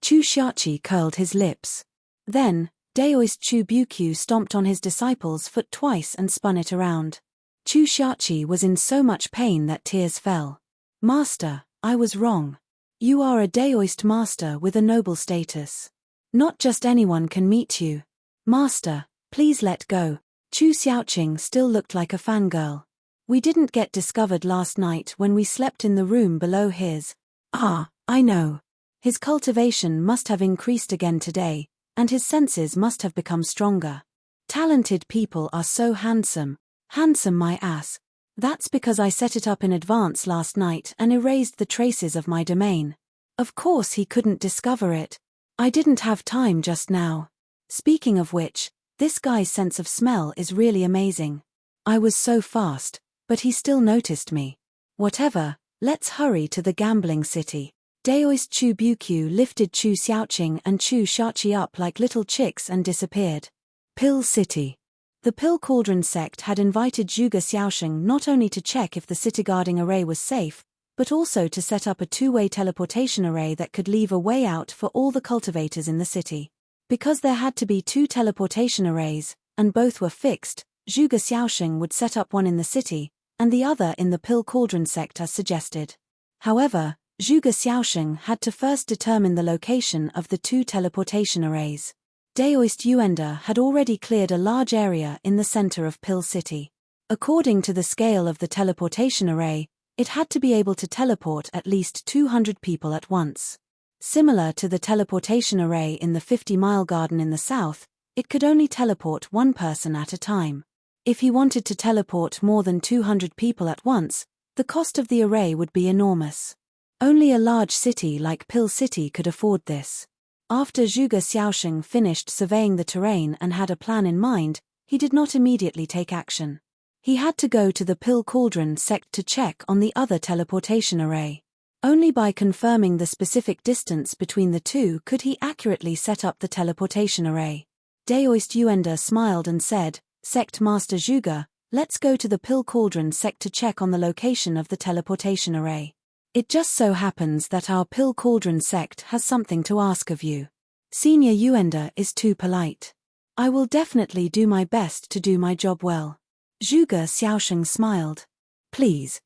Chu Xiaoqi curled his lips. Then, Daoist Chu Bukyu stomped on his disciple's foot twice and spun it around. Chu Xiaoqi was in so much pain that tears fell. Master, I was wrong. You are a Daoist master with a noble status. Not just anyone can meet you. Master, please let go. Chu Xiaoqing still looked like a fangirl. We didn't get discovered last night when we slept in the room below his. Ah, I know. His cultivation must have increased again today, and his senses must have become stronger. Talented people are so handsome. Handsome my ass. That's because I set it up in advance last night and erased the traces of my domain. Of course he couldn't discover it. I didn't have time just now. Speaking of which, this guy's sense of smell is really amazing. I was so fast, but he still noticed me. Whatever, let's hurry to the gambling city. Daoist Chu Bukyu lifted Chu Xiaoqing and Chu Shachi up like little chicks and disappeared. Pill City. The Pill Cauldron sect had invited Zhuge Xiaosheng not only to check if the city-guarding array was safe, but also to set up a two-way teleportation array that could leave a way out for all the cultivators in the city. Because there had to be two teleportation arrays, and both were fixed, Zhuge Xiaosheng would set up one in the city, and the other in the Pill Cauldron sector suggested. However, Zhuge Xiaosheng had to first determine the location of the two teleportation arrays. Daoist Yuanda had already cleared a large area in the center of Pill City. According to the scale of the teleportation array, it had to be able to teleport at least 200 people at once. Similar to the teleportation array in the 50-mile garden in the south, it could only teleport one person at a time. If he wanted to teleport more than 200 people at once, the cost of the array would be enormous. Only a large city like Pill City could afford this. After Zhuge Xiaosheng finished surveying the terrain and had a plan in mind, he did not immediately take action. He had to go to the Pill Cauldron sect to check on the other teleportation array. Only by confirming the specific distance between the two could he accurately set up the teleportation array. Daoist Yuanda smiled and said, "Sect Master Zhuge, let's go to the Pill Cauldron sect to check on the location of the teleportation array. It just so happens that our Pill Cauldron sect has something to ask of you. Senior Yuanda is too polite. I will definitely do my best to do my job well." Zhuge Xiaosheng smiled. Please.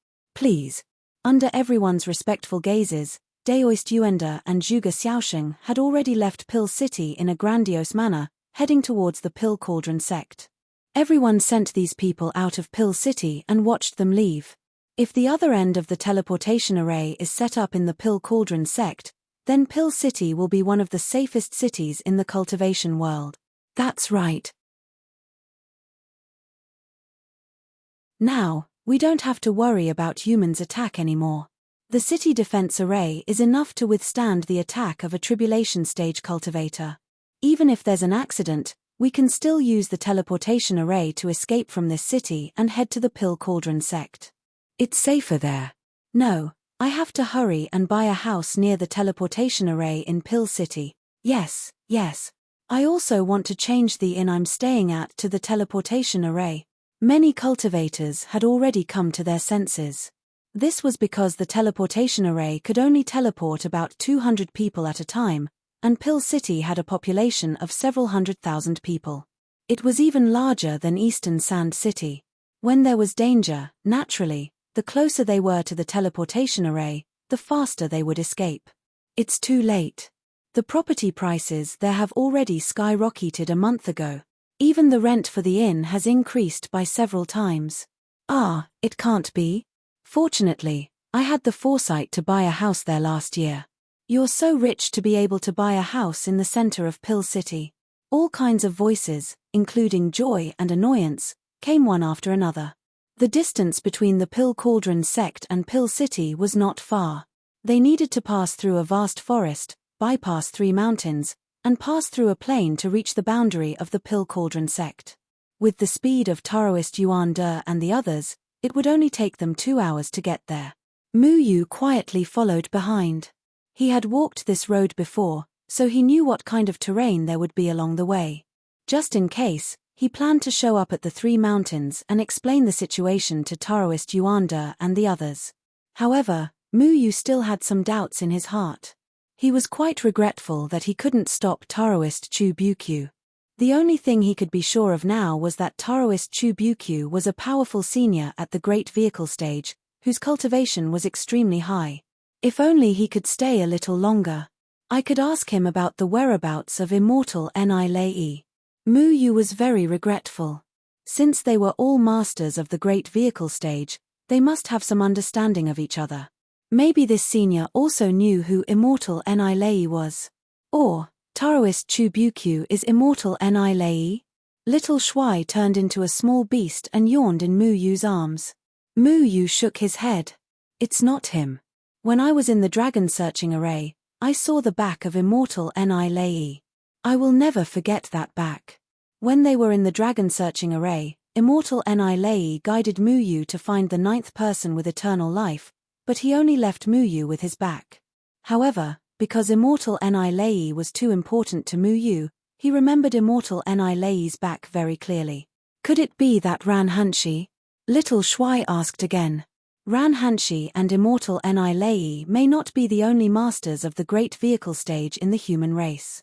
Under everyone's respectful gazes, Daoist Yuanda and Zhuge Xiaosheng had already left Pill City in a grandiose manner, heading towards the Pill Cauldron sect. Everyone sent these people out of Pill City and watched them leave. If the other end of the teleportation array is set up in the Pill Cauldron sect, then Pill City will be one of the safest cities in the cultivation world. That's right. Now, we don't have to worry about humans' attack anymore. The city defense array is enough to withstand the attack of a tribulation stage cultivator. Even if there's an accident, we can still use the teleportation array to escape from this city and head to the Pill Cauldron sect. It's safer there. No, I have to hurry and buy a house near the teleportation array in Pill City. Yes. I also want to change the inn I'm staying at to the teleportation array. Many cultivators had already come to their senses. This was because the teleportation array could only teleport about 200 people at a time, and Pill City had a population of several 100,000 people. It was even larger than Eastern Sand City. When there was danger, naturally, the closer they were to the teleportation array, the faster they would escape. It's too late. The property prices there have already skyrocketed a month ago. Even the rent for the inn has increased by several times. It can't be. Fortunately, I had the foresight to buy a house there last year. You're so rich to be able to buy a house in the center of Pill City. All kinds of voices, including joy and annoyance, came one after another. The distance between the Pill Cauldron sect and Pill City was not far. They needed to pass through a vast forest, bypass 3 mountains, and pass through a plain to reach the boundary of the Pill Cauldron sect. With the speed of Taoist Yuan De and the others, it would only take them 2 hours to get there. Mu Yu quietly followed behind. He had walked this road before, so he knew what kind of terrain there would be along the way. Just in case, he planned to show up at the 3 mountains and explain the situation to Taoist Yuan De and the others. However, Mu Yu still had some doubts in his heart. He was quite regretful that he couldn't stop Taoist Chu Bukyu. The only thing he could be sure of now was that Taoist Chu Bukyu was a powerful senior at the Great Vehicle stage, whose cultivation was extremely high. If only he could stay a little longer. I could ask him about the whereabouts of immortal Ni Lei. Mu Yu was very regretful. Since they were all masters of the great vehicle stage, they must have some understanding of each other. Maybe this senior also knew who immortal Enilei was. Or, Taoist Chubukyu is immortal Enilei? Little Shuai turned into a small beast and yawned in Mu Yu's arms. Mu Yu shook his head. It's not him. When I was in the dragon searching array, I saw the back of immortal Enilei. I will never forget that back. When they were in the dragon searching array, immortal Enilei guided Mu Yu to find the ninth person with eternal life, but he only left Mu Yu with his back. However, because immortal Enilei was too important to Mu Yu, he remembered immortal Enilei's back very clearly. Could it be that Ran Hanshi? Little Shuai asked again. Ran Hanshi and immortal Enilei may not be the only masters of the great vehicle stage in the human race.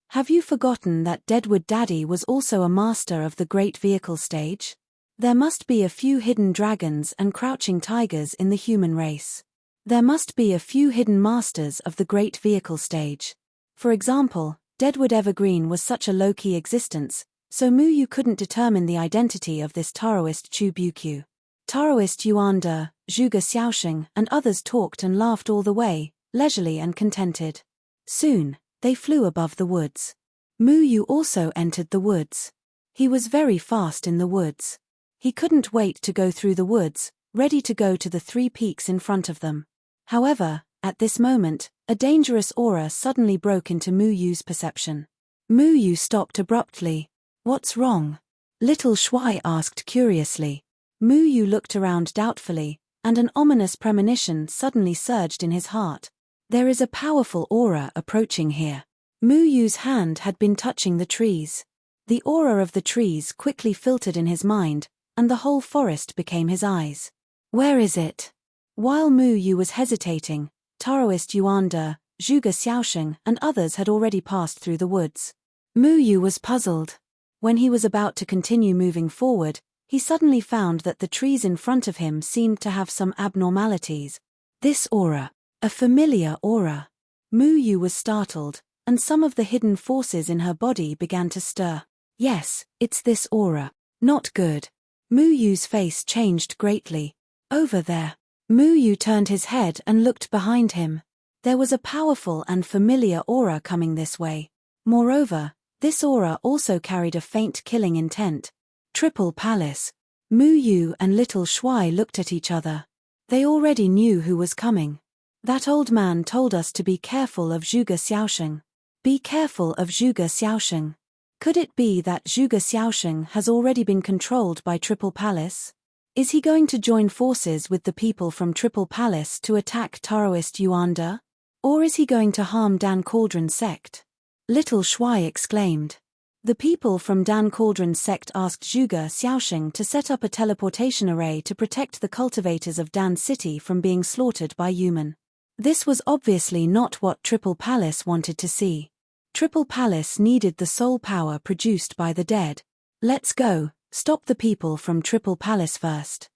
Have you forgotten that Deadwood Daddy was also a master of the great vehicle stage? There must be a few hidden dragons and crouching tigers in the human race. There must be a few hidden masters of the great vehicle stage. For example, Deadwood Evergreen was such a low-key existence, so Mu Yu couldn't determine the identity of this Taoist Chubukyu. Taoist Yuanda, Zhuge Xiaosheng and others talked and laughed all the way, leisurely and contented. Soon, they flew above the woods. Mu Yu also entered the woods. He was very fast in the woods. He couldn't wait to go through the woods, ready to go to the 3 peaks in front of them. However, at this moment, a dangerous aura suddenly broke into Mu Yu's perception. Mu Yu stopped abruptly. What's wrong? Little Shuai asked curiously. Mu Yu looked around doubtfully, and an ominous premonition suddenly surged in his heart. There is a powerful aura approaching here. Mu Yu's hand had been touching the trees. The aura of the trees quickly filtered in his mind, and the whole forest became his eyes. Where is it? While Mu Yu was hesitating, Taoist Yuanda, Zhuge Xiaosheng and others had already passed through the woods. Mu Yu was puzzled. When he was about to continue moving forward, he suddenly found that the trees in front of him seemed to have some abnormalities. This aura, a familiar aura. Mu Yu was startled, and some of the hidden forces in her body began to stir. Yes, it's this aura. Not good. Mu Yu's face changed greatly. Over there. Mu Yu turned his head and looked behind him. There was a powerful and familiar aura coming this way. Moreover, this aura also carried a faint killing intent. Triple Palace. Mu Yu and Little Shuai looked at each other. They already knew who was coming. That old man told us to be careful of Zhuge Xiaosheng. Be careful of Zhuge Xiaosheng. Could it be that Zhuge Xiaosheng has already been controlled by Triple Palace? Is he going to join forces with the people from Triple Palace to attack Taoist Yuanda? Or is he going to harm Dan Cauldron's sect? Little Shuai exclaimed. The people from Dan Cauldron's sect asked Zhuge Xiaosheng to set up a teleportation array to protect the cultivators of Dan City from being slaughtered by human. This was obviously not what Triple Palace wanted to see. Triple Palace needed the soul power produced by the dead. Let's go. Stop the people from Triple Palace first.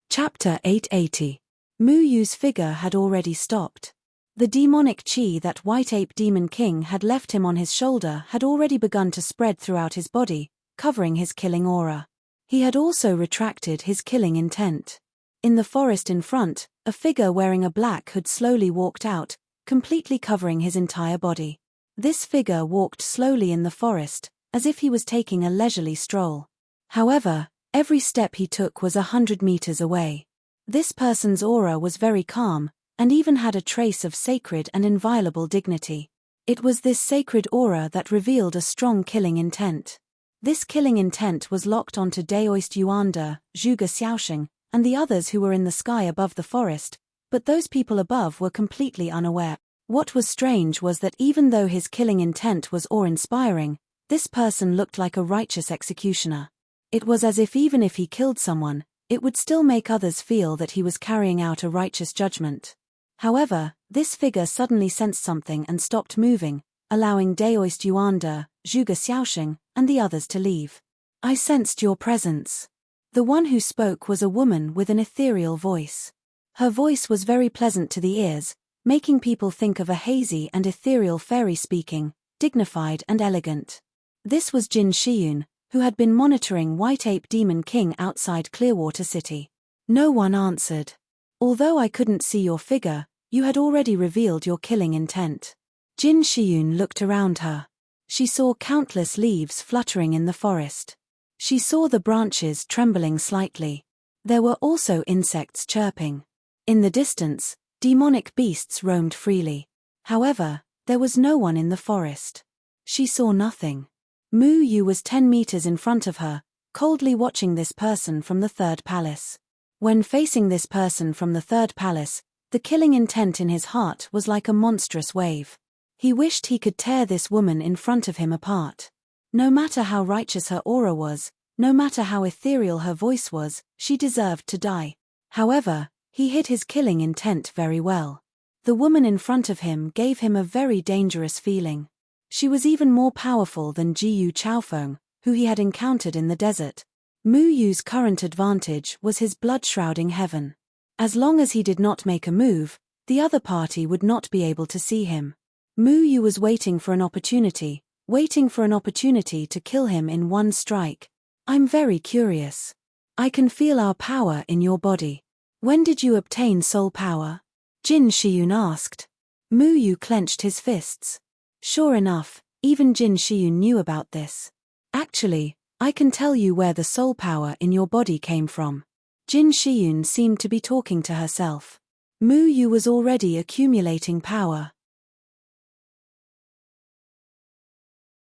Chapter 880. Mu Yu's figure had already stopped. The demonic chi that White Ape Demon King had left him on his shoulder had already begun to spread throughout his body, covering his killing aura. He had also retracted his killing intent. In the forest in front, a figure wearing a black hood slowly walked out, completely covering his entire body. This figure walked slowly in the forest, as if he was taking a leisurely stroll. However, every step he took was 100 meters away. This person's aura was very calm, and even had a trace of sacred and inviolable dignity. It was this sacred aura that revealed a strong killing intent. This killing intent was locked onto Taoist Yuanda, Zhuge Xiaosheng, and the others who were in the sky above the forest, but those people above were completely unaware. What was strange was that even though his killing intent was awe-inspiring, this person looked like a righteous executioner. It was as if even if he killed someone, it would still make others feel that he was carrying out a righteous judgment. However, this figure suddenly sensed something and stopped moving, allowing Taoist Yuanda, Zhuge Xiaosheng, and the others to leave. I sensed your presence. The one who spoke was a woman with an ethereal voice. Her voice was very pleasant to the ears, making people think of a hazy and ethereal fairy speaking, dignified and elegant. This was Jin Shiyun, who had been monitoring White Ape Demon King outside Clearwater City. No one answered. Although I couldn't see your figure, you had already revealed your killing intent. Jin Shiyun looked around her. She saw countless leaves fluttering in the forest. She saw the branches trembling slightly. There were also insects chirping. In the distance, demonic beasts roamed freely. However, there was no one in the forest. She saw nothing. Mu Yu was 10 meters in front of her, coldly watching this person from the third palace. When facing this person from the third palace, the killing intent in his heart was like a monstrous wave. He wished he could tear this woman in front of him apart. No matter how righteous her aura was, no matter how ethereal her voice was, she deserved to die. However, he hid his killing intent very well. The woman in front of him gave him a very dangerous feeling. She was even more powerful than Jiyu Chaofeng, who he had encountered in the desert. Mu Yu's current advantage was his blood-shrouding heaven. As long as he did not make a move, the other party would not be able to see him. Mu Yu was waiting for an opportunity to kill him in one strike. I'm very curious. I can feel our power in your body. When did you obtain soul power? Jin Shiyun asked. Mu Yu clenched his fists. Sure enough, even Jin Shiyun knew about this. Actually, I can tell you where the soul power in your body came from. Jin Shiyun seemed to be talking to herself. Mu Yu was already accumulating power.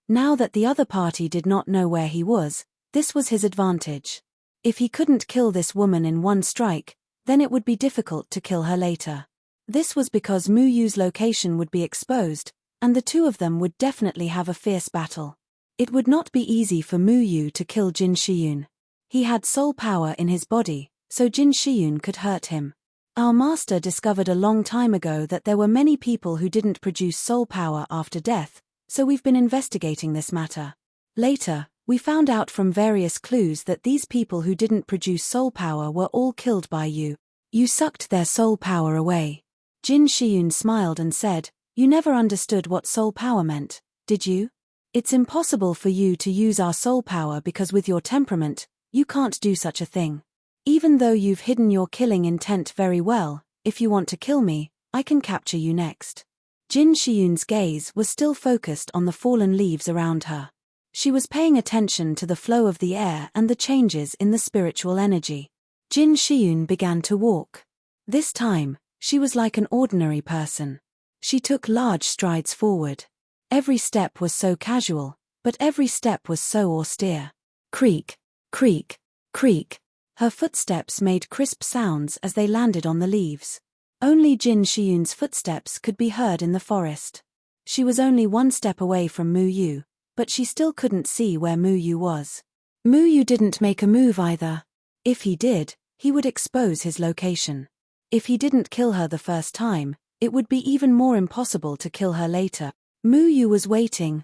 Now that the other party did not know where he was, this was his advantage. If he couldn't kill this woman in one strike, then it would be difficult to kill her later. This was because Mu Yu's location would be exposed, and the two of them would definitely have a fierce battle. It would not be easy for Mu Yu to kill Jin Shiyun. He had soul power in his body, so Jin Shiyun could hurt him. Our master discovered a long time ago that there were many people who didn't produce soul power after death, so we've been investigating this matter. Later, we found out from various clues that these people who didn't produce soul power were all killed by you. You sucked their soul power away. Jin Shiyun smiled and said, You never understood what soul power meant, did you? It's impossible for you to use our soul power because with your temperament, you can't do such a thing. Even though you've hidden your killing intent very well, if you want to kill me, I can capture you next. Jin Shiyun's gaze was still focused on the fallen leaves around her. She was paying attention to the flow of the air and the changes in the spiritual energy. Jin Shiyun began to walk. This time, she was like an ordinary person. She took large strides forward. Every step was so casual, but every step was so austere. Creak, creak, creak. Her footsteps made crisp sounds as they landed on the leaves. Only Jin Shiyun's footsteps could be heard in the forest. She was only one step away from Mu Yu, but she still couldn't see where Mu Yu was. Mu Yu didn't make a move either. If he did, he would expose his location. If he didn't kill her the first time, it would be even more impossible to kill her later. Mu Yu was waiting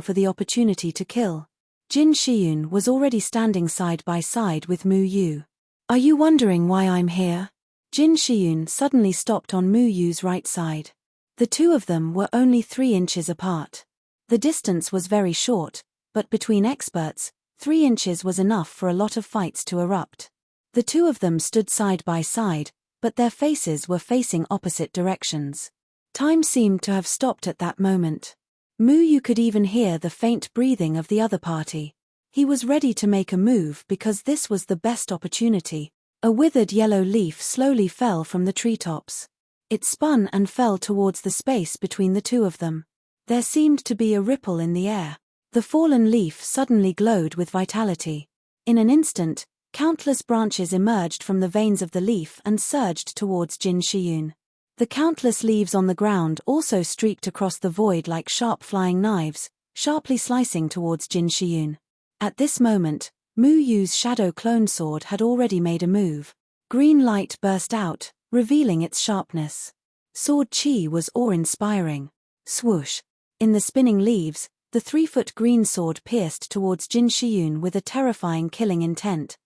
for the opportunity to kill. Jin Shiyun was already standing side by side with Mu Yu. Are you wondering why I'm here? Jin Shiyun suddenly stopped on Mu Yu's right side. The two of them were only 3 inches apart. The distance was very short, but between experts, 3 inches was enough for a lot of fights to erupt. The two of them stood side by side, but their faces were facing opposite directions. Time seemed to have stopped at that moment. Mu Yu could even hear the faint breathing of the other party. He was ready to make a move because this was the best opportunity. A withered yellow leaf slowly fell from the treetops. It spun and fell towards the space between the two of them. There seemed to be a ripple in the air. The fallen leaf suddenly glowed with vitality. In an instant, countless branches emerged from the veins of the leaf and surged towards Jin Shiyun. The countless leaves on the ground also streaked across the void like sharp flying knives, sharply slicing towards Jin Shiyun. At this moment, Mu Yu's shadow clone sword had already made a move. Green light burst out, revealing its sharpness. Sword chi was awe-inspiring. Swoosh! In the spinning leaves, the 3-foot green sword pierced towards Jin Shiyun with a terrifying killing intent.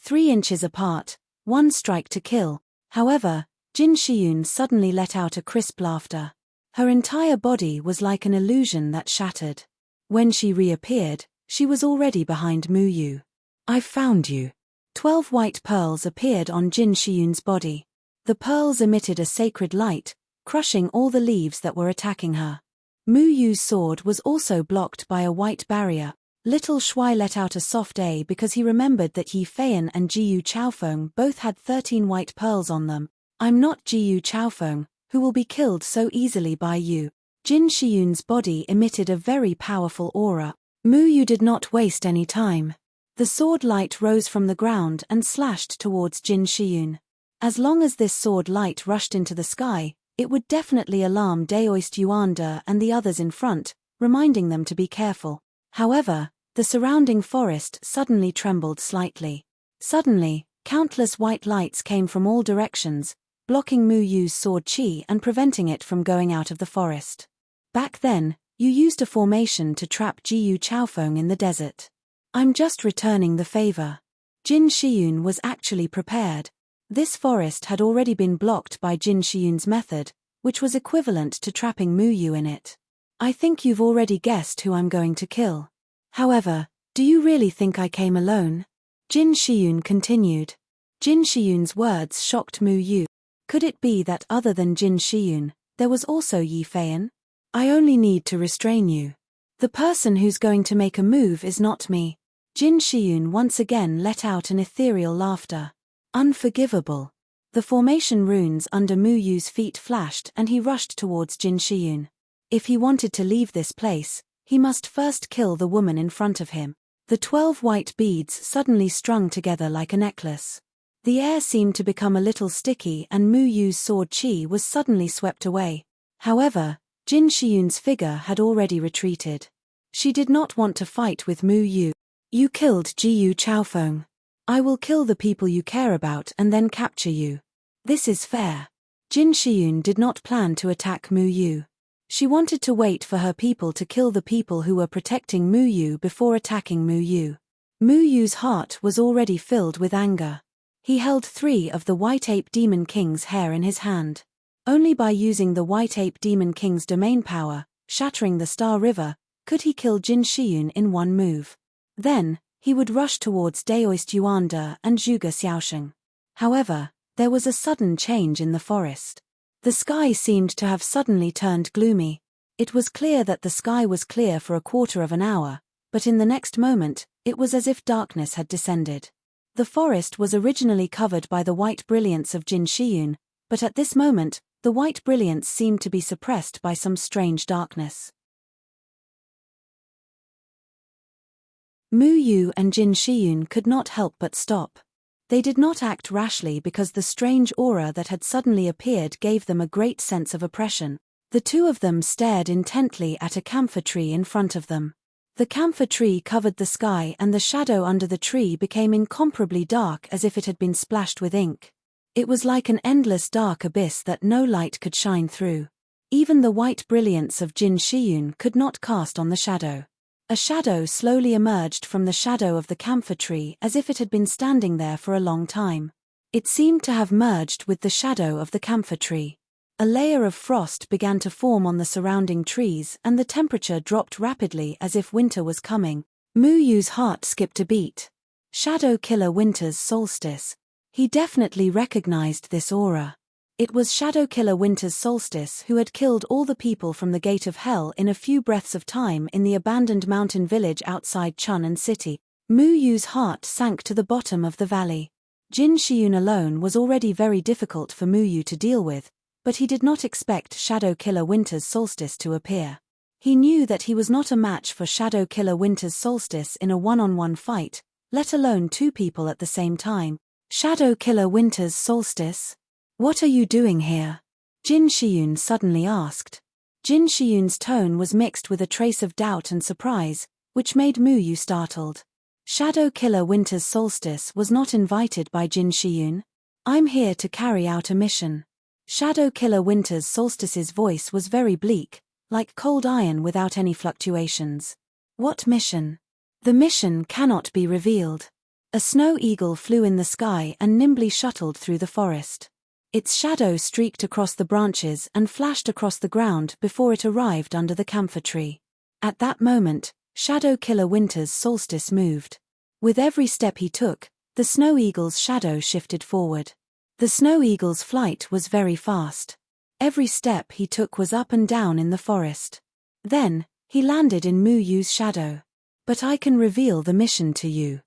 3 inches apart, 1 strike to kill. However, Jin Shiyun suddenly let out a crisp laughter. Her entire body was like an illusion that shattered. When she reappeared, she was already behind Mu Yu. "I've found you." 12 white pearls appeared on Jin Shiyun's body. The pearls emitted a sacred light, crushing all the leaves that were attacking her. Mu Yu's sword was also blocked by a white barrier. Little Shui let out a soft "A" because he remembered that Yi Feiyan and Jiyu Chaofeng both had 13 white pearls on them. "I'm not Jiyu Chaofeng, who will be killed so easily by you." Jin Shiyun's body emitted a very powerful aura. Mu Yu did not waste any time. The sword light rose from the ground and slashed towards Jin Shiyun. As long as this sword light rushed into the sky, it would definitely alarm Daoist Yuanda and the others in front, reminding them to be careful. However, the surrounding forest suddenly trembled slightly. Suddenly, countless white lights came from all directions, blocking Mu Yu's sword chi and preventing it from going out of the forest. Back then, you used a formation to trap Jiyu Chaofeng in the desert. "I'm just returning the favor." Jin Shiyun was actually prepared. This forest had already been blocked by Jin Shiyun's method, which was equivalent to trapping Mu Yu in it. "I think you've already guessed who I'm going to kill. However, do you really think I came alone?" Jin Shiyun continued. Jin Shiyun's words shocked Mu Yu. Could it be that other than Jin Shiyun, there was also Yi Feiyan? "I only need to restrain you. The person who's going to make a move is not me." Jin Shiyun once again let out an ethereal laughter. "Unforgivable." The formation runes under Mu Yu's feet flashed and he rushed towards Jin Shiyun. If he wanted to leave this place, he must first kill the woman in front of him. The 12 white beads suddenly strung together like a necklace. The air seemed to become a little sticky and Mu Yu's sword chi was suddenly swept away. However, Jin Shiyun's figure had already retreated. She did not want to fight with Mu Yu. "You killed Jiyu Chaofeng. I will kill the people you care about and then capture you. This is fair." Jin Shiyun did not plan to attack Mu Yu. She wanted to wait for her people to kill the people who were protecting Mu Yu before attacking Mu Yu. Mu Yu's heart was already filled with anger. He held 3 of the White Ape Demon King's hair in his hand. Only by using the White Ape Demon King's domain power, shattering the Star River, could he kill Jin Shiyun in one move. Then, he would rush towards Daoist Yuanda and Zhuge Xiaosheng. However, there was a sudden change in the forest. The sky seemed to have suddenly turned gloomy. It was clear that the sky was clear for a quarter of an hour, but in the next moment, it was as if darkness had descended. The forest was originally covered by the white brilliance of Jin Shiyun, but at this moment, the white brilliance seemed to be suppressed by some strange darkness. Mu Yu and Jin Shiyun could not help but stop. They did not act rashly because the strange aura that had suddenly appeared gave them a great sense of oppression. The two of them stared intently at a camphor tree in front of them. The camphor tree covered the sky and the shadow under the tree became incomparably dark as if it had been splashed with ink. It was like an endless dark abyss that no light could shine through. Even the white brilliance of Jin Shiyun could not cast on the shadow. A shadow slowly emerged from the shadow of the camphor tree as if it had been standing there for a long time. It seemed to have merged with the shadow of the camphor tree. A layer of frost began to form on the surrounding trees and the temperature dropped rapidly as if winter was coming. Mu Yu's heart skipped a beat. Shadow Killer Winter's Solstice. He definitely recognized this aura. It was Shadow Killer Winter's Solstice who had killed all the people from the Gate of Hell in a few breaths of time in the abandoned mountain village outside Chun'an City. Mu Yu's heart sank to the bottom of the valley. Jin Shiyun alone was already very difficult for Mu Yu to deal with, but he did not expect Shadow Killer Winter's Solstice to appear. He knew that he was not a match for Shadow Killer Winter's Solstice in a one-on-one fight, let alone 2 people at the same time. "Shadow Killer Winter's Solstice? What are you doing here?" Jin Shiyun suddenly asked. Jin Shiyun's tone was mixed with a trace of doubt and surprise, which made Mu Yu startled. Shadow Killer Winter's Solstice was not invited by Jin Shiyun. "I'm here to carry out a mission." Shadow Killer Winter's Solstice's voice was very bleak, like cold iron without any fluctuations. "What mission?" "The mission cannot be revealed." A snow eagle flew in the sky and nimbly shuttled through the forest. Its shadow streaked across the branches and flashed across the ground before it arrived under the camphor tree. At that moment, Shadow Killer Winter's solstice moved. With every step he took, the snow eagle's shadow shifted forward. The snow eagle's flight was very fast. Every step he took was up and down in the forest. Then, he landed in Mu Yu's shadow. But I can reveal the mission to you.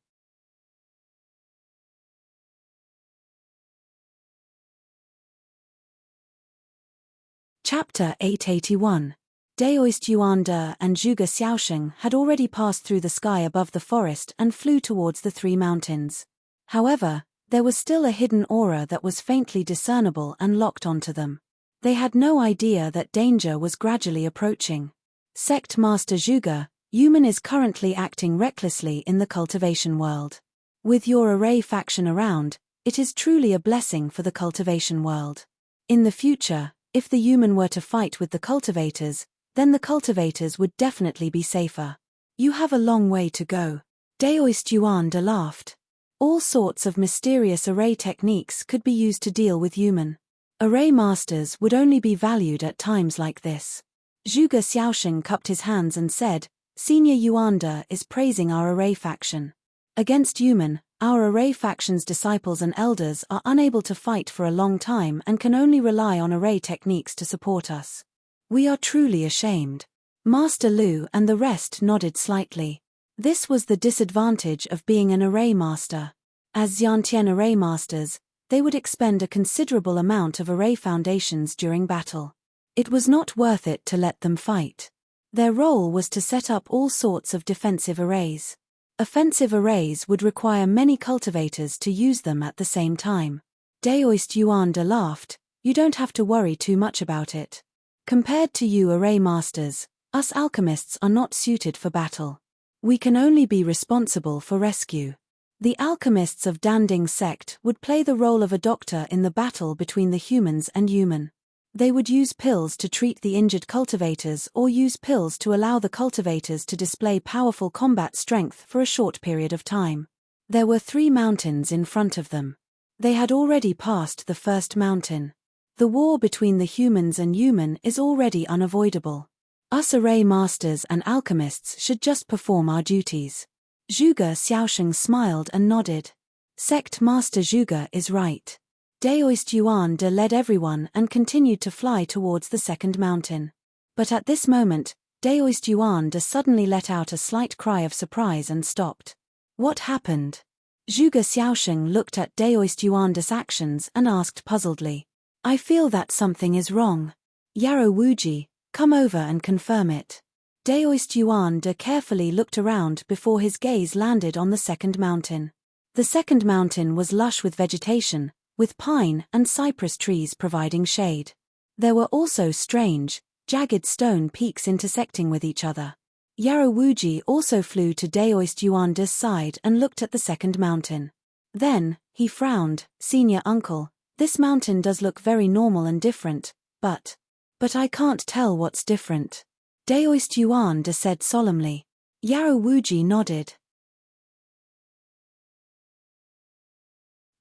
Chapter 881. Daoist Yuan-de and Zhuge Xiaosheng had already passed through the sky above the forest and flew towards the three mountains. However, there was still a hidden aura that was faintly discernible and locked onto them. They had no idea that danger was gradually approaching. Sect Master Zhuge, Yuman is currently acting recklessly in the cultivation world. With your array faction around, it is truly a blessing for the cultivation world. In the future, if the Yuman were to fight with the cultivators, then the cultivators would definitely be safer. You have a long way to go. Daoist Yuan-de laughed. All sorts of mysterious array techniques could be used to deal with Yuman. Array masters would only be valued at times like this. Zhuge Xiaosheng cupped his hands and said, Senior Yuan-de is praising our array faction. Against Yuman, our array faction's disciples and elders are unable to fight for a long time and can only rely on array techniques to support us. We are truly ashamed. Master Lu and the rest nodded slightly. This was the disadvantage of being an array master. As Xiantian array masters, they would expend a considerable amount of array foundations during battle. It was not worth it to let them fight. Their role was to set up all sorts of defensive arrays. Offensive arrays would require many cultivators to use them at the same time. Daoist Yuan-de laughed, you don't have to worry too much about it. Compared to you array masters, us alchemists are not suited for battle. We can only be responsible for rescue. The alchemists of Danding sect would play the role of a doctor in the battle between the humans and Yuman. They would use pills to treat the injured cultivators or use pills to allow the cultivators to display powerful combat strength for a short period of time. There were 3 mountains in front of them. They had already passed the first mountain. The war between the humans and Yuman is already unavoidable. Us array masters and alchemists should just perform our duties. Zhuge Xiaosheng smiled and nodded. Sect Master Zhuge is right. Daoist Yuan-de led everyone and continued to fly towards the second mountain. But at this moment, Daoist Yuan-de suddenly let out a slight cry of surprise and stopped. What happened? Zhuge Xiaosheng looked at Daoist Yuan-de's actions and asked puzzledly. I feel that something is wrong. Yarrow Wuji, come over and confirm it. Daoist Yuan-de carefully looked around before his gaze landed on the second mountain. The second mountain was lush with vegetation, with pine and cypress trees providing shade. There were also strange, jagged stone peaks intersecting with each other. Yarrow Wuji also flew to Daoist Yuan-de's side and looked at the second mountain. Then, he frowned, Senior Uncle, this mountain does look very normal and different, but I can't tell what's different. Daoist Yuan-de said solemnly. Yarrow Wuji nodded.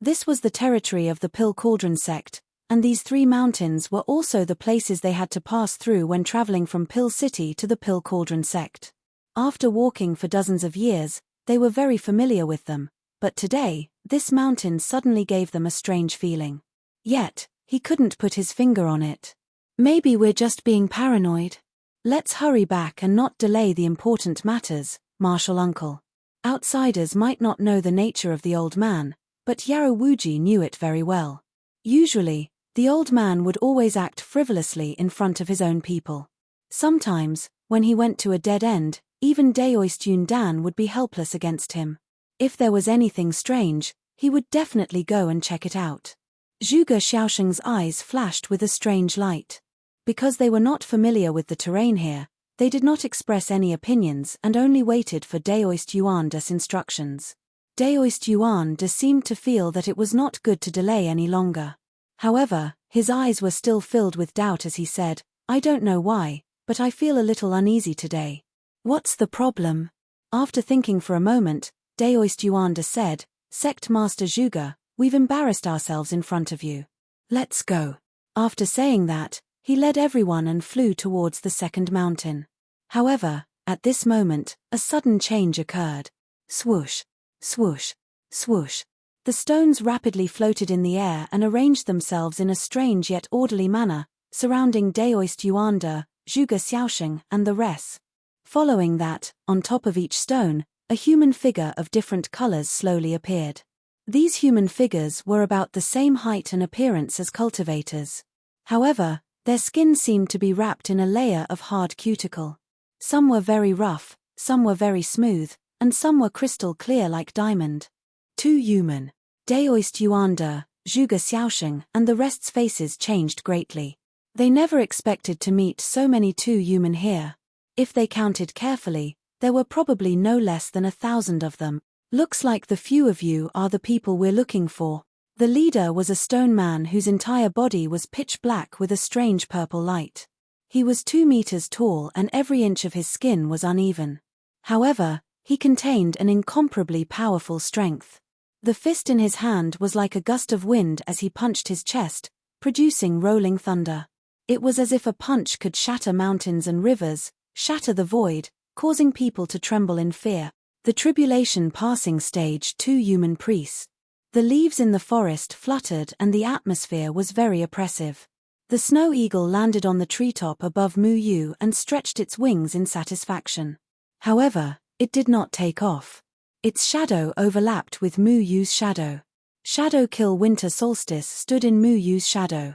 This was the territory of the Pill Cauldron sect, and these 3 mountains were also the places they had to pass through when traveling from Pill City to the Pill Cauldron sect. After walking for dozens of years, they were very familiar with them, but today, this mountain suddenly gave them a strange feeling. Yet, he couldn't put his finger on it. Maybe we're just being paranoid. Let's hurry back and not delay the important matters, Martial Uncle. Outsiders might not know the nature of the old man, but Yarrow Wuji knew it very well. Usually, the old man would always act frivolously in front of his own people. Sometimes, when he went to a dead end, even Daoist Yundan would be helpless against him. If there was anything strange, he would definitely go and check it out. Zhuge Xiaosheng's eyes flashed with a strange light. Because they were not familiar with the terrain here, they did not express any opinions and only waited for Daoist Yuan-de's instructions. Daoist Yuan-de seemed to feel that it was not good to delay any longer. However, his eyes were still filled with doubt as he said, I don't know why, but I feel a little uneasy today. What's the problem? After thinking for a moment, Daoist Yuan-de said, Sect Master Zhuge, we've embarrassed ourselves in front of you. Let's go. After saying that, he led everyone and flew towards the second mountain. However, at this moment, a sudden change occurred. Swoosh, swoosh, swoosh. The stones rapidly floated in the air and arranged themselves in a strange yet orderly manner, surrounding Daoist Yuanda, Zhuge Xiaosheng, and the rest. Following that, on top of each stone, a human figure of different colors slowly appeared. These human figures were about the same height and appearance as cultivators. However, their skin seemed to be wrapped in a layer of hard cuticle. Some were very rough, some were very smooth, and some were crystal clear like diamond. Too human. Daoist Yuanda, Zhuge Xiaosheng, and the rest's faces changed greatly. They never expected to meet so many too human here. If they counted carefully, there were probably no less than 1,000 of them. Looks like the few of you are the people we're looking for. The leader was a stone man whose entire body was pitch black with a strange purple light. He was 2 meters tall and every inch of his skin was uneven. However, he contained an incomparably powerful strength. The fist in his hand was like a gust of wind as he punched his chest, producing rolling thunder. It was as if a punch could shatter mountains and rivers, shatter the void, causing people to tremble in fear. The tribulation passing stage 2 human priests. The leaves in the forest fluttered and the atmosphere was very oppressive. The snow eagle landed on the treetop above Mu Yu and stretched its wings in satisfaction. However, it did not take off. Its shadow overlapped with Mu Yu's shadow. Shadow Kill Winter Solstice stood in Mu Yu's shadow.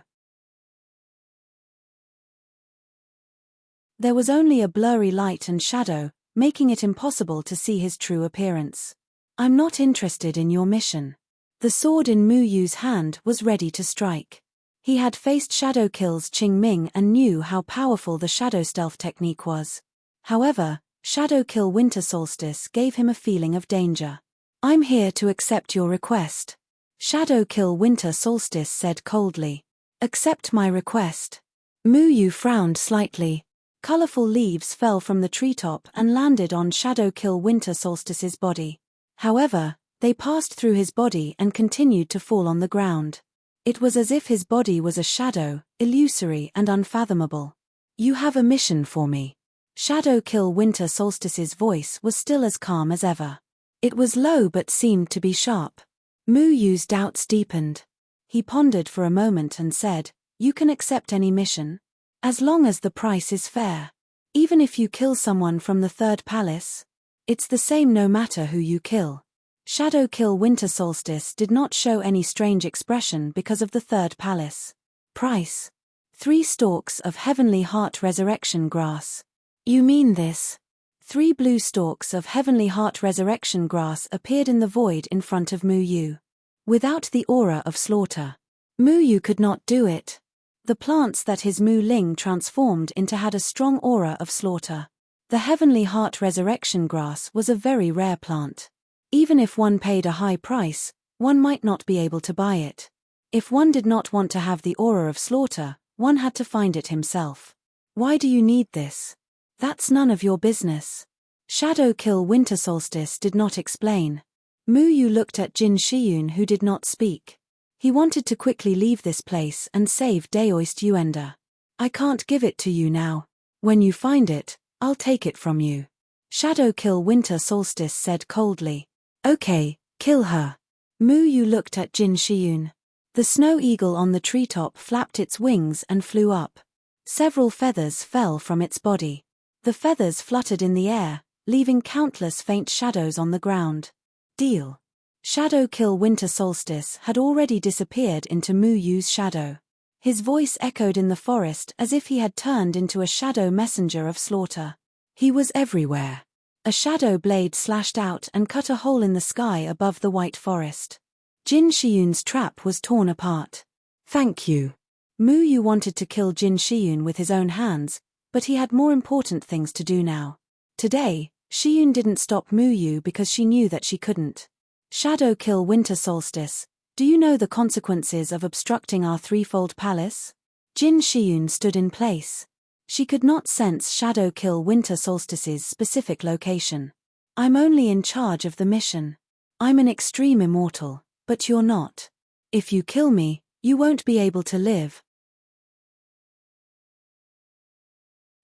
There was only a blurry light and shadow, making it impossible to see his true appearance. I'm not interested in your mission. The sword in Mu Yu's hand was ready to strike. He had faced Shadow Kill's Qing Ming and knew how powerful the shadow stealth technique was. However, Shadow Kill Winter Solstice gave him a feeling of danger. I'm here to accept your request. Shadow Kill Winter Solstice said coldly. Accept my request. Mu Yu frowned slightly. Colorful leaves fell from the treetop and landed on Shadow Kill Winter Solstice's body. However, they passed through his body and continued to fall on the ground. It was as if his body was a shadow, illusory and unfathomable. You have a mission for me. Shadow Kill Winter Solstice's voice was still as calm as ever. It was low but seemed to be sharp. Mu Yu's doubts deepened. He pondered for a moment and said, You can accept any mission? As long as the price is fair. Even if you kill someone from the third palace? It's the same no matter who you kill. Shadow Kill Winter Solstice did not show any strange expression because of the third palace. Price. 3 stalks of Heavenly Heart Resurrection Grass. You mean this? 3 blue stalks of Heavenly Heart Resurrection Grass appeared in the void in front of Mu Yu. Without the aura of slaughter, Mu Yu could not do it. The plants that his Mu Ling transformed into had a strong aura of slaughter. The Heavenly Heart Resurrection Grass was a very rare plant. Even if one paid a high price, one might not be able to buy it. If one did not want to have the aura of slaughter, one had to find it himself. Why do you need this? That's none of your business. Shadow Kill Winter Solstice did not explain. Mu Yu looked at Jin Shiyun who did not speak. He wanted to quickly leave this place and save Daoist Yuanda. I can't give it to you now. When you find it, I'll take it from you. Shadow Kill Winter Solstice said coldly. Okay, kill her. Mu Yu looked at Jin Shiyun. The snow eagle on the treetop flapped its wings and flew up. Several feathers fell from its body. The feathers fluttered in the air, leaving countless faint shadows on the ground. Deal. Shadow Kill Winter Solstice had already disappeared into Mu Yu's shadow. His voice echoed in the forest as if he had turned into a shadow messenger of slaughter. He was everywhere. A shadow blade slashed out and cut a hole in the sky above the white forest. Jin Shiyun's trap was torn apart. Thank you. Mu Yu wanted to kill Jin Shiyun with his own hands, but he had more important things to do now. Today, Shiyun didn't stop Mu Yu because she knew that she couldn't. Shadow Kill Winter Solstice, do you know the consequences of obstructing our threefold palace? Jin Shiyun stood in place. She could not sense Shadow Kill Winter Solstice's specific location. I'm only in charge of the mission. I'm an extreme immortal, but you're not. If you kill me, you won't be able to live.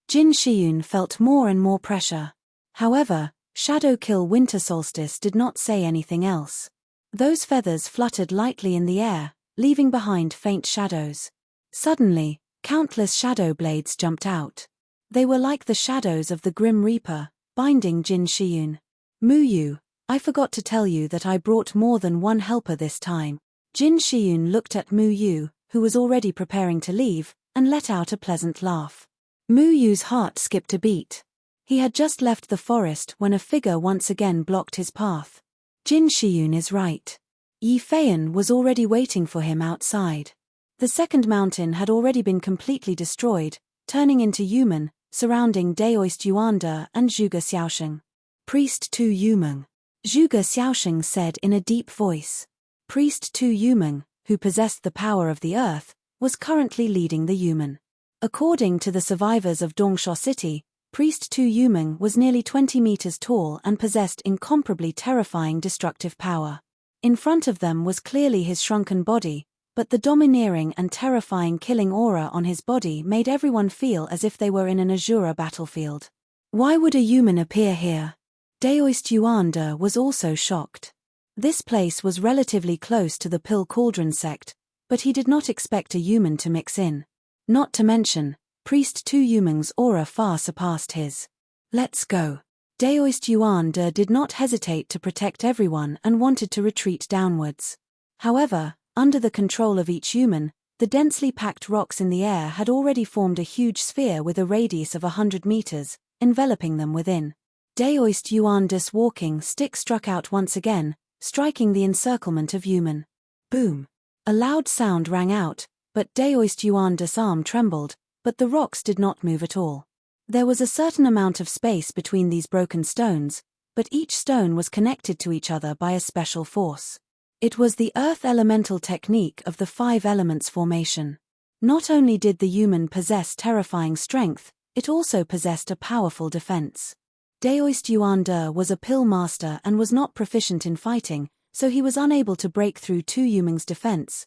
Jin Shiyun felt more and more pressure. However, Shadow Kill Winter Solstice did not say anything else. Those feathers fluttered lightly in the air, leaving behind faint shadows. Suddenly, countless shadow blades jumped out. They were like the shadows of the Grim Reaper, binding Jin Shiyun. Muyu, I forgot to tell you that I brought more than one helper this time. Jin Shiyun looked at Muyu, who was already preparing to leave, and let out a pleasant laugh. Muyu's heart skipped a beat. He had just left the forest when a figure once again blocked his path. Jin Shiyun is right. Yi Feiyan was already waiting for him outside. The second mountain had already been completely destroyed, turning into human, surrounding Daoist Yuanda and Zhuge Xiaosheng. Priest Tu Yumeng. Zhuge Xiaosheng said in a deep voice. Priest Tu Yumeng, who possessed the power of the earth, was currently leading the human. According to the survivors of Dongsho City, Priest Tu Yumeng was nearly 20 meters tall and possessed incomparably terrifying destructive power. In front of them was clearly his shrunken body, but the domineering and terrifying killing aura on his body made everyone feel as if they were in an Azura battlefield. Why would a human appear here? Daoist Yuanda was also shocked. This place was relatively close to the Pill Cauldron sect, but he did not expect a human to mix in. Not to mention, Priest Tu Yumeng's aura far surpassed his. Let's go. Daoist Yuanda did not hesitate to protect everyone and wanted to retreat downwards. However, under the control of each human, the densely packed rocks in the air had already formed a huge sphere with a radius of 100 meters, enveloping them within. Daoist Yuanda's walking stick struck out once again, striking the encirclement of human. Boom! A loud sound rang out, but Daoist Yuanda's arm trembled, but the rocks did not move at all. There was a certain amount of space between these broken stones, but each stone was connected to each other by a special force. It was the earth elemental technique of the 5 elements formation. Not only did the human possess terrifying strength, it also possessed a powerful defense. Daoist Yuanda was a pill master and was not proficient in fighting, so he was unable to break through Tu Yumeng's defense.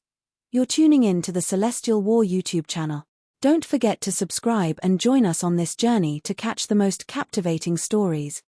You're tuning in to the Celestial War YouTube channel. Don't forget to subscribe and join us on this journey to catch the most captivating stories.